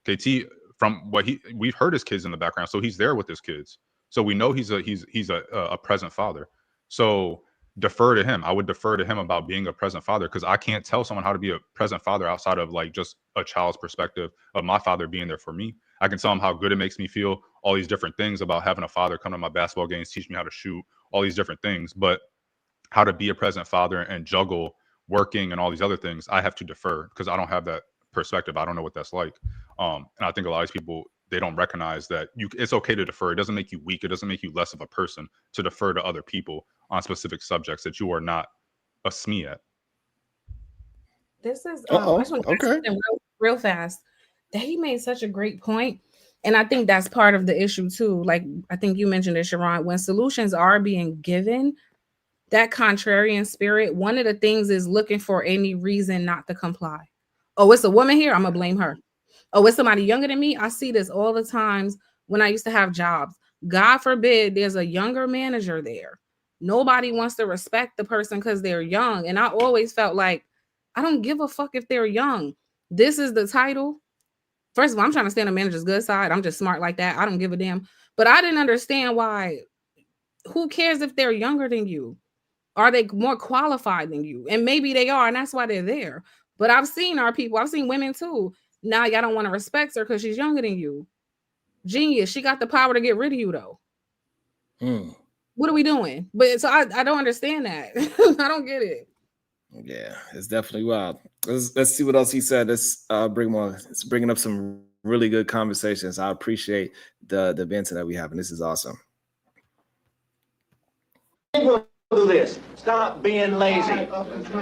M: KT, from what we've heard his kids in the background, so he's there with his kids. So we know he's a present father. So defer to him. I would defer to him about being a present father, because I can't tell someone how to be a present father outside of like just a child's perspective of my father being there for me. I can tell him how good it makes me feel, all these different things about having a father come to my basketball games, teach me how to shoot, all these different things. But how to be a present father and juggle working and all these other things, I have to defer because I don't have that perspective. I don't know what that's like. And I think a lot of people, they don't recognize that it's okay to defer. It doesn't make you weak. It doesn't make you less of a person to defer to other people on specific subjects that you are not a SME at.
G: This is I just want to say something real fast. That he made such a great point. And I think that's part of the issue too. Like, I think you mentioned it, Sharon, when solutions are being given, that contrarian spirit, one of the things is looking for any reason not to comply. Oh, it's a woman here, I'm gonna blame her. Oh, it's somebody younger than me. I see this all the times when I used to have jobs. God forbid there's a younger manager there. Nobody wants to respect the person because they're young. And I always felt like, I don't give a fuck if they're young. This is the title. First of all, I'm trying to stand on manager's good side. I'm just smart like that. I don't give a damn. But I didn't understand why. Who cares if they're younger than you? Are they more qualified than you? And maybe they are, and that's why they're there. But I've seen our people. I've seen women too. Now y'all don't want to respect her because she's younger than you. Genius. She got the power to get rid of you, though. What are we doing? But so I don't understand that. I don't get it.
B: Yeah, it's definitely wild. Let's see what else he said. Let's bring on. It's bringing up some really good conversations. I appreciate the banter that we have, and this is awesome.
V: Do this. Stop being lazy.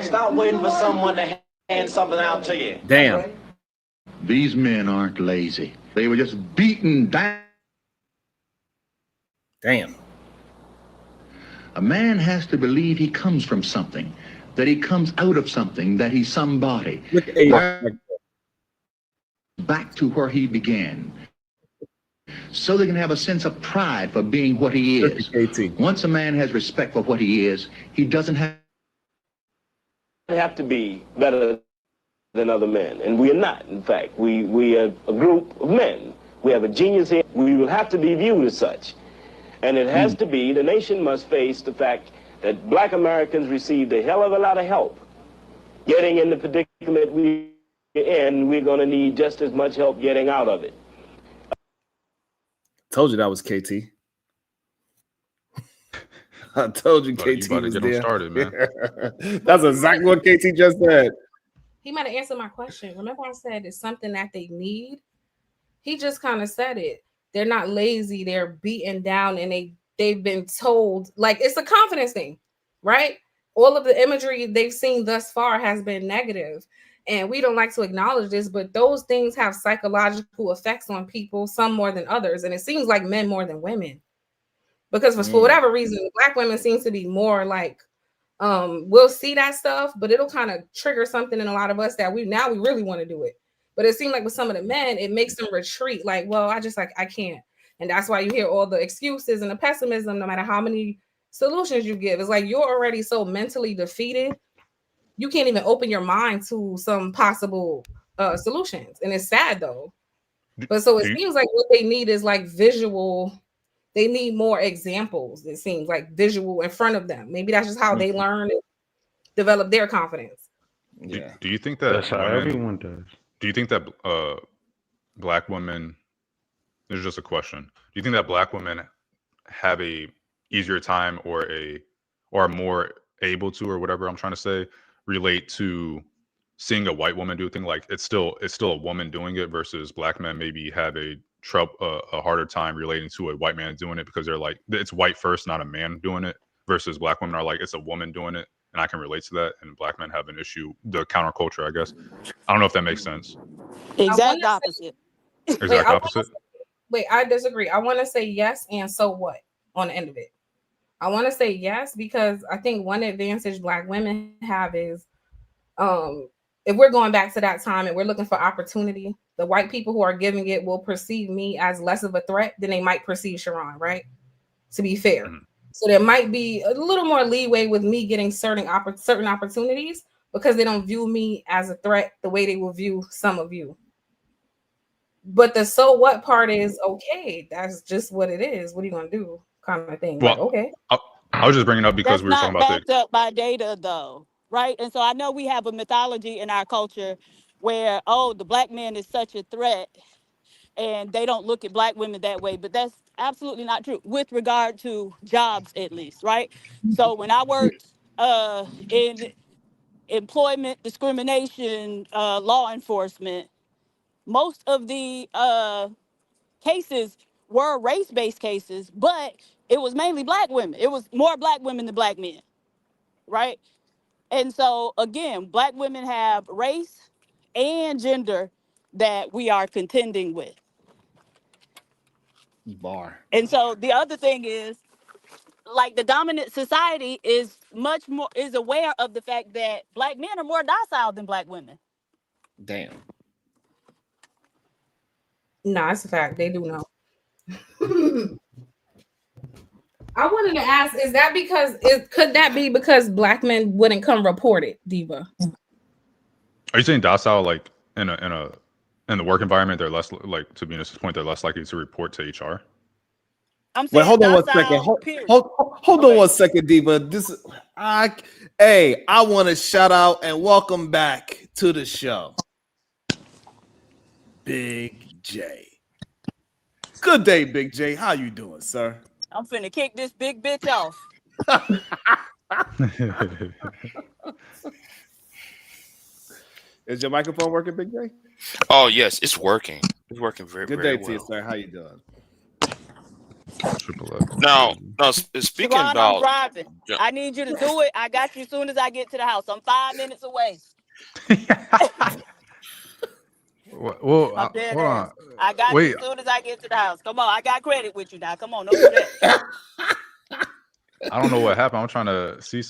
V: Stop waiting for someone to hand something out to you.
B: Damn.
D: These men aren't lazy. They were just beaten down.
B: Damn.
D: A man has to believe he comes from something, that he comes out of something, that he's somebody.
B: Look at
D: back to where he began. So they can have a sense of pride for being what he is. Once a man has respect for what he is, he doesn't have
H: to be better than other men, and we are not. In fact, we are a group of men. We have a genius here. We will have to be viewed as such, and it has to be. The nation must face the fact that Black Americans received a hell of a lot of help getting in the predicament we're in. We're going to need just as much help getting out of it.
B: Told you that was KT. I told you
M: You
B: KT
M: about to
B: was
M: get them
B: there.
M: started, man.
B: That's exactly what KT just said.
G: He might have answered my question. Remember, I said it's something that they need. He just kind of said it. They're not lazy. They're beaten down, and they've been told, like, it's a confidence thing, right? All of the imagery they've seen thus far has been negative, and we don't like to acknowledge this, but those things have psychological effects on people, some more than others, and it seems like men more than women, because for whatever reason, Black women seems to be more like, we'll see that stuff, but it'll kind of trigger something in a lot of us that we really want to do it. But it seemed like with some of the men, it makes them retreat. Like, well, I can't. And that's why you hear all the excuses and the pessimism, no matter how many solutions you give. It's like you're already so mentally defeated, you can't even open your mind to some possible solutions. And it's sad though. But so it seems like what they need is like visual. They need more examples. It seems like visual in front of them. Maybe that's just how they learn and develop their confidence.
B: Yeah.
M: Do you think that
O: That's how everyone does.
M: Do you think that Black women? This is just a question. Do you think that Black women have a easier time or are more able to, or whatever I'm trying to say, relate to seeing a white woman do a thing? Like it's still a woman doing it versus Black men maybe have a harder time relating to a white man doing it because they're like, it's white first, not a man doing it, versus Black women are like, it's a woman doing it and I can relate to that, and Black men have an issue, the counterculture, I guess. I don't know if that makes sense.
R: Exact opposite.
M: Exact opposite.
G: Wait, I disagree. I want to say yes, and so what on the end of it? I want to say yes because I think one advantage Black women have is, if we're going back to that time and we're looking for opportunity, the white people who are giving it will perceive me as less of a threat than they might perceive Sharon, right? To be fair. So there might be a little more leeway with me getting certain opportunities because they don't view me as a threat the way they will view some of you. But the so what part is okay. That's just what it is. What are you gonna do? Kind of thing.
M: Well,
G: like, okay.
M: I was just bringing it up because
R: That's
M: we were talking
R: not
M: about
R: backed up by data, though, right? And so I know we have a mythology in our culture where, oh, the Black man is such a threat, and they don't look at Black women that way. But that's absolutely not true with regard to jobs, at least, right? So when I worked in employment discrimination, law enforcement, most of the cases were race-based cases, but it was mainly Black women. It was more Black women than Black men, right? And so again, Black women have race and gender that we are contending with.
B: Bar.
R: And so the other thing is, like, the dominant society is aware of the fact that Black men are more docile than Black women.
B: Damn.
G: No, it's a fact. They do know. I wanted to ask, is that because could that be because Black men wouldn't come report it, Diva?
M: Are you saying docile, like in the work environment, they're less, like, to Venus's point, they're less likely to report to HR?
R: I'm saying
B: hold on 1 second. Hold on 1 second, Diva. I want to shout out and welcome back to the show, Big J. Good day, Big J. How you doing, sir?
R: I'm finna kick this big bitch off.
B: Is your microphone working, Big J?
L: Oh yes, it's working. It's working very,
B: Good
L: very
B: day
L: well.
B: to you, sir. How you doing?
L: Now, speaking
R: Sharon,
L: about,
R: I'm driving. I need you to do it. I got you as soon as I get to the house. I'm 5 minutes away.
M: Well,
R: I'm dead
M: hold
R: ass.
M: on.
R: I got
M: Wait.
R: you as soon as I get to the house. Come on, I got credit with you now. Come on, don't do that.
M: I don't know what happened. I'm trying to see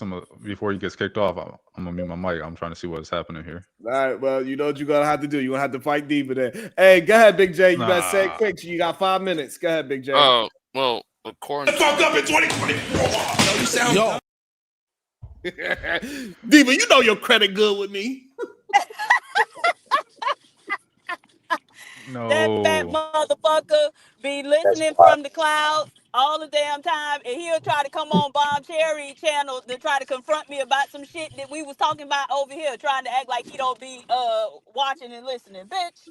M: before he gets kicked off. I'm gonna mute my mic. I'm trying to see what's happening here.
B: All right, well, you know what you're gonna have to do. You're gonna have to fight Diva there. Hey, go ahead, Big J. You better say it quick. You got 5 minutes. Go ahead, Big J.
L: Well, according
E: Fuck up in 2024. You sound
B: Yo. Diva, you know your credit good with me.
M: No.
R: That fat motherfucker be listening from the clouds all the damn time, and he'll try to come on Bomb Cherry channel to try to confront me about some shit that we was talking about over here, trying to act like he don't be watching and listening. Bitch,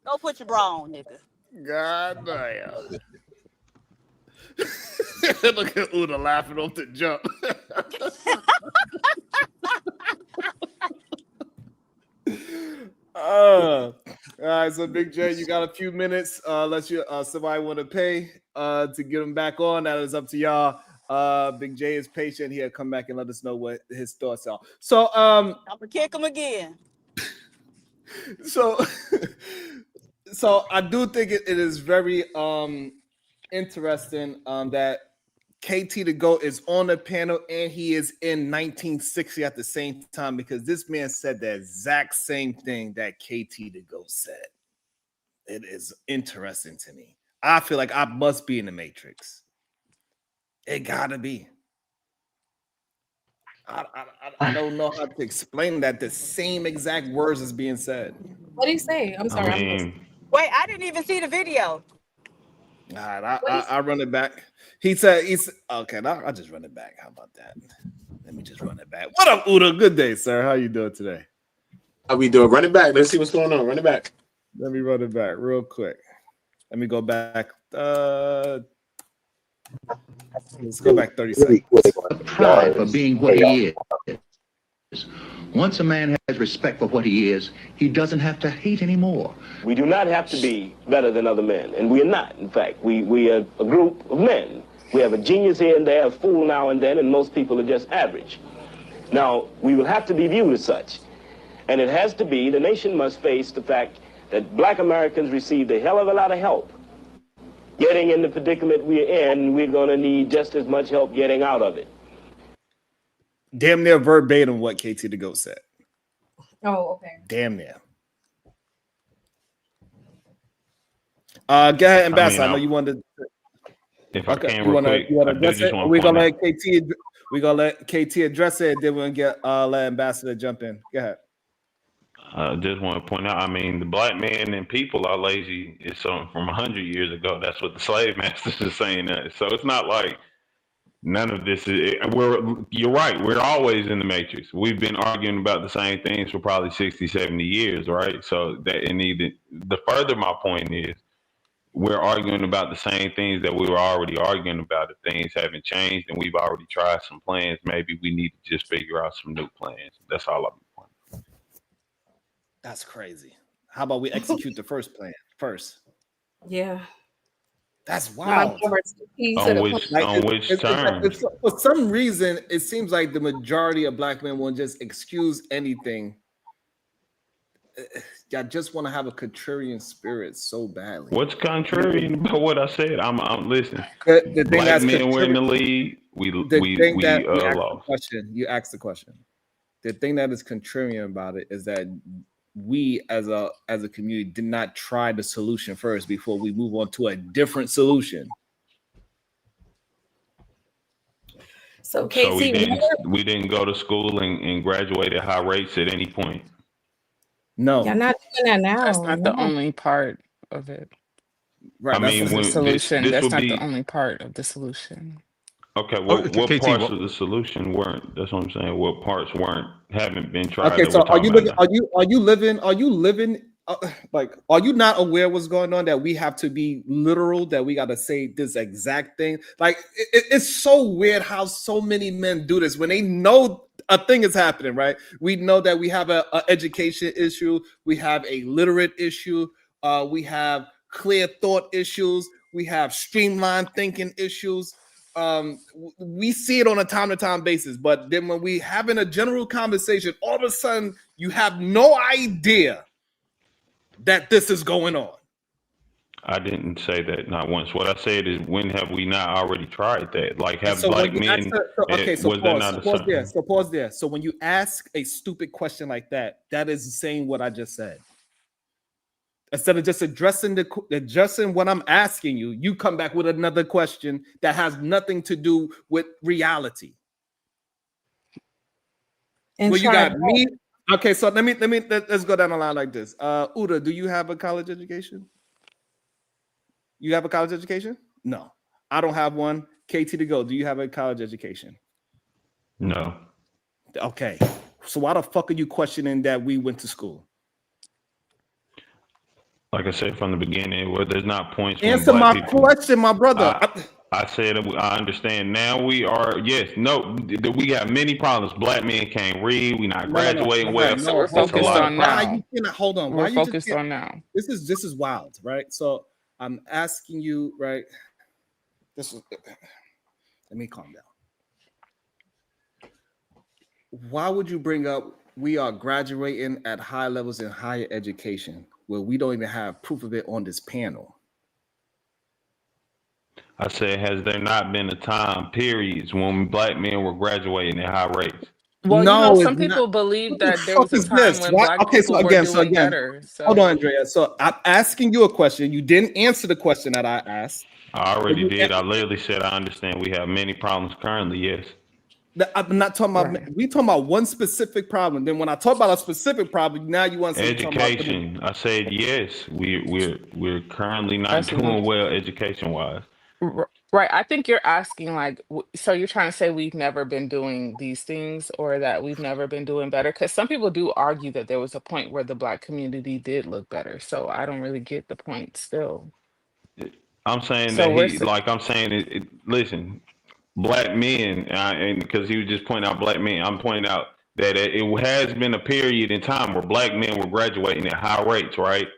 R: go put your bra on, nigga.
B: God damn. Look at Una laughing off the jump. All right, so Big J, you got a few minutes. Unless you somebody want to pay to get him back on, that is up to y'all. Big J is patient. He'll come back and let us know what his thoughts are. So
R: I'm gonna kick him again.
B: So I do think it is very interesting that KT the GOAT is on the panel and he is in 1960 at the same time, because this man said the exact same thing that KT the GOAT said. It is interesting to me. I feel like I must be in the Matrix. It gotta be. I don't know how to explain that. The same exact words is being said.
G: What did he say? I'm sorry.
R: Wait, I didn't even see the video.
B: All right, I run it back. He said, okay, I'll just run it back. How about that? Let me just run it back. What up, Uda? Good day, sir. How you doing today?
J: How we doing? Run it back. Let's see what's going on. Run it back.
B: Let me run it back real quick. Let me go back. Let's go back 30 seconds.
D: Pride for being what he is. Once a man has respect for what he is, he doesn't have to hate anymore.
H: We do not have to be better than other men, and we are not. In fact, we are a group of men. We have a genius here and there, a fool now and then, and most people are just average. Now, we will have to be viewed as such, and it has to be, the nation must face the fact that black Americans received a hell of a lot of help getting in the predicament we're in. We're going to need just as much help getting out of it.
B: Damn near verbatim what KT the GOAT said.
G: Oh, okay.
B: Damn near. Go ahead, Ambassador. I know you wanted to.
O: If I can, real quick,
B: I just want we're gonna let KT. We're gonna let KT address it. Then we're gonna get let Ambassador jump in. Go ahead.
O: I just want to point out, I mean, the black man and people are lazy is something from 100 years ago. That's what the slave masters are saying. So it's not like none of this is. You're right. We're always in the matrix. We've been arguing about the same things for probably 60, 70 years, right? So that the further my point is, we're arguing about the same things that we were already arguing about. If things haven't changed and we've already tried some plans, maybe we need to just figure out some new plans. That's all I'm pointing.
B: That's crazy. How about we execute the first plan first?
G: Yeah.
B: That's wild.
O: On which terms?
B: For some reason, it seems like the majority of black men will just excuse anything. I just want to have a contrarian spirit so badly.
O: What's contrarian about what I said? I'm listening.
B: The thing
O: black
B: that's
O: men were in the lead. We lost.
B: You asked the question. The thing that is contrarian about it is that we as a community did not try the solution first before we move on to a different solution.
G: So KT,
O: we didn't go to school and graduate at high rates at any point.
B: No,
G: you're not doing that now.
N: That's not the only part of it.
B: Right.
O: I mean,
N: the solution.
O: This
N: that's
O: would
N: not
O: be
N: the only part of the solution.
O: Okay, what parts of the solution weren't? That's what I'm saying. What parts haven't been tried?
B: Okay, so are you living? Like, are you not aware what's going on? That we have to be literal. That we got to say this exact thing. Like, it's so weird how so many men do this when they know a thing is happening. Right? We know that we have a education issue. We have a literate issue. We have clear thought issues. We have streamlined thinking issues. We see it on a time-to-time basis, but then when we having a general conversation, all of a sudden you have no idea that this is going on.
O: I didn't say that not once. What I said is, when have we not already tried that? Like, have black men?
B: Pause there. So when you ask a stupid question like that, that is saying what I just said. Instead of just addressing what I'm asking you, you come back with another question that has nothing to do with reality.
G: And
B: well, you got me. Okay, so let's go down the line like this. Uda, do you have a college education? You have a college education? No, I don't have one. KT to go. Do you have a college education?
O: No.
B: Okay, so why the fuck are you questioning that we went to school?
O: Like I said from the beginning, where there's not points.
B: Answer my question, my brother.
O: I said I understand. Now we are, yes, no, we got many problems. Black men can't read. We not
B: No,
O: graduating
B: right,
O: well.
N: So
B: no,
N: we're
B: hold
O: It's a
N: focused
O: lot of
B: on.
N: on
B: Why
O: problems.
N: now.
B: you cannot hold on? Why
N: We're
B: you just
N: focused
B: can't?
N: on now.
B: This is wild, right? So I'm asking you, right? This is. Let me calm down. Why would you bring up we are graduating at high levels in higher education where we don't even have proof of it on this panel?
O: I said, has there not been a time periods when black men were graduating at high rates?
N: Well,
B: No, it's
N: some
B: not.
N: people believe
B: What the
N: that there
B: fuck
N: was a
B: is
N: time
B: this?
N: when
B: Why?
N: black
B: Okay, so
N: people were
B: again,
N: doing better.
B: hold on,
N: So,
B: Andrea. So I'm asking you a question. You didn't answer the question that I asked.
O: I
B: But
O: already
B: you,
O: did. I literally said I understand we have many problems currently. Yes.
B: I'm not talking about.
N: right.
B: We talking about one specific problem. Then when I talk about a specific problem, now you want to say you're talking about.
O: Education. I said yes. We're currently not
N: That's enough.
O: doing well education wise.
N: Right. I think you're asking, like, so you're trying to say we've never been doing these things or that we've never been doing better? Because some people do argue that there was a point where the black community did look better. So I don't really get the point still.
O: I'm saying
N: So
O: that
N: we're,
O: I'm saying listen, black men, and because he was just pointing out black men, I'm pointing out that it has been a period in time where black men were graduating at high rates, right?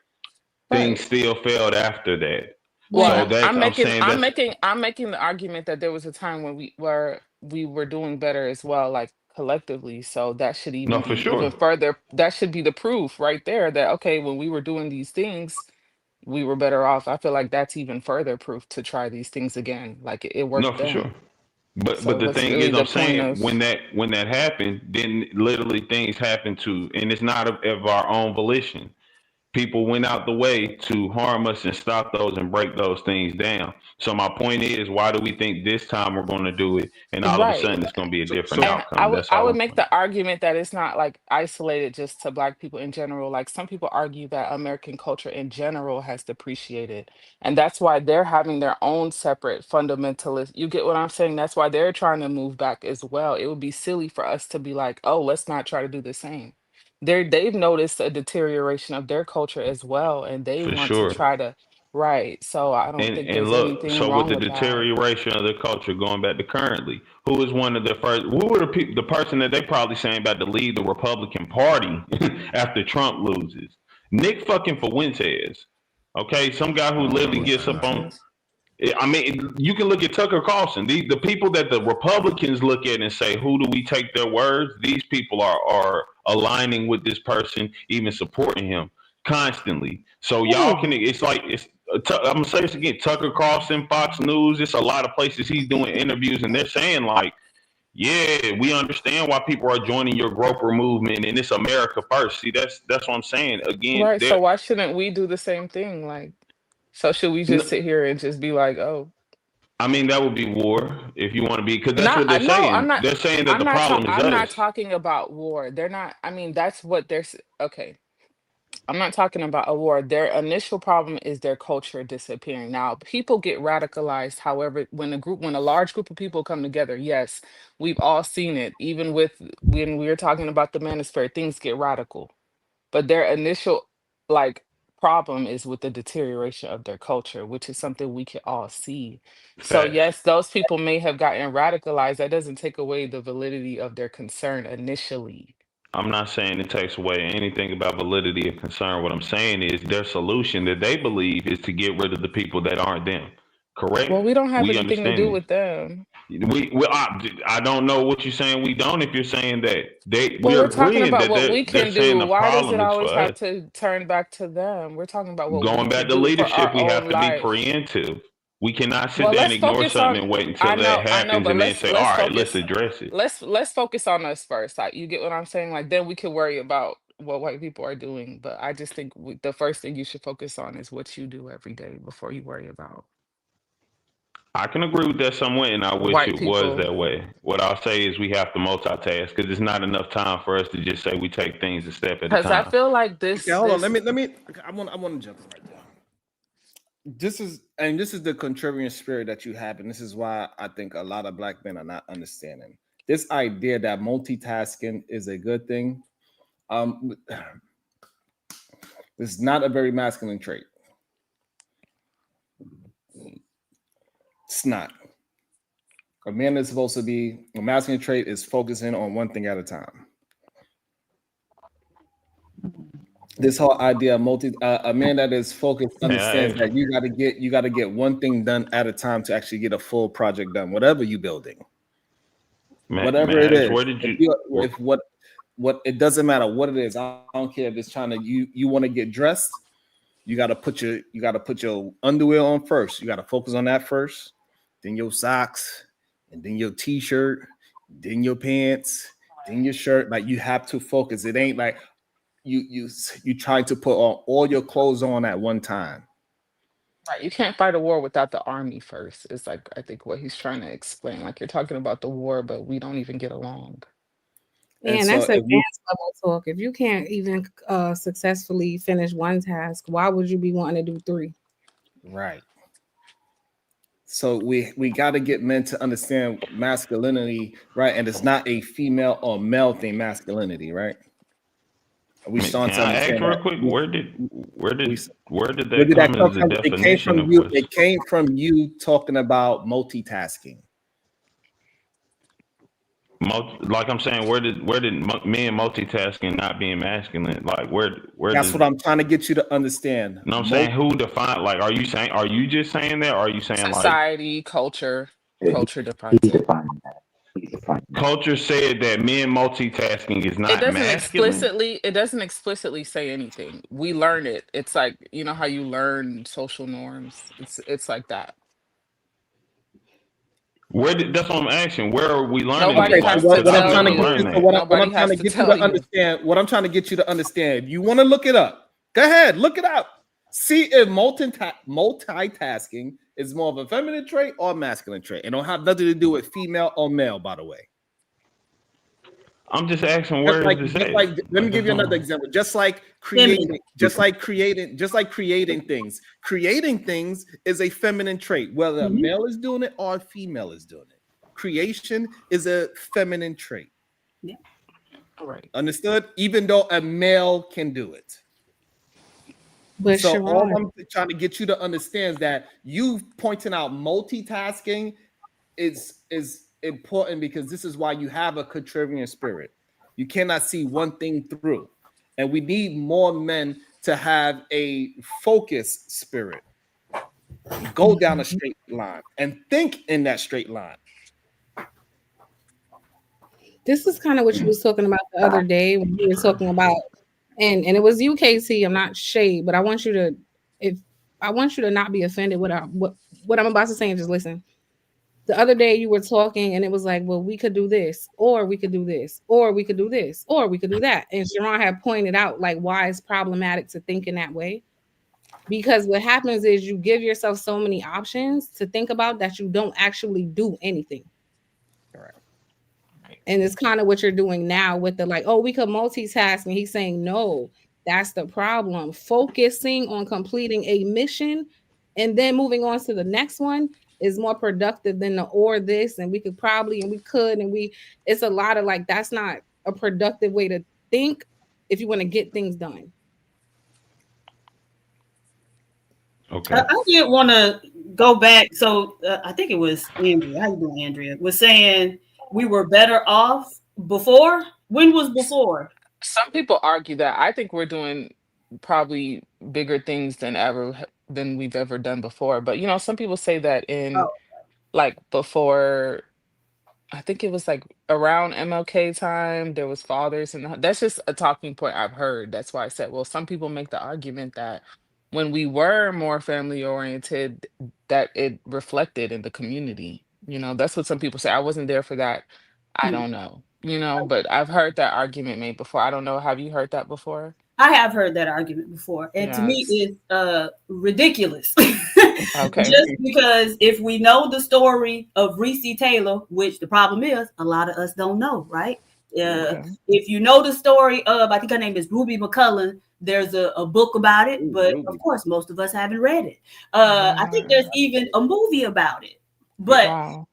O: Things
N: right.
O: still failed after that. So
N: Well,
O: that's I'm saying that's
N: I'm making the argument that there was a time when we were doing better as well, like collectively. So that should
O: no
N: even
O: for
N: be even
O: sure.
N: further. That should be the proof right there that okay, when we were doing these things, we were better off. I feel like that's even further proof to try these things again. Like it
O: No
N: worked
O: for
N: then.
O: sure. But
N: So
O: the
N: what's
O: thing
N: really
O: is, I'm
N: the point
O: saying
N: of
O: when that happened, then literally things happened to, and it's not of our own volition. People went out the way to harm us and stop those and break those things down. So my point is, why do we think this time we're going to do it, and all of a
N: right?
O: sudden it's going to be a different
B: So
N: And
O: outcome? That's
N: I
O: all
N: would
O: I'm
N: make
O: saying.
N: the argument that it's not like isolated just to black people in general. Like some people argue that American culture in general has depreciated. And that's why they're having their own separate fundamentalist. You get what I'm saying? That's why they're trying to move back as well. It would be silly for us to be like, oh, let's not try to do the same. They've noticed a deterioration of their culture as well, and they
O: For
N: want to
O: sure.
N: try to right. So I don't think
O: And
N: there's
O: look,
N: anything
O: so with
N: wrong
O: the
N: with that.
O: deterioration of the culture going back to currently, who was one of the first? Who were the people? The person that they probably saying about to lead the Republican Party after Trump loses? Nick fucking Fuentes. Okay, some guy who literally
N: Nick
O: gets up on.
N: Fuentes.
O: I mean, you can look at Tucker Carlson. The people that the Republicans look at and say, who do we take their words? These people are aligning with this person, even supporting him constantly. So y'all can. It's like it's. I'm gonna say this again. Tucker Carlson, Fox News. It's a lot of places he's doing interviews, and they're saying like, yeah, we understand why people are joining your groper movement, and it's America first. See, that's what I'm saying. Again,
N: Right. So
O: there.
N: why shouldn't we do the same thing? Like, so should we just sit here and just be like, oh,
O: I mean, that would be war if you want to be, because that's
N: not,
O: what they're
N: no, I'm
O: saying.
N: not,
O: They're saying that the problem is
N: I'm not
O: us.
N: talking about war. They're not, I mean, that's what okay. I'm not talking about a war. Their initial problem is their culture disappearing. Now, people get radicalized. However, when a large group of people come together, yes, we've all seen it. Even with when we were talking about the manosphere, things get radical. But their initial like problem is with the deterioration of their culture, which is something we can all see. So
O: Facts.
N: yes, those people may have gotten radicalized. That doesn't take away the validity of their concern initially.
O: I'm not saying it takes away anything about validity or concern. What I'm saying is their solution that they believe is to get rid of the people that aren't them. Correct?
N: Well, we don't have
O: We
N: anything to
O: understand
N: do
O: this.
N: with them.
O: I don't know what you're saying. We don't. If you're saying that
N: Well,
O: we're
N: we're talking
O: agreeing
N: about
O: that
N: what we
O: they're
N: can do.
O: saying the
N: Why does it
O: problem is for
N: always have
O: us.
N: to turn back to them? We're talking about what we
O: Going back
N: can
O: to
N: do for
O: leadership,
N: our
O: we
N: own
O: have to be
N: life.
O: preemptive. We cannot sit
N: Well,
O: there and
N: let's
O: ignore
N: focus on
O: something and wait until that
N: I know,
O: happens
N: but
O: and then say, all
N: let's
O: right, let's
N: focus
O: address it.
N: let's focus on us first. Like you get what I'm saying? Like then we can worry about what white people are doing. But I just think the first thing you should focus on is what you do every day before you worry about
O: I can agree with that somewhat, and I wish
N: white
O: it was
N: people.
O: that way. What I'll say is we have to multitask because it's not enough time for us to just say we take things a step at a
N: Because I
O: time.
N: feel like
B: okay, hold on. Let me. I want to jump in right there. This is the contrarian spirit that you have, and this is why I think a lot of black men are not understanding this idea that multitasking is a good thing. It's not a very masculine trait. It's not. A man is supposed to be, a masculine trait is focusing on one thing at a time. This whole idea of a man that is focused understands that you got to get one thing done at a time to actually get a full project done, whatever you're building. Whatever it is.
O: Where did
B: What it doesn't matter what it is. I don't care if it's trying to you want to get dressed. You got to put your underwear on first. You got to focus on that first, then your socks, and then your t-shirt, then your pants, then your shirt. Like you have to focus. It ain't like you trying to put on all your clothes on at one time.
N: Right. You can't fight a war without the army first. It's like I think what he's trying to explain. Like you're talking about the war, but we don't even get along.
G: Man, that's advanced level talk. If you can't even successfully finish one task, why would you be wanting to do 3?
B: Right. So we got to get men to understand masculinity, right? And it's not a female or male thing, masculinity, right? Are we starting to understand
O: real quick, where did that come as a definition of
B: you? It came from you talking about multitasking.
O: Like I'm saying, where did men multitasking not being masculine? Like where?
B: That's what I'm trying to get you to understand.
O: No, I'm saying who defined? Like, are you just saying that? Or are you saying
N: society, culture defines it.
O: Culture said that men multitasking is not masculine.
N: It doesn't explicitly say anything. We learn it. It's like, you know how you learn social norms. It's like that.
O: That's what I'm asking. Where are we learning?
N: Nobody has to tell you.
B: What I'm trying to get you to understand. What I'm trying to get you to understand. You want to look it up? Go ahead, look it up. See if multitasking is more of a feminine trait or a masculine trait. It don't have nothing to do with female or male, by the way.
O: I'm just asking where
B: let me give you another example. Just like creating things. Creating things is a feminine trait, whether a male is doing it or a female is doing it. Creation is a feminine trait.
F: Yeah.
N: All right.
B: Understood? Even though a male can do it.
G: But
B: so
G: Sharon,
B: all I'm trying to get you to understand is that you pointing out multitasking is important because this is why you have a contrarian spirit. You cannot see one thing through. And we need more men to have a focused spirit. Go down a straight line and think in that straight line.
G: this is kind of what you was talking about the other day when you were talking about, and it was you, KC. I'm not shade, but I want you to not be offended what I'm about to say and just listen. The other day you were talking and it was like, well, we could do this, or we could do this, or we could do this, or we could do that. And Sharon had pointed out like why it's problematic to think in that way. Because what happens is you give yourself so many options to think about that you don't actually do anything.
B: Correct.
G: And it's kind of what you're doing now with the like, oh, we could multitask. And he's saying, no, that's the problem. Focusing on completing a mission and then moving on to the next one is more productive than the or this. And we could probably, and we could, and it's a lot of like, that's not a productive way to think if you want to get things done.
O: Okay.
I: I did want to go back. So I think it was Andrea. How you doing, Andrea? Was saying we were better off before. When was before?
N: Some people argue that. I think we're doing probably bigger things than we've ever done before. But you know, some people say that like before, I think it was like around MLK time, there was fathers, and that's just a talking point I've heard. That's why I said, well, some people make the argument that when we were more family oriented, that it reflected in the community. You know, that's what some people say. I wasn't there for that. I don't know, you know, but I've heard that argument made before. I don't know. Have you heard that before?
I: I have heard that argument before. And to me, it's ridiculous.
N: Okay.
I: Just because if we know the story of Reese Taylor, which the problem is a lot of us don't know, right? If you know the story of, I think her name is Ruby McCullough, there's a book about it, but of course, most of us haven't read it. I think there's even a movie about it. But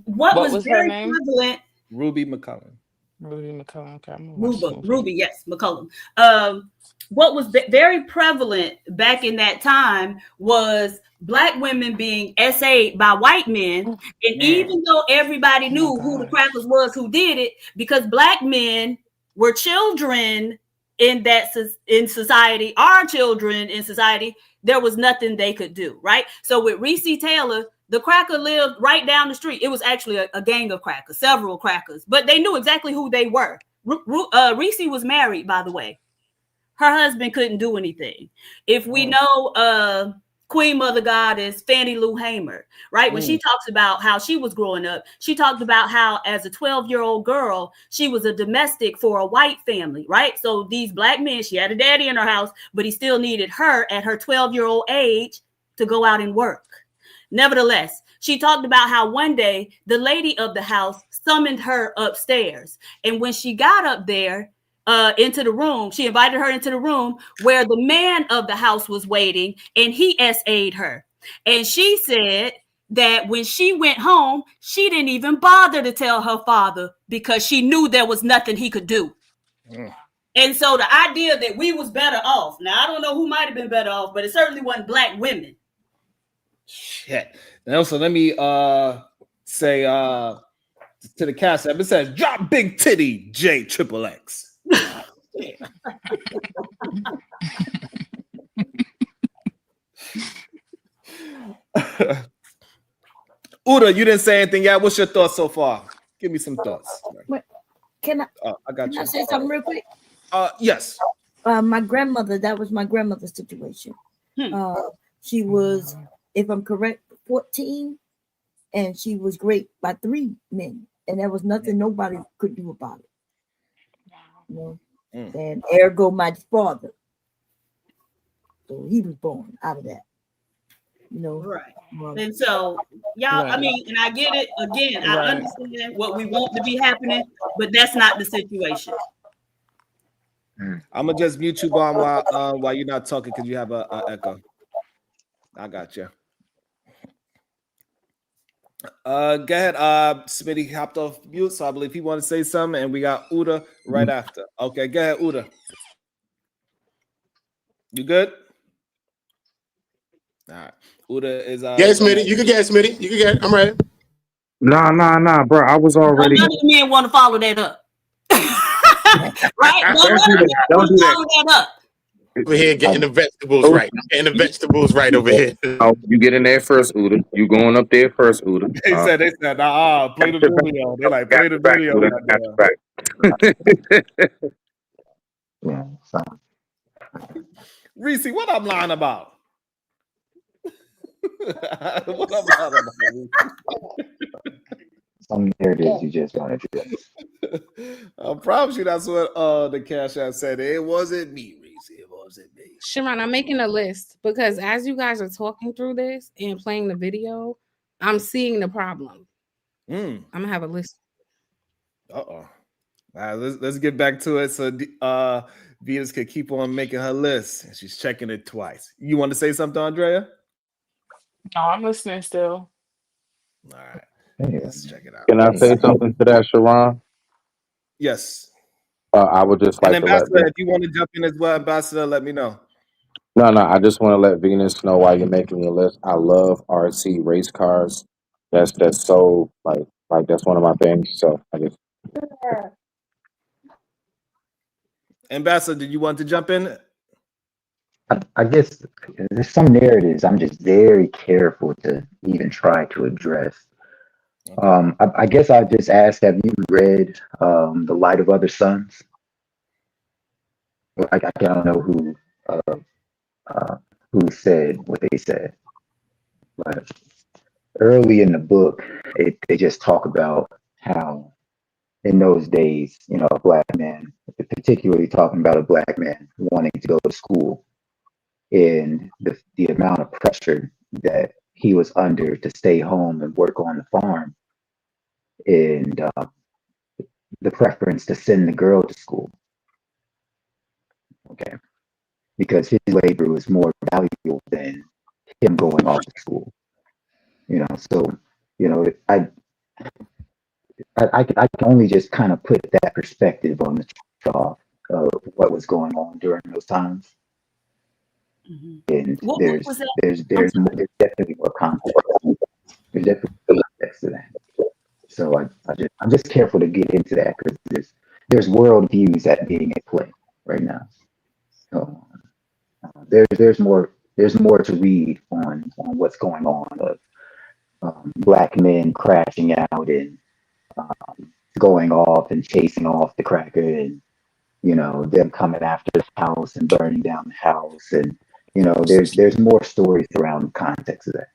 I: what was very prevalent?
B: Ruby McCullough.
N: Ruby McCullough. Okay,
I: Ruby, yes, McCullough. What was very prevalent back in that time was black women being essayed by white men. And even though everybody knew who the crackers was who did it, because black men were children in society, our children in society, there was nothing they could do, right? So with Reese Taylor, the cracker lived right down the street. It was actually a gang of crackers, several crackers, but they knew exactly who they were. Reese was married, by the way. Her husband couldn't do anything. If we know Queen Mother Goddess Fannie Lou Hamer, right? When she talks about how she was growing up, she talked about how as a 12-year-old girl, she was a domestic for a white family, right? So these black men, she had a daddy in her house, but he still needed her at her 12-year-old age to go out and work. Nevertheless, she talked about how one day the lady of the house summoned her upstairs. And when she got up there, into the room, she invited her into the room where the man of the house was waiting, and he SA'd her. And she said that when she went home, she didn't even bother to tell her father because she knew there was nothing he could do. And so the idea that we was better off, now I don't know who might have been better off, but it certainly wasn't black women.
B: Shit. And also, let me say to the cast, it says, drop big titty J triple X. Uda, you didn't say anything yet. What's your thoughts so far? Give me some thoughts.
F: Wait, can I?
B: I got you.
F: I say something real quick?
B: Yes.
F: My grandmother. That was my grandmother's situation. She was, if I'm correct, 14, and she was raped by 3 men, and there was nothing nobody could do about it. You know, and ergo my father. So he was born out of that. You know,
I: right? And so, y'all, I mean, and I get it. Again, I understand what we want to be happening, but that's not the situation.
B: I'm gonna just mute you, Bomb, while you're not talking because you have a echo. I got you. Go ahead. Smitty hopped off mute, so I believe he wanted to say something, and we got Uda right after. Okay, go ahead, Uda. You good? All right. Uda is
J: Yes, Smitty. You can get it, Smitty. You can get it. I'm ready.
Q: Nah, bro. I was already.
I: None of the men want to follow that up. Right?
Q: Don't do that.
I: Follow that up.
J: Over here getting the vegetables right. I'm getting the vegetables right over here.
Q: Oh, you get in there first, Uda. You going up there first, Uda.
B: They said, play the video. They like, play the video. Reese, what I'm lying about? What I'm lying about?
U: Some narratives you just don't address.
B: I promise you that's what the Cash App said. It wasn't me, Reese. It wasn't me.
G: Sharon, I'm making a list because as you guys are talking through this and playing the video, I'm seeing the problem. I'm gonna have a list.
B: All right, let's get back to it so Venus could keep on making her list, and she's checking it twice. You want to say something, Andrea?
N: No, I'm listening still.
B: All right, let's check it out.
Q: Can I say something to that, Sharon?
B: Yes.
Q: I would just like
B: and
Q: to let.
B: Ambassador, if you want to jump in as well, Ambassador, let me know.
Q: No, I just want to let Venus know why you're making your list. I love RC race cars. That's so like that's one of my things. So I just.
B: Ambassador, did you want to jump in?
U: I guess there's some narratives I'm just very careful to even try to address. I guess I'll just ask, have you read The Light of Other Suns? I don't know who said what they said, but early in the book, they just talk about how in those days, you know, a black man, particularly talking about a black man wanting to go to school, and the amount of pressure that he was under to stay home and work on the farm, and the preference to send the girl to school. Okay. Because his labor was more valuable than him going off to school. You know, so, you know, I can only just kind of put that perspective on the trough of what was going on during those times. And
I: What
U: there's
I: was that?
U: there's
I: I'm
U: there's,
I: sorry.
U: there's definitely more context. There's definitely more context to that. So I'm just careful to get into that because there's world views that being at play right now. So there's more to read on what's going on of black men crashing out and going off and chasing off the cracker and them coming after the house and burning down the house and there's more stories around the context of that.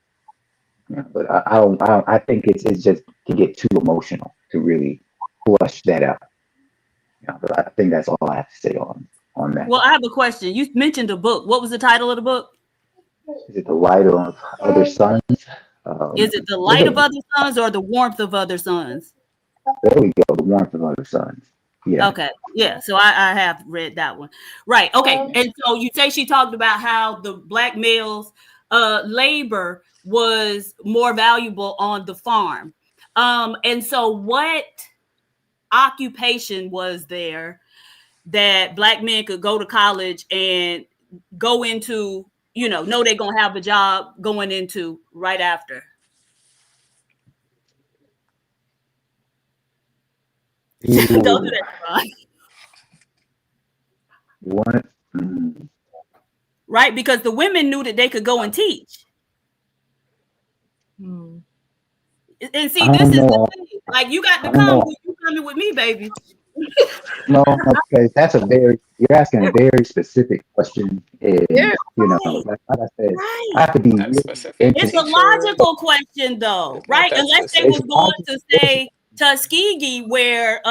U: But I think it's just to get too emotional to really flush that out. But I think that's all I have to say on that.
I: Well, I have a question. You mentioned a book. What was the title of the book?
U: Is it the light of other suns?
I: Is it The
U: There's
I: Light of
U: a,
I: Other Suns or The Warmth of Other Suns?
U: there we go, the warmth of other suns. Yeah.
I: Okay. Yeah. So I have read that one. Right. Okay. And so you say she talked about how the black males' labor was more valuable on the farm. And so what occupation was there that black men could go to college and go into, know they're going to have a job going into right after? Don't do that, Ron.
U: What?
I: Right? Because the women knew that they could go and teach. And see,
U: I
I: this
U: don't
I: is the
U: know.
I: thing. Like, you got to
U: I don't
I: come.
U: know.
I: You coming with me, baby.
U: No, because you're asking a very specific question, and like I said, I have to be
N: That's
U: really
N: specific
I: It's a
U: intimate.
N: teacher.
I: logical question, though,
N: It's not
I: right?
N: that
I: Unless they
U: It's
I: was
N: specific.
I: going
U: logical.
I: to say Tuskegee, where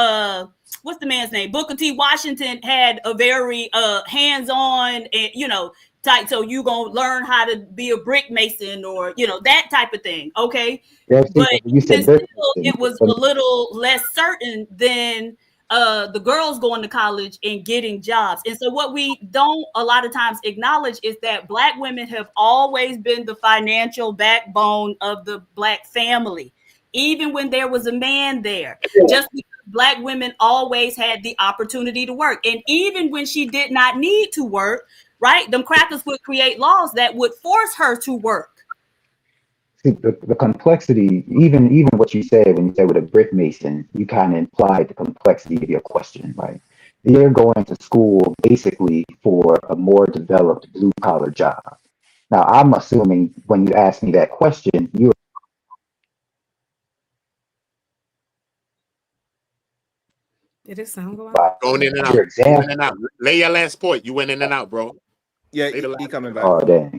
I: what's the man's name? Booker T. Washington had a very hands-on and type. So you gonna learn how to be a brick mason or that type of thing. Okay,
U: Yeah, see,
I: but
U: you
I: even
U: said brick
I: still,
U: mason,
I: it was a
U: but
I: little less certain than the girls going to college and getting jobs. And so what we don't a lot of times acknowledge is that black women have always been the financial backbone of the black family, even when there was a man there. Just because black women always had the opportunity to work. And even when she did not need to work, right, them crackers would create laws that would force her to work.
U: see, the complexity, even what you said when you said with a brick mason, you kind of implied the complexity of your question, right? They're going to school basically for a more developed blue collar job. Now, I'm assuming when you ask me that question, you're
G: Did it sound go out?
J: Going in and out.
U: your
J: You in
U: example.
J: and out. Lay your last point. You went in and out, bro.
B: Yeah,
J: Say the last
B: he coming
J: thing.
B: back.
U: Oh, dang.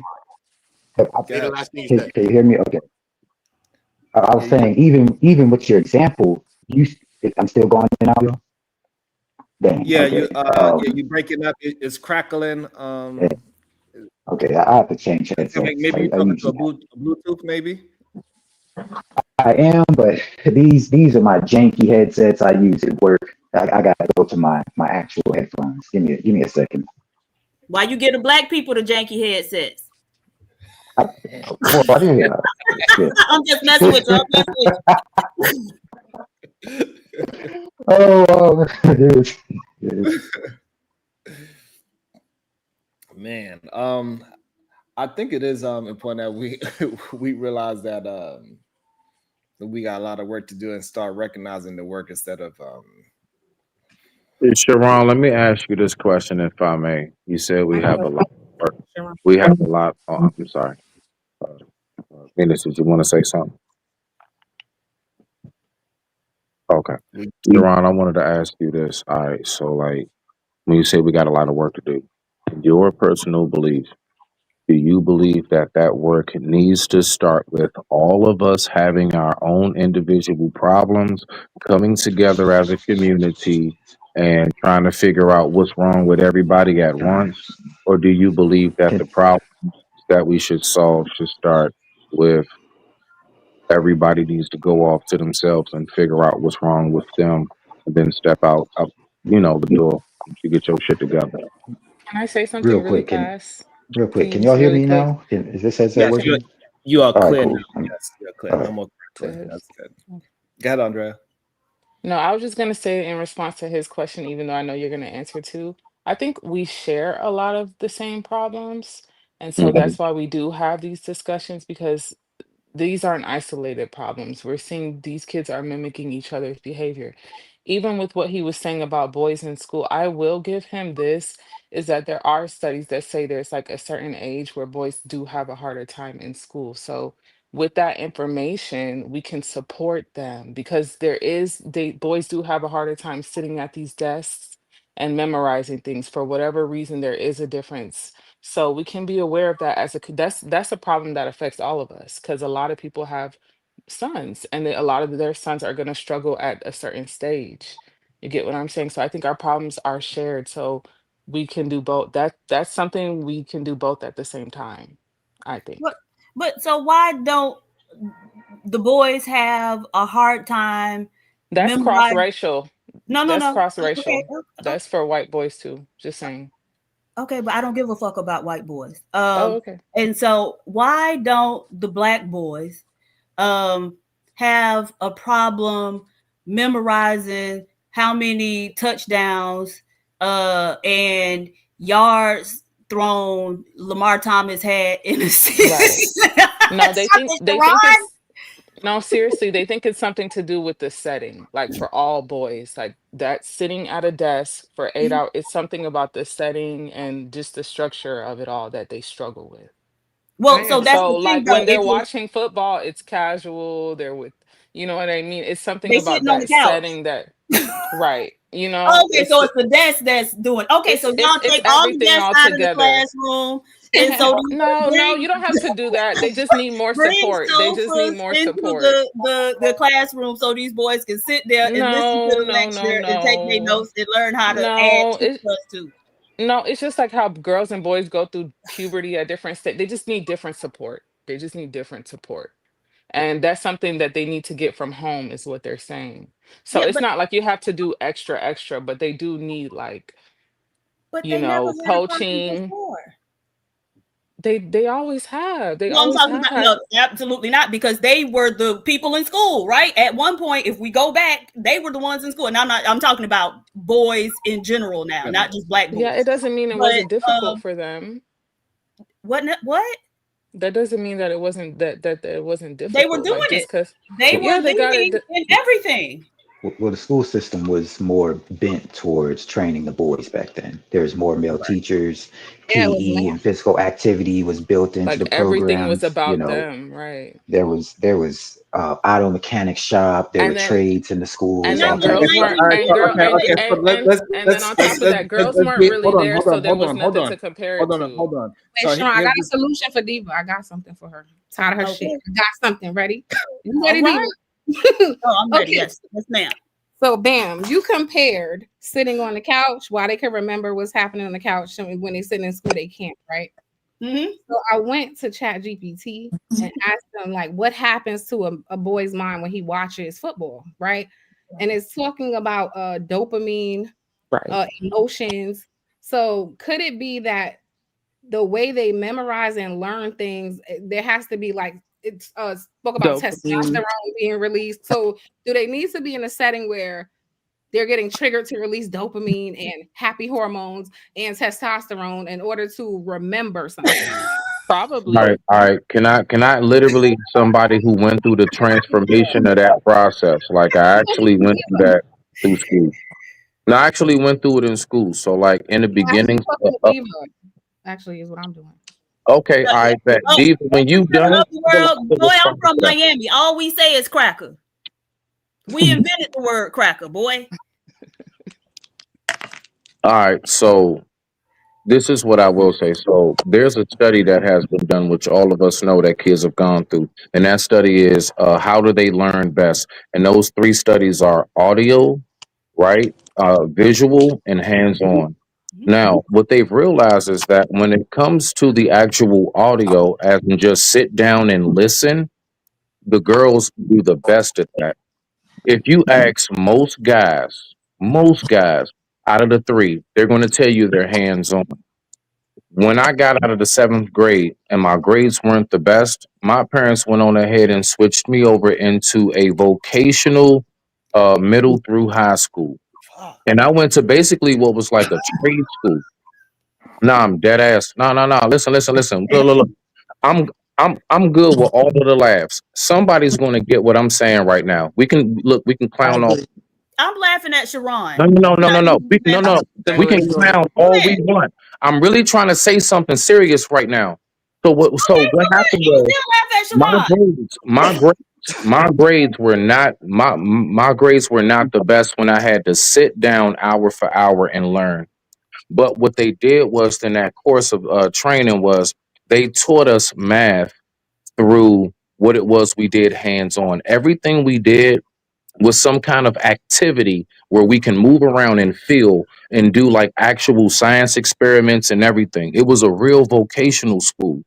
B: Go
J: Say the
B: ahead.
J: last thing you
U: Can
J: said.
U: you hear me? Okay. I was
B: Yeah,
U: saying, even with your example, I'm still going in and out. Dang.
B: yeah,
U: Okay.
B: you breaking up. It's crackling.
U: Yeah, okay. I have to change headsets.
B: Maybe you're
U: I
B: talking to a
U: usually
B: Bluetooth, maybe.
U: I am, but these are my janky headsets I use at work. I gotta go to my actual headphones. Give me a second.
I: Why you get the black people the janky headsets?
U: Well, I didn't hear that.
I: I'm just messing with you. I'm messing with you.
U: Oh, dude.
B: Man, I think it is important that we we realize that we got a lot of work to do and start recognizing the work instead of
Q: Hey, Sharon, let me ask you this question, if I may. You said we have a lot of work.
G: Sharon.
Q: We have a lot. Oh, I'm sorry. Venus, did you want to say something? Okay. Sharon, I wanted to ask you this. All right. So, like, when you say we got a lot of work to do, in your personal belief, do you believe that that work needs to start with all of us having our own individual problems, coming together as a community, and trying to figure out what's wrong with everybody at once? Or do you believe that the problems that we should solve should start with everybody needs to go off to themselves and figure out what's wrong with them and then step out the door to get your shit together?
N: Can I say something
U: Real
N: really
U: quick,
N: fast?
U: real quick. Can y'all
N: Please,
U: hear
N: really
U: me
N: quick.
U: now? Is this headset
B: yes,
U: working?
B: you are
U: All right,
B: clear
U: cool.
B: now. Yes, you're clear.
U: All
B: No
U: right.
B: more
N: To
B: crackling.
N: his.
B: That's good. Go ahead, Andrea.
N: No, I was just gonna say in response to his question, even though I know you're gonna answer too. I think we share a lot of the same problems, And so that's why we do have these discussions, because these aren't isolated problems. We're seeing these kids are mimicking each other's behavior. Even with what he was saying about boys in school, I will give him this, is that there are studies that say there's like a certain age where boys do have a harder time in school. So with that information, we can support them, because boys do have a harder time sitting at these desks and memorizing things. For whatever reason, there is a difference. So we can be aware of that that's a problem that affects all of us, because a lot of people have sons, and a lot of their sons are going to struggle at a certain stage. You get what I'm saying? So I think our problems are shared. So we can do both. That's something we can do both at the same time, I think.
I: But so why don't the boys have a hard time
N: That's
I: memorizing?
N: cross-racial.
I: No.
N: That's
I: Okay.
N: cross-racial. That's for white boys too. Just saying.
I: Okay, but I don't give a fuck about white boys.
N: Oh, okay.
I: And so why don't the black boys have a problem memorizing how many touchdowns and yards thrown Lamar Thomas had in the season?
N: Right. No, they think it's no, seriously, they think it's something to do with the setting, like for all boys, like that sitting at a desk for 8 hours. It's something about the setting and just the structure of it all that they struggle with.
I: Well, so that's
N: So
I: the thing
N: like
I: though.
N: when they're watching football, it's casual, they're with, you know what I mean? It's something
I: They
N: about
I: sitting on the
N: that
I: couch.
N: setting that, right,
I: Okay, so it's the desk that's doing. Okay, so y'all
N: it's
I: take all the
N: everything
I: desks
N: all
I: out of the
N: together.
I: classroom, and so
N: No, you don't have to do that. They just need more
I: bring
N: support. They just need
I: sofas
N: more
I: into
N: support.
I: the classroom so these boys can sit there and listen to the lecture and take their notes and learn how to add
N: No,
I: 2 + 2.
N: no, it's just like how girls and boys go through puberty at different stages. They just need different support. They just need different support. And that's something that they need to get from home, is what they're saying. So
I: Yeah,
N: it's not like you have to do extra, but they do need like,
I: but they never had a problem
N: coaching.
I: before.
N: They always have. They
I: No, I'm
N: always
I: talking
N: have
I: about
N: had.
I: no, absolutely not, because they were the people in school, right? At one point, if we go back, they were the ones in school, and I'm talking about boys in general now, not just black
N: Yeah, it
I: boys.
N: doesn't mean it
I: But
N: wasn't difficult for them.
I: what?
N: That doesn't mean that it wasn't that it wasn't
I: They were
N: difficult.
I: doing
N: Like
I: it.
N: just because,
I: They were
N: yeah, they got
I: leading
N: it.
I: in everything.
U: Well, the school system was more bent towards training the boys back then. There's more male teachers.
G: Yeah, it was
U: PE and physical activity was built into
N: Like
U: the
N: everything was
U: programs.
N: about them, right?
U: There was auto mechanic shop. There were
N: And then
U: trades in the schools. All type of
N: girls
U: stuff.
N: weren't, and girl
B: So
N: and then on top of that, girls weren't
B: be,
N: really there, so there
B: hold
N: was
B: on,
N: nothing to compare it to.
B: hold on.
G: Hey,
B: So
G: Sean, I
B: here's
G: got a solution for Diva. I got something for her. Tired of her shit. I got something. Ready? You ready,
I: Right.
G: Diva?
I: Oh, I'm ready.
G: Okay.
I: Yes, ma'am.
G: So, bam, you compared sitting on the couch while they can remember what's happening on the couch, and when they sit in school, they can't, right?
I: Mm-hmm.
G: So I went to Chat GPT and asked them, like, what happens to a boy's mind when he watches football, right? And it's talking about dopamine, emotions. So could it be that the way they memorize and learn things, there has to be like, it's spoke about
N: Dopamine.
G: testosterone being released. So do they need to be in a setting where they're getting triggered to release dopamine and happy hormones and testosterone in order to remember something?
N: Probably.
Q: All right. Can I literally somebody who went through the transformation of that process? Like I actually went through that through school. No, I actually went through it in school. So like in the beginning,
G: Actually, is what I'm doing.
Q: okay, all right, bet.
I: Oh,
Q: Diva, when you done,
I: up the world, boy, I'm from Miami. All we say is cracker. We invented the word cracker, boy.
Q: All right, so this is what I will say. So there's a study that has been done, which all of us know that kids have gone through, and that study is how do they learn best? And those three studies are audio, right, visual, and hands-on. Now, what they've realized is that when it comes to the actual audio, as in just sit down and listen, the girls do the best at that. If you ask most guys out of the three, they're going to tell you they're hands on. When I got out of the seventh grade and my grades weren't the best, my parents went on ahead and switched me over into a vocational middle through high school. And I went to basically what was like a trade school. Nah, I'm dead ass. No. Listen. Look. I'm good with all of the laughs. Somebody's going to get what I'm saying right now. We can clown all.
I: I'm laughing at Sharon.
Q: No. We can clown
I: Go
Q: all we
I: ahead.
Q: want. I'm really trying to say something serious right now. So what happened
I: You
Q: was
I: still laugh at Sharon.
Q: my grades were not my grades were not the best when I had to sit down hour for hour and learn. But what they did was in that course of training was they taught us math through what it was we did hands on. Everything we did was some kind of activity where we can move around and feel and do like actual science experiments and everything. It was a real vocational school.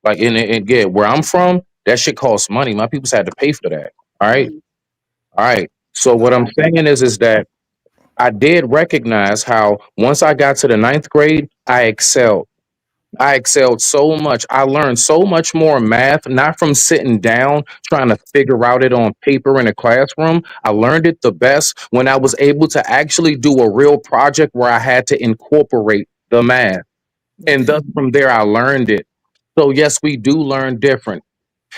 Q: Like and yeah, where I'm from, that shit costs money. My people's had to pay for that. All right. All right. So what I'm saying is that I did recognize how once I got to the ninth grade, I excelled. I excelled so much. I learned so much more math, not from sitting down trying to figure out it on paper in a classroom. I learned it the best when I was able to actually do a real project where I had to incorporate the math. And thus from there, I learned it. So yes, we do learn different.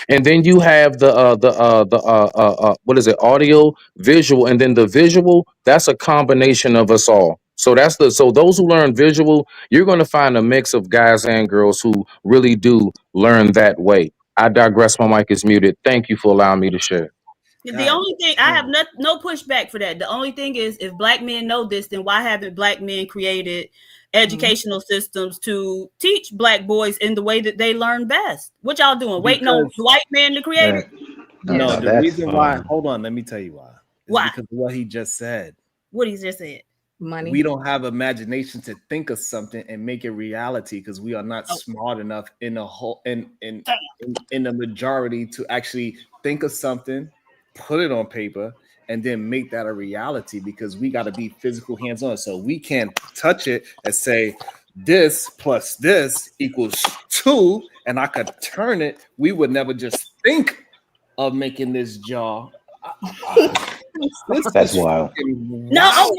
Q: And then you have what is it, audio, visual, and then the visual, that's a combination of us all. So those who learn visual, you're going to find a mix of guys and girls who really do learn that way. I digress. My mic is muted. Thank you for allowing me to share.
I: The only thing I have no pushback for that. The only thing is, if black men know this, then why haven't black men created educational systems to teach black boys in the way that they learn best? What y'all doing? Waiting on white men to create it?
B: No, the reason why. Hold on, let me tell you why.
I: Why?
B: Because of what he just said.
I: What he just said.
G: Money.
B: We don't have imagination to think of something and make it reality because we are not smart enough in the whole in the majority to actually think of something, put it on paper, and then make that a reality because we got to be physical hands-on. So we can't touch it and say this plus this equals 2, and I could turn it. We would never just think of making this jar.
U: That's wild.
I: No.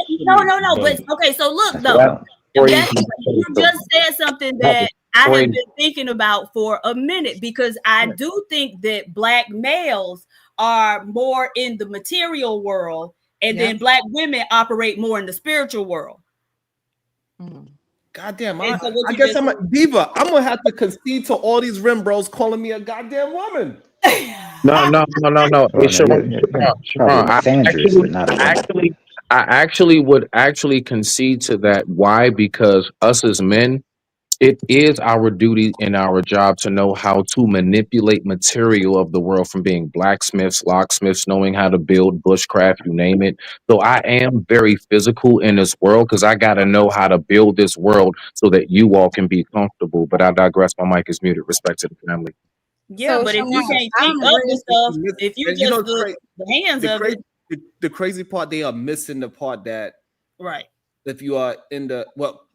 I: But okay, so look though, you just said something that I have been thinking about for a minute because I do think that black males are more in the material world, and then black women operate more in the spiritual world.
B: Goddamn, I guess I'm a diva. I'm gonna have to concede to all these rim bros calling me a goddamn woman.
Q: No. Hey, Sharon, I actually would concede to that. Why? Because us as men, it is our duty and our job to know how to manipulate material of the world, from being blacksmiths, locksmiths, knowing how to build bushcraft, you name it. So I am very physical in this world because I got to know how to build this world so that you all can be comfortable. But I digress. My mic is muted. Respect to the family.
I: Yeah,
G: So,
I: but if you
G: Sharon,
I: can't think up the stuff, if you just the hands of it,
B: the crazy part, they are missing the part that
I: right.
B: If you are in the well,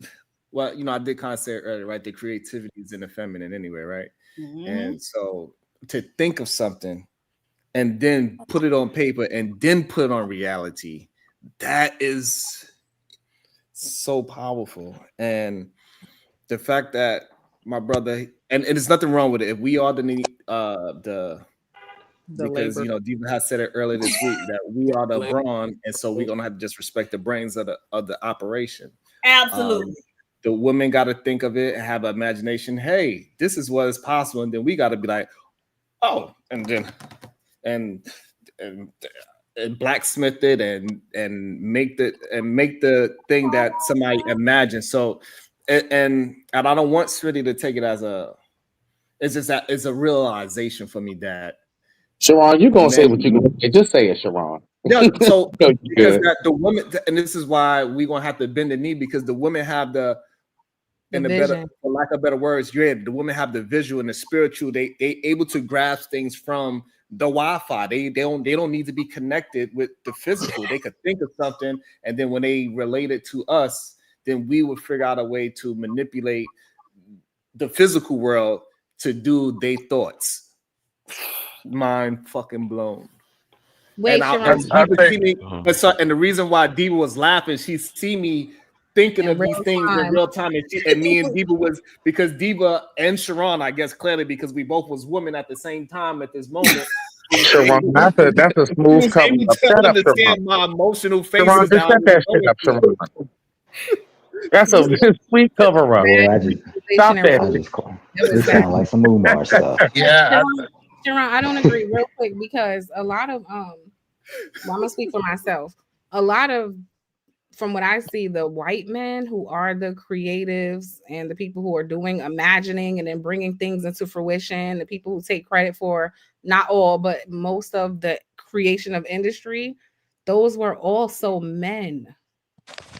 B: I did kind of say it earlier, right? The creativity is in the feminine anyway, right? And so to think of something and then put it on paper and then put it on reality, that is so powerful. And the fact that my brother, and there's nothing wrong with it. If we are because
G: labor.
B: Diva has said it earlier this week that we are the brawn, and so we're gonna have to just respect the brains of the operation.
I: Absolutely.
B: The women got to think of it and have an imagination. Hey, this is what is possible, and then we got to be like, oh, and then and blacksmith it and make the thing that somebody imagined. So and I don't want Smitty to take it as it's just that it's a realization for me that
Q: Sharon, you're gonna say what you're gonna say. Just say it, Sharon.
B: Yeah, so
Q: No,
B: because
Q: good.
B: that the woman, and this is why we're gonna have to bend the knee because the women have the better, for lack of better words, the women have the visual and the spiritual. They able to grasp things from the Wi-Fi. They don't need to be connected with the physical. They could think of something, and then when they relate it to us, then we would figure out a way to manipulate the physical world to do their thoughts. Mind fucking blown.
G: Wait,
B: and the reason why Diva was laughing, she see me thinking
G: In
B: of
G: real
B: these things in
G: time.
B: real time, and me and Diva was because Diva and Sharon, I guess clearly because we both was women at the same time at this moment.
Q: Sharon, that's a
B: He
Q: smooth
B: was
Q: cover
B: able
Q: up.
B: to
Q: Shut up, Sharon.
B: understand my emotional
Q: Sharon,
B: faces
Q: just
B: that I
Q: shut
B: was
Q: that shit
B: going
Q: up,
B: through.
Q: Sharon. That's
G: This
Q: a
G: is
Q: sweet cover up.
U: Yeah,
Q: Stop that.
U: I just call.
G: It was
U: This
G: bad.
U: sound like some Umar stuff.
C: Yeah.
G: Sharon, I don't agree real quick because a lot of well, I'm gonna speak for myself. A lot of from what I see, the white men who are the creatives and the people who are doing imagining and then bringing things into fruition, the people who take credit for not all, but most of the creation of industry, those were also men.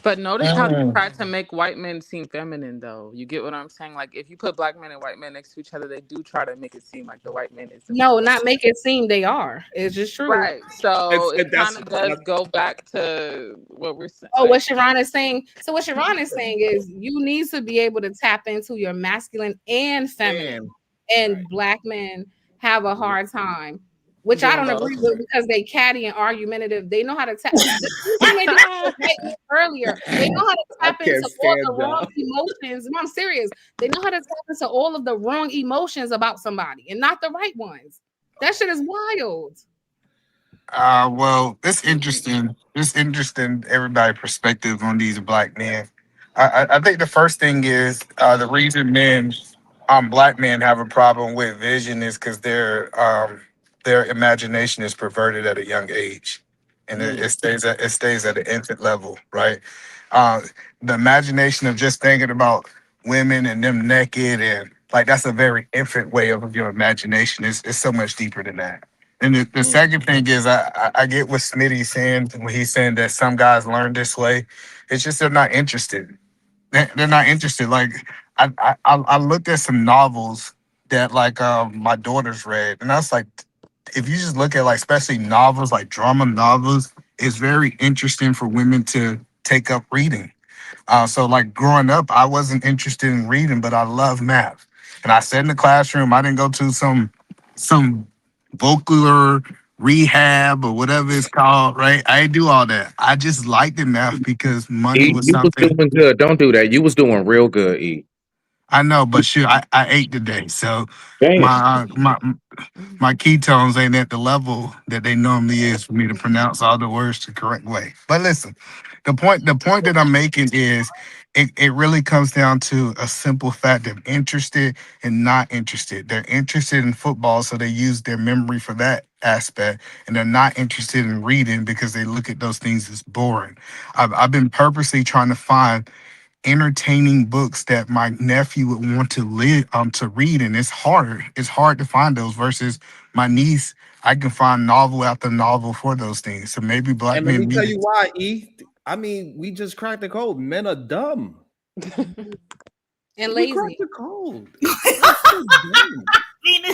N: But notice how they try to make white men seem feminine, though. You get what I'm saying? Like, if you put black men and white men next to each other, they do try to make it seem like the white man is the
G: No, not make it seem they are. It's just true.
N: right. So it
B: That's
N: kind of does go back to what we're saying.
G: Oh, what Sharon is saying. So what Sharon is saying is you need to be able to tap into your masculine and feminine. And black men have a hard time, which I don't agree with because they catty and argumentative. They know how to tap. And they did it earlier. They know how to tap into all the wrong emotions. No, I'm serious. They know how to tap into all of the wrong emotions about somebody and not the right ones. That shit is wild.
C: Well, it's interesting. It's interesting. Everybody' perspective on these black men. I think the first thing is the reason black men have a problem with vision is because their imagination is perverted at a young age, and it stays at an infant level, right? Uh, the imagination of just thinking about women and them naked and like that's a very infant way of your imagination. It's so much deeper than that. And the second thing is, I get what Smitty's saying when he's saying that some guys learn this way. It's just they're not interested. They're not interested. Like I looked at some novels that like my daughters read, and I was like, if you just look at like especially novels like drama novels, it's very interesting for women to take up reading. So like growing up, I wasn't interested in reading, but I love math. And I sat in the classroom. I didn't go to some vocabular rehab or whatever it's called, right? I didn't do all that. I just liked the math because money
Q: E,
C: was
Q: you was
C: something.
Q: doing good. Don't do that. You was doing real good, E.
C: I know, but sure, I ate today, so
Q: Damn.
C: my ketones ain't at the level that they normally is for me to pronounce all the words the correct way. But listen, the point that I'm making is it really comes down to a simple fact of interested and not interested. They're interested in football, so they use their memory for that aspect, and they're not interested in reading because they look at those things as boring. I've been purposely trying to find entertaining books that my nephew would want to read, and it's hard to find those versus my niece. I can find novel after novel for those things, so maybe black
B: And let me
C: men
B: tell
C: need
B: you
C: it.
B: why, E. I mean, we just cracked the code. Men are dumb.
G: And
B: We cracked
G: lazy.
B: the code.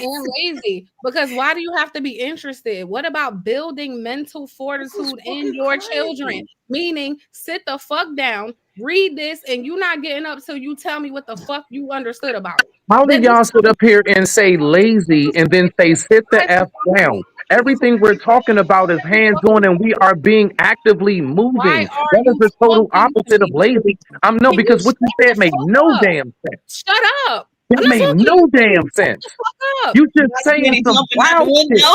G: And lazy. Because why do you have to be interested? What about building mental fortitude in your children? Meaning, sit the fuck down, read this, and you not getting up till you tell me what the fuck you understood about it.
Q: How do y'all sit up here and say lazy and then say sit the F down? Everything we're talking about is hands on and we are being actively
G: Why
Q: moving.
G: are
Q: That is
G: you
Q: the total
G: talking to
Q: opposite of
G: me?
Q: lazy. No,
G: Can you
Q: because what you
G: shut
Q: said
G: the
Q: made
G: fuck
Q: no
G: up?
Q: damn sense.
G: Shut up.
Q: That
G: I'm not
Q: made
G: talking to
Q: no
G: you.
Q: damn
G: Shut
Q: sense.
G: the fuck up.
Q: You just saying some
I: Jumping out the
Q: wild shit.
I: window.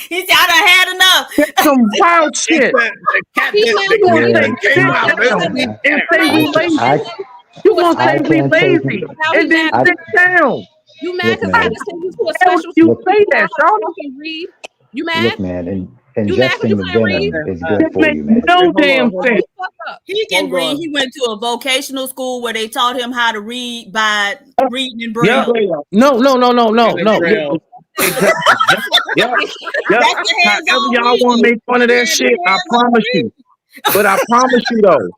I: He said, I done had enough.
Q: That's some wild shit.
B: The cat
G: He
B: that
G: now
B: the
Q: You
G: wants
Q: gonna
G: me
B: cat
G: to
Q: say
B: that
G: sit
B: came
Q: sit
G: down.
B: out.
G: Now
B: Let's
Q: down
B: leave
Q: and
B: that
Q: say
G: hold
Q: we
G: on.
Q: lazy.
G: Hold
U: I
G: on.
Q: You
G: To a
Q: gonna say
U: I
G: special
Q: we
U: can't
G: school.
U: take
Q: lazy
G: Now he
Q: and then
G: mad
U: I
Q: sit
G: because
Q: down.
G: you mad
U: look,
G: because I
U: man.
G: just sent you to a
Q: Why would
G: special
Q: you
G: school
U: Look,
G: where
Q: say
G: you learn
Q: that,
G: how to
Q: dog?
G: talk and read. You mad?
U: look, man.
G: You mad because you
U: Ingesting the
G: can't read?
U: venom is
Q: That
U: good for
Q: makes
U: you, man.
Q: no
B: Hold
Q: damn
B: on, hold
G: Shut
B: on,
Q: sense.
G: the fuck up.
I: He can
B: hold
I: read.
B: on.
I: He went to a vocational school where they taught him how to read by reading in
Q: Yeah.
I: braille.
Q: No. Yeah.
B: Braille.
Q: Exactly. Yep. Yep.
I: That's the
Q: However
I: hands-on
Q: y'all want to
I: reading.
Q: make fun of
I: He
Q: that
I: had the
Q: shit, I
I: hands-on
Q: promise you.
I: reading.
Q: But I promise you though,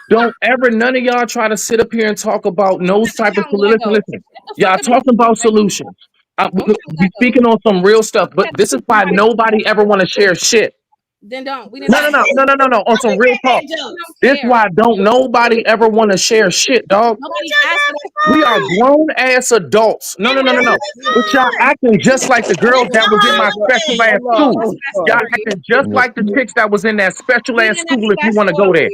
Q: don't ever none of y'all try to sit up here and talk about no
G: Sit
Q: type of
G: down,
Q: solution.
G: Lego.
Q: Listen,
G: Get the fuck
Q: y'all
G: up and
Q: talking about solutions.
G: okay,
Q: We
G: Lego.
Q: speaking on some real stuff, but this is why nobody ever want to share shit.
G: Then don't. We didn't
Q: No,
G: say
Q: no,
G: that.
Q: no, no, no, no, no. On some real talk.
I: That
G: We
I: jump.
G: don't
Q: This
G: care.
Q: why don't nobody ever want to share shit, dog.
G: Nobody asked for that.
Q: We are grown ass adults. No, no, no, no, no. But y'all acting just like the girls that was in my special ass
B: Hold on,
Q: school.
B: hold
Q: Y'all
B: on.
Q: acting just like the chicks that was in that special
G: We
Q: ass
G: didn't have
Q: school if you want to
G: special
Q: go there.
G: over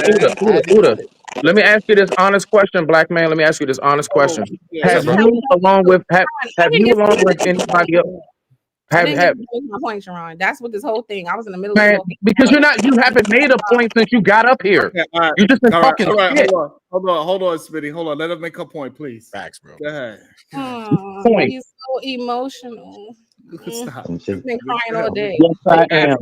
Q: Uda. Let me ask you this honest question, black man. Let me ask you this honest question.
B: Yeah,
Q: Have
B: bro.
Q: you, along with
G: I think
Q: anybody else?
G: I didn't get to make my point, Sharon. That's what this whole thing. I was in the middle of
Q: Man,
G: talking.
Q: because you haven't made a point since you got up here.
B: Okay, all right,
Q: You just been
B: all right,
Q: talking
B: all right.
Q: shit.
B: Hold on, Smitty. Hold on. Let him make a point, please.
J: Facts, bro.
B: Go ahead.
Q: Point.
G: He's so emotional.
B: Stop.
G: He's been crying all day.
Q: Yes, I am.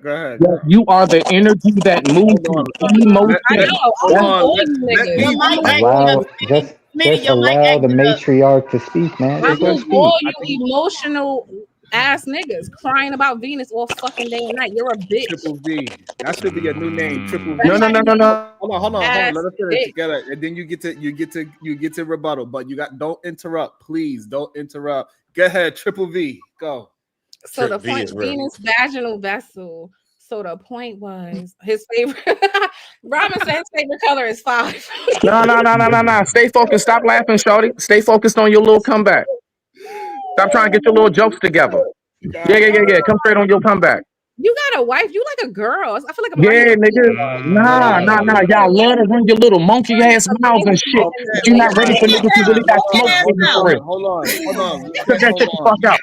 B: Go ahead.
Q: Yes, you are the energy that moves me. Emotion.
G: I know. I'm
B: Hold on.
G: all you niggas.
V: Your mic
U: Allow, just
V: your mic
U: allow the
V: acting up.
U: matriarch to speak, man.
G: I
U: Let her
G: move
U: speak.
G: all you emotional ass niggas crying about Venus all fucking day and night. You're a bitch.
B: Triple V. That should be a new name. Triple V.
Q: No.
B: Hold on.
G: Ass
B: Let us finish
G: bitch.
B: together, and then you get to rebuttal. But don't interrupt, please. Don't interrupt. Go ahead, Triple V. Go.
G: So the point, Venus vaginal vessel. So the point was his favorite. Robin said his favorite color is 5.
Q: No. Stay focused. Stop laughing, shorty. Stay focused on your little comeback. Stop trying to get your little jokes together. Yeah. Come straight on your comeback.
G: You got a wife. You like a girl. I feel like I'm
Q: Yeah, nigga. Nah. Y'all love to run your little monkey ass mouths and shit. But you're not ready for niggas who really got smoke for you for it.
B: Hold on.
Q: Cut that shit the fuck out.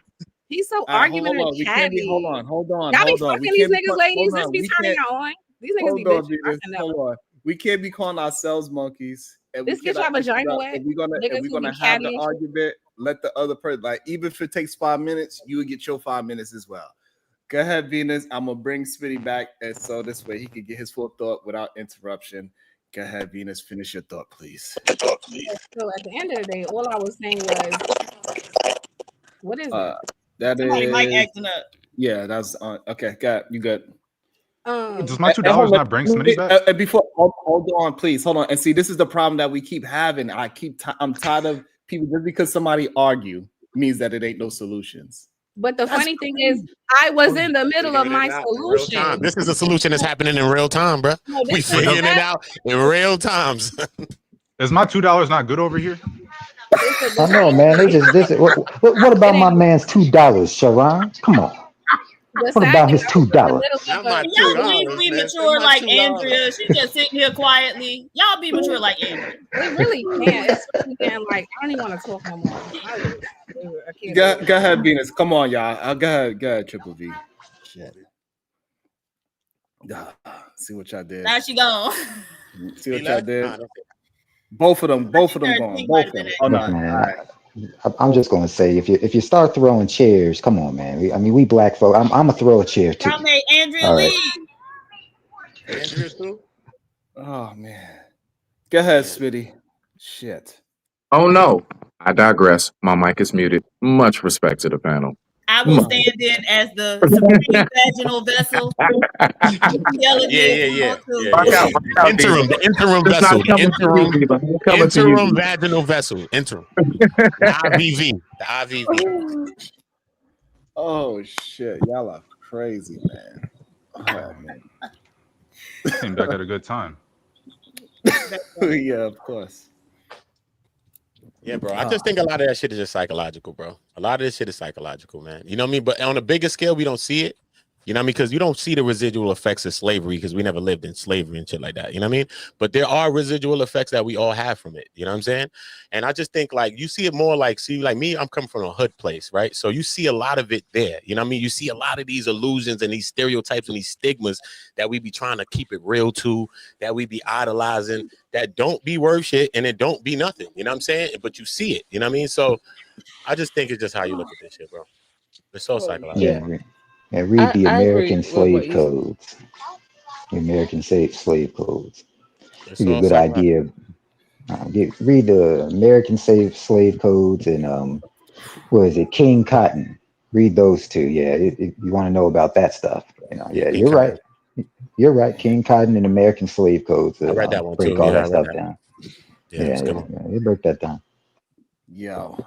G: He's so
B: Hold
G: argumentative.
B: on. We can't be. Hold on.
G: Y'all be fucking these niggas, ladies. Just be turning y'all on. These niggas be bitches.
B: Hold on. We can't be calling ourselves monkeys.
G: This gets your vagina wet.
B: If we're gonna have the argument, let the other person, like, even if it takes 5 minutes, you would get your 5 minutes as well. Go ahead, Venus. I'm gonna bring Smitty back, and so this way he can get his full thought without interruption. Go ahead, Venus. Finish your thought, please.
G: So at the end of the day, all I was saying was, what is it?
B: That
I: Somebody
B: is
I: mic acting up.
B: Yeah, that's okay. Got you good.
M: Does my $2 not bring Smitty back?
B: Before, hold on, please, hold on. And see, this is the problem that we keep having. I'm tired of people. Just because somebody argue means that it ain't no solutions.
G: But the funny thing is, I was in the middle of my solution.
J: This is a solution that's happening in real time, bro. We figuring it out in real times.
M: Is my $2 not good over here?
U: I know, man. They just what about my man's $2, Sharon? Come on. What about his $2?
I: Y'all be mature like Andrea. She just sitting here quietly. Y'all be mature like Andrea.
G: We really can't. It's really can't. Like, I don't even want to talk no more. I can't.
B: Go ahead, Venus. Come on, y'all. Go ahead, Triple V. Shit. See what y'all did.
I: Now she gone.
B: See what y'all did. Both of them gone. Both of them. Oh no.
U: Man, I'm just gonna say, if you start throwing chairs, come on, man. We black folk. I'm gonna throw a chair too.
I: Y'all made Andrea
U: All right.
I: leave.
J: Andrea too?
B: Oh man. Go ahead, Smitty. Shit.
Q: Oh no. I digress. My mic is muted. Much respect to the panel.
I: I will stand in as the supreme vaginal vessel.
J: Yeah. The interim vaginal vessel. Interim. The IVV.
B: Oh shit. Y'all are crazy, man. Oh man.
M: Came back at a good time.
B: Yeah, of course.
J: Yeah, bro. I just think a lot of that shit is just psychological, bro. A lot of this shit is psychological, man. You know what I mean? But on a bigger scale, we don't see it. You know what I mean? Because you don't see the residual effects of slavery because we never lived in slavery and shit like that. You know what I mean? But there are residual effects that we all have from it. You know what I'm saying? And I just think, like, you see it more like, like me, I'm coming from a hood place, right? So you see a lot of it there. You know what I mean? You see a lot of these illusions and these stereotypes and these stigmas that we be trying to keep it real to, that we be idolizing, that don't be worth shit and it don't be nothing. You know what I'm saying? But you see it. You know what I mean? So I just think it's just how you look at this shit, bro. It's so psychological.
U: Yeah, read the
N: I
U: American
N: agree with what
U: slave
N: you
U: codes. The American slave codes.
J: It's
U: Give you a
J: all
U: good
J: psychological.
U: idea. Read the American slave codes and what is it, King Cotton. Read those two. Yeah, you want to know about that stuff. Yeah,
J: King
U: you're
J: Cotton.
U: right. You're right. King Cotton and American slave codes.
J: I read that one
U: Break
J: too.
U: all
J: Yeah, I
U: that
J: read
U: stuff
J: that.
U: down.
J: Yeah, it's a good one.
U: You break that down.
B: Yo.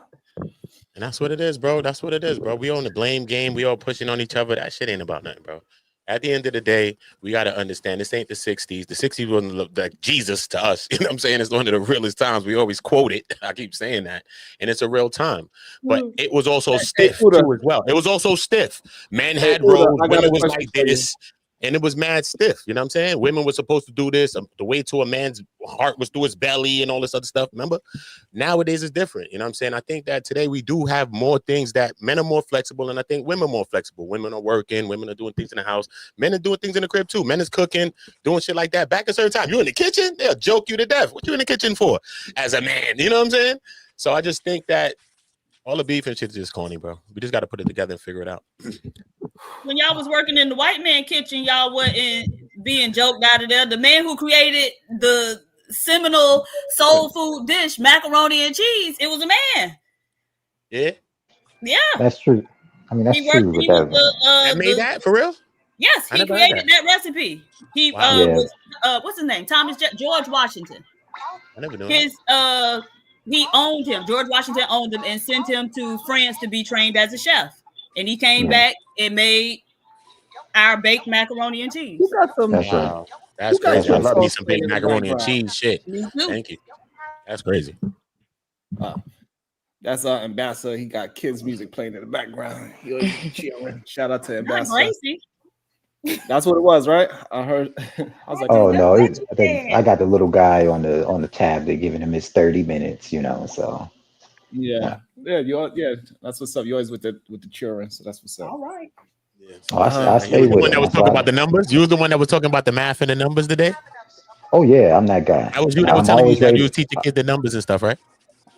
J: And that's what it is, bro. That's what it is, bro. We on the blame game. We all pushing on each other. That shit ain't about nothing, bro. At the end of the day, we got to understand this ain't the 60s. The 60s wasn't like Jesus to us. You know what I'm saying? It's one of the realest times. We always quote it. I keep saying that. And it's a real time. But it was also stiff, too, as well. It was also stiff. Men had roles.
B: I got
J: Women
B: a
J: was
B: question
J: like
B: for you.
J: this. And it was mad stiff, you know what I'm saying? Women were supposed to do this. The way to a man's heart was through his belly and all this other stuff. Remember? Nowadays it's different. You know what I'm saying? I think that today we do have more things that men are more flexible, and I think women are more flexible. Women are working, women are doing things in the house. Men are doing things in the crib too. Men is cooking, doing shit like that. Back a certain time, you in the kitchen, they'll joke you to death. What you in the kitchen for? As a man, you know what I'm saying? So I just think that all the beef and shit is just corny, bro. We just got to put it together and figure it out.
I: When y'all was working in the white man kitchen, y'all wasn't being joked out of there. The man who created the seminal soul food dish, macaroni and cheese, it was a man.
J: Yeah.
I: Yeah.
U: That's true. I mean, that's true.
I: He
U: But
I: was
J: that made that for real?
I: Yes, he created that recipe. He was what's his name? George Washington.
J: I never knew
I: His he owned him. George Washington owned him and sent him to France to be trained as a chef. And he came back and made our baked macaroni and cheese.
B: You got some.
U: That's right.
J: Wow. That's crazy. I love me some baked macaroni and cheese shit.
I: Me too.
J: Thank you. That's crazy.
B: That's our ambassador. He got kids' music playing in the background. Shout out to ambassador. That's what it was, right? I heard. I was like,
U: oh no, I got the little guy on the tablet giving him his 30 minutes, you know. So
B: yeah. That's what's up. You always with the children, so that's what's up.
I: All right.
U: Oh, I
J: You
U: stay
J: was the
U: with
J: one
U: him.
J: that was talking about the numbers. You was the one that was talking about the math and the numbers today.
U: Oh yeah, I'm that guy.
J: That was you that was telling me that you was teaching kids the numbers and stuff, right?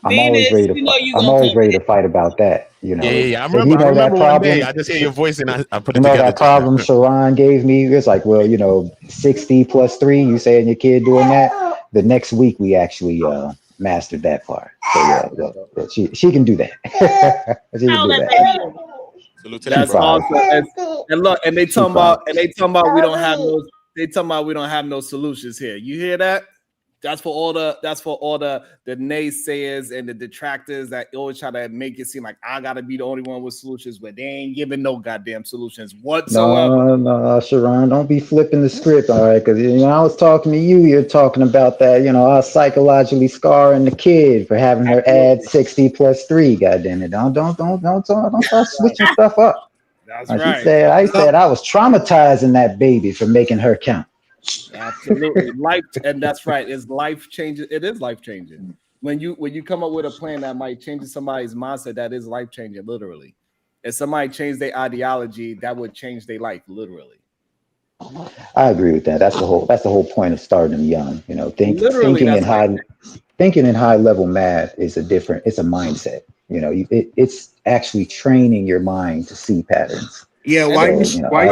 U: I'm always ready to. I'm always ready to fight about that. You know.
J: Yeah. I
U: If
J: remember.
U: you know
J: I remember
U: that
J: one day.
U: problem,
J: I just hear your voice and I put
U: you
J: it
U: know
J: together.
U: that problem Sharon gave me. It's like, well, you know, 60 plus 3. You saying your kid doing that? The next week we actually mastered that part. So yeah, she can do that. She can do that.
J: Salute to
B: That's
J: that, bro.
B: awesome. And look, and they talking about we don't have no. They talking about we don't have no solutions here. You hear that? That's for all the naysayers and the detractors that always try to make it seem like I gotta be the only one with solutions, but they ain't giving no goddamn solutions whatsoever.
U: No, Sharon, don't be flipping the script, all right? Because I was talking to you. You're talking about that. Us psychologically scarring the kid for having her add 60 plus 3. Goddamn it! Don't start switching stuff up.
B: That's
U: right.
B: right.
U: I said I was traumatizing that baby for making her count.
B: Absolutely. And that's right. It's life changing. It is life changing. When you come up with a plan that might change somebody's mindset, that is life changing, literally. If somebody changed their ideology, that would change their life, literally.
U: I agree with that. That's the whole point of starting them young. Thinking in high level math is it's a mindset. It's actually training your mind to see patterns.
C: Yeah, why you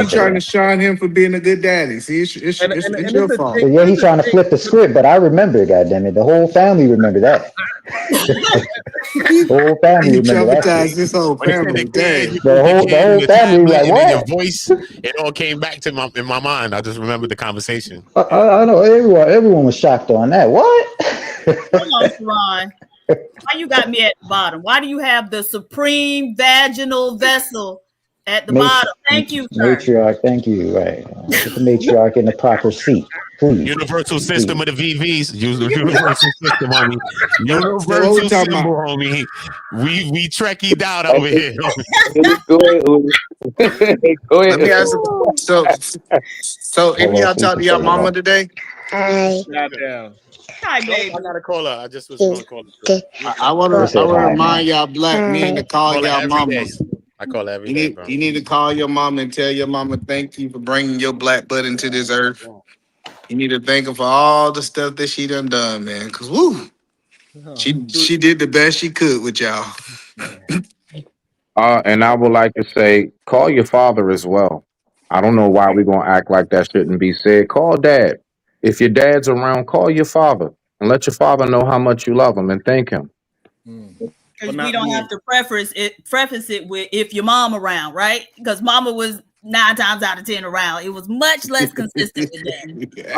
C: trying to shine him for being a good daddy? See, it's your fault.
U: So yeah, he's trying to flip the script, but I remember, goddammit, the whole family remember that. The whole family remember that.
C: This whole family.
U: The whole family like what?
J: Your voice, it all came back to in my mind. I just remembered the conversation.
U: I know everyone was shocked on that. What?
I: Hold on, Sharon. Why you got me at the bottom? Why do you have the supreme vaginal vessel at the bottom? Thank you, sir.
U: Matriarch, thank you. Right. Put the matriarch in the proper seat, please.
J: Universal system of the VVs. Use the universal system, homie. Universal symbol, homie. We Trekkied out over here.
K: Go ahead.
C: Let me ask you. So any of y'all talk to your mama today?
B: Hi.
I: Hi, baby.
J: I gotta call her. I just was gonna call her.
C: I want to remind y'all black men to call y'all mama.
J: I call her every day, bro.
C: You need to call your mama and tell your mama thank you for bringing your black butt into this earth. You need to thank her for all the stuff that she done, man. Cause woo, she did the best she could with y'all.
Q: And I would like to say, call your father as well. I don't know why we're gonna act like that shouldn't be said. Call dad. If your dad's around, call your father and let your father know how much you love him and thank him.
I: Because we don't have to preface it with if your mom around, right? Because mama was 9 times out of 10 around. It was much less consistent than that.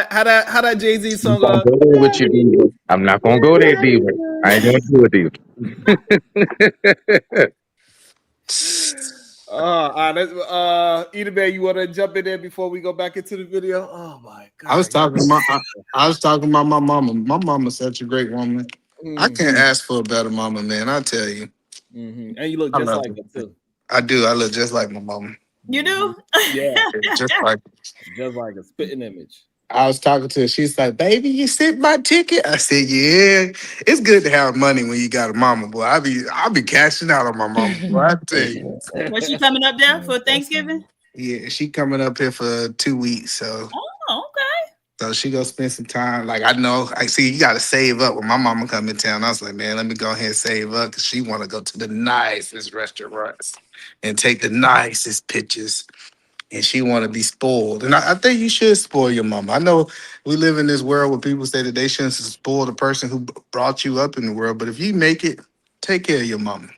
B: How that Jay-Z song
Q: goes? I'm not gonna go there, Diva. I ain't gonna do it, Diva.
B: Either Bear, you want to jump in there before we go back into the video? Oh my god!
C: I was talking about my mama. My mama's such a great woman. I can't ask for a better mama, man. I tell you.
B: And you look just like her too.
C: I do. I look just like my mama.
I: You do?
B: Yeah,
C: Just like
B: just like a spitting image.
C: I was talking to her, she's like, "Baby, you sent my ticket." I said, "Yeah, it's good to have money when you got a mama, boy. I be cashing out on my mama, boy. I tell you."
I: Was she coming up there for Thanksgiving?
C: Yeah, she coming up here for 2 weeks, so
I: Oh, okay.
C: she gonna spend some time. Like I know, I see you got to save up. When my mama come in town, I was like, man, let me go ahead and save up because she want to go to the nicest restaurants and take the nicest pictures, and she want to be spoiled. And I think you should spoil your mama. I know we live in this world where people say that they shouldn't spoil the person who brought you up in the world, but if you make it, take care of your mama.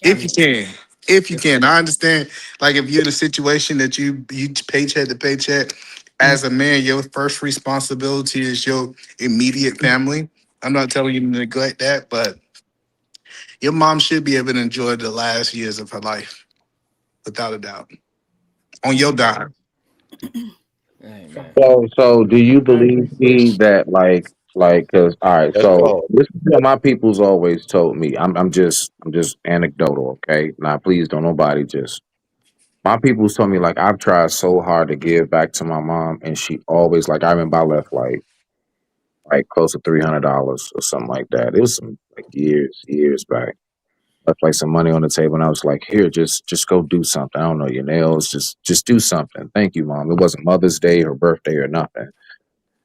C: If you can. If you can. I understand, like if you're in a situation that you paycheck to paycheck, as a man, your first responsibility is your immediate family. I'm not telling you to neglect that, but your mom should be able to enjoy the last years of her life, without a doubt. On your dime.
B: Hey, man.
Q: So do you believe me that cause all right,
K: That's
Q: so
K: cold.
Q: this is what my people's always told me. I'm just anecdotal, okay? Now please don't nobody just my people's told me like I've tried so hard to give back to my mom and she always like I remember I left like close to $300 or something like that. It was some like years back. Left like some money on the table and I was like, here, just go do something. I don't know your nails, just do something. Thank you, mom. It wasn't Mother's Day or birthday or nothing.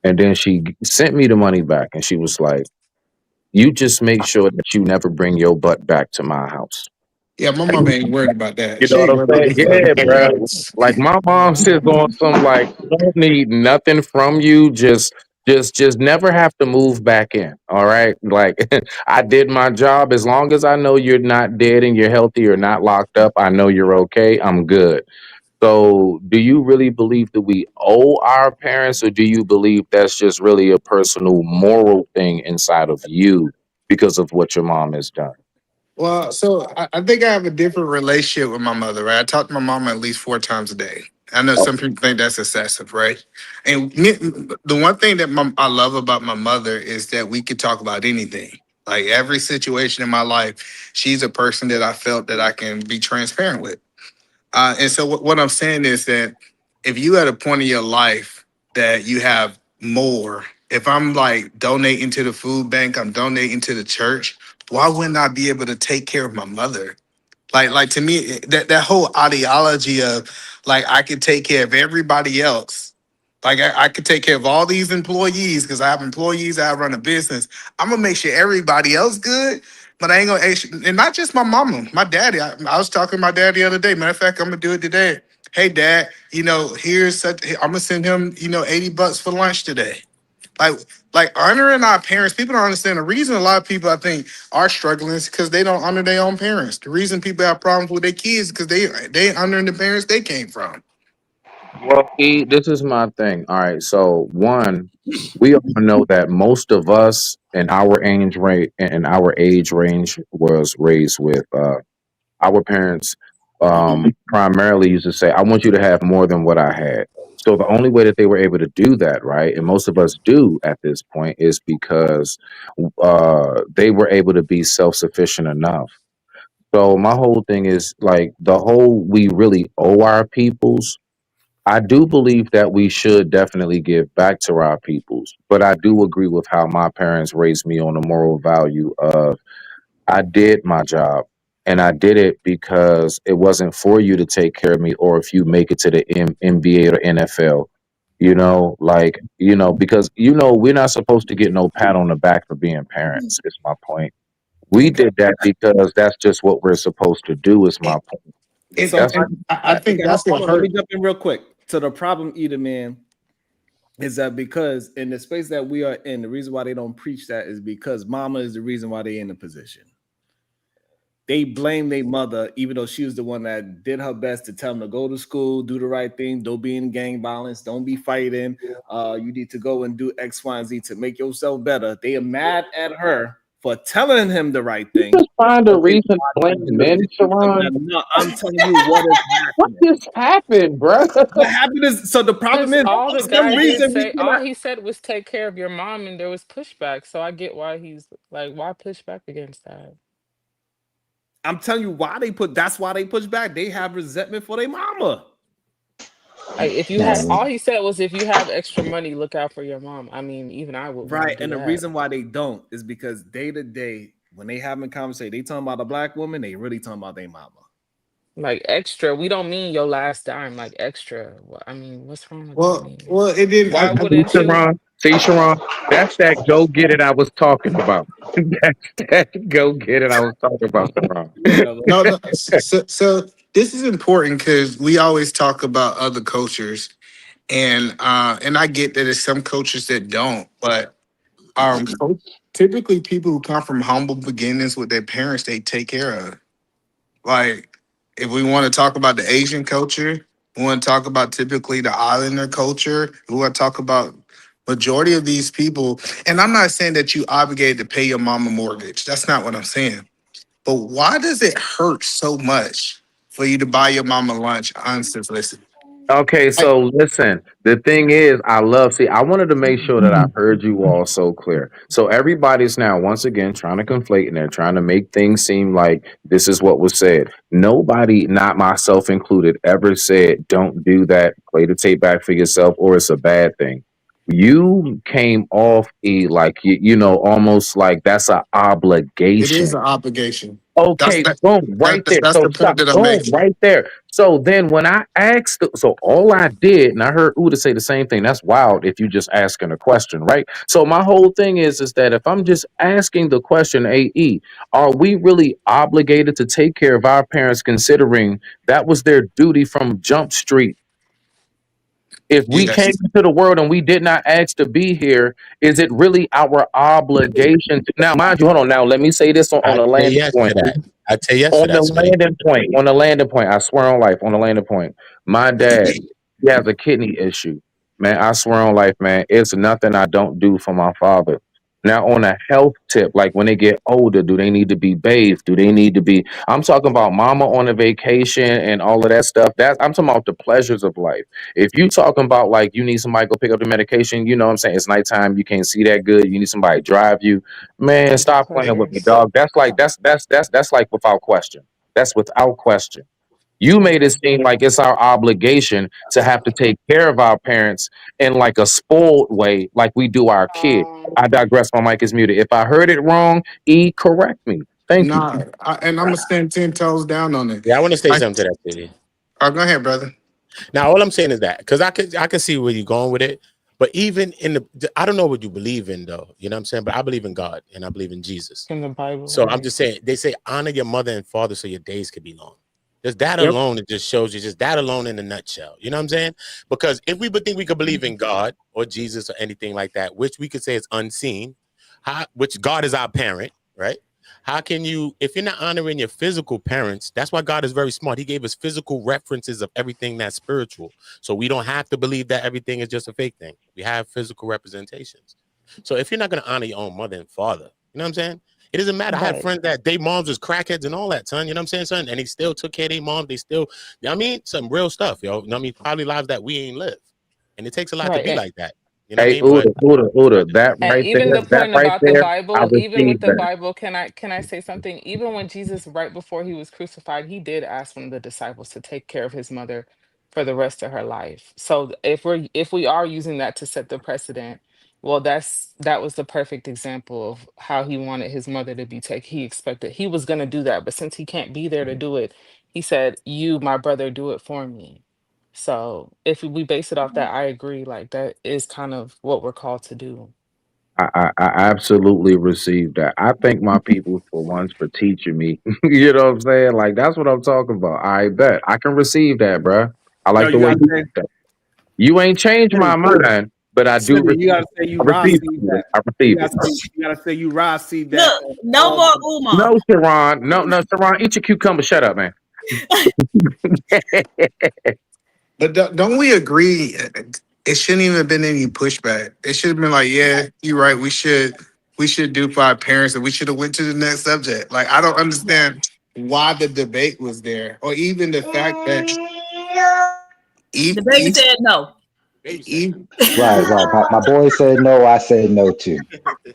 Q: And then she sent me the money back and she was like, you just make sure that you never bring your butt back to my house.
C: Yeah, my mama ain't worried about that.
Q: You know
C: She
Q: what
C: ain't
Q: I'm
C: worried about
Q: saying?
C: this stuff.
Q: Yeah, bro. Like my mom sits on some like I don't need nothing from you. Just never have to move back in. All right. Like I did my job. As long as I know you're not dead and you're healthy or not locked up, I know you're okay. I'm good. So, do you really believe that we owe our parents, or do you believe that's just really a personal moral thing inside of you because of what your mom has done?
C: Well, so I think I have a different relationship with my mother, right? I talk to my mom at least 4 times a day. I know some people think that's excessive, right? And the one thing that I love about my mother is that we could talk about anything. Like every situation in my life, she's a person that I felt that I can be transparent with. And so what I'm saying is that if you at a point in your life that you have more, if I'm like donating to the food bank, I'm donating to the church, why wouldn't I be able to take care of my mother? Like to me, that whole ideology of like I could take care of everybody else. Like I could take care of all these employees because I have employees, I run a business. I'm gonna make sure everybody else good, but I ain't gonna and not just my mama, my daddy. I was talking to my dad the other day. Matter of fact, I'm gonna do it today. Hey dad, here's such I'm gonna send him, $80 for lunch today. Like, like honoring our parents, people don't understand the reason a lot of people I think are struggling is because they don't honor their own parents. The reason people have problems with their kids because they ain't honoring the parents they came from.
Q: Well, this is my thing. All right. So, one, we all know that most of us in our age range was raised with our parents primarily used to say, I want you to have more than what I had. So the only way that they were able to do that, right, and most of us do at this point, is because they were able to be self-sufficient enough. So my whole thing is like the whole we really owe our peoples. I do believe that we should definitely give back to our peoples, but I do agree with how my parents raised me on the moral value of I did my job and I did it because it wasn't for you to take care of me or if you make it to the NBA or NFL, because, we're not supposed to get no pat on the back for being parents, is my point. We did that because that's just what we're supposed to do, is my point.
B: So
C: And I think that's
B: hold
C: what
B: on, let me
C: hurt.
B: jump in real quick. So the problem, either man, is that because in the space that we are in, the reason why they don't preach that is because mama is the reason why they're in the position. They blame their mother, even though she was the one that did her best to tell them to go to school, do the right thing, don't be in gang violence, don't be fighting. You need to go and do X, Y, and Z to make yourself better. They are mad at her for telling him the right thing.
Q: Just find a
B: But they
Q: reason to blame men, Sharon.
B: no, I'm telling you what is
Q: What
B: happening.
Q: just happened, bro?
B: What happened is, so the problem
N: Because
B: is,
N: all the
B: for some
N: guy did
B: reason, we
N: say, all
B: cannot.
N: he said was take care of your mom, and there was pushback. So I get why he's like, why push back against that?
B: I'm telling you why that's why they push back. They have resentment for their mama.
N: Like, if you have, all he said was, if you have extra money, look out for your mom. I mean, even I would want to
B: Right.
N: do
B: And the
N: that.
B: reason why they don't is because day to day, when they having conversation, they talking about a black woman, they really talking about their mama.
N: Like extra, we don't mean your last dime. Like extra. I mean, what's wrong with that?
C: Well, it didn't.
N: Why wouldn't you?
Q: See, Sharon, that's that go get it I was talking about. That's that go get it I was talking about, Sharon.
C: No. So this is important because we always talk about other cultures, and I get that there's some cultures that don't, but typically people who come from humble beginnings with their parents, they take care of. Like, if we want to talk about the Asian culture, we want to talk about typically the islander culture. We want to talk about majority of these people. And I'm not saying that you obligated to pay your mom a mortgage. That's not what I'm saying. But why does it hurt so much for you to buy your mama lunch unsolicited?
Q: Okay, so listen, the thing is, I wanted to make sure that I heard you all so clear. So everybody's now, once again, trying to conflate and they're trying to make things seem like this is what was said. Nobody, not myself included, ever said, don't do that, play the tape back for yourself, or it's a bad thing. You came off like, almost like that's an
C: It is
Q: obligation.
C: an obligation.
Q: Okay, boom, right there.
C: That's
Q: So
C: the point
Q: stop,
C: that I'm
Q: boom,
C: making.
Q: right there. So then when I asked, so all I did, and I heard Uda say the same thing. That's wild if you just asking a question, right? So my whole thing is that if I'm just asking the question, AE, are we really obligated to take care of our parents, considering that was their duty from Jump Street? If we came
C: Yes.
Q: into the world and we did not ask to be here, is it really our obligation to, now mind you, hold on, now let me say this on
J: I
Q: a
J: say
Q: landing
J: yes to
Q: point.
J: that. I say yes to
Q: On the
J: that, Smitty.
Q: landing point, I swear on life, on the landing point, my dad, he has a kidney issue. Man, I swear on life, man, it's nothing I don't do for my father. Now, on a health tip, like when they get older, do they need to be bathed? Do they need to be? I'm talking about mama on a vacation and all of that stuff. I'm talking about the pleasures of life. If you talking about like you need somebody to go pick up the medication, you know what I'm saying? It's nighttime, you can't see that good. You need somebody to drive you. Man,
N: The
Q: stop playing with me,
N: pleasures.
Q: dog. That's like without question. That's without question. You made it seem like it's our obligation to have to take care of our parents in like a spoiled way, like we do our kid. I digress. My mic is muted. If I heard it wrong, correct me. Thank you.
C: Nah, and I'm gonna stand 10 toes down on it.
J: Yeah, I want to say something to that, Smitty.
C: Oh, go ahead, brother.
J: Now, all I'm saying is that because I can see where you're going with it, but even in I don't know what you believe in though. You know what I'm saying? But I believe in God and I believe in Jesus.
N: In the Bible.
J: So
N: Right.
J: I'm just saying they say honor your mother and father so your days could be long. Just that
B: Yep.
J: alone, it just shows you just that alone in a nutshell. You know what I'm saying? Because if we would think we could believe in God or Jesus or anything like that, which we could say is unseen, which God is our parent, right? How can you, if you're not honoring your physical parents, that's why God is very smart. He gave us physical references of everything that's spiritual. So we don't have to believe that everything is just a fake thing. We have physical representations. So if you're not going to honor your own mother and father, you know what I'm saying? It doesn't matter. I had
N: Right.
J: friends that their moms was crackheads and all that, son. You know what I'm saying, son? And they still took care of their mom. They still, you know what I mean? Some real stuff, yo. You know what I mean? Probably lives that we ain't live. And it takes a lot to
N: Right.
J: be
N: And,
J: like that. You know what I
Q: Hey,
J: mean? But
Q: Uda, that
N: and
Q: right
N: even
Q: there,
N: the point about the
Q: I
N: Bible, even with
Q: received
N: the
Q: that.
N: Bible, can I say something? Even when Jesus, right before he was crucified, he did ask one of the disciples to take care of his mother for the rest of her life. So if we are using that to set the precedent, well, that was the perfect example of how he wanted his mother to be taken. He expected he was gonna do that, but since he can't be there to do it, he said, "You, my brother, do it for me." So if we base it off that, I agree. Like that is kind of what we're called to do.
Q: I absolutely received that. I thank my people for once for teaching me. You know what I'm saying? Like that's what I'm talking about. I bet I can receive that, bruh. I
B: No,
Q: like the
B: you
Q: way
B: gotta
Q: you
B: say,
Q: did that. You ain't changed my mind, but I do
B: Smitty, you
Q: receive
B: gotta
Q: it.
B: say you
Q: I receive
B: received
Q: it.
B: that.
Q: I
B: You
Q: receive
B: gotta say
Q: it.
B: you gotta say you received that
I: Look,
B: on
I: no
B: all
I: more
B: the
I: Umar.
Q: No, Sharon. No, Sharon. Eat your cucumber. Shut up, man.
C: But don't we agree? It shouldn't even have been any pushback. It should have been like, yeah, you're right. We should do for our parents, and we should have went to the next subject. Like I don't understand why the debate was there, or even the fact that
I: The baby said no.
U: Right, right. My boy said no. I said no too.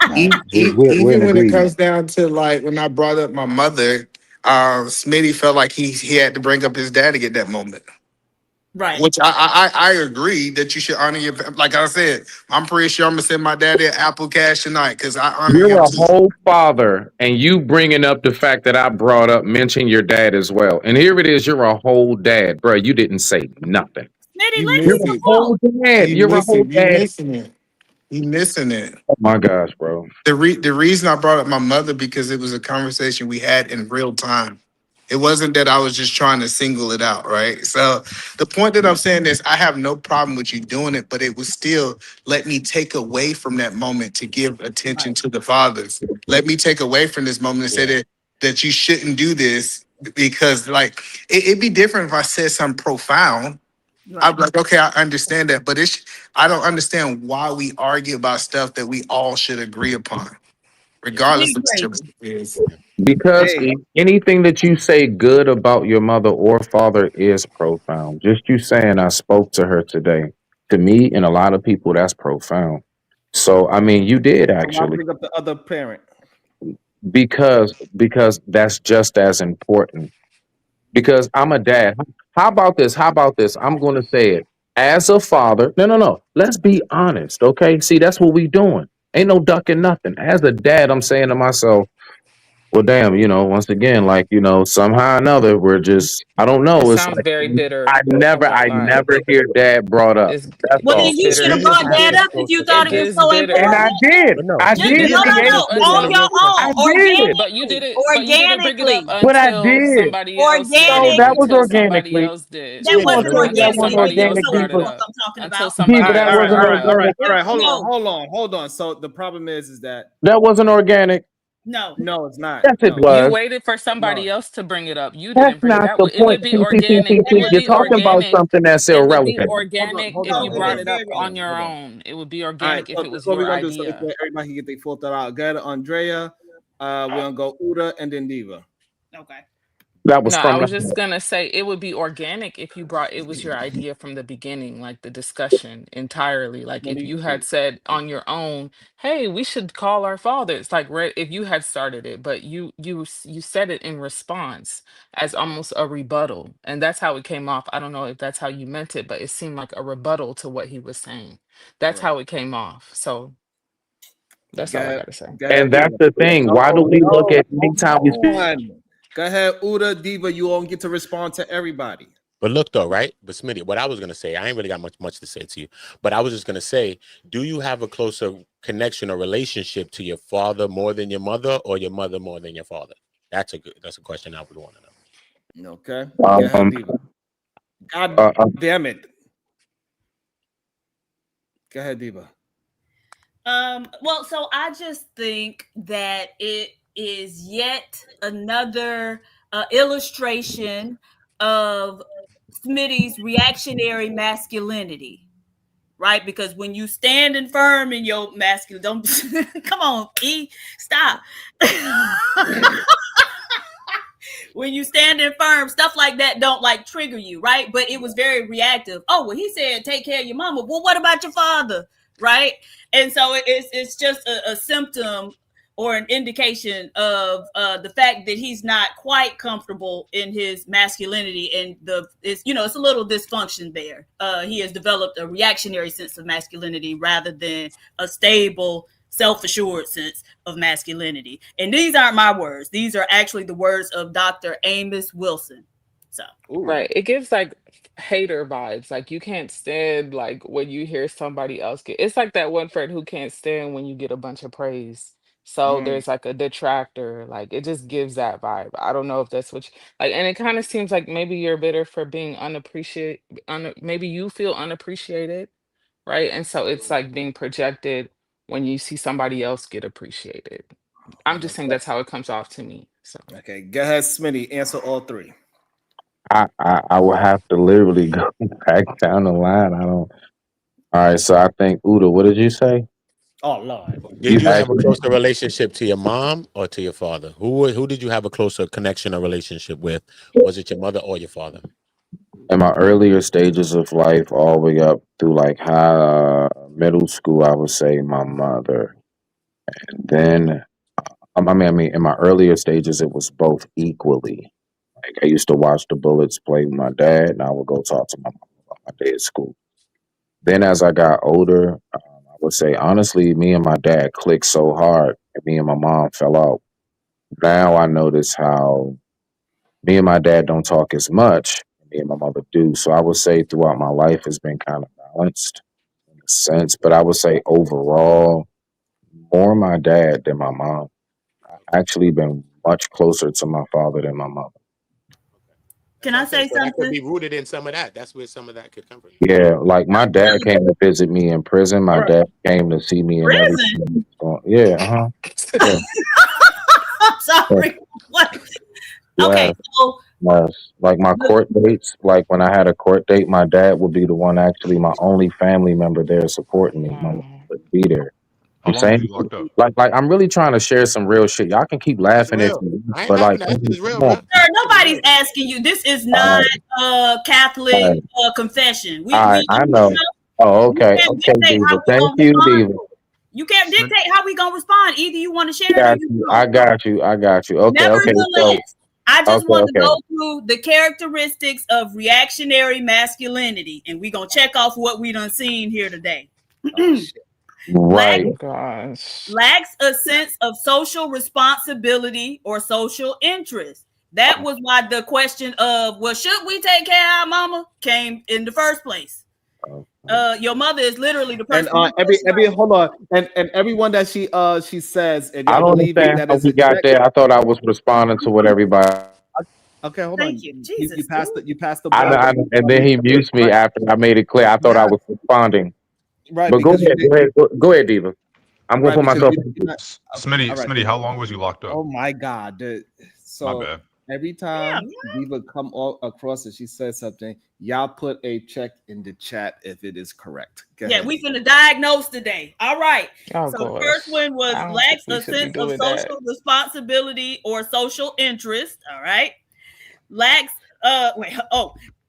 U: Right. We're in
C: even when it
U: agreement.
C: comes down to like when I brought up my mother, Smitty felt like he had to bring up his daddy at that moment.
I: Right.
C: Which I agree that you should honor your. Like I said, I'm pretty sure I'm gonna send my daddy an Apple Cash tonight because I honor
Q: You're
C: him
Q: a
C: too.
Q: whole father, and you bringing up the fact that I brought up, mention your dad as well. And here it is, you're a whole dad, bro. You didn't say nothing.
I: Smitty,
C: You
I: listen
Q: You're
C: miss
Q: a
I: to
C: it.
Q: whole dad.
C: You
Q: You're a
C: miss
Q: whole
C: it. You
Q: dad.
C: missing it. You missing it.
Q: Oh my gosh, bro.
C: The reason I brought up my mother because it was a conversation we had in real time. It wasn't that I was just trying to single it out, right? So the point that I'm saying is I have no problem with you doing it, but it was still let me take away from that moment to give attention to the fathers. Let me take away from this moment and say that you shouldn't do this because like it'd be different if I said something profound. I'm like, okay, I understand that, but I don't understand why we argue about stuff that we all should agree upon, regardless of what it is.
Q: Because
B: Hey,
Q: anything that you say good about your mother or father is profound. Just you saying I spoke to her today. To me and a lot of people, that's profound. So I mean, you did
B: so why
Q: actually
B: bring up the other parent?
Q: because that's just as important. Because I'm a dad. How about this? How about this? I'm going to say it as a father. No. Let's be honest, okay? See, that's what we doing. Ain't no ducking nothing. As a dad, I'm saying to myself, well, damn, once again, like, somehow or another, we're just, I don't
N: It
Q: know. It's
N: sounds
Q: like,
N: very
Q: I
N: bitter. I
Q: never,
N: won't
Q: I
N: lie.
Q: never hear dad brought up. That's
I: Well, then
Q: all.
N: It's
I: you should
N: bitter.
I: have
J: Do you
I: brought
J: have
I: that
J: a
I: up if you
J: closer
I: thought
N: It
I: it was
N: is
J: connection?
I: so
N: bitter.
Q: And I
I: important.
Q: did.
J: But no,
Q: I
J: do
I: Just
Q: did
J: you
I: no,
Q: at
J: have
Q: the
I: no,
J: a
Q: end
I: no.
Q: of the
J: listen
I: On
J: to
Q: day.
J: me,
I: your
Q: I
I: own,
Q: did.
N: But you did
I: organically,
N: it. But you didn't bring it up
I: organically,
Q: But I
N: until
Q: did.
N: somebody else did
Q: No,
N: it.
Q: that was
N: Until
I: organically.
N: somebody
Q: organically.
N: else did.
I: That
Q: You gonna
I: wasn't
Q: tell me that
N: Until
Q: wasn't
I: organically, and you
N: somebody else
Q: organic,
I: know
N: brought
I: which
N: it
Q: Diva?
I: ones
N: up.
I: I'm talking
N: Until
I: about.
Q: Diva,
N: somebody
B: All right,
Q: that
B: all
N: else
B: right,
Q: wasn't
B: all
N: brought
B: right,
N: it
B: all
N: up.
B: right,
Q: organic.
B: all right. Hold on,
I: No,
B: hold on, hold on. So the problem is that
Q: That wasn't organic.
I: no.
B: no, it's not.
Q: Yes, it
B: No,
N: You
Q: was.
N: waited for
B: no.
N: somebody else to bring it up. You
Q: That's
N: didn't bring it.
Q: not the
N: It
Q: point.
N: would be
Q: See, see, see, see,
N: organic. It
Q: see.
N: would
Q: You're
N: be
Q: talking about
N: organic.
Q: something that's
N: It would be
Q: irrelevant.
N: organic
B: Hold
N: if
B: on,
N: you
I: No,
B: hold
I: it
N: brought
B: on,
I: is
N: it up
I: very
B: hold
N: on
B: on,
I: relevant.
N: your
B: hold on.
N: own. It would be
B: All right,
N: organic if
B: so
N: it
B: this is
N: was
B: what we're
N: your
B: gonna do. So
N: idea.
B: everybody can get their full thought out. Go ahead, Andrea. We're gonna go Uda and then Diva.
I: Okay.
Q: That was
N: No, I
Q: from the
N: was just gonna say it would be organic if you brought it was your idea from the beginning, like the discussion entirely. Like if you had said on your own, "Hey, we should call our fathers." Like if you had started it, but you said it in response as almost a rebuttal, and that's how it came off. I don't know if that's how you meant it, but it seemed like a rebuttal to what he was saying. That's
B: Right.
N: how it came off. So that's
B: Go
N: all I
B: ahead.
N: gotta say.
B: Go
Q: And
B: ahead,
Q: that's
B: Diva.
Q: the thing. Why do
B: No,
Q: we look
B: no,
Q: at anytime we
B: hold
Q: speak?
B: on. Go ahead, Uda, Diva. You all get to respond to everybody.
J: But look though, right? But Smitty, what I was gonna say, I ain't really got much to say to you. But I was just gonna say, do you have a closer connection or relationship to your father more than your mother, or your mother more than your father? That's a question I would want to know.
B: Okay. Go ahead, Diva. God damn it. Go ahead, Diva.
I: Well, so I just think that it is yet another illustration of Smitty's reactionary masculinity, right? Because when you standing firm in your masculine, don't come on, E, stop. When you standing firm, stuff like that don't like trigger you, right? But it was very reactive. Oh, well, he said take care of your mama. Well, what about your father, right? And so it's just a symptom or an indication of the fact that he's not quite comfortable in his masculinity, and it's a little dysfunction there. He has developed a reactionary sense of masculinity rather than a stable, self-assured sense of masculinity. And these aren't my words. These are actually the words of Dr. Amos Wilson. So
N: Right. It gives like hater vibes. Like you can't stand like when you hear somebody else get it's like that one friend who can't stand when you get a bunch of praise. So there's like a detractor. Like it just gives that vibe. I don't know if that's what like, and it kind of seems like maybe you're bitter for being unappreciated. Maybe you feel unappreciated, right? And so it's like being projected when you see somebody else get appreciated. I'm just saying
B: Okay.
N: that's how it comes off to me. So
B: Okay. Go ahead, Smitty. Answer all three.
Q: I would have to literally go back down the line. I don't. All right, so I think Uda, what did you say?
B: Oh Lord.
J: Did
Q: You
J: you have
Q: asked
J: a
Q: me,
J: closer relationship to your mom or to your father? Who did you have a closer connection or relationship with? Was it your mother or your father?
Q: in my earlier stages of life, all the way up through like middle school, I would say my mother. And then I mean, in my earlier stages, it was both equally. Like I used to watch the Bullets play with my dad, and I would go talk to my mom about my day at school. Then, as I got older, I would say honestly, me and my dad clicked so hard, and me and my mom fell out. Now I notice how me and my dad don't talk as much. Me and my mother do. So I would say throughout my life, it's been kind of balanced in a sense. But I would say overall, more my dad than my mom. I've actually been much closer to my father than my mother.
I: Can I say
J: So that could
I: something?
J: be rooted in some of that. That's where some of that could come from.
Q: Yeah, like my dad came to visit me in prison. My dad came to see me in everything. Yeah, yeah.
I: I'm sorry. What? Okay, so
Q: Yes. Like my court dates, like when I had a court date, my dad would be the one actually my only family member there supporting me. My mom wouldn't be there.
M: How
Q: I'm
M: long was
Q: saying
M: you locked up?
Q: like I'm really trying to share some real shit. Y'all can keep
J: It's
Q: laughing at
J: real.
Q: me,
J: I ain't
Q: but like
J: laughing. That shit is real,
Q: come
J: bro.
Q: on.
I: sir, nobody's asking you. This is not Catholic
Q: Alright.
I: confession.
Q: I know. Oh,
I: You
Q: okay.
I: can't
Q: Okay,
I: dictate
Q: Diva.
I: how we
Q: Thank
I: gonna
Q: you,
I: respond.
Q: Diva.
I: You can't dictate how we gonna respond. Either you want to share it or
Q: Got
I: you
Q: you.
I: don't.
Q: I got you. I got you. Okay, okay. So
I: Nevertheless, I just want to
Q: okay.
I: go through the characteristics of reactionary masculinity, and we're gonna check off what we done seen here today.
Q: Right.
N: Oh gosh.
I: Lacks a sense of social responsibility or social interest. That was why the question of, well, should we take care of our mama came in the first place. Your mother is literally the
B: And
I: person.
B: every hold on, and everyone that she says, if
Q: I
B: y'all
Q: don't
B: believing
Q: understand
B: that
Q: how
B: is
Q: we
B: a
Q: got
B: check.
Q: there. I thought I was responding to what everybody.
B: Okay, hold
I: Thank
B: on.
I: you,
B: You
I: Jesus.
B: passed the
Q: I know,
B: ball.
Q: and then he mutes me after I made it clear. I thought I was responding.
B: Right,
Q: But go
B: because you
Q: ahead,
B: did.
Q: go ahead, go ahead, Diva. I'm gonna
B: Right,
Q: put
B: because
Q: myself.
B: you're not.
M: Smitty,
B: All right.
M: Smitty, how long was you locked up?
B: Oh my God.
M: My
B: So
M: bad.
B: every time Diva come across it, she says something. Y'all put a check in the chat if it is correct. Go
I: Yeah,
B: ahead.
I: we finna diagnose today. All right.
N: Oh
I: So the first
N: gosh.
I: one was
N: I don't think
I: lacks
N: we
I: a
N: should be
I: sense of
N: doing that.
I: social responsibility or social interest. All right. Lacks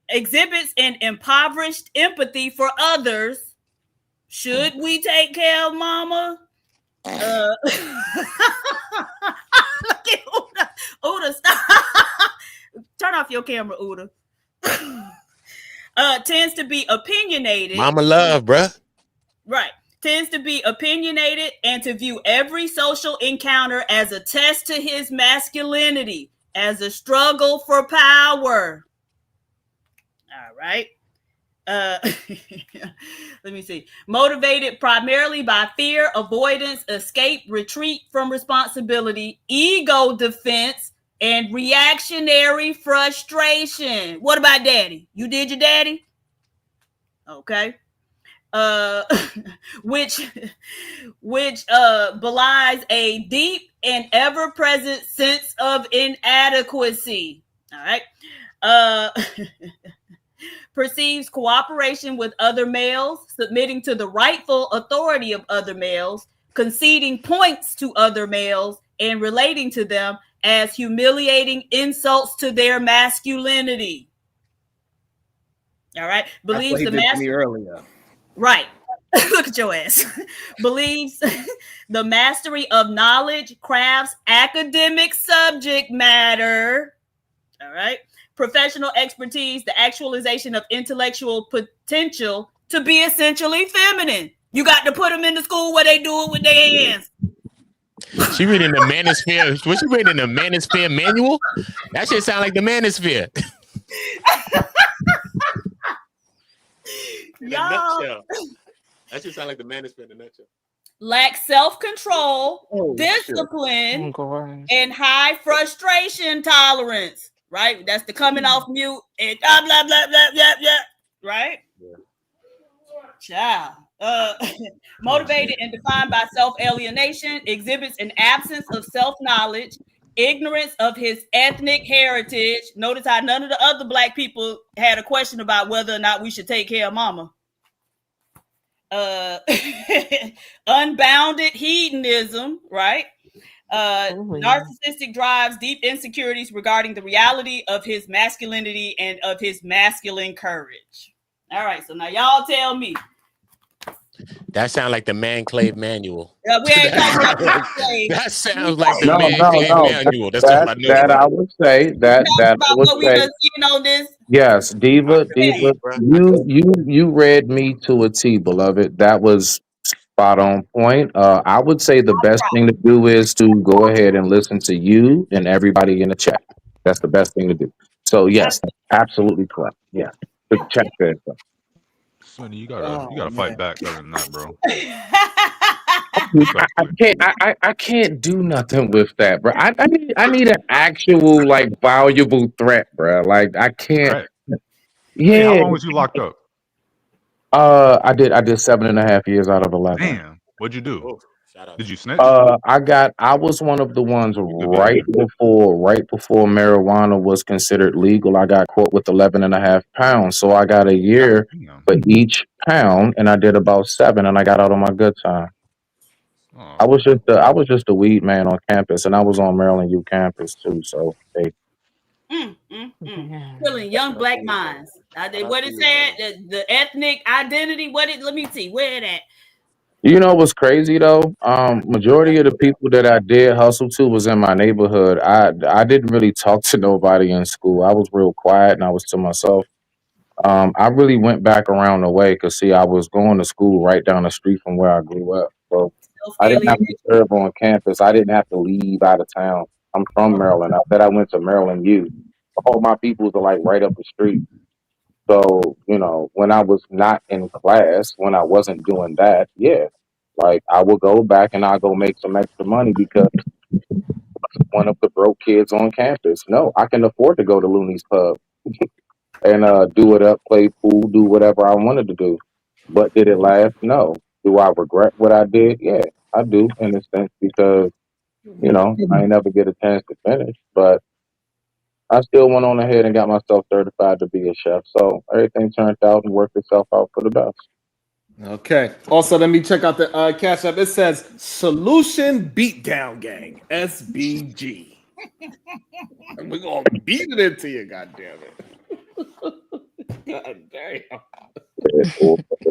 I: exhibits an impoverished empathy for others. Should we take care of mama? Look at Uda. Uda, stop. Turn off your camera, Uda. Tends to be opinionated.
J: Mama love, bruh.
I: Right. Tends to be opinionated and to view every social encounter as a test to his masculinity, as a struggle for power. All right. Let me see. Motivated primarily by fear, avoidance, escape, retreat from responsibility, ego defense, and reactionary frustration. What about daddy? You did your daddy? Okay. Which belies a deep and ever-present sense of inadequacy. All right. Perceives cooperation with other males, submitting to the rightful authority of other males, conceding points to other males, and relating to them as humiliating insults to their masculinity. All right.
B: That's what
I: Believes
B: he
I: the
B: did to me
I: master.
B: earlier.
I: Right. Look at your ass. Believes the mastery of knowledge, crafts, academic subject matter. All right. Professional expertise, the actualization of intellectual potential to be essentially feminine. You got to put them in the school where they do it with their hands.
J: She reading the Manosphere. Was she reading the Manosphere manual? That shit sound like the Manosphere. In a nutshell. That shit sound like the Manosphere in a nutshell.
I: Lack self-control, discipline, and high frustration tolerance. Right? That's the coming off mute and blah blah blah blah blah blah. Right? Child. Motivated and defined by self-alienation, exhibits an absence of self-knowledge, ignorance of his ethnic heritage. Notice how none of the other Black people had a question about whether or not we should take care of mama. Unbounded hedonism, right? Narcissistic drives, deep insecurities regarding the reality of his masculinity and of his masculine courage. All right, so now y'all tell me,
J: That sounds like the man clave manual.
I: Yeah, we ain't talking about man slave.
J: That sounds like the
Q: No,
J: man
Q: no,
J: clave
Q: no.
J: manual. That's all I know.
Q: That I would say
I: We
Q: that
I: talking
Q: I
I: about
Q: would
I: what we
Q: say
I: done seen on this.
Q: yes, Diva,
J: Hey, bro.
Q: you read me to a T, beloved. That was spot on point. I would say the best thing to do is to go ahead and listen to you and everybody in the chat. That's the best thing to do. So yes, absolutely correct. Yeah, the chat says so.
M: Sonny, you
B: Oh,
M: gotta fight
B: man.
M: back better than that, bro.
Q: I can't I can't do nothing with that, bro. I need an actual like valuable threat, bro. Like I can't.
M: Threat. Hey, how
Q: Yeah.
M: long was you locked up?
Q: I did 7.5 years out of 11.
M: Damn. What'd you do?
J: Oh, shout out
M: Did
J: to
M: you
J: you.
M: snitch?
Q: I was one of the ones
M: You could be in there.
Q: right before marijuana was considered legal. I got caught with 11.5 pounds. So I got a year
M: Damn.
Q: for each pound and I did about 7 and I got out on my good time.
M: Oh,
Q: I was just a weed man on campus and I was on Maryland U campus too. So hey,
I: Killing young black minds. What it said, the ethnic identity. Let me see, where it at?
Q: you know what's crazy though? Majority of the people that I did hustle to was in my neighborhood. I didn't really talk to nobody in school. I was real quiet and I was to myself. I really went back around the way because see, I was going to school right down the street from where I grew up. So I didn't have to serve on campus. I didn't have to leave out of town. I'm from Maryland. I said I went to Maryland U. All my peoples are like right up the street. So, you know, when I was not in class, when I wasn't doing that, yeah, like I will go back and I'll go make some extra money because one of the broke kids on campus. No, I can afford to go to Looney's Pub and do it up, play pool, do whatever I wanted to do. But did it last? No. Do I regret what I did? Yeah, I do in a sense because, you know, I ain't never get a chance to finish. But I still went on ahead and got myself certified to be a chef. So everything turned out and worked itself out for the best.
B: Okay. Also, let me check out the Cash App. It says Solution Beatdown Gang, SBG. And we're gonna beat it into you, god damn it. God damn.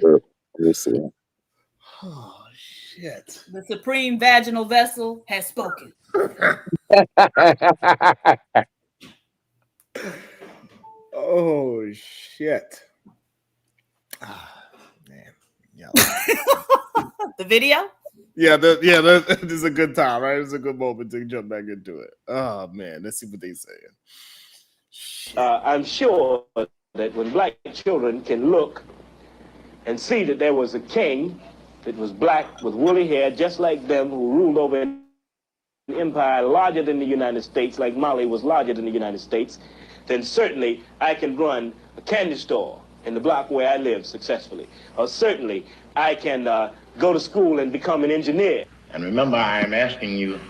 Q: Let me see.
B: Oh shit.
I: The supreme vaginal vessel has spoken.
B: Oh shit. Ah, man. Yeah.
I: The video?
B: Yeah, this is a good time, right? It's a good moment to jump back into it. Oh man, let's see what they saying.
H: I'm sure that when black children can look and see that there was a king that was black with woolly hair, just like them, who ruled over an empire larger than the United States, like Mali was larger than the United States, then certainly I can run a candy store in the block where I live successfully. Or certainly I can go to school and become an engineer.
A: And remember, I am asking you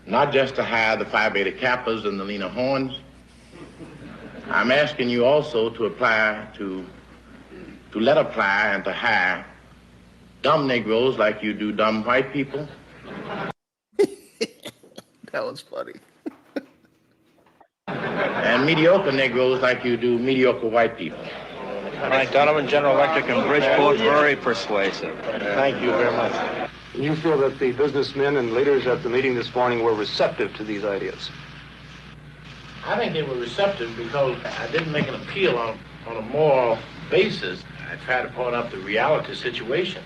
A: not just to hire the Phi Beta Kappas and the Lena Horns. I'm asking you also to apply to let apply and to hire dumb Negroes like you do dumb white people.
B: That was funny.
A: And mediocre Negroes like you do mediocre white people.
S: Frank Donovan, General Electric and Bridgeport, very persuasive.
A: Thank you very much.
W: You feel that the businessmen and leaders at the meeting this morning were receptive to these ideas?
A: I think they were receptive because I didn't make an appeal on a moral basis. I tried to point out the reality situation.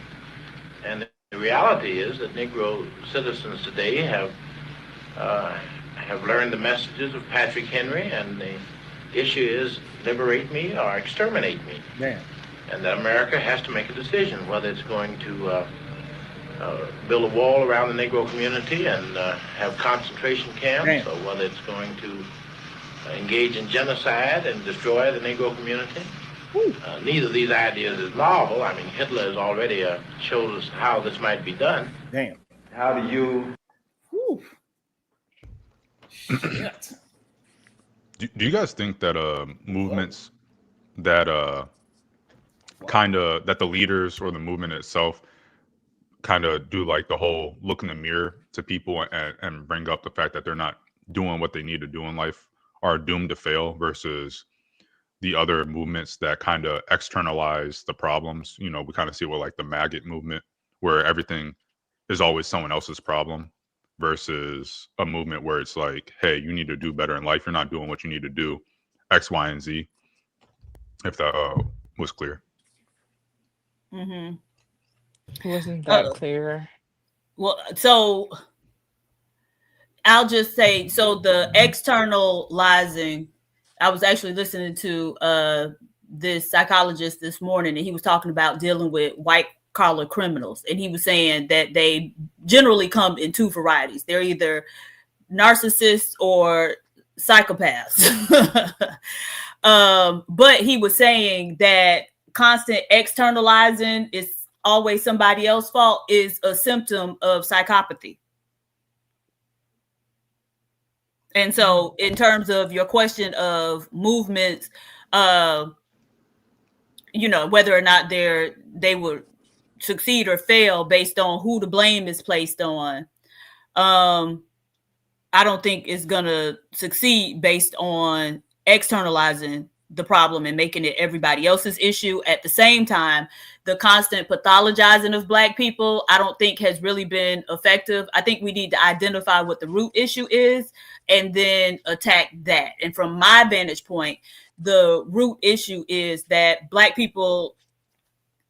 A: And the reality is that Negro citizens today have learned the messages of Patrick Henry, and the issue is liberate me or exterminate me.
B: Man.
A: And that America has to make a decision whether it's going to build a wall around the Negro community and have concentration camps, or whether it's going to engage in genocide and destroy the Negro community. Neither of these ideas is novel. I mean, Hitler has already showed us how this might be done.
B: Damn.
S: How do you...
B: Shit.
M: Do you guys think that movements that that the leaders or the movement itself kind of do like the whole look in the mirror to people and bring up the fact that they're not doing what they need to do in life are doomed to fail versus the other movements that kind of externalize the problems. You know, we kind of see what like the maggot movement, where everything is always someone else's problem, versus a movement where it's like, hey, you need to do better in life. You're not doing what you need to do, X, Y, and Z. If that was clear.
N: Wasn't that clear?
I: Well, so I'll just say, so the externalizing, I was actually listening to this psychologist this morning, and he was talking about dealing with white collar criminals. And he was saying that they generally come in two varieties. They're either narcissists or psychopaths. But he was saying that constant externalizing is always somebody else's fault is a symptom of psychopathy. And so in terms of your question of movements, you know, whether or not they would succeed or fail based on who the blame is placed on, I don't think it's gonna succeed based on externalizing the problem and making it everybody else's issue. At the same time, the constant pathologizing of Black people, I don't think has really been effective. I think we need to identify what the root issue is and then attack that. And from my vantage point, the root issue is that Black people,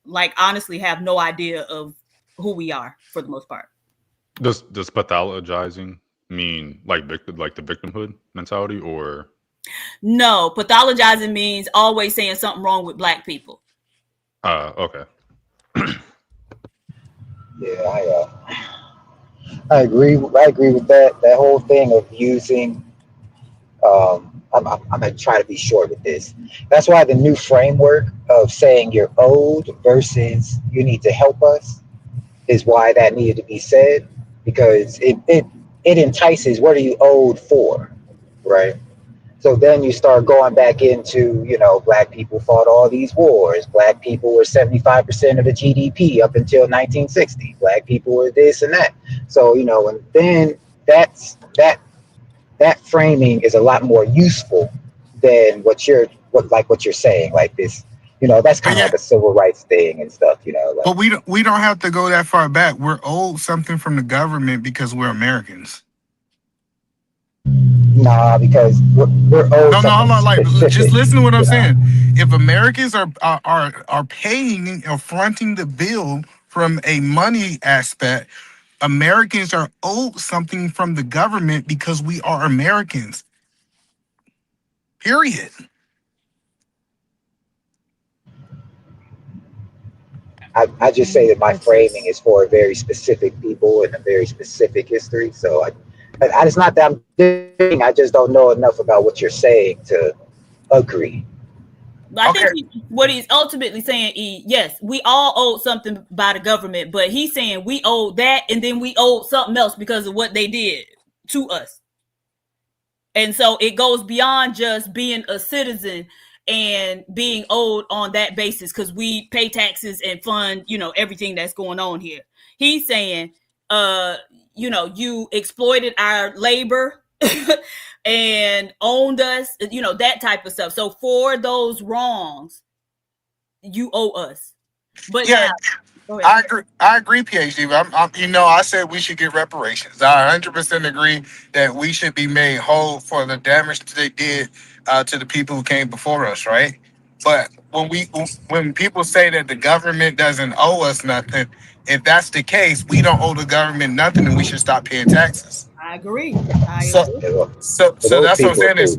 I: like, honestly have no idea of who we are for the most part.
M: Does pathologizing mean like the victimhood mentality, or?
I: No, pathologizing means always saying something wrong with Black people.
M: Okay.
U: Yeah, I agree with that whole thing of using. I'm gonna try to be short with this. That's why the new framework of saying you're owed versus you need to help us is why that needed to be said, because it entices what are you owed for, right? So then you start going back into, you know, Black people fought all these wars. Black people were 75% of the GDP up until 1960. Black people were this and that. So, you know, and then that framing is a lot more useful than what you're saying, like this, you know, that's kind of like a civil rights thing and stuff, you know. Like,
C: but we don't have to go that far back. We're owed something from the government because we're Americans.
U: Nah, because we're owed
C: No, hold on. Like,
U: specific,
C: just listen to what I'm saying. If Americans are paying or fronting the bill from a money aspect, Americans are owed something from the government because we are Americans. Period.
U: I just say that my framing is for a very specific people and a very specific history. So it's not that I'm doing, I just don't know enough about what you're saying to agree.
I: I think what he's ultimately saying is, yes, we all owe something by the government, but he's saying we owe that and then we owe something else because of what they did to us. And so it goes beyond just being a citizen and being owed on that basis because we pay taxes and fund, you know, everything that's going on here. He's saying, you know, you exploited our labor and owned us, you know, that type of stuff. So for those wrongs, you owe us. But
C: yeah,
I: now,
C: I agree, PhD. But you know, I said we should get reparations. I 100% agree that we should be made whole for the damage that they did to the people who came before us, right? But when people say that the government doesn't owe us nothing, if that's the case, we don't owe the government nothing, and we should stop paying taxes.
I: I agree.
C: So that's what I'm saying is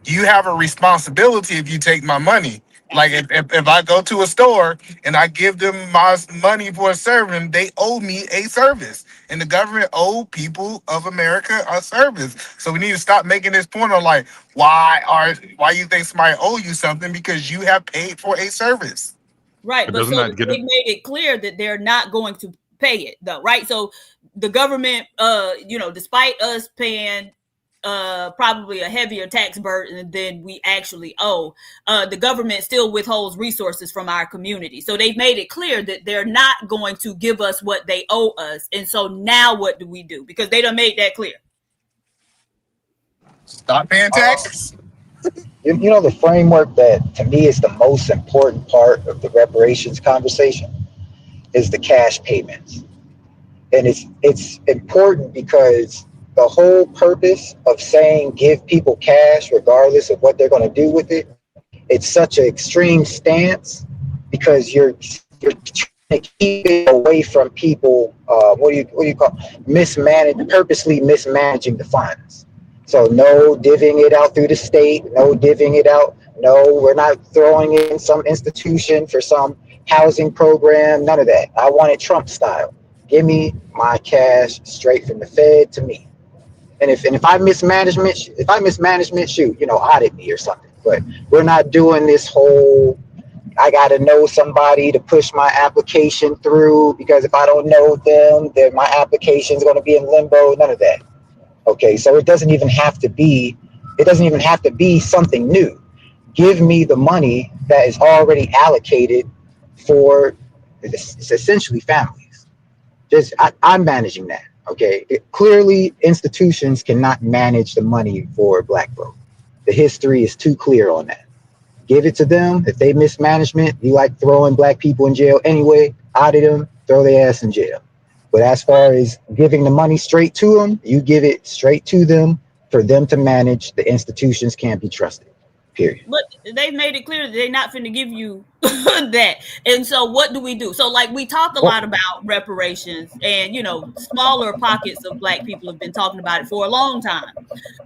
C: you have a responsibility if you take my money. Like if I go to a store and I give them my money for a service, they owe me a service, and the government owe people of America a service. So we need to stop making this point of like why you think somebody owe you something because you have paid for a service.
I: Right, but so they made it clear that they're not going to pay it though, right? So the government, you know, despite us paying probably a heavier tax burden than we actually owe, the government still withholds resources from our community. So they've made it clear that they're not going to give us what they owe us. And so now what do we do? Because they done made that clear.
C: Stop paying taxes.
U: You know, the framework that to me is the most important part of the reparations conversation is the cash payments. And it's important because the whole purpose of saying give people cash regardless of what they're going to do with it, it's such an extreme stance because you're trying to keep it away from people. What do you call purposely mismanaging the funds. So no divvying it out through the state, no divvying it out. No, we're not throwing it in some institution for some housing program. None of that. I want it Trump style. Give me my cash straight from the Fed to me. And if I mismanagement, shoot, audit me or something. But we're not doing this whole I gotta know somebody to push my application through because if I don't know them, then my application is gonna be in limbo. None of that. Okay, so it doesn't even have to be something new. Give me the money that is already allocated for it's essentially families. I'm managing that. Okay, clearly institutions cannot manage the money for Black folk. The history is too clear on that. Give it to them. If they mismanagement, you like throwing Black people in jail anyway, audit them, throw their ass in jail. But as far as giving the money straight to them, you give it straight to them for them to manage. The institutions can't be trusted. Period.
I: But they've made it clear that they're not finna give you that. And so what do we do? So like we talk a lot about reparations and smaller pockets of Black people have been talking about it for a long time.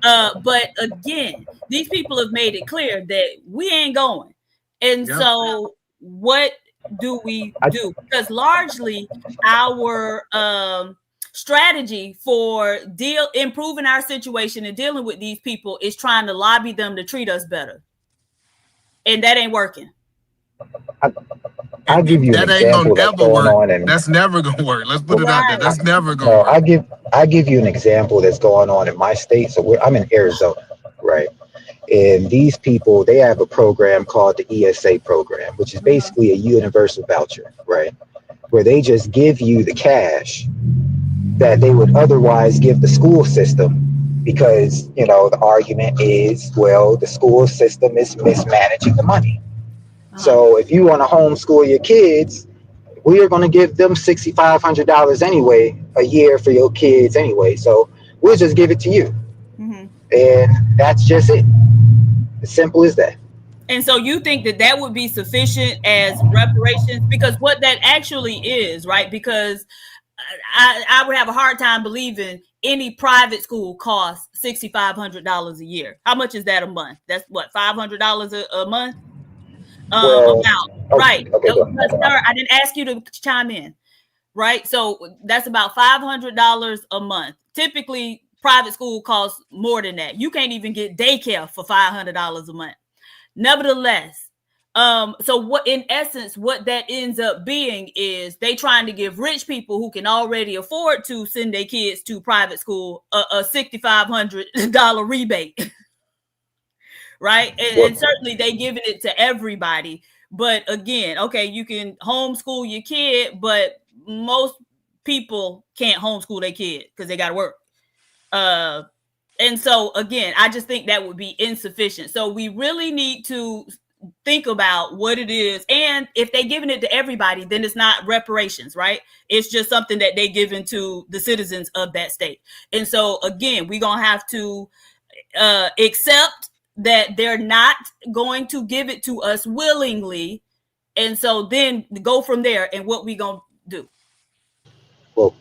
I: But again, these people have made it clear that we ain't going. And so what do we do? Because largely our strategy for improving our situation and dealing with these people is trying to lobby them to treat us better, and that ain't working.
U: I'll give you an example that's going on, and
C: that's never gonna work. Let's put it out there. That's never gonna work.
U: I give you an example that's going on in my state. So I'm in Arizona, right? And these people, they have a program called the ESA program, which is basically a universal voucher, right? Where they just give you the cash that they would otherwise give the school system because, the argument is, well, the school system is mismanaging the money. So if you want to homeschool your kids, we are going to give them $6,500 anyway, a year for your kids anyway. So we'll just give it to you. Mm-hmm. And that's just it. As simple as that.
I: And so you think that would be sufficient as reparations? Because what that actually is, right? Because I would have a hard time believing any private school costs $6,500 a year. How much is that a month? That's what, $500 a month? Right. Okay, sir, I didn't ask you to chime in. Right. So that's about $500 a month. Typically, private school costs more than that. You can't even get daycare for $500 a month. Nevertheless, so what in essence, what that ends up being is they trying to give rich people who can already afford to send their kids to private school a $6,500 rebate. Right. And certainly they giving it to everybody. But again, okay, you can homeschool your kid, but most people can't homeschool their kid because they got to work. And so again, I just think that would be insufficient. So we really need to think about what it is. And if they're giving it to everybody, then it's not reparations, right? It's just something that they given to the citizens of that state. And so again, we're going to have to accept that they're not going to give it to us willingly. And so then go from there. And what we going to do?
U: Well,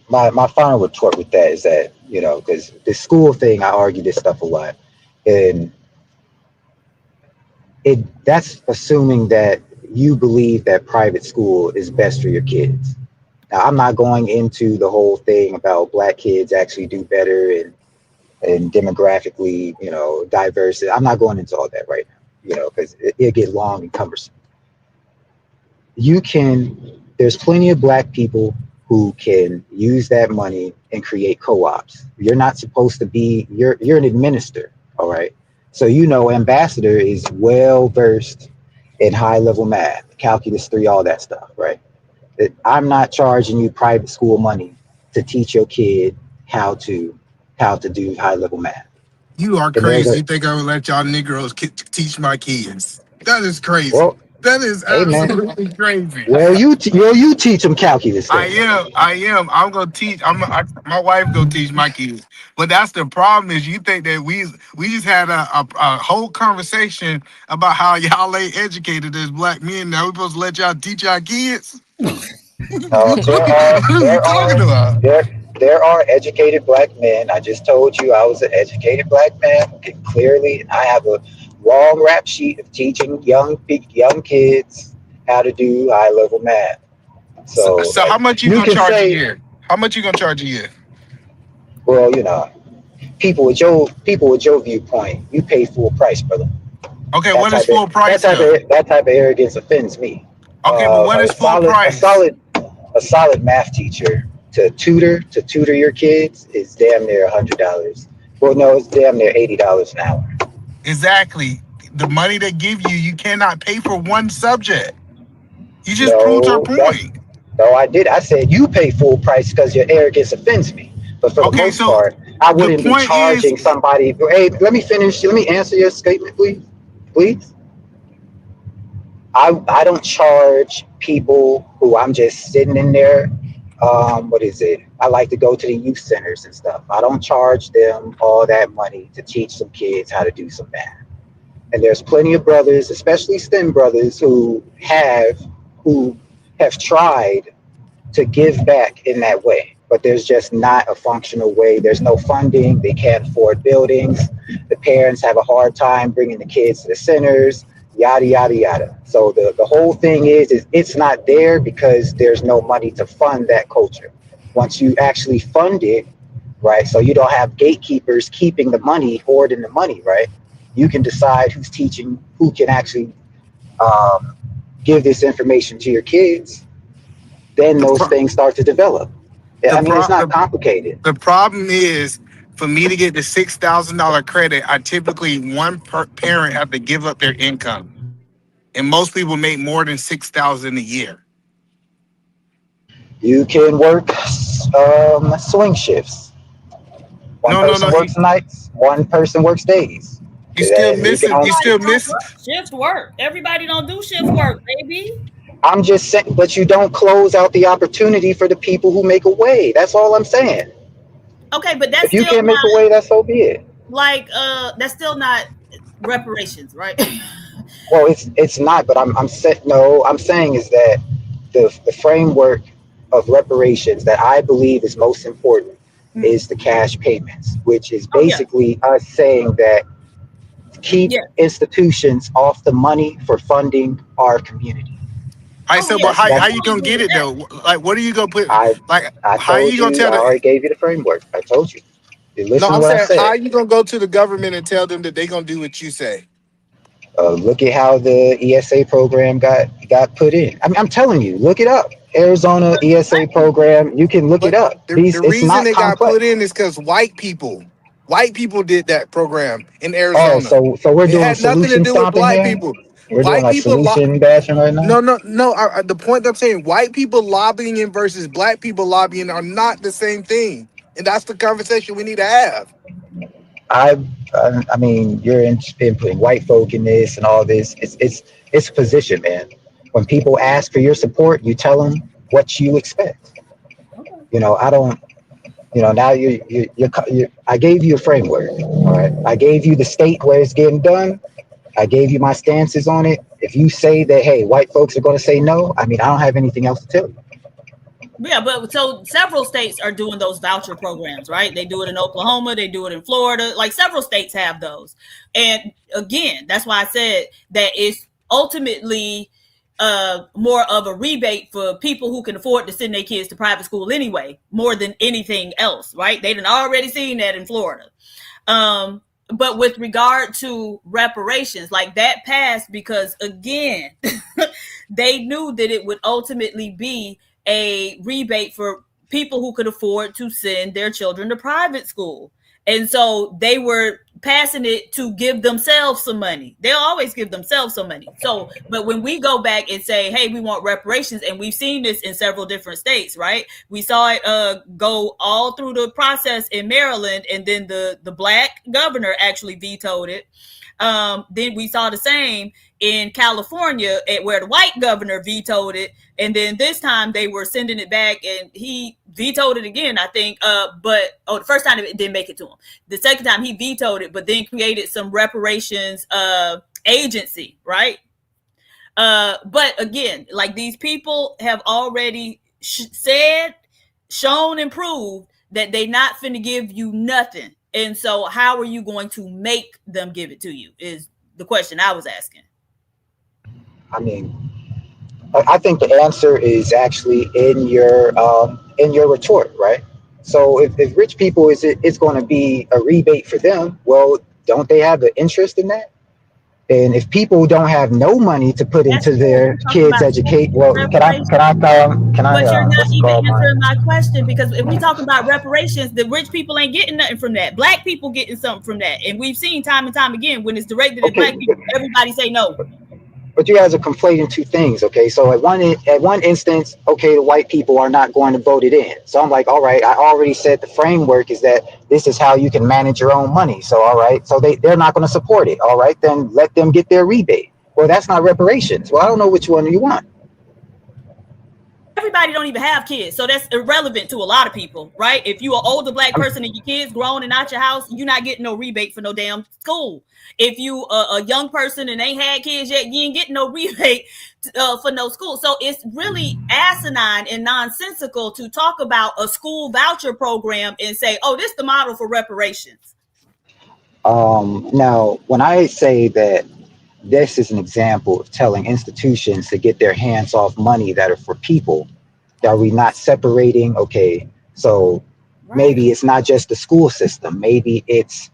U: my final retort with that is that, because the school thing, I argue this stuff a lot. And that's assuming that you believe that private school is best for your kids. Now, I'm not going into the whole thing about Black kids actually do better and demographically, diverse. I'm not going into all that right now, because it'll get long and cumbersome. There's plenty of Black people who can use that money and create co-ops. You're not supposed to be, you're an administrator, all right? So, Ambassador is well-versed in high-level math, calculus 3, all that stuff, right? I'm not charging you private school money to teach your kid how to do high-level math.
C: You are
U: And there's
C: crazy.
U: a
C: You think I would let y'all Negroes teach my kids? That is crazy.
U: well,
C: That is
U: hey man,
C: absolutely crazy.
U: well you teach them calculus
C: I
U: then.
C: am. I am. I'm gonna teach. My wife gonna teach my kids. But that's the problem is you think that we just had a whole conversation about how y'all ain't educated as black men. Now we supposed to let y'all teach our kids?
U: There
C: What are we talking about?
U: there are educated black men. I just told you I was an educated black man. Okay, clearly, I have a long rap sheet of teaching young kids how to do high level math. So
C: So how much you
U: you
C: gonna
U: can
C: charge a
U: say,
C: year? How much you gonna charge a year?
U: well, people with your viewpoint, you pay full price, brother.
C: Okay, what is full price though?
U: That type of arrogance offends me.
C: Okay, but what
U: A
C: is full
U: solid a
C: price?
U: solid a solid math teacher to tutor your kids is damn near $100. Well, no, it's damn near $80 an hour.
C: Exactly. The money they give you, you cannot pay for one subject. You just proved her
U: No,
C: point.
U: no, I did. I said you pay full price because your arrogance offends me. But for the
C: Okay,
U: most
C: so
U: part, I
C: the
U: wouldn't be
C: point is,
U: charging somebody. Hey, let me finish. Let me answer your statement, please. Please. I don't charge people who I'm just sitting in there. What is it? I like to go to the youth centers and stuff. I don't charge them all that money to teach some kids how to do some math. And there's plenty of brothers, especially STEM brothers, who have tried to give back in that way. But there's just not a functional way. There's no funding. They can't afford buildings. The parents have a hard time bringing the kids to the centers, yada, yada, yada. So the whole thing is it's not there because there's no money to fund that culture. Once you actually fund it, right? So you don't have gatekeepers keeping the money, hoarding the money, right? You can decide who's teaching, who can actually um, give this information to your kids, then
C: the
U: those
C: pro-
U: things start to develop.
C: the
U: I mean, it's
C: pro-
U: not
C: the,
U: complicated.
C: the problem is for me to get the $6,000 credit, I typically parent have to give up their income, and most people make more than $6,000 a year.
U: You can work swing shifts. One
C: No, no,
U: person
C: no.
U: works nights, one person works days.
C: You still
U: And you
C: miss
U: can
C: it.
U: only,
C: You
I: Everybody
C: still
I: don't
C: miss.
I: work shift work. Everybody don't do shift work, baby.
U: I'm just saying, but you don't close out the opportunity for the people who make a way. That's all I'm saying.
I: Okay, but that's
U: If you
I: still
U: can't
I: not
U: make a way, that's so be it.
I: like that's still not reparations, right?
U: Well, it's not, but I'm saying is that the framework of reparations that I believe is most important is the cash payments, which is
I: Oh yeah,
U: basically us saying that keep
I: yeah.
U: institutions off the money for funding our community.
C: I
I: Oh
C: said,
I: yeah.
C: but
U: That's
C: how
U: that's
C: you
I: I
C: gonna
I: agree
C: get
I: with
C: it
I: that.
C: though? Like, what are you gonna put?
U: I
C: Like,
U: I
C: how you
U: told
C: gonna
U: you,
C: tell
U: I
C: the?
U: already gave you the framework. I told you. You
C: No,
U: listen to
C: I'm
U: what I
C: saying, how
U: said.
C: you gonna go to the government and tell them that they gonna do what you say?
U: Look at how the ESA program got put in. I'm telling you, look it up. Arizona ESA program. You can look it
C: But
U: up.
C: the
U: It's
C: reason
U: not
C: they got put
U: complex.
C: in is because white people did that program in
U: Oh,
C: Arizona.
U: so we're
C: It
U: doing
C: had nothing to
U: solution
C: do with
U: stomping
C: black
U: here.
C: people.
U: We're doing
C: White
U: like
C: people,
U: solution bashing right now.
C: no, no, no. The point I'm saying, white people lobbying versus black people lobbying are not the same thing, and that's the conversation we need to have.
U: I I mean, you're in putting white folk in this and all this. It's a position, man. When people ask for your support, you tell them what you expect. I don't. Now I gave you a framework. All right. I gave you the state where it's getting done. I gave you my stances on it. If you say that, hey, white folks are going to say no, I mean, I don't have anything else to tell you.
I: Yeah, but so several states are doing those voucher programs, right? They do it in Oklahoma, they do it in Florida. Like several states have those. And again, that's why I said that it's ultimately more of a rebate for people who can afford to send their kids to private school anyway, more than anything else, right? They done already seen that in Florida. But with regard to reparations, like that passed because again, they knew that it would ultimately be a rebate for people who could afford to send their children to private school. And so they were passing it to give themselves some money. They'll always give themselves some money. So, but when we go back and say, hey, we want reparations, and we've seen this in several different states, right? We saw it go all through the process in Maryland, and then the black governor actually vetoed it. Then we saw the same in California, where the white governor vetoed it, and then this time they were sending it back, and he vetoed it again, I think. But the first time it didn't make it to him. The second time he vetoed it, but then created some reparations agency, right? But again, like, these people have already said, shown, and proved that they not finna give you nothing. And so how are you going to make them give it to you is the question I was asking.
U: I mean, I think the answer is actually in your retort, right? So if rich people it's going to be a rebate for them, well, don't they have an interest in that? And if people don't have no money to put into their kids' educate, well, can I
I: But you're not
U: what's it
I: even
U: called,
I: answering my question, because if we talking about reparations, the rich people ain't getting nothing from that. Black people getting something from that, and we've seen time and time again when it's directed at black people, everybody say no.
U: But you guys are conflating two things, okay? So at one instance, okay, the white people are not going to vote it in. So I'm like, all right, I already said the framework is that this is how you can manage your own money. So all right, so they're not going to support it. All right, then let them get their rebate. Well, that's not reparations. Well, I don't know which one you want.
I: Everybody don't even have kids, so that's irrelevant to a lot of people, right? If you are an older black person and your kids grown and out your house, you're not getting no rebate for no damn school. If you a young person and ain't had kids yet, you ain't getting no rebate for no school. So it's really asinine and nonsensical to talk about a school voucher program and say, oh, this is the model for reparations.
U: Now, when I say that this is an example of telling institutions to get their hands off money that are for people, are we not separating? Okay, so maybe it's not just the school system. Maybe it's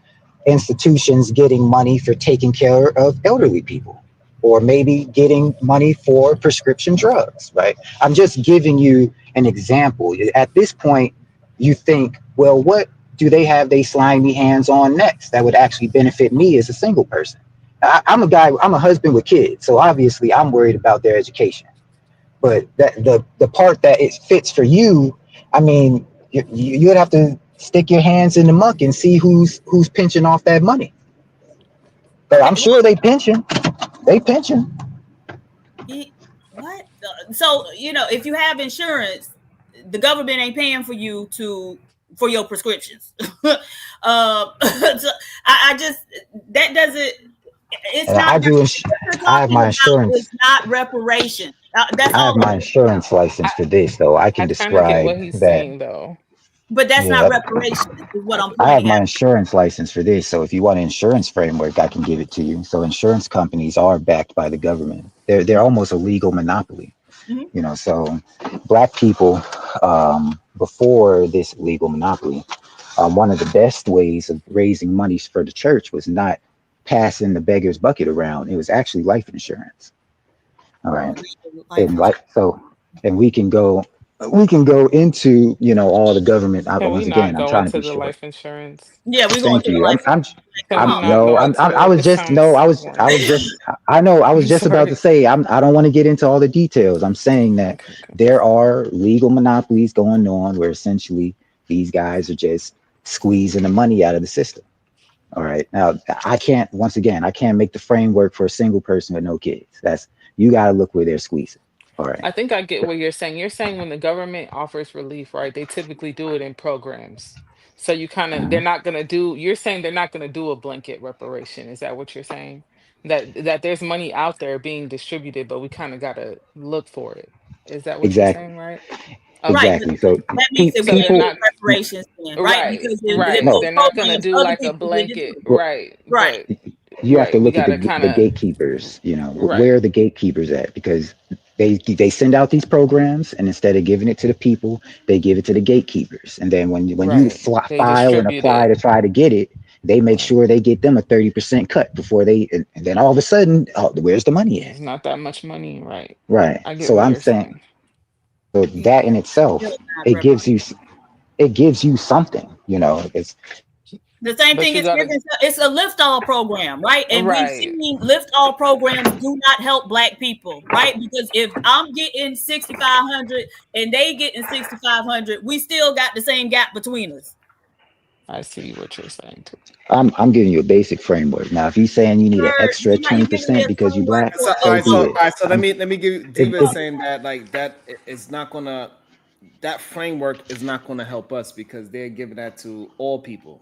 U: institutions getting money for taking care of elderly people, or maybe getting money for prescription drugs, right? I'm just giving you an example. At this point, you think, well, what do they have they slimy hands on next that would actually benefit me as a single person? I'm a husband with kids, so obviously I'm worried about their education. But the part that it fits for you, I mean, you'd have to stick your hands in the muck and see who's pinching off that money. But I'm sure they pinching.
I: What? So, if you have insurance, the government ain't paying for you for your prescriptions. So I just, that doesn't. It's not.
U: I have my insurance.
I: It's not reparation. That's
U: I
I: all.
U: have my insurance license for this, though. I can describe
N: what he's
U: that.
N: saying, though.
I: But that's not reparations, is what I'm pointing
U: I have my
I: out.
U: insurance license for this, so if you want an insurance framework, I can give it to you. So insurance companies are backed by the government. They're almost a legal monopoly.
I: Mm-hmm.
U: So black people, before this legal monopoly, one of the best ways of raising money for the church was not passing the beggar's bucket around. It was actually life insurance. All right. And we can go into, all the government.
N: Can we
U: Once
N: not
U: again, I'm
N: go
U: trying to
N: into
U: be
N: the
U: short.
N: life insurance?
I: Yeah, we're going
U: Thank
I: to the
U: you.
I: life.
U: I was just about to say, I don't want to get into all the details. I'm saying that there are legal monopolies going on where essentially these guys are just squeezing the money out of the system. All right. Now, I can't make the framework for a single person with no kids. You got to look where they're squeezing. All right.
N: I think I get what you're saying. You're saying when the government offers relief, right? They typically do it in programs. So you kind of, you're saying they're not going to do a blanket reparation. Is that what you're saying? That there's money out there being distributed, but we kind of got to look for it. Is that what you're
U: Exactly.
N: saying, right?
I: Right.
U: Exactly. So
I: that means that we
U: people,
I: need reparations, then, right?
N: Right,
I: Because
N: right. They're not going to do
I: other
N: like a
I: people did it
N: blanket,
I: too.
N: right?
I: Right.
N: But
U: you have to
N: we
U: look at
N: got to kind
U: the
N: of,
U: gatekeepers.
N: right.
U: Where are the gatekeepers at? Because they send out these programs, and instead of giving it to the people, they give it to the gatekeepers. And then when you
N: Right. They
U: file and
N: distribute
U: apply
N: it.
U: to try to get it, they make sure they get them a 30% cut before and then all of a sudden, where's the money at?
N: There's not that much money, right?
U: Right.
N: I get
U: So
N: what
U: I'm
N: you're
U: saying,
N: saying.
U: so that in itself,
I: Still not
U: it gives you something. It's
I: The same
N: But
I: thing
N: you
I: is
N: gotta
I: it's a lift all program, right? And we've
N: right.
I: seen lift all programs do not help Black people, right? Because if I'm getting 6,500 and they getting 6,500, we still got the same gap between us.
N: I see what you're saying too.
U: I'm giving you a basic framework. Now, if you're saying you need an
I: Sir,
U: extra
I: you're giving me
U: 20%
I: a
U: because you
I: framework
U: black,
I: for
B: So, all
U: so
B: right,
U: be
B: so all
U: it.
B: right, so let me give you.
U: It,
B: Diva
U: it,
B: is saying that like that it's not gonna that framework is not gonna help us because they're giving that to all people.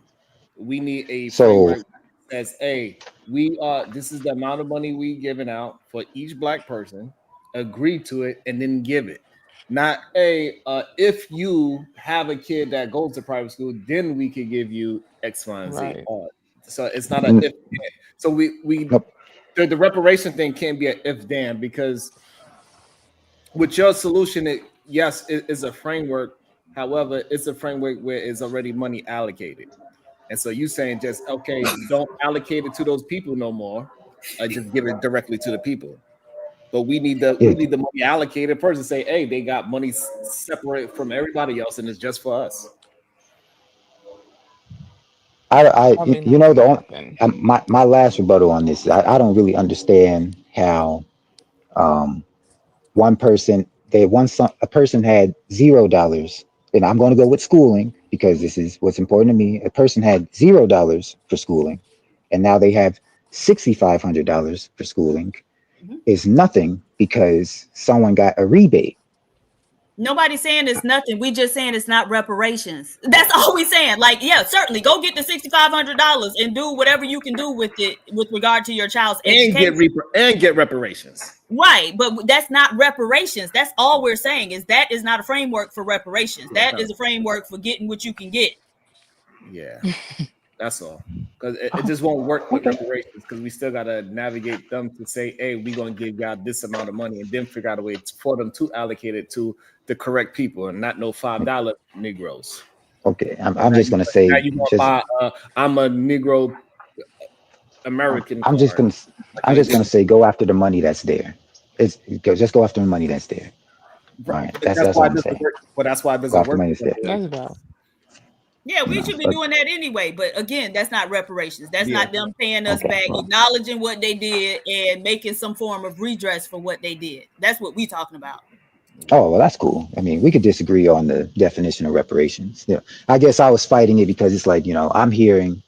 B: We need a
U: so
B: framework that says, "Hey, we are. This is the amount of money we giving out for each Black person. Agree to it and then give it. Not a if you have a kid that goes to private school, then we could give you X, Y, and Z.
N: Right.
B: So it's not a
U: n-
B: if. So we
U: nope.
B: the reparation thing can't be an if then because with your solution, yes, it is a framework. However, it's a framework where it's already money allocated. And so you saying just okay, don't allocate it to those people no more. Just give it directly to the people. But
U: Yeah,
B: we need the money allocated first and say, hey, they got money separate from everybody else, and it's just for us.
N: Probably
U: you
N: not
U: know,
N: gonna happen.
U: my last rebuttal on this, I don't really understand how um, one person, a person had $0, and I'm going to go with schooling because this is what's important to me. A person had $0 for schooling, and now they have $6,500 for schooling.
I: Mhm.
U: Is nothing because someone got a rebate.
I: Nobody's saying it's nothing. We just saying it's not reparations. That's all we saying. Like, yeah, certainly go get the $6,500 and do whatever you can do with it with regard to your child's
B: And
I: education.
B: get reparations.
I: Right, but that's not reparations. That's all we're saying is that is not a framework for reparations. That is a framework for getting what you can get.
B: Yeah, that's all. Because it just won't work with reparations because we still gotta navigate them to say, hey, we're gonna give y'all this amount of money and then figure out a way for them to allocate it to the correct people and not no $5 Negroes.
U: Okay,
B: So
U: I'm just going to
B: now
U: say,
B: you gonna
U: just
B: buy I'm a Negro American
U: I'm just
B: card.
U: going to I'm just going to say, go after the money that's there. Just go after the money that's there. All right,
B: But
U: that's
B: that's
U: that's
B: why
U: all
B: it
U: I'm
B: doesn't
U: saying.
B: work. But that's why it
U: Go
B: doesn't
U: after the
B: work.
U: money that's there.
N: That's about
I: Yeah,
U: You
I: we
U: know,
I: should be
U: but
I: doing that anyway. But again, that's not reparations. That's
B: Yeah.
I: not them paying us
U: okay,
I: back,
U: well,
I: acknowledging what they did and making some form of redress for what they did. That's what we talking about.
U: oh well, that's cool. I mean, we could disagree on the definition of reparations. Yeah, I guess I was fighting it because it's like, I'm hearing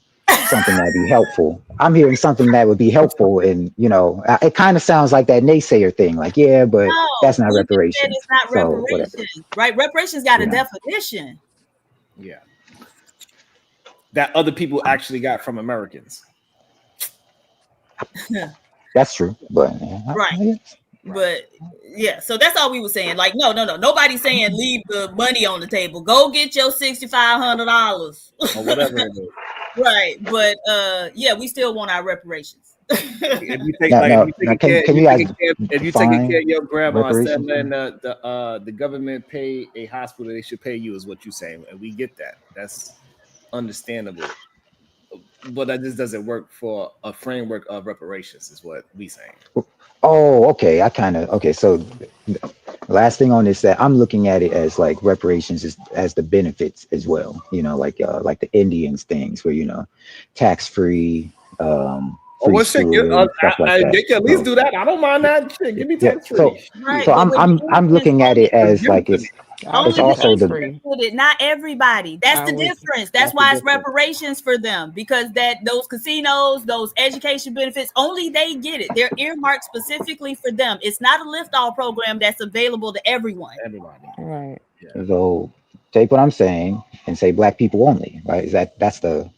U: something that'd be helpful. I'm hearing something that would be helpful, and it kind of sounds like that naysayer thing. Like, yeah, but that's
I: No,
U: not
I: we just said it's
U: reparations.
I: not
U: So whatever,
I: reparations, right? Reparations got a
U: you know.
I: definition.
B: Yeah. That other people actually got from Americans.
U: That's true, but
I: Right. But yeah, so that's all we were saying. Like, no. Nobody's saying leave the money on the table. Go get your $6,500.
B: Or whatever it is.
I: Right. But yeah, we still want our reparations.
B: If you take
U: now,
B: like
U: now, now can you guys
B: if you taking care
U: define
B: of your grandma instead of
U: reparations?
B: letting the government pay a hospital, they should pay you is what you're saying. And we get that. That's understandable. But that just doesn't work for a framework of reparations, is what we saying.
U: Oh, okay. Okay. So last thing on this, that I'm looking at it as like reparations as the benefits as well. Like the Indians things where tax free,
B: Oh
U: free
B: well, shit.
U: schooling, stuff like
B: They
U: that.
B: can at least
U: So
B: do that. I don't mind that. Shit, give me
U: yeah.
B: tax
U: So
B: free.
I: Right.
U: so
I: But
U: I'm
I: with
U: I'm
I: the
U: I'm
I: Indians,
U: looking at it
B: Just
U: as
B: give it
U: like
B: to me.
N: I
U: it's
I: only
N: would
I: the
N: do
U: also
N: tax
U: the
I: Indians
N: free.
I: did it, not everybody. That's
N: I
I: the
N: would
I: difference. That's
B: That's the
I: why it's
B: difference.
I: reparations for them because those casinos, those education benefits, only they get it. They're earmarked specifically for them. It's not a lift all program that's available to everyone.
B: Everybody.
N: right.
B: Yeah.
U: so take what I'm saying and say black people only, right? That's the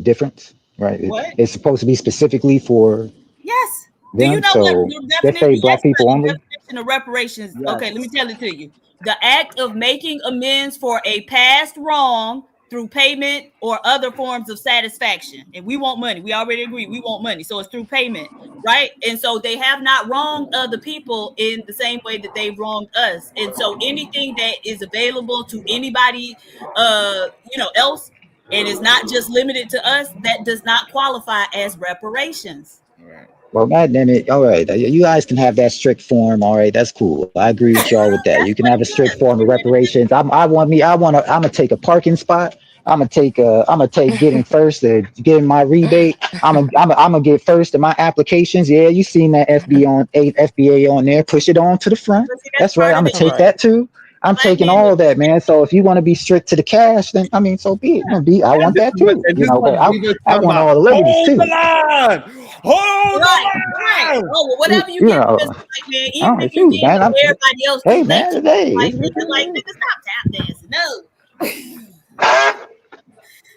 U: difference, right?
I: What?
U: It's supposed to be specifically for
I: Yes. Do you
U: them.
I: know what
U: So
I: the
U: just
I: definition?
U: say
I: You
U: black
I: asked
U: people
I: about the
U: only.
I: definition of reparations.
B: Yes.
I: Okay, let me tell it to you. The act of making amends for a past wrong through payment or other forms of satisfaction. And we want money. We already agree. We want money. So it's through payment, right? And so they have not wronged other people in the same way that they've wronged us. And so anything that is available to anybody else and is not just limited to us, that does not qualify as reparations.
B: Right.
U: Well, God damn it. All right. You guys can have that strict form. All right. That's cool. I agree with y'all with that. You
I: That's
U: can
I: what
U: have a
I: it
U: strict
I: is.
U: form of reparations. I'm going to take a parking spot I'm gonna take getting first, getting my rebate. I'm gonna get first in my applications. Yeah, you seen that FBA on there. Push it on to the front.
F: But see, that's
U: That's right.
F: part
U: I'm
F: of
U: gonna
F: the
U: take
F: issue.
U: that too. I'm
F: Black
U: taking
F: men
U: all
F: don't
U: of that, man. So if you want to be strict to the cash, then I mean, so be it. I want that too,
B: And this is
U: but
B: what we just
U: I
B: talking
U: want
B: about.
U: all the liberties
B: Hold the
U: too.
B: line. Hold the
F: Right.
B: line.
F: Oh, well, whatever you
U: You
F: get from this
U: know,
F: black man,
U: I
F: even
U: don't
F: if
U: like
F: you
U: you,
F: did
U: man.
F: what everybody else
U: Hey,
F: do, they
U: man,
F: treat
U: today.
F: you like nigga, nigga, stop tap dancing. No.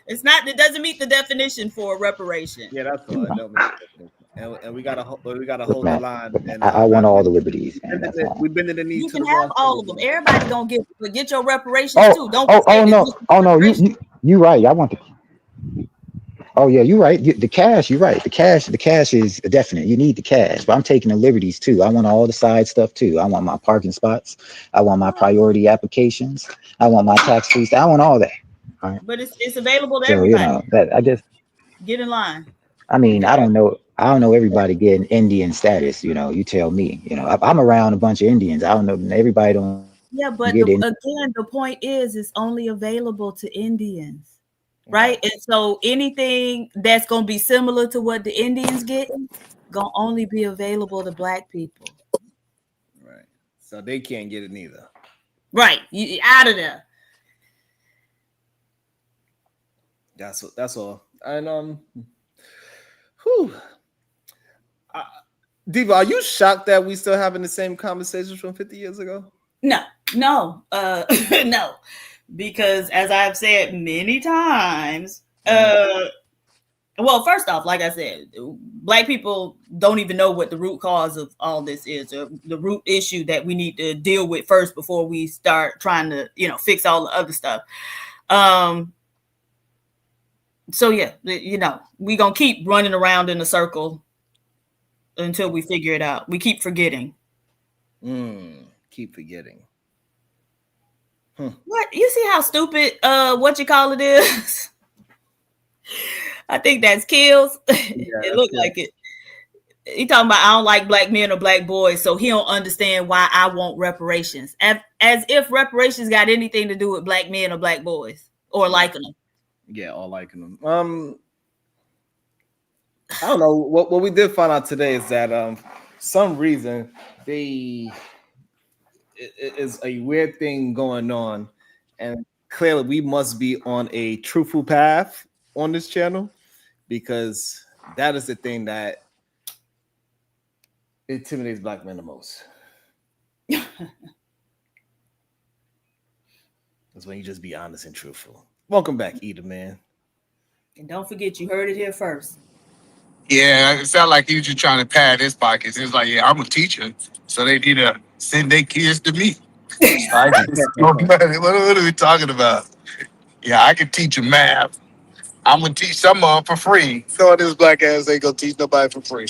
F: It's not. It doesn't meet the definition for reparation.
B: Yeah, that's all. It don't make a difference. And we gotta
U: Look,
B: hold the
U: man,
B: line.
U: look, man,
B: And
U: I want
B: rather
U: all
B: than
U: the liberties, man. That's all.
B: we bending the knee
F: You
B: to
F: can
B: the
F: have
B: wrong
F: all of them.
B: thing.
F: Everybody gonna get, but get your reparations
U: Oh,
F: too. Don't
U: oh,
F: be saying it's
U: no,
F: just
U: oh no,
F: reparations.
U: you right. I want the. Oh yeah, you're right. The cash, you're right. The cash is definite. You need the cash, but I'm taking the liberties too. I want all the side stuff too. I want my parking spots. I want my priority applications. I want my tax free. I want all that. All right.
F: But it's available to
U: So
F: everybody.
U: that I just.
F: Get in line.
U: I mean,
B: Yeah.
U: I don't know everybody getting Indian status. You tell me. I'm around a bunch of Indians. I don't know. Everybody don't
F: Yeah, but
U: get in.
F: the point is, it's only available to Indians, right? And so anything that's gonna be similar to what the Indians get, gonna only be available to black people.
B: Right. So they can't get it neither.
F: Right. You out of there.
B: That's all. And whew. Diva, are you shocked that we still having the same conversations from 50 years ago?
F: No, no, no, because as I've said many times, well, first off, like I said, black people don't even know what the root cause of all this is, or the root issue that we need to deal with first before we start trying to, fix all the other stuff. So yeah, we're gonna keep running around in a circle until we figure it out. We keep forgetting.
B: Keep forgetting.
F: What? You see how stupid what you call it is? I think that's Kills. It looked like it. He talking about I don't like black men or black boys, so he don't understand why I want reparations. As if reparations got anything to do with black men or black boys or liking them.
B: Yeah, or liking them. I don't know. What we did find out today is that some reason it is a weird thing going on, and clearly we must be on a truthful path on this channel, because that is the thing that intimidates black men the most. Is when you just be honest and truthful. Welcome back, Eda, man.
F: And don't forget, you heard it here first.
C: Yeah, it sounded like he was just trying to pad his pockets. He was like, yeah, I'm a teacher, so they need to send their kids to me. What are we talking about? Yeah, I can teach them math. I'm going to teach some of them for free. So this black ass ain't going to teach nobody for free.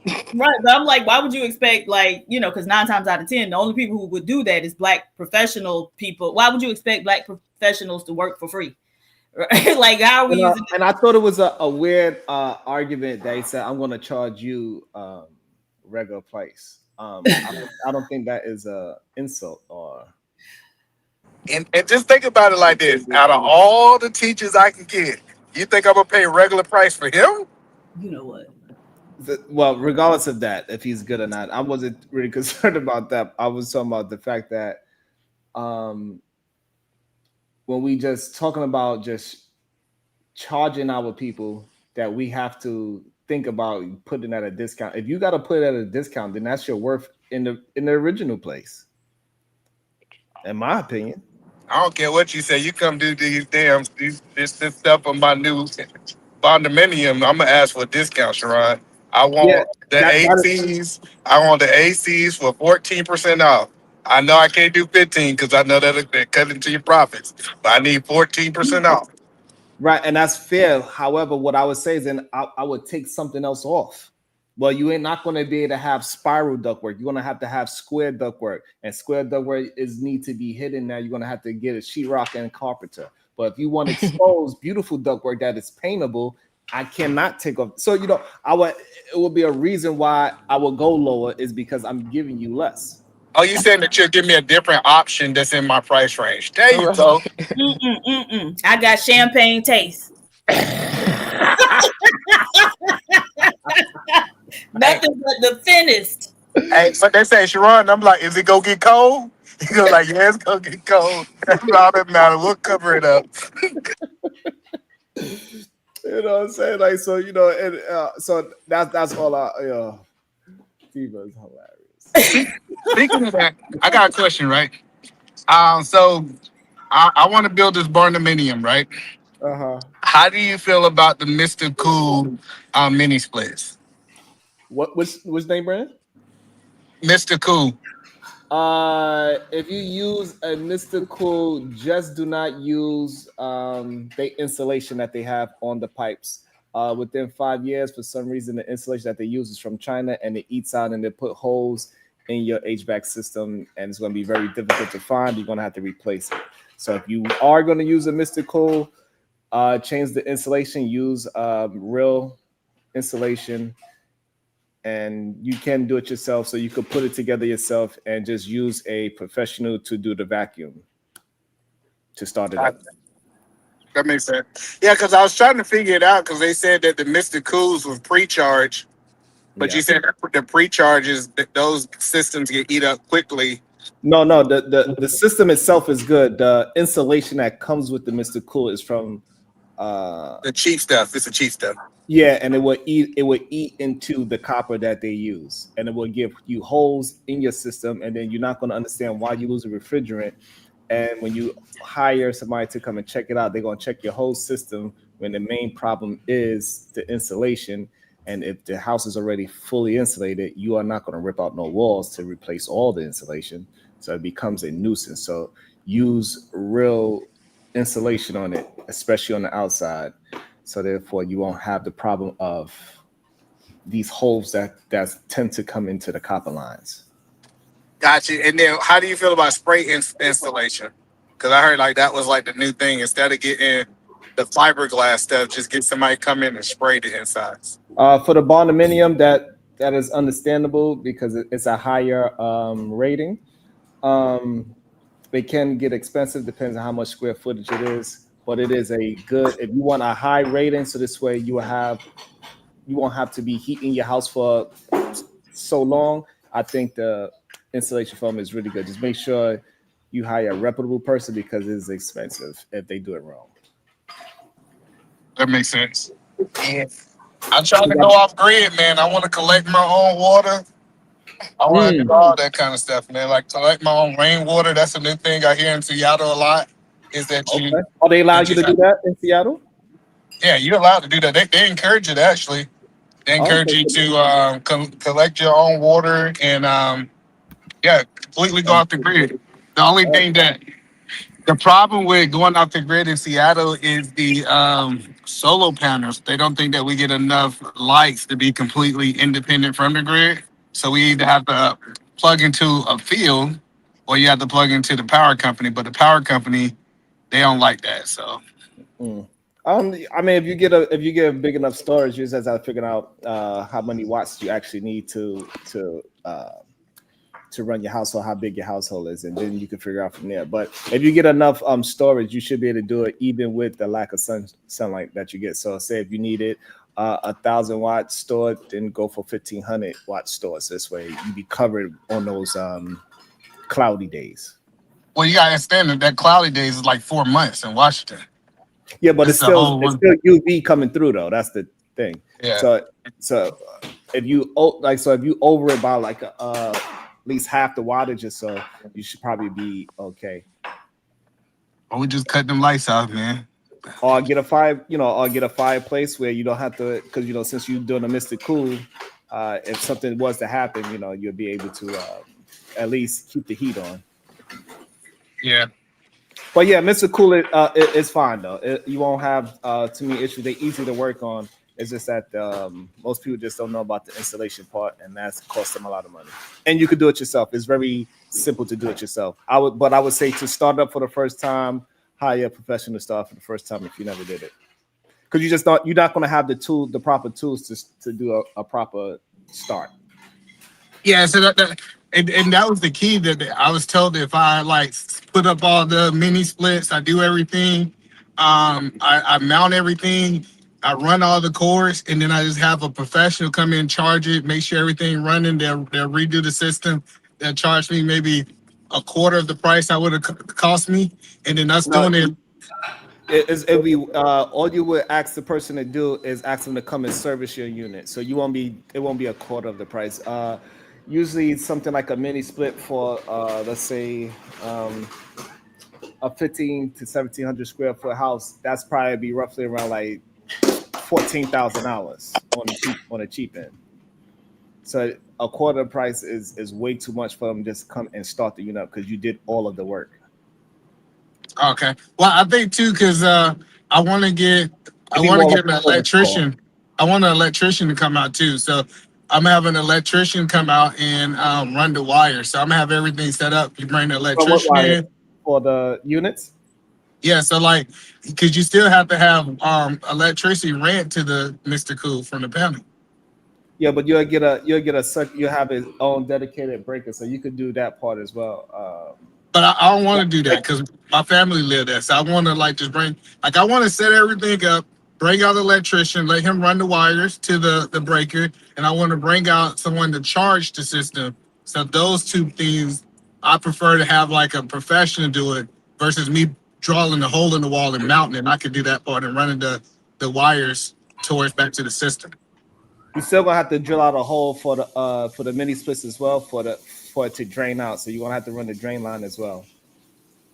F: Right, but I'm like, why would you expect, because 9 times out of 10, the only people who would do that is black professional people. Why would you expect black professionals to work for free? Right? Like, how are we using
B: And I thought it was a weird argument that he said, I'm going to charge you regular price. I don't think that is a insult or.
C: And just think about it like this. Out of all the teachers I can get, you think I'm going to pay regular price for him?
F: You know what?
B: Well, regardless of that, if he's good or not, I wasn't really concerned about that. I was talking about the fact that when we just talking about just charging our people, that we have to think about putting at a discount. If you got to put it at a discount, then that's your worth in the original place, in my opinion.
C: I don't care what you say. You come do these this stuff on my new condominium. I'm gonna ask for a discount, Sharon. I want the ACs. I want the ACs for 14% off. I know I can't do 15 because I know that they're cut into your profits, but I need 14% off.
B: Right, and that's fair. However, what I would say is, then I would take something else off. Well, you ain't not going to be able to have spiral ductwork. You're going to have square ductwork, and square ductwork need to be hidden. Now you're going to have to get a sheetrock and carpenter. But if you want exposed, beautiful ductwork that is paintable, I cannot take off. So it would be a reason why I would go lower, is because I'm giving you less.
C: Oh, you saying that you'll give me a different option that's in my price range? There you
N: Right.
C: go.
I: I got champagne taste. Nothing but the thinnest.
C: Hey, but they say, Sharon, I'm like, is it gonna get cold? You go like, yeah, it's gonna get cold. That's all that matters. We'll cover it up.
B: You know what I'm saying? Like, so, you know, and so that's all Diva is hilarious.
C: Speaking of that, I got a question, right? So I want to build this barndominium, right?
B: Uh-huh.
C: How do you feel about the Mr. Cool mini splits?
B: Which name brand?
C: Mr. Cool.
B: If you use a mystical, just do not use the insulation that they have on the pipes. Within 5 years, for some reason, the insulation that they use is from China, and it eats out and they put holes in your HVAC system, and it's going to be very difficult to find. You're going to have to replace it. So if you are going to use a mystical, change the insulation, use real insulation. And you can do it yourself, so you could put it together yourself and just use a professional to do the vacuum to start it up.
C: That makes sense. Yeah, because I was trying to figure it out because they said that the Mr. Cools was pre-charge, but you said the pre-charges, those systems get eat up quickly.
B: No, the system itself is good. The insulation that comes with the Mr. Cool is from
C: the cheap stuff. It's the cheap stuff.
B: Yeah, and it will eat into the copper that they use, and it will give you holes in your system, and then you're not going to understand why you lose a refrigerant. And when you hire somebody to come and check it out, they're going to check your whole system when the main problem is the insulation. And if the house is already fully insulated, you are not going to rip out no walls to replace all the insulation. So it becomes a nuisance. So use real insulation on it, especially on the outside. So therefore, you won't have the problem of these holes that tend to come into the copper lines.
C: Gotcha. And then how do you feel about spray installation? Because I heard like that was like the new thing. Instead of getting the fiberglass stuff, just get somebody come in and spray the insides.
B: For the barndominium, that is understandable because it's a higher rating. It can get expensive, depends on how much square footage it is. But it is a good, if you want a high rating, so this way you won't have to be heating your house for so long. I think the installation foam is really good. Just make sure you hire a reputable person because it's expensive if they do it wrong.
C: That makes sense. Yeah. I'm trying to go off grid, man. I want to collect my own water. I want to do all that kind of stuff, man. Like collect my own rainwater. That's a new thing I hear in Seattle a lot. Is that you?
B: Are they allowed you to do that in Seattle?
C: Yeah, you're allowed to do that. They encourage it actually. They encourage you to collect your own water and completely go off the grid. The only thing the problem with going off the grid in Seattle is the solar panels. They don't think that we get enough lights to be completely independent from the grid. So we either have to plug into a field or you have to plug into the power company. But the power company, they don't like that. So
B: I mean, if you get a big enough storage, you just have to figure out how many watts you actually need to run your household, how big your household is, and then you can figure out from there. But if you get enough storage, you should be able to do it even with the lack of sunlight that you get. So say if you needed 1,000 watts stored, then go for 1,500 watt stores. This way you be covered on those cloudy days.
C: Well, you gotta understand that cloudy days is like 4 months in Washington.
B: Yeah, but it's still UV coming through though. That's the thing.
C: Yeah.
B: So if you over it by like at least half the wattage or so, you should probably be okay.
C: Or we just cut them lights off, man.
B: Or get a fireplace where you don't have to, because since you're doing a Mr. Cool, if something was to happen, you'll be able to at least keep the heat on.
C: Yeah.
B: But yeah, Mr. Cool it's fine though. You won't have too many issues. They're easy to work on. It's just that most people just don't know about the installation part, and that's cost them a lot of money. And you could do it yourself. It's very simple to do it yourself. I would say to start up for the first time, hire a professional to start for the first time if you never did it, because you're not going to have the proper tools to do a proper start.
C: Yeah, so And that was the key that I was told that if I like put up all the mini splits, I do everything, I mount everything, I run all the cords, and then I just have a professional come in, charge it, make sure everything running. They'll redo the system. They'll charge me maybe a quarter of the price I would have cost me, and then us
B: No,
C: doing it.
B: It'd be all you would ask the person to do is ask them to come and service your unit. So it won't be a quarter of the price. Usually it's something like a mini split for let's say a 15 to 1700 square foot house. That's probably be roughly around like $14,000 on a cheap end. So a quarter price is way too much for them to just come and start the unit up because you did all of the work.
C: Okay. Well, I think too, because I want to get an electrician. I want an electrician to come out too. So I'm having an electrician come out and run the wire. So I'm gonna have everything set up. You bring the electrician in
B: for the units.
C: Yeah. So like, because you still have to have electricity ran to the Mr. Cool from the panel.
B: Yeah, but you'll have his own dedicated breaker, so you could do that part as well.
C: But I don't want to do that because my family live there. So I want to like just I want to set everything up, bring out the electrician, let him run the wires to the breaker, and I want to bring out someone to charge the system. So those two things, I prefer to have like a professional do it versus me drawing the hole in the wall and mounting it. And I could do that part and running the wires towards back to the system.
B: You still gonna have to drill out a hole for the mini splits as well for it to drain out. So you're gonna have to run the drain line as well.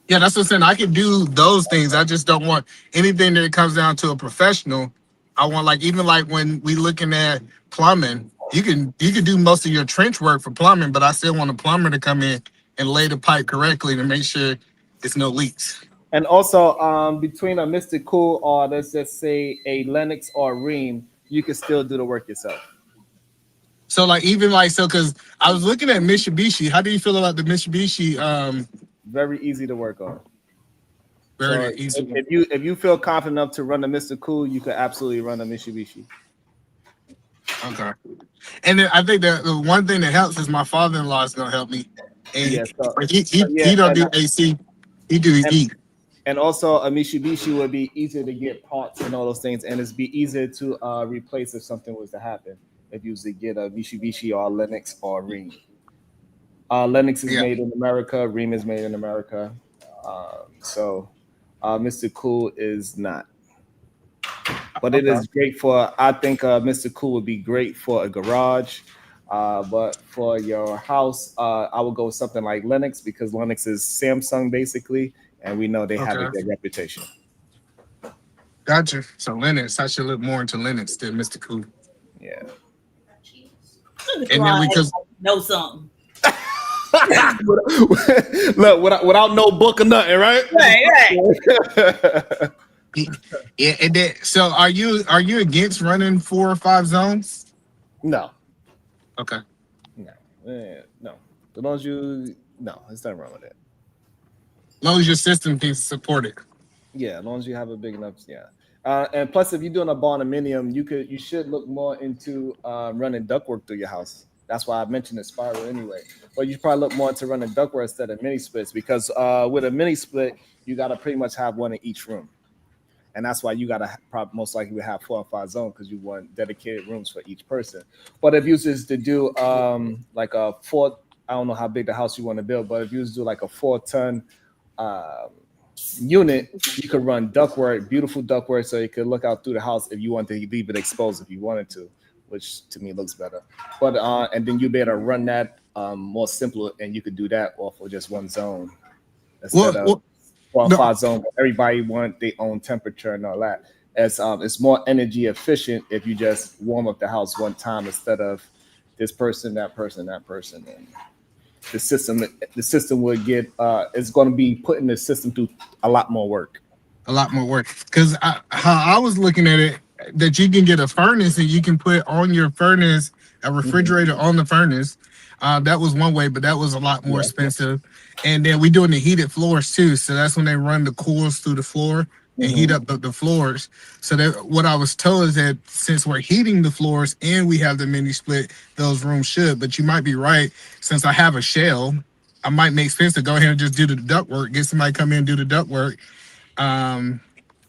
C: Yeah, that's what I'm saying. I can do those things. I just don't want anything that comes down to a professional. I want like even like when we looking at plumbing, you can do most of your trench work for plumbing, but I still want a plumber to come in and lay the pipe correctly to make sure there's no leaks.
B: And also, between a Mr. Cool or let's just say a Lennox or a Rheem, you can still do the work yourself.
C: So like even like so because I was looking at Mitsubishi. How do you feel about the Mitsubishi?
B: Very easy to work on.
C: Very easy.
B: If you feel confident enough to run the Mr. Cool, you could absolutely run a Mitsubishi.
C: Okay. And then I think that the one thing that helps is my father-in-law is gonna help me. And he don't do AC. He do heat.
B: And also a Mitsubishi would be easier to get parts and all those things, and it'd be easier to replace if something was to happen. If you usually get a Mitsubishi or a Lennox or a Rheem. Lennox is made in America, Rheem is made in America. So Mr. Cool is not. But it is great I think Mr. Cool would be great for a garage. But for your house, I would go with something like Lennox because Lennox is Samsung basically, and we know they have a good reputation.
C: Gotcha. So Lennox, I should look more into Lennox than Mr. Cool.
B: Yeah.
I: And then we know something.
B: Look, without no book or nothing, right?
I: Right.
C: Yeah, and then, so are you against running 4 or 5 zones?
B: No.
C: Okay.
B: No. As long as there's nothing wrong with it.
C: As long as your system can support it.
B: Yeah, as long as you have a big enough, and plus, if you're doing a barnuminium, you should look more into running ductwork through your house. That's why I mentioned the spiral anyway. But you probably look more into running ductwork instead of mini splits because with a mini split, you got to pretty much have one in each room. And that's why you got to most likely have 4 or 5 zones because you want dedicated rooms for each person. But if you just to do like a 4, I don't know how big the house you want to build, but if you just do like a 4-ton unit, you could run ductwork, beautiful ductwork, so you could look out through the house if you want to leave it exposed if you wanted to, which to me looks better. But and then you better run that more simpler, and you could do that off of just one zone instead of 4 or 5 zones. Everybody want their own temperature and all that. It's more energy efficient if you just warm up the house one time instead of this person, that person, that person, and the system would get it's going to be putting the system through a lot more work.
C: Because how I was looking at it, that you can get a furnace and you can put on your furnace a refrigerator on the furnace. That was one way, but that was a lot more expensive. And then we doing the heated floors too, so that's when they run the coils through the floor and heat up the floors. So that what I was told is that since we're heating the floors and we have the mini split, those rooms should. But you might be right. Since I have a shell, I might make sense to go ahead and just do the duct work. Get somebody to come in and do the duct work.
B: And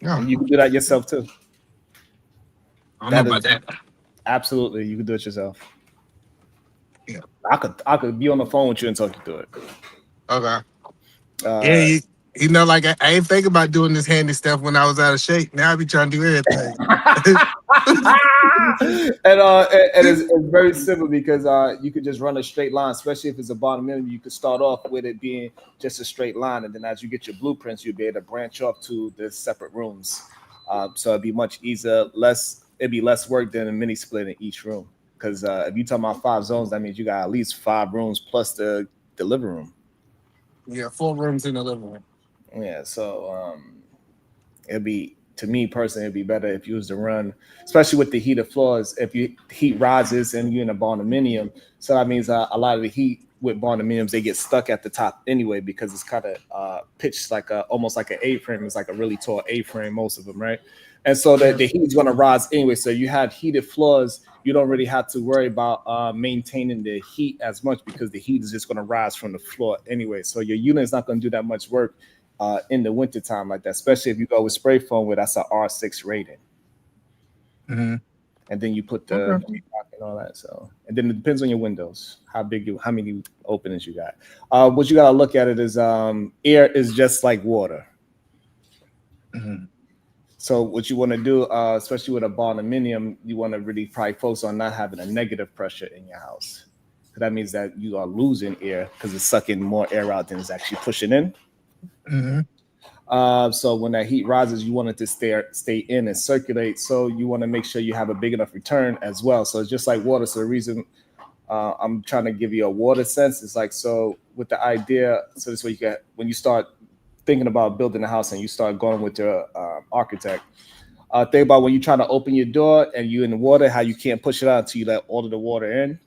B: you can do that yourself too.
C: I don't know about that.
B: Absolutely, you can do it yourself.
C: Yeah,
B: I could be on the phone with you and talk you through it.
C: Okay. Yeah, you know, like I ain't think about doing this handy stuff when I was out of shape. Now I be trying to do everything.
B: And it's very simple because you could just run a straight line, especially if it's a bottom end. You could start off with it being just a straight line, and then as you get your blueprints, you'll be able to branch off to the separate rooms. So it'd be much easier, it'd be less work than a mini split in each room. Because if you talk about 5 zones, that means you got at least 5 rooms plus the living room.
C: Yeah, 4 rooms in the living room.
B: Yeah, so it'd be, to me personally, it'd be better if you was to run, especially with the heated floors. If you heat rises and you're in a barndominium, so that means a lot of the heat with barndominiums, they get stuck at the top anyway because it's kind of pitched like almost like an A-frame. It's like a really tall A-frame, most of them, right? And so the heat is going to rise anyway. So you have heated floors, you don't really have to worry about maintaining the heat as much because the heat is just going to rise from the floor anyway. So your unit is not going to do that much work in the wintertime like that, especially if you go with spray foam where that's an R6 rating.
C: Mm-hmm.
B: And then you put the and all that. So, and then it depends on your windows, how many openings you got. What you got to look at it is air is just like water.
C: Mm-hmm.
B: So what you want to do, especially with a barndominium, you want to really probably focus on not having a negative pressure in your house. So that means that you are losing air because it's sucking more air out than it's actually pushing in.
C: Mm-hmm.
B: So when that heat rises, you want it to stay in and circulate. So you want to make sure you have a big enough return as well. So it's just like water. So the reason I'm trying to give you a water sense is like, so with the idea, so this way you get, when you start thinking about building a house and you start going with your architect, think about when you try to open your door and you're in the water, how you can't push it out until you let all of the water in.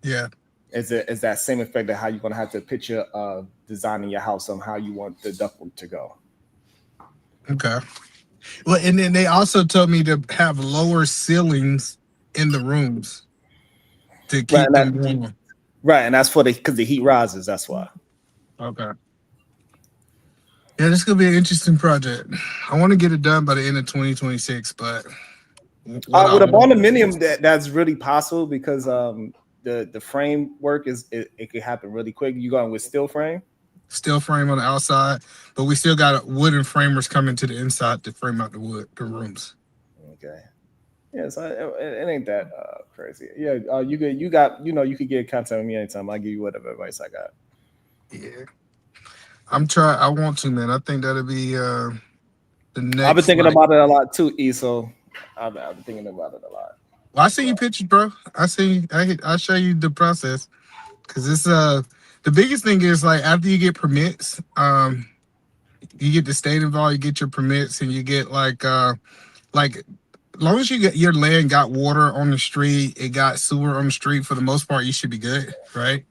C: Yeah.
B: Is that same effect of how you're going to have to picture designing your house on how you want the ductwork to go.
C: Okay. Well, and then they also told me to have lower ceilings in the rooms to keep them warm.
B: Right, and that's because the heat rises. That's why.
C: Okay. Yeah, this is gonna be an interesting project. I want to get it done by the end of 2026, but
B: with a barndominium, that's really possible because the framework it could happen really quick. You going with steel frame?
C: Steel frame on the outside, but we still got wooden framers coming to the inside to frame out the rooms.
B: Okay. Yeah, so it ain't that crazy. Yeah, you could get contact with me anytime. I'll give you whatever advice I got.
C: Yeah. I want to, man. I think that'll be the next.
B: I've been thinking about it a lot too, E. So I've been thinking about it a lot.
C: Well, I see your pictures, bro. I show you the process. Cause it's the biggest thing is like after you get permits, you get the state involved, you get your permits, and you get like as long as you get your land got water on the street, it got sewer on the street, for the most part, you should be good, right?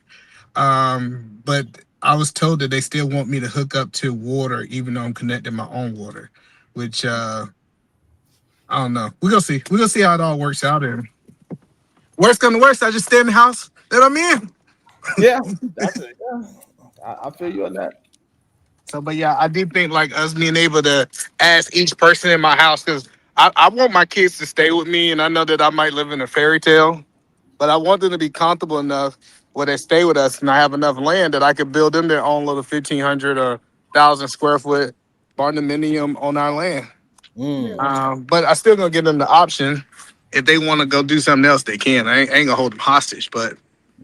C: But I was told that they still want me to hook up to water, even though I'm connecting my own water, which I don't know. We're gonna see. We're gonna see how it all works out. And worst come to worst, I just stay in the house that I'm in.
B: Yeah, that's it. Yeah. I feel you on that.
C: So, but yeah, I do think like us being able to ask each person in my house, because I want my kids to stay with me, and I know that I might live in a fairy tale, but I want them to be comfortable enough where they stay with us, and I have enough land that I could build them their own little 1,500 or 1,000 square foot barndominium on our land. But I still gonna give them the option. If they want to go do something else, they can. I ain't gonna hold them hostage, but.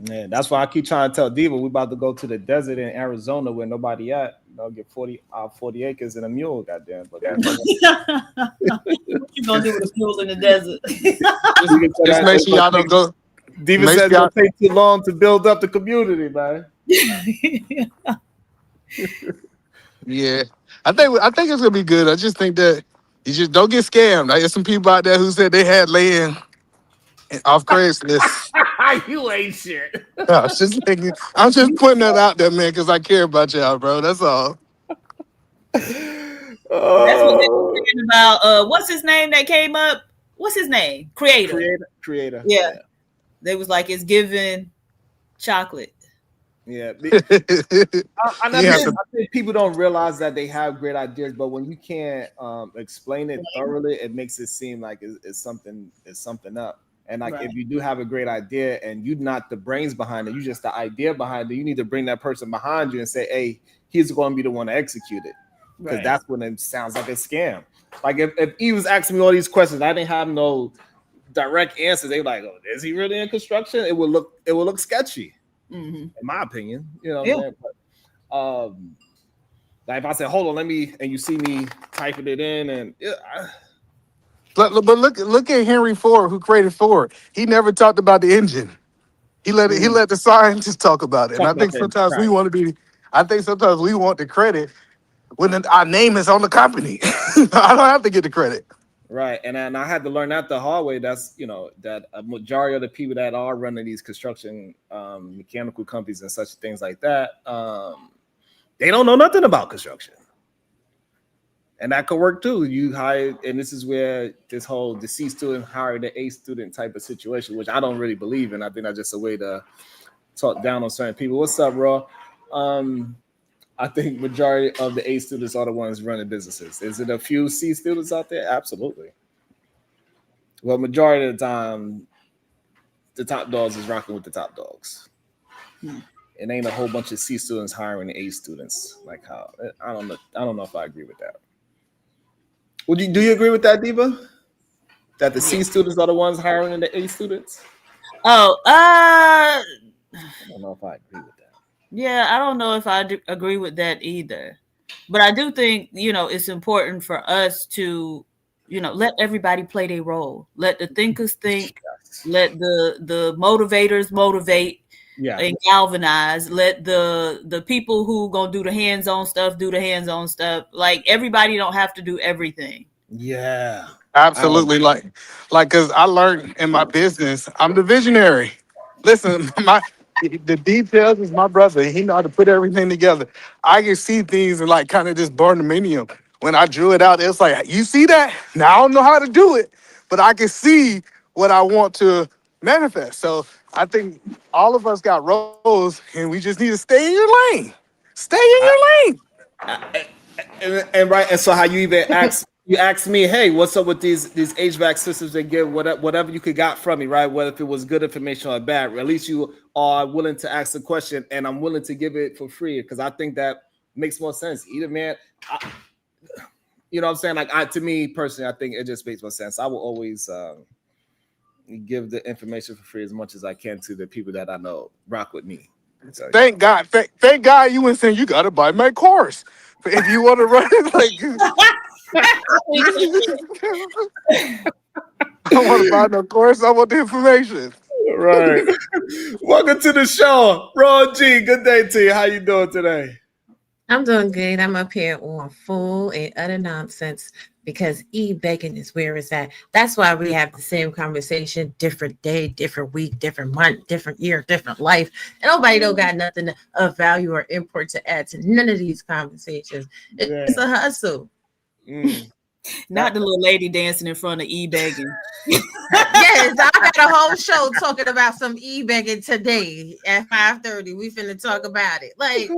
B: Yeah, that's why I keep trying to tell Diva we about to go to the desert in Arizona where nobody at. Get 40 acres and a mule, goddamn. But
I: what you gonna do with the mules in the desert?
C: Just make sure y'all don't go.
B: Diva says it'll take too long to build up the community, man.
C: Yeah, I think it's gonna be good. I just think that you just don't get scammed. There's some people out there who said they had land off Craigslist.
B: You ain't shit.
C: I'm just putting that out there, man, because I care about y'all, bro. That's all.
I: That's what they were saying about what's his name that came up? What's his name? Creator. Yeah. They was like, it's giving chocolate.
B: Yeah.
C: Yeah.
B: I think people don't realize that they have great ideas, but when you can't explain it thoroughly, it makes it seem like it's something up. And like if you do have a great idea and you're not the brains behind it, you just the idea behind it, you need to bring that person behind you and say, hey, he's going to be the one to execute it. Because that's when it sounds like a scam. Like if he was asking me all these questions, I didn't have no direct answers. They were like, oh, is he really in construction? It would look sketchy. In my opinion, you know what I'm saying? But, like if I said, hold on, let me, and you see me typing it in, and
C: But look at Henry Ford, who created Ford. He never talked about the engine. He let the scientists talk about it. And I think sometimes we want to be. I think sometimes we want the credit when our name is on the company. I don't have to get the credit.
B: Right, and I had to learn that the hard way. That's that a majority of the people that are running these construction mechanical companies and such things like that, they don't know nothing about construction, and that could work too. You hire, and this is where this whole the C student hire the A student type of situation, which I don't really believe in. I think that's just a way to talk down on certain people. What's up, bro? I think majority of the A students are the ones running businesses. Is it a few C students out there? Absolutely. Well, majority of the time, the top dogs is rocking with the top dogs. It ain't a whole bunch of C students hiring A students. Like how I don't know if I agree with that. Do you agree with that, Diva? That the C students are the ones hiring the A students?
I: Oh,
B: I don't know if I agree with that.
I: Yeah, I don't know if I agree with that either. But I do think, it's important for us to, let everybody play their role. Let the thinkers think. Let the motivators motivate and galvanize. Let the people who gonna do the hands-on stuff do the hands-on stuff. Like everybody don't have to do everything.
B: Yeah.
C: Absolutely. Like, because I learned in my business, I'm the visionary. Listen, the details is my brother. He know how to put everything together. I can see things and like kind of just barnuminium. When I drew it out, it's like, you see that? Now I don't know how to do it, but I can see what I want to manifest. So I think all of us got roles and we just need to stay in your lane. Stay in your lane.
B: And so how you even asked me, hey, what's up with these HVAC systems they give whatever you could got from me, right? Whether if it was good information or bad, at least you are willing to ask the question, and I'm willing to give it for free because I think that makes more sense. Either man, you know what I'm saying? Like to me personally, I think it just makes more sense. I will always give the information for free as much as I can to the people that I know rock with me. So,
C: thank God, thank God you went saying you got to buy my course if you want to run it. Like, I don't want to buy no course. I want the information.
B: Right. Welcome to the show, Ron G. Good day to you. How you doing today?
L: I'm doing good. I'm up here on full and utter nonsense because e-begging is where it's at. That's why we have the same conversation, different day, different week, different month, different year, different life. And nobody don't got nothing of value or import to add to none of these conversations. It's a hustle.
I: Not the little lady dancing in front of e-begging.
L: Yes, I got a whole show talking about some e-begging today at 5:30. We finna talk about it. Like,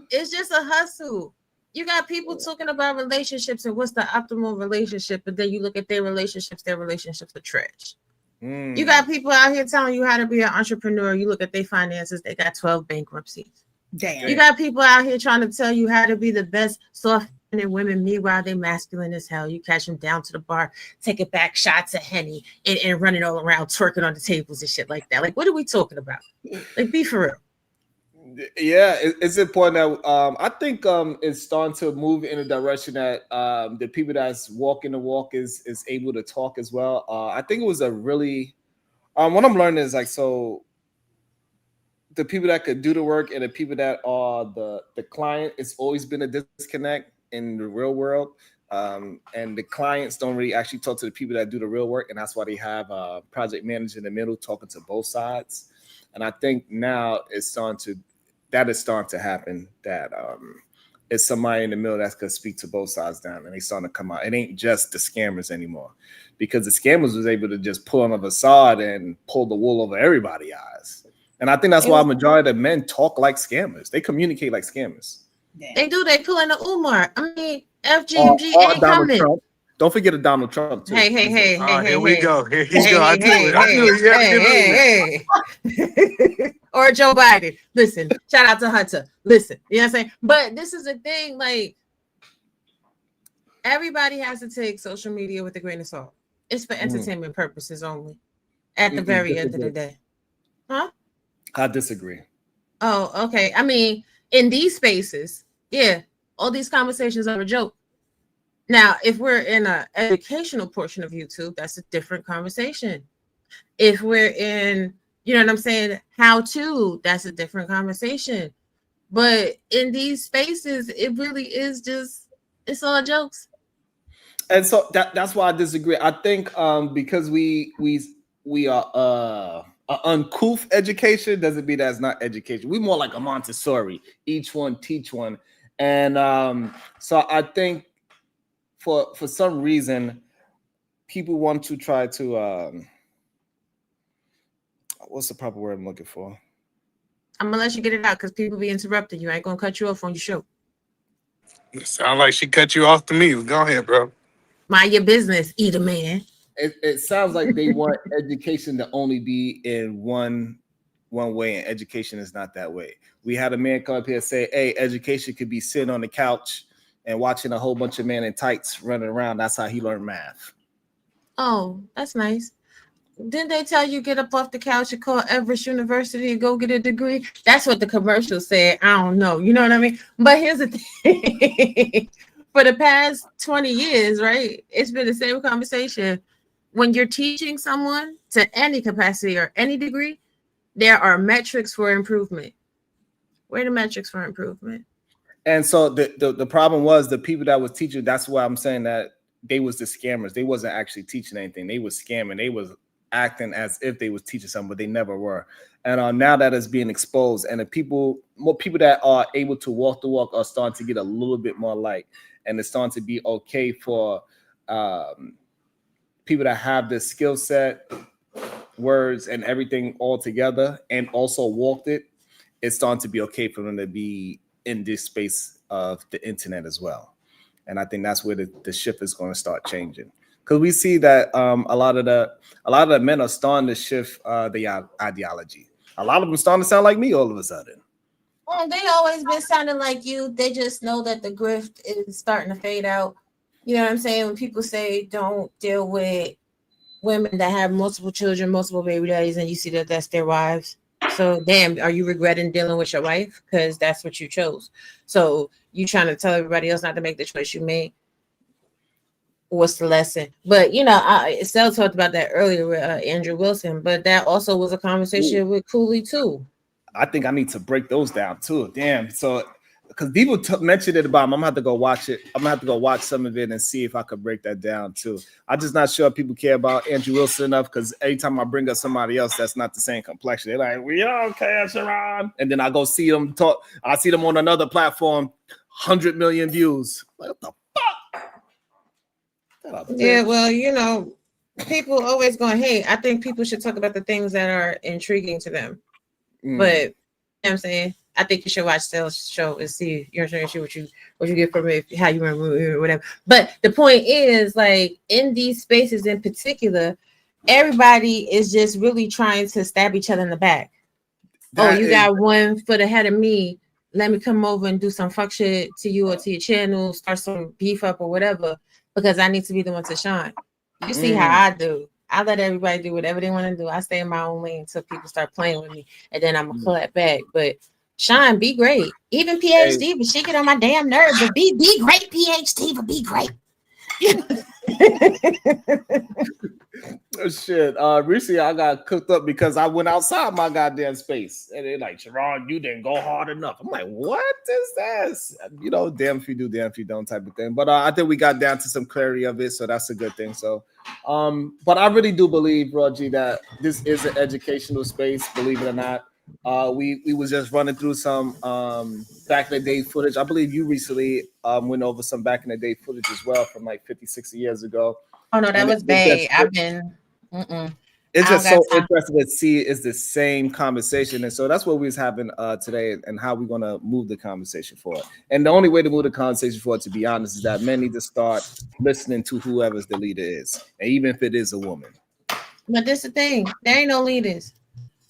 L: it's just a hustle. You got people talking about relationships and what's the optimal relationship, but then you look at their relationships are trash. You got people out here telling you how to be an entrepreneur. You look at their finances, they got 12 bankruptcies.
I: Damn.
L: You got people out here trying to tell you how to be the best soft women. Meanwhile, they masculine as hell. You catch them down to the bar, taking back shots of Henny and running all around, twerking on the tables and shit like that. Like, what are we talking about? Like, be for real.
B: Yeah, it's important that I think it's starting to move in a direction that the people that's walking the walk is able to talk as well. I think it was a really what I'm learning is like so the people that could do the work and the people that are the client, it's always been a disconnect in the real world. And the clients don't really actually talk to the people that do the real work. And that's why they have a project manager in the middle talking to both sides. And I think now it's starting to happen that it's somebody in the middle that could speak to both sides down, and they starting to come out. It ain't just the scammers anymore, because the scammers was able to just pull on a facade and pull the wool over everybody's eyes. And I think that's why a majority of men talk like scammers. They communicate like scammers.
L: They do. They pull in the Umar. I mean, FGMG ain't
B: Donald
L: coming.
B: Trump. Don't forget of Donald Trump too.
L: Hey,
C: Here we go. Here you go. I knew it.
L: Hey. Or Joe Biden. Listen, shout out to Hunter. Listen, you know what I'm saying? But this is the thing, like, everybody has to take social media with a grain of salt. It's for entertainment purposes only. At the very end of the day. Huh?
B: I disagree.
L: Oh, okay. I mean, in these spaces, yeah, all these conversations are a joke. Now, if we're in an educational portion of YouTube, that's a different conversation. If we're in, you know what I'm saying, how to, that's a different conversation. But in these spaces, it really is just, it's all jokes.
B: And so that's why I disagree. I think because we are uncouth education doesn't mean that's not education. We more like a Montessori, each one teach one. And so I think for some reason, people want to try to what's the proper word I'm looking for?
L: I'm gonna let you get it out because people be interrupting you. I ain't gonna cut you off on your show.
C: It sounds like she cut you off to me. Go ahead, bro.
L: Mind your business, eater man.
B: It sounds like they want education to only be in one way, and education is not that way. We had a man come up here and say, hey, education could be sitting on the couch and watching a whole bunch of men in tights running around. That's how he learned math.
L: Oh, that's nice. Didn't they tell you get up off the couch and call Everest University and go get a degree? That's what the commercial said. I don't know. You know what I mean? But here's the thing. For the past 20 years, right? It's been the same conversation. When you're teaching someone to any capacity or any degree, there are metrics for improvement. Where are the metrics for improvement?
B: And so the problem was the people that was teaching, that's why I'm saying that they was the scammers. They wasn't actually teaching anything. They was scamming. They was acting as if they was teaching something, but they never were. And now that is being exposed, and more people that are able to walk the walk are starting to get a little bit more light, and it's starting to be okay for people that have the skill set, words, and everything all together, and also walked it. It's starting to be okay for them to be in this space of the internet as well. And I think that's where the shift is going to start changing, because we see that a lot of the men are starting to shift the ideology. A lot of them starting to sound like me all of a sudden.
L: Well, they always been sounding like you. They just know that the grift is starting to fade out. You know what I'm saying? When people say don't deal with women that have multiple children, multiple baby daddies, and you see that that's their wives. So, damn, are you regretting dealing with your wife? Because that's what you chose. So you trying to tell everybody else not to make the choice you made. What's the lesson? But, you know, Estelle talked about that earlier with Andrew Wilson, but that also was a conversation with Cooley, too.
B: I think I need to break those down, too. Damn. So, because people mentioned it about him, I'm going to have to go watch it. I'm going to have to go watch some of it and see if I could break that down, too. I'm just not sure people care about Andrew Wilson enough, because every time I bring up somebody else that's not the same complexion, they're like, we don't care, Sharon. And then I go see them talk. I see them on another platform, 100 million views. Like, what the fuck?
L: Yeah, well, you know, people always going, hey, I think people should talk about the things that are intriguing to them. But, you know what I'm saying? I think you should watch Stell's show and see, you know, what you get from it, how you remember it or whatever. But the point is, like, in these spaces in particular, everybody is just really trying to stab each other in the back. You got 1 foot ahead of me. Let me come over and do some fuck shit to you or to your channel, start some beef up or whatever, because I need to be the one to shine. You see how I do. I let everybody do whatever they want to do. I stay in my own lane until people start playing with me, and then I'm gonna clap back. But shine, be great. Even PhD, but she get on my damn nerves. But be great, PhD, but be great.
B: Oh, shit. Recently I got cooked up because I went outside my goddamn space, and they're like, Sharon, you didn't go hard enough. I'm like, what is this? You know, damn if you do, damn if you don't type of thing. But I think we got down to some clarity of it, so that's a good thing. So but I really do believe, Roger, that this is an educational space, believe it or not. We was just running through some back in the day footage. I believe you recently went over some back in the day footage as well from like 50, 60 years ago.
L: Oh no, that
B: And
L: was bad. I've been.
B: It's
L: I don't
B: just
L: got
B: so
L: time.
B: interesting to see it's the same conversation, and so that's what we was having today, and how we're gonna move the conversation forward. And the only way to move the conversation forward, to be honest, is that men need to start listening to whoever's the leader is, and even if it is a woman.
L: But this is the thing, there ain't no leaders.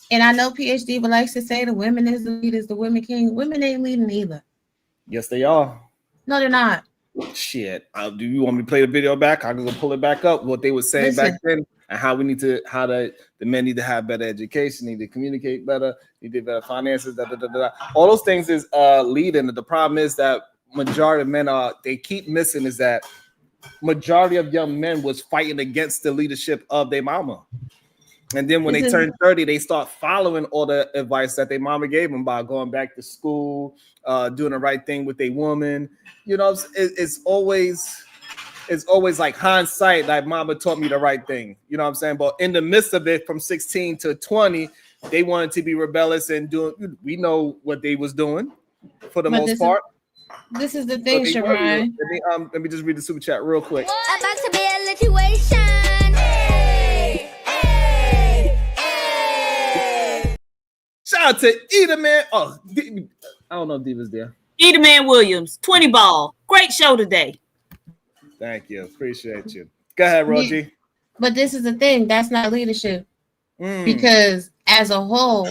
L: And I know PhD but likes to say the women is the leaders, the women king. Women ain't leading either.
B: Yes, they are.
L: No, they're not.
B: Shit. Do you want me to play the video back? I can go pull it back up. What they were saying back then, and how we need to, how the men need to have better education, need to communicate better, need to better finances. All those things is leading. The problem is that majority of men they keep missing is that majority of young men was fighting against the leadership of their mama. And then when they turn 30, they start following all the advice that their mama gave them by going back to school, doing the right thing with a woman. You know, it's always like hindsight, like mama taught me the right thing. You know what I'm saying? But in the midst of it, from 16 to 20, they wanted to be rebellious and doing. We know what they was doing for the most part.
L: This is the thing, Sharon.
B: Let me just read the super chat real quick.
E: About to be a situation.
B: Shout out to Eda Man. Oh, I don't know if Diva's there.
I: Eda Man Williams, 20 ball. Great show today.
B: Thank you. Appreciate you. Go ahead, Rogie.
L: But this is the thing. That's not leadership. Because as a whole,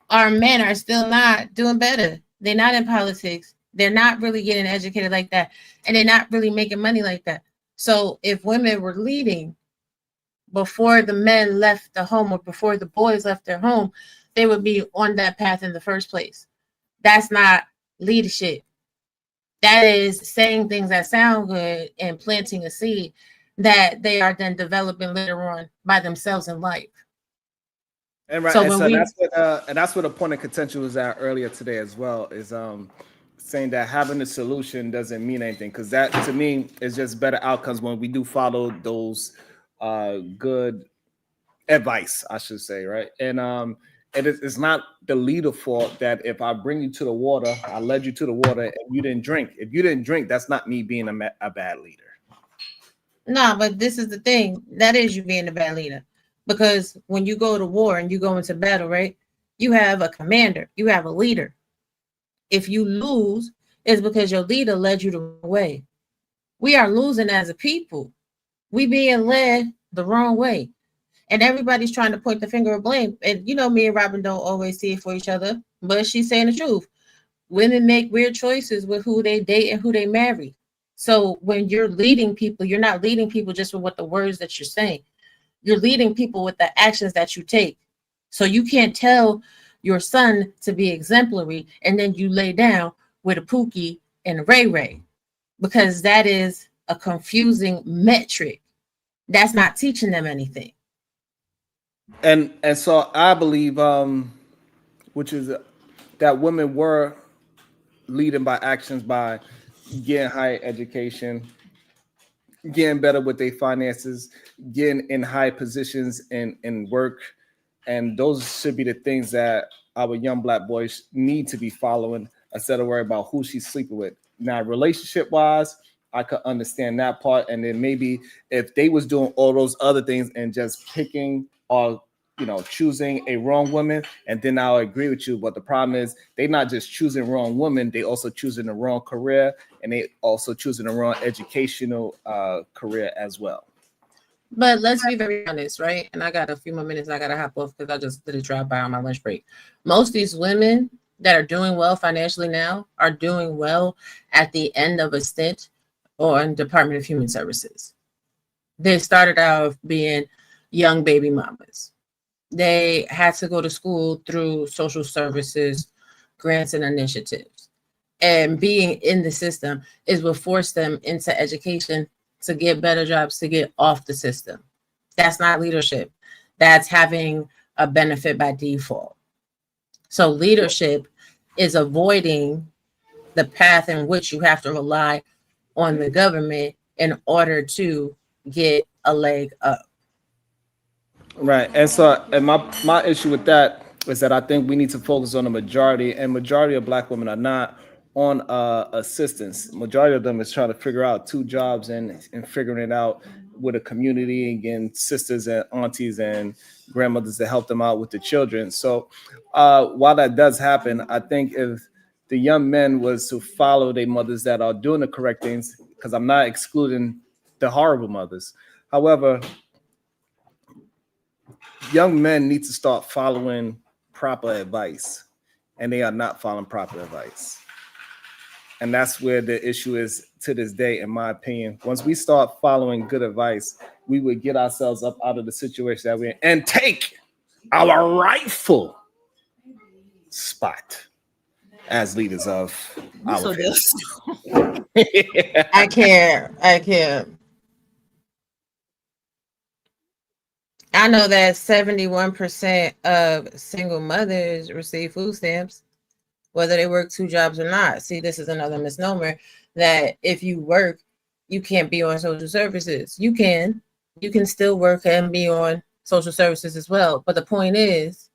L: our men are still not doing better. They're not in politics. They're not really getting educated like that. And they're not really making money like that. So if women were leading before the men left the home or before the boys left their home, they would be on that path in the first place. That's not leadership. That is saying things that sound good and planting a seed that they are then developing later on by themselves in life.
B: And right, so that's what the point of contention was at earlier today as well, is saying that having a solution doesn't mean anything, because that to me is just better outcomes when we do follow those good advice, I should say, right? And it's not the leader fault that if I bring you to the water, I led you to the water and you didn't drink. If you didn't drink, that's not me being a bad leader.
L: No, but this is the thing. That is you being a bad leader. Because when you go to war and you go into battle, right, you have a commander, you have a leader. If you lose, it's because your leader led you the wrong way. We are losing as a people. We being led the wrong way. And everybody's trying to point the finger of blame. And you know, me and Robin don't always see it for each other, but she's saying the truth. Women make weird choices with who they date and who they marry. So when you're leading people, you're not leading people just with what the words that you're saying. You're leading people with the actions that you take. So you can't tell your son to be exemplary and then you lay down with a Pookie and a Ray Ray, because that is a confusing metric. That's not teaching them anything.
B: And so I believe, which is that women were leading by actions, by getting higher education, getting better with their finances, getting in high positions in work. And those should be the things that our young black boys need to be following, instead of worrying about who she's sleeping with. Now, relationship wise, I could understand that part. And then maybe if they was doing all those other things and just picking or, you know, choosing a wrong woman, and then I'll agree with you. But the problem is they're not just choosing wrong women, they also choosing the wrong career, and they also choosing the wrong educational career as well.
L: But let's be very honest, right? And I got a few more minutes. I got to hop off because I just did a drive by on my lunch break. Most of these women that are doing well financially now are doing well at the end of a stint on Department of Human Services. They started out being young baby mamas. They had to go to school through social services, grants, and initiatives. And being in the system is what forced them into education to get better jobs, to get off the system. That's not leadership. That's having a benefit by default. So leadership is avoiding the path in which you have to rely on the government in order to get a leg up.
B: Right. And so, and my issue with that is that I think we need to focus on the majority, and majority of Black women are not on assistance. Majority of them is trying to figure out 2 jobs and figuring it out with a community and getting sisters and aunties and grandmothers to help them out with the children. So while that does happen, I think if the young men was to follow their mothers that are doing the correct things, because I'm not excluding the horrible mothers. However, young men need to start following proper advice, and they are not following proper advice. And that's where the issue is to this day, in my opinion. Once we start following good advice, we would get ourselves up out of the situation that we're in and take our rightful spot as leaders of our
L: I can't. I know that 71% of single mothers receive food stamps, whether they work 2 jobs or not. See, this is another misnomer that if you work, you can't be on social services. You can still work and be on social services as well. But the point is,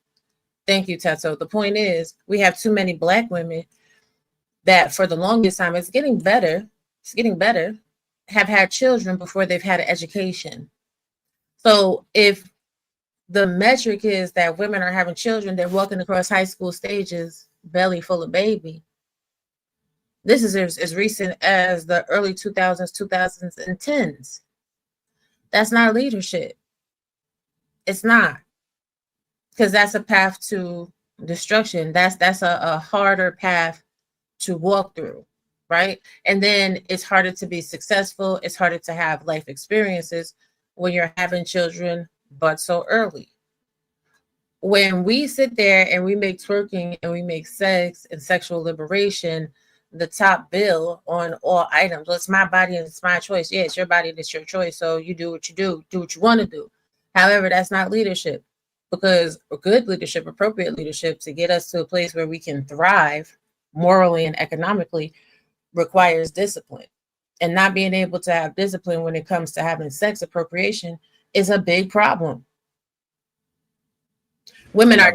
L: thank you, Tato. The point is, we have too many Black women that for the longest time, it's getting better, have had children before they've had an education. So if the metric is that women are having children, they're walking across high school stages, belly full of baby. This is as recent as the early 2000s, 2010s. That's not leadership. It's not. Because that's a path to destruction. That's a harder path to walk through, right? And then it's harder to be successful. It's harder to have life experiences when you're having children, but so early. When we sit there and we make twerking and we make sex and sexual liberation the top bill on all items, well, it's my body and it's my choice. Yeah, it's your body and it's your choice. So you do what you want to do. However, that's not leadership, because good leadership, appropriate leadership to get us to a place where we can thrive morally and economically requires discipline. And not being able to have discipline when it comes to having sex appropriation is a big problem. Women are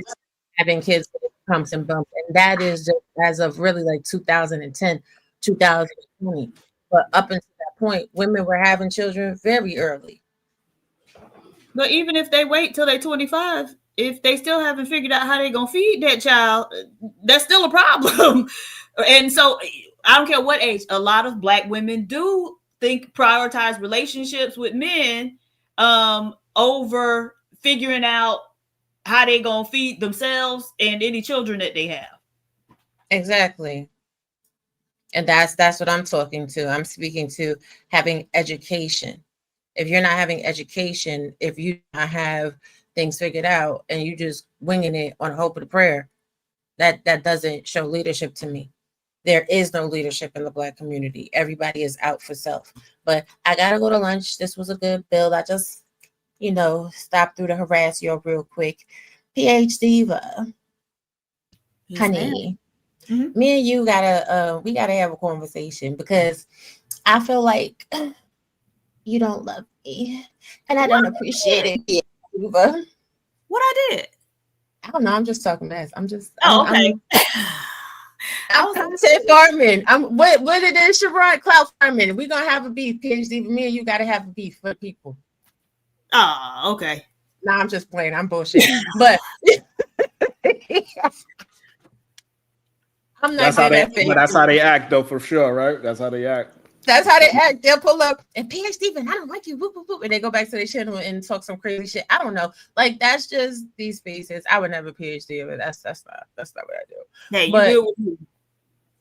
L: having kids with pumps and bumps, and that is just as of really like 2010, 2020. But up until that point, women were having children very early.
I: But even if they wait till they're 25, if they still haven't figured out how they're going to feed that child, that's still a problem. And so I don't care what age, a lot of Black women do prioritize relationships with men over figuring out how they going to feed themselves and any children that they have.
L: Exactly. And that's what I'm talking to. I'm speaking to having education. If you're not having education, if you do not have things figured out and you just winging it on hope of the prayer, that doesn't show leadership to me. There is no leadership in the Black community. Everybody is out for self. But I gotta go to lunch. This was a good build. I just, stopped through to harass you real quick. PhD, honey, me and you we gotta have a conversation, because I feel like you don't love me and I don't appreciate it. What
I: I did?
L: I don't know. I'm just talking mess.
I: Okay.
L: I'm content farming. What it is, Sherrod? Cloud farming. We're gonna have a beef, PhD. For me and you gotta have a beef for people.
I: Oh, okay.
L: No, I'm just playing. I'm bullshit. But I'm not
B: that's how they act, though, for sure, right? That's how they act.
L: That's how they act. They'll pull up and PhD, I don't like you. Whoop, whoop, whoop, and they go back to their channel and talk some crazy shit. I don't know. Like, that's just these spaces. I would never PhD, but that's not what I do.
I: Hey,
L: but
I: you good with me.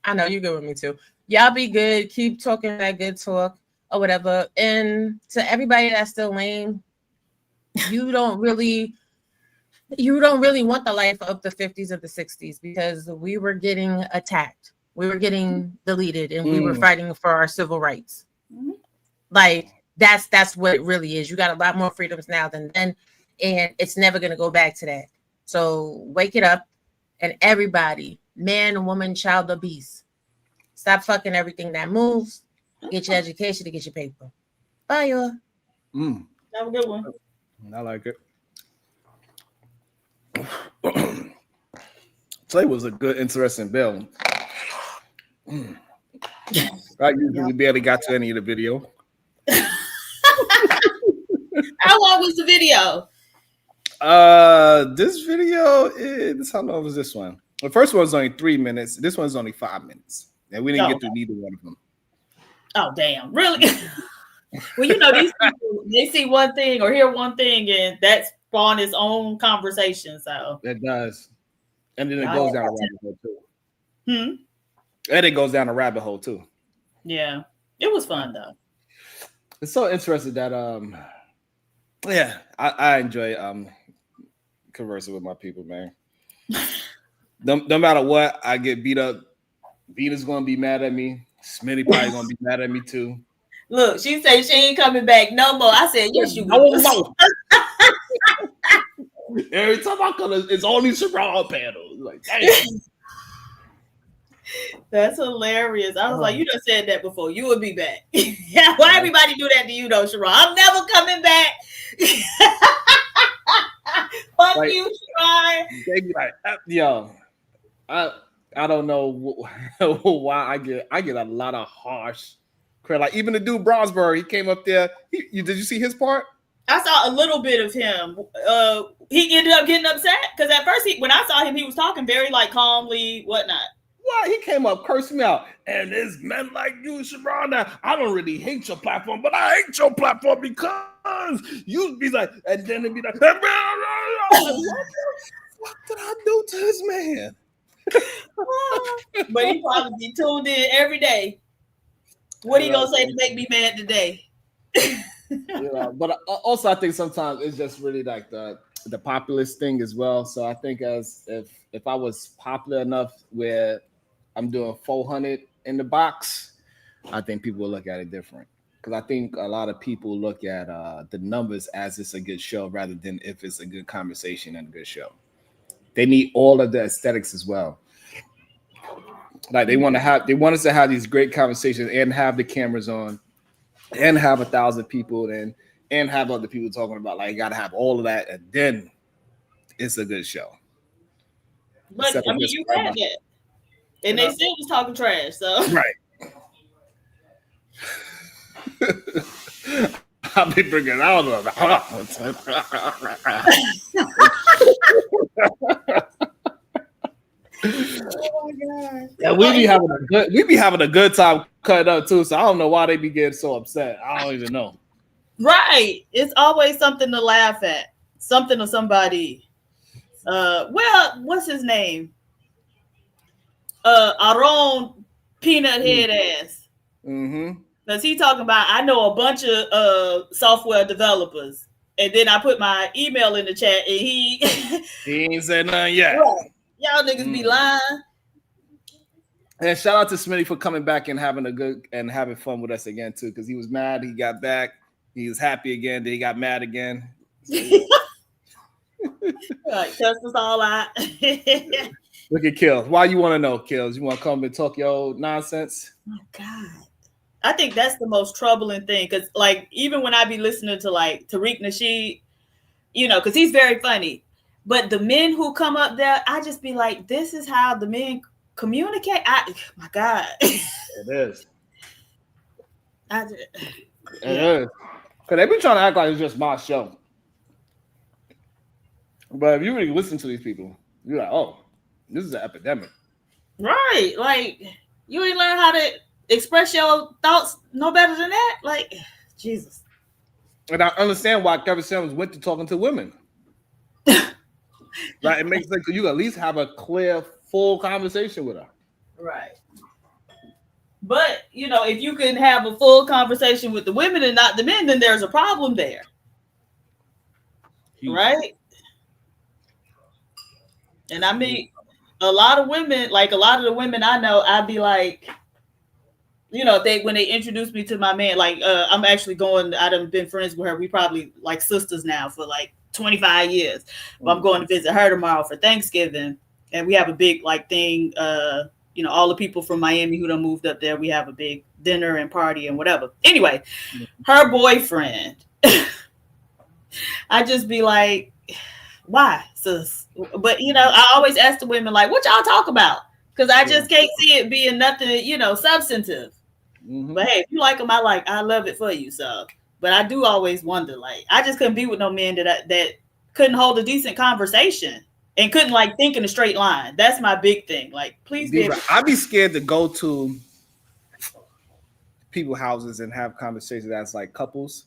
L: I know you're good with me too. Y'all be good. Keep talking that good talk or whatever. And to everybody that's still lame, you don't really want the life of the 50s or the 60s, because we were getting attacked. We were getting deleted, and we were fighting for our civil rights. Like, that's what it really is. You got a lot more freedoms now than then, and it's never going to go back to that. So wake it up, and everybody, man, woman, child, or beast, stop fucking everything that moves. Get your education to get your paper. Bye, y'all.
I: Have a good one.
B: I like it. Clay was a good, interesting bill. I usually barely got to any of the video.
I: How long was the video?
B: This video is, how long was this one? The first one was only 3 minutes. This one's only 5 minutes, and we didn't get through neither one of them.
I: Oh, damn! Really? Well, you know, these people, they see one thing or hear one thing, and that's spawn its own conversation. So
B: it does, and then it goes down a rabbit hole too.
I: And
B: it goes down a rabbit hole too.
I: Yeah, it was fun though.
B: It's so interesting that I enjoy conversing with my people, man. No matter what, I get beat up. Vita's gonna be mad at me. Smitty probably gonna be mad at me too.
I: Look, she said she ain't coming back no more. I said, yes, you will.
B: Every time I come, it's only Sharon panels. Like, damn.
I: That's hilarious. I was like, you done said that before. You would be back. Yeah, why everybody do that to you though, Sharon? I'm never coming back. Fuck
B: like,
I: you, Sharon.
B: They be like, yo, I don't know why I get a lot of harsh credit. Like even the dude Brownsburg, he came up there. Did you see his part?
I: I saw a little bit of him. He ended up getting upset because at first, when I saw him, he was talking very like calmly, whatnot.
B: Well, he came up, cursed me out, and it's men like you, Sharon. I don't really hate your platform, but I hate your platform because you be like, and then it'd be like, what the fuck did I do to this man?
I: But he probably be tuned in every day. What he gonna say to make me mad today?
B: But also I think sometimes it's just really like the populist thing as well. So I think if I was popular enough where I'm doing 400 in the box, I think people will look at it different. Because I think a lot of people look at the numbers as it's a good show rather than if it's a good conversation and a good show. They need all of the aesthetics as well. Like they want us to have these great conversations and have the cameras on and have 1,000 people and have other people talking about like you gotta have all of that and then it's a good show.
I: But I mean you had that. And they still was talking trash, so
B: right. I'll be bringing out of it.
I: Oh my god!
B: Yeah, we be having a good time cutting up too. So I don't know why they be getting so upset. I don't even know.
I: Right? It's always something to laugh at, something or somebody. Well, what's his name? Aaron Peanut Head Ass.
B: Mm-hmm.
I: Because he talking about I know a bunch of software developers, and then I put my email in the chat, and he
B: ain't said nothing yet.
I: Right. Y'all niggas be lying.
B: And shout out to Smitty for coming back and having fun with us again too. Because he was mad, he got back, he was happy again, then he got mad again. So,
I: Right, cuss us all out.
B: Look at Kills. Why you want to know, Kills? You want to come and talk your nonsense?
I: Oh God. I think that's the most troubling thing. Cause like even when I be listening to like Tariq Nasheed, because he's very funny. But the men who come up there, I just be like, this is how the men communicate. My God.
B: It is.
I: It
B: is. Because they be trying to act like it's just my show. But if you really listen to these people, you're like, oh, this is an epidemic.
I: Right. Like, you ain't learn how to express your thoughts no better than that. Like, Jesus.
B: And I understand why Kevin Samuels went to talking to women. Right, it makes sense. You at least have a clear, full conversation with her.
I: Right. But if you can have a full conversation with the women and not the men, then there's a problem there. Right? And I mean, a lot of women, like a lot of the women I know, I'd be like, when they introduce me to my man, like I'm actually I've been friends with her. We probably like sisters now for like 25 years. But I'm going to visit her tomorrow for Thanksgiving. And we have a big like thing, all the people from Miami who done moved up there, we have a big dinner and party and whatever. Anyway, her boyfriend, I just be like, why, sis? But you know, I always ask the women like, what y'all talk about? Because I just can't see it being nothing, you know, substantive. But hey, if you like them, I love it for you. So, but I do always wonder, like, I just couldn't be with no man that couldn't hold a decent conversation and couldn't like think in a straight line. That's my big thing. Like, please be.
B: I'd be scared to go to people's houses and have conversations as like couples,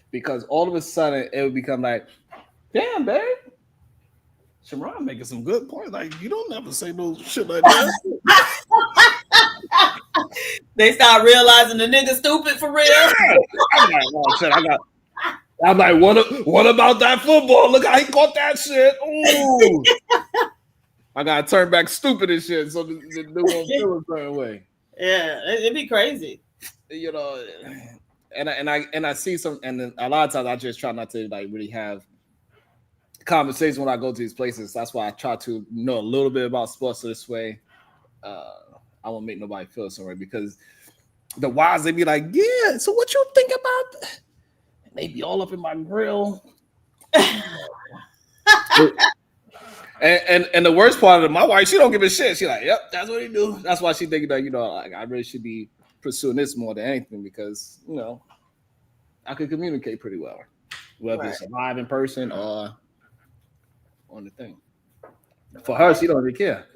B: because all of a sudden it would become like, damn, babe, Sharon making some good points. Like, you don't ever say no shit like that.
I: They start realizing the nigga stupid for real.
B: Yeah. I'm like, what about that football? Look how he caught that shit. Ooh. I gotta turn back stupid and shit so they won't feel a certain way.
I: Yeah, it'd be crazy.
B: You know, and I see some, and then a lot of times I just try not to like really have conversations when I go to these places. That's why I try to know a little bit about sports, so this way I won't make nobody feel sorry, because the wives, they be like, yeah, so what you think about that? And they be all up in my grill. and the worst part of it, my wife, she don't give a shit. She like, yep, that's what he do. That's why she thinking that, you know, like, I really should be pursuing this more than anything, because, you know, I can communicate pretty well, whether it's live in person or on the thing. For her, she don't really care.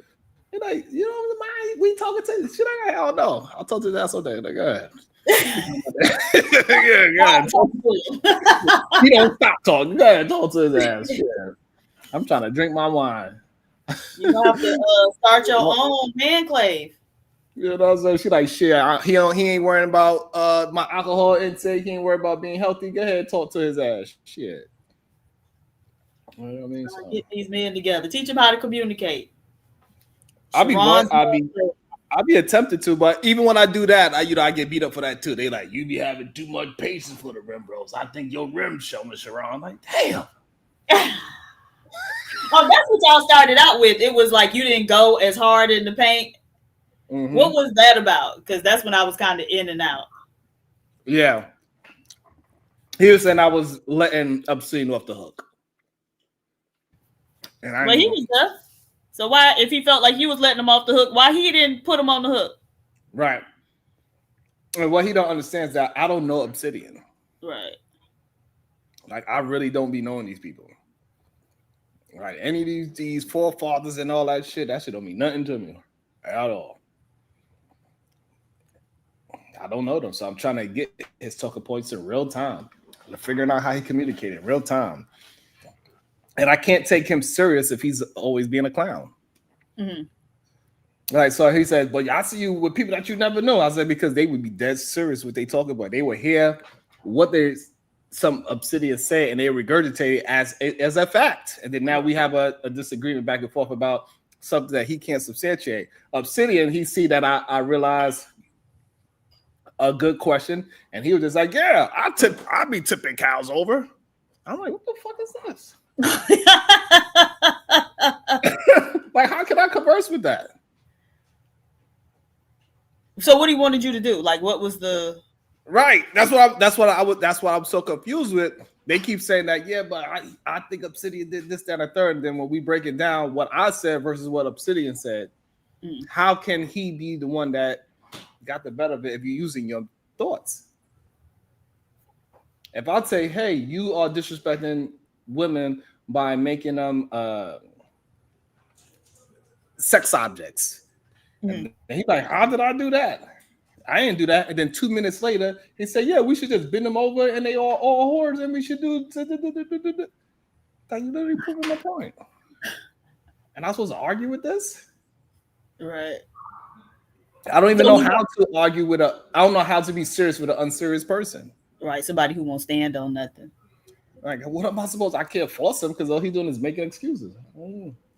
B: You're like, you don't mind we talking to? She like, hell no. I'll talk to that someday. Like, go ahead. Yeah. He don't stop talking. Go ahead, talk to his ass. Yeah. I'm trying to drink my wine.
I: You have to start your own man clave.
B: You know what I'm saying? She like, shit, he ain't worrying about my alcohol intake. He ain't worried about being healthy. Go ahead, talk to his ass. Shit. You know what I mean? So,
I: get these men together. Teach them how to communicate.
B: I'll be attempted to, but even when I do that, I get beat up for that too. They like, you be having too much patience for the rim bros. I think your rim showing, Sharon. I'm like, damn.
I: Oh, that's what y'all started out with. It was like you didn't go as hard in the paint. What was that about? Because that's when I was kind of in and out.
B: Yeah. He was saying I was letting Obscene off the hook.
I: But he was there. So why, if he felt like you was letting him off the hook, why he didn't put him on the hook?
B: Right. And what he don't understand is that I don't know Obsidian.
I: Right.
B: Like, I really don't be knowing these people. Right. Any of these forefathers and all that shit don't mean nothing to me at all. I don't know them, so I'm trying to get his talking points in real time. I'm figuring out how he communicated in real time. And I can't take him serious if he's always being a clown. Right. So he said, but I see you with people that you never know. I said, because they would be dead serious what they talk about. They would hear what some Obsidian say, and they regurgitate it as a fact. And then now we have a disagreement back and forth about something that he can't substantiate. Obsidian, he see that I realized a good question, and he was just like, yeah, I be tipping cows over. I'm like, what the fuck is this? Like, how can I converse with that?
I: So what he wanted you to do? Like, what was the
B: right? That's what I'm so confused with. They keep saying that, yeah, but I think Obsidian did this, that, and a third. And then when we break it down, what I said versus what Obsidian said, how can he be the one that got the better of it if you're using your thoughts? If I say, hey, you are disrespecting women by making them sex objects. And he's like, how did I do that? I didn't do that. And then 2 minutes later, he said, yeah, we should just bend them over and they are all whores and we should do. Like, you literally proving my point. And I'm supposed to argue with this?
I: Right.
B: I don't even know how to argue with I don't know how to be serious with an unserious person.
I: Right. Somebody who won't stand on nothing.
B: Like, what am I supposed to? I can't force him because all he's doing is making excuses.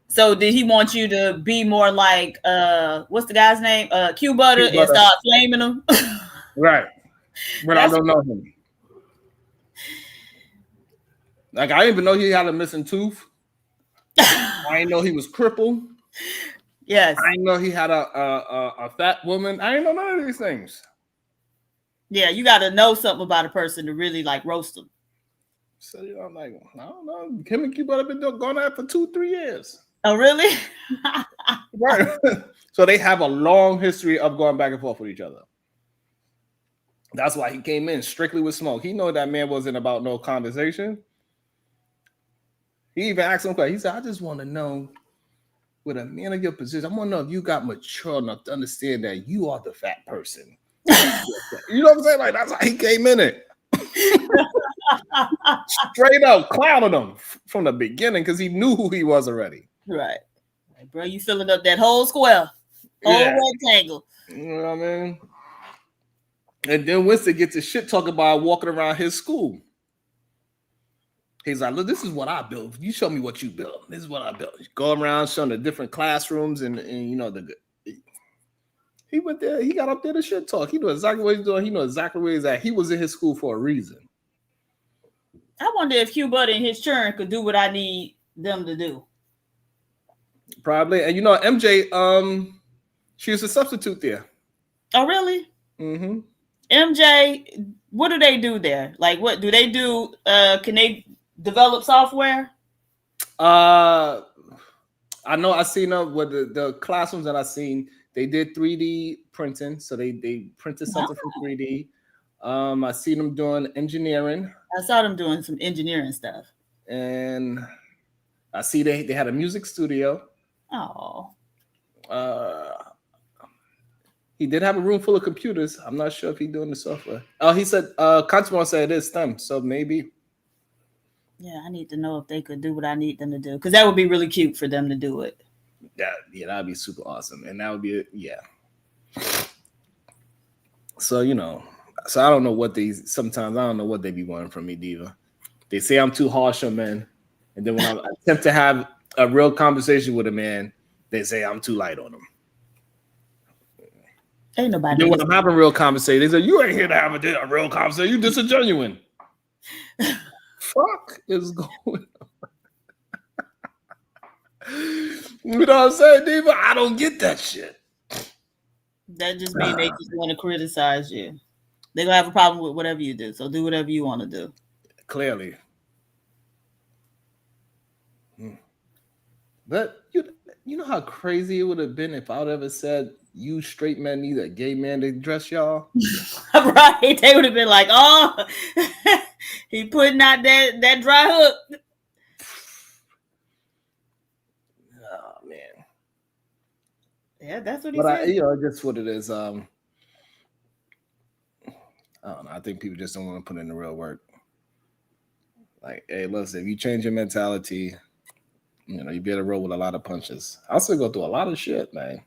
I: So did he want you to be more like what's the guy's name? Q Butter and start flaming him?
B: Right. But I don't know him. Like, I didn't even know he had a missing tooth. I didn't know he was crippled.
I: Yes.
B: I didn't know he had a fat woman. I didn't know none of these things.
I: Yeah, you got to know something about a person to really like roast them.
B: So I'm like, I don't know. Him and Cuba have been going out for 2-3 years.
I: Oh, really?
B: Right. So they have a long history of going back and forth with each other. That's why he came in strictly with smoke. He know that man wasn't about no conversation. He even asked him question. He said, I just want to know, with a man of your position, I want to know if you got mature enough to understand that you are the fat person. You know what I'm saying? Like, that's how he came in it. Straight up clowning him from the beginning because he knew who he was already.
I: Right. Like, bro, you filling up that whole square, whole rectangle.
B: You know what I mean? And then Winston gets his shit talking about walking around his school. He's like, look, this is what I built. You show me what you built. This is what I built. Go around showing the different classrooms and you know, he went there, he got up there to shit talk. He knew exactly what he's doing. He knew exactly where he's at. He was in his school for a reason.
I: I wonder if Q Buddy and his churn could do what I need them to do.
B: Probably. And you know, MJ, she was a substitute there.
I: Oh, really?
B: Mm-hmm.
I: MJ, what do they do there? Like, what do they do? Can they develop software?
B: I know I seen them with the classrooms that I seen. They did 3D printing, so they printed something from 3D. I seen them doing engineering.
I: I saw them doing some engineering stuff.
B: And I see they had a music studio.
I: Oh.
B: He did have a room full of computers. I'm not sure if he's doing the software. Oh, he said, Constable said it is STEM, so maybe.
I: Yeah, I need to know if they could do what I need them to do, because that would be really cute for them to do it.
B: Yeah, that'd be super awesome. And that would be, yeah. So, you know, so I don't know what sometimes I don't know what they be wanting from me, Diva. They say I'm too harsh on men. And then when I attempt to have a real conversation with a man, they say I'm too light on them.
I: Ain't nobody.
B: Then when I'm having a real conversation, they say, you ain't here to have a real conversation. You disingenuine. Fuck is going on? You know what I'm saying, Diva? I don't get that shit.
I: That just means they just want to criticize you. They're going to have a problem with whatever you do. So do whatever you want to do.
B: Clearly. But you know how crazy it would have been if I would ever said, you straight men need a gay man to dress y'all?
I: Right. They would have been like, oh, he putting out that dry hook.
B: Oh, man.
I: Yeah, that's what he said.
B: You know, that's what it is. I don't know. I think people just don't want to put in the real work. Like, hey, listen, if you change your mentality, you know, you be able to roll with a lot of punches. I still go through a lot of shit, man.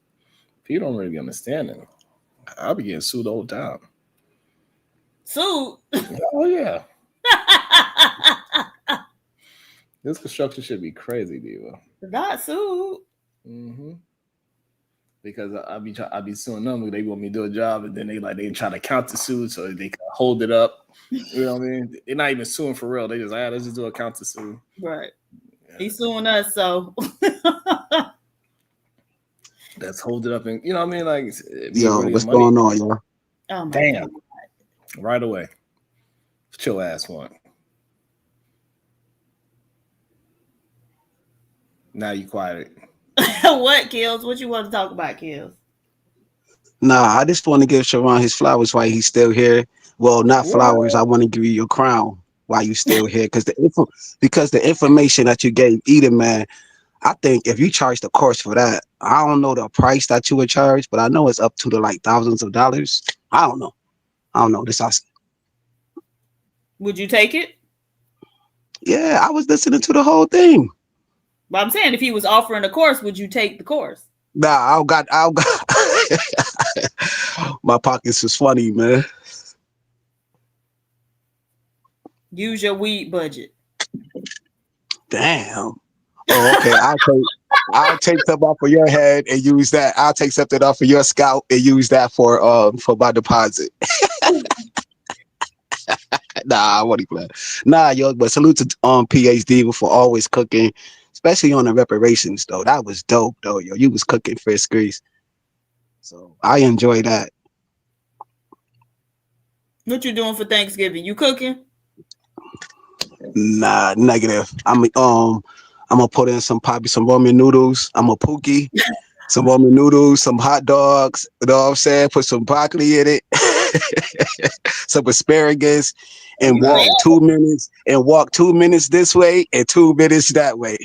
B: People don't really understand it. I'll be getting sued all the time.
I: Sued?
B: Oh, yeah. This construction should be crazy, Diva.
I: Not sued.
B: Mm-hmm. Because I be suing them. They want me to do a job, and then they try to counter sue so they can hold it up. You know what I mean? They're not even suing for real. They just let's just do a counter sue.
I: Right. He's suing us, so
B: let's hold it up, and you know what I mean? Like,
P: yo, what's going on, yo?
I: Oh my
B: Damn.
I: God.
B: Right away. What your ass want? Now you quiet.
I: What, Kills? What you want to talk about, Kills?
P: Nah, I just want to give Sharon his flowers while he's still here. Well, not flowers. I want to give you your crown while you still here, because the information that you gave Eden, man, I think if you charge the course for that, I don't know the price that you would charge, but I know it's up to the like thousands of dollars. I don't know. This awesome.
I: Would you take it?
P: Yeah, I was listening to the whole thing.
I: But I'm saying, if he was offering a course, would you take the course?
P: Nah, I got my pockets was funny, man.
I: Use your weed budget.
P: Damn. Oh, okay. I'll take something off of your head and use that. I'll take something off of your scalp and use that for my deposit. Nah, I won't play. Nah, yo, but salute to PhD for always cooking, especially on the reparations though. That was dope though, yo. You was cooking Fish Grease. So I enjoy that.
I: What you doing for Thanksgiving? You cooking?
P: Nah, negative. I'm gonna put in some ramen noodles. I'm a pookie. Some ramen noodles, some hot dogs. You know what I'm saying? Put some broccoli in it, some asparagus, and walk 2 minutes. And walk 2 minutes this way and 2 minutes that way.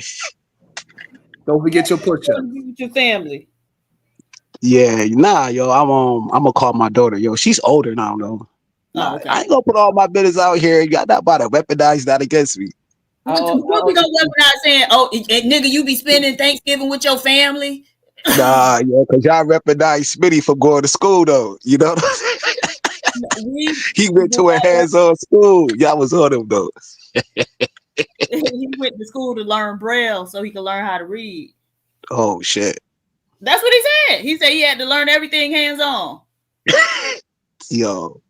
B: Don't forget your push-ups.
I: With your family.
P: Yeah, nah, yo, I'm gonna call my daughter. Yo, she's older now, though. Nah,
I: Oh, okay.
P: I ain't gonna put all my business out here. You got not about to weaponize that against me.
I: What we gonna weaponize saying? Oh, nigga, you be spending Thanksgiving with your family?
P: Nah, yo, cause y'all weaponize Smitty from going to school though. You know, he went to a hands-on school. Y'all was on him though.
I: He went to school to learn Braille so he could learn how to read.
P: Oh shit.
I: That's what he said. He said he had to learn everything hands-on.
P: Yo.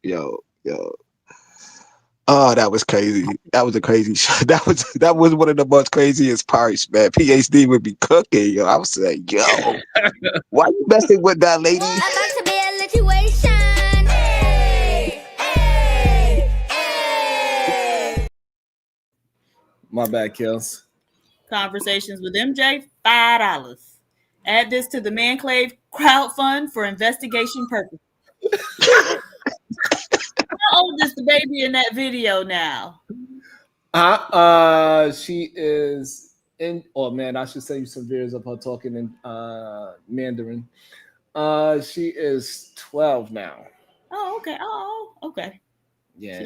P: Oh, that was crazy. That was a crazy shot. That was one of the most craziest parts, man. PhD would be cooking, yo. I was like, yo, why you messing with that lady?
E: About to be a situation. Hey, hey, hey.
B: My bad, Kills.
I: Conversations with MJ, $5. Add this to the Manclave crowdfund for investigation purposes. How old is the baby in that video now?
B: She is in. Oh man, I should send you some videos of her talking in Mandarin. She is 12 now.
I: Oh, okay. Oh, okay.
B: Yeah,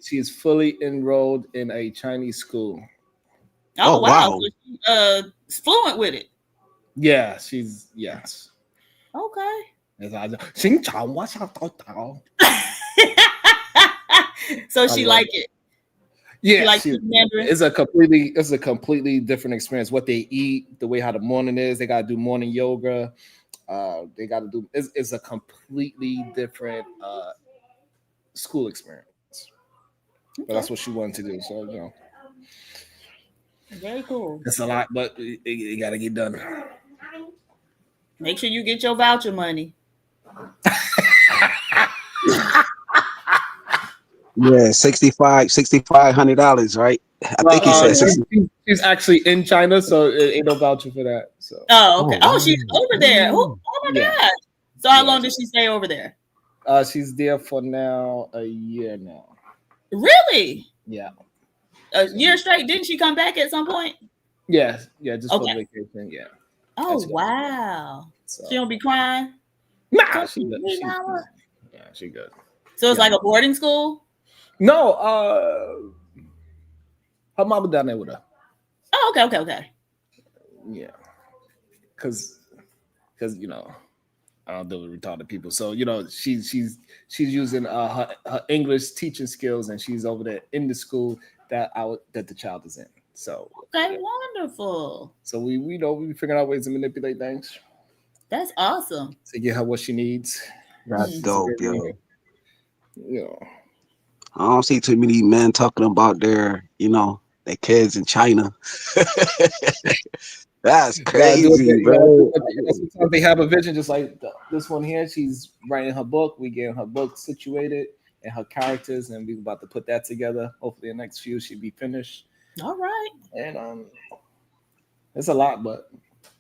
B: she's fully enrolled in a Chinese school.
I: Oh wow. So she's fluent with it.
B: Yeah, yes.
I: Okay. So she like it.
B: Yeah, it's a completely different experience. What they eat, the way how the morning is, they gotta do morning yoga. They gotta do it's a completely different school experience. Okay. But that's what she wanted to do. So
I: very cool.
B: It's a lot, but it gotta get done.
I: Make sure you get your voucher money.
P: Yeah, $6,500, right? I think he said
B: she's actually in China, so it ain't no voucher for that. So.
I: Oh, okay. Oh, she's over there. Oh my God. So how long did she stay over there?
B: She's there for now a year now.
I: Really?
B: Yeah.
I: A year straight? Didn't she come back at some point?
B: Yeah, just for the vacation. Yeah.
I: Oh wow.
B: So.
I: She don't be crying?
B: Nah, she good. Yeah, she good.
I: So it's like a boarding school?
B: No, her mama down there with her.
I: Oh, okay.
B: Yeah, because I don't deal with retarded people, so she's using her English teaching skills, and she's over there in the school that the child is in. So
I: okay, wonderful.
B: So we figuring out ways to manipulate things.
I: That's awesome.
B: To get her what she needs.
P: That's dope, yo.
B: Yeah.
P: I don't see too many men talking about their kids in China. That's crazy, bro.
B: Sometimes they have a vision, just like this one here. She's writing her book. We getting her book situated and her characters, and we're about to put that together. Hopefully, the next few she'll be finished.
I: All right.
B: And it's a lot, but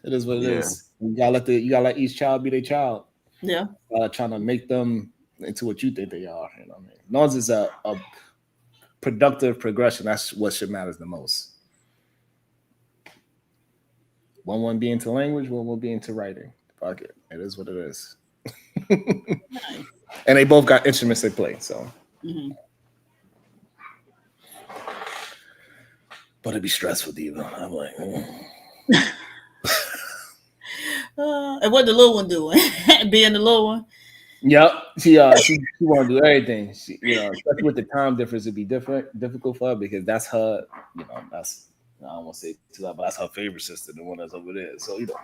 B: it is what it is. You gotta let each child be their child.
I: Yeah.
B: Trying to make them into what you think they are. You know what I mean? As long as it's a productive progression, that's what should matter the most. One be into language, one be into writing. Fuck it. It is what it is.
I: Nice.
B: And they both got instruments they play, so.
I: Mm-hmm.
B: But it'd be stressful, Diva. I'm like,
I: and what the little one doing? Being the little one?
B: Yep. She want to do everything. Especially with the time difference, it'd be difficult for her because that's her, that's, I don't want to say too loud, but that's her favorite sister, the one that's over there. So, You know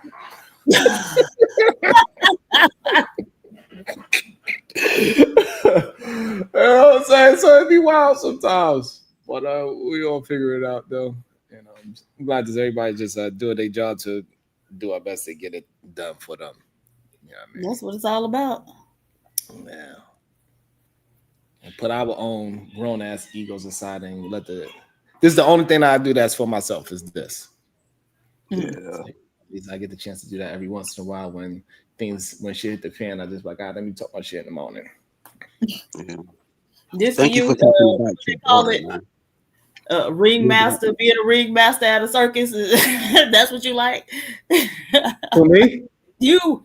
B: what I'm saying? So it'd be wild sometimes. But we all figure it out though. I'm glad that everybody just doing their job to do our best to get it done for them. You know what I mean?
I: That's what it's all about.
B: Yeah. And put our own grown ass egos aside and let the This is the only thing I do that's for myself is this.
P: Yeah.
B: At least I get the chance to do that every once in a while when shit hit the fan. I just like, let me talk my shit in the morning.
P: Yeah.
I: This
P: Thank
I: for
P: you
I: you,
P: for talking about
I: they
P: your
I: call
P: daughter,
I: it
P: man.
I: ringmaster, being a ringmaster at a circus. That's what you like?
B: For me?
I: You.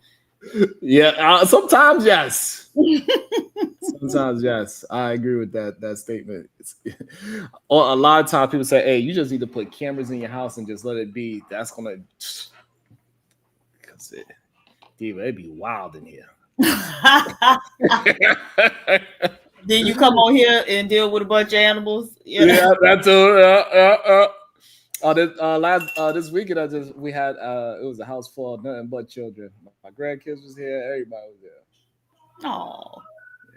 B: Yeah, sometimes yes. Sometimes yes. I agree with that statement. A lot of times people say, hey, you just need to put cameras in your house and just let it be. That's gonna because it'd be wild in here.
I: Then you come on here and deal with a bunch of animals.
B: Yeah, that's this weekend we had it was a house full of nothing but children. My grandkids was here, everybody was there.
I: Oh,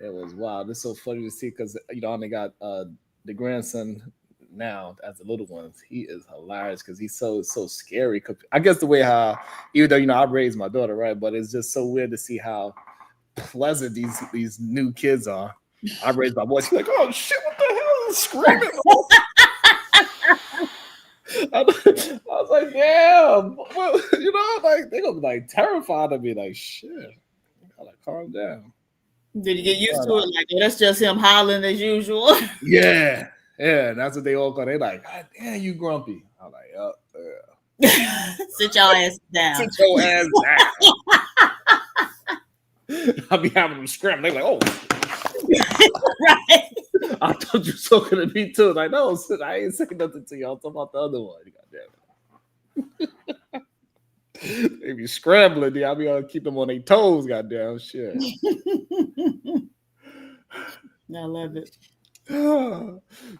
B: it was wild. It's so funny to see because I only got the grandson now as the little ones. He is hilarious because he's so scary. I guess the way how, even though I raised my daughter, right, but it's just so weird to see how pleasant these new kids are. I raised my boy. She's like, oh shit, what the hell is screaming? I was like, damn, well, like they're gonna be like terrified of me, like shit. I like calm down.
I: Did you get used to it? Like, that's just him hollering as usual.
B: Yeah, that's what they all call. They like, God damn, you grumpy. I'm like, oh, yeah.
I: Sit your ass down.
B: Sit your ass down. I'll be having them scream. They're like, oh,
I: right.
B: I thought you were talking to me too. Like, no, I ain't saying nothing to you. I'm talking about the other one. Goddamn. They be scrambling. I be keep them on their toes. Goddamn shit.
I: I love it.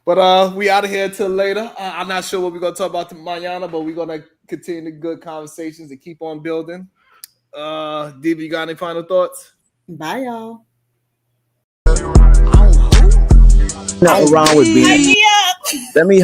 B: But we out of here till later. I'm not sure what we're gonna talk about mañana, but we're gonna continue the good conversations and keep on building. DB, you got any final thoughts?
I: Bye, y'all.
K: Nothing wrong with being.
I: Hype me up.
K: Let me.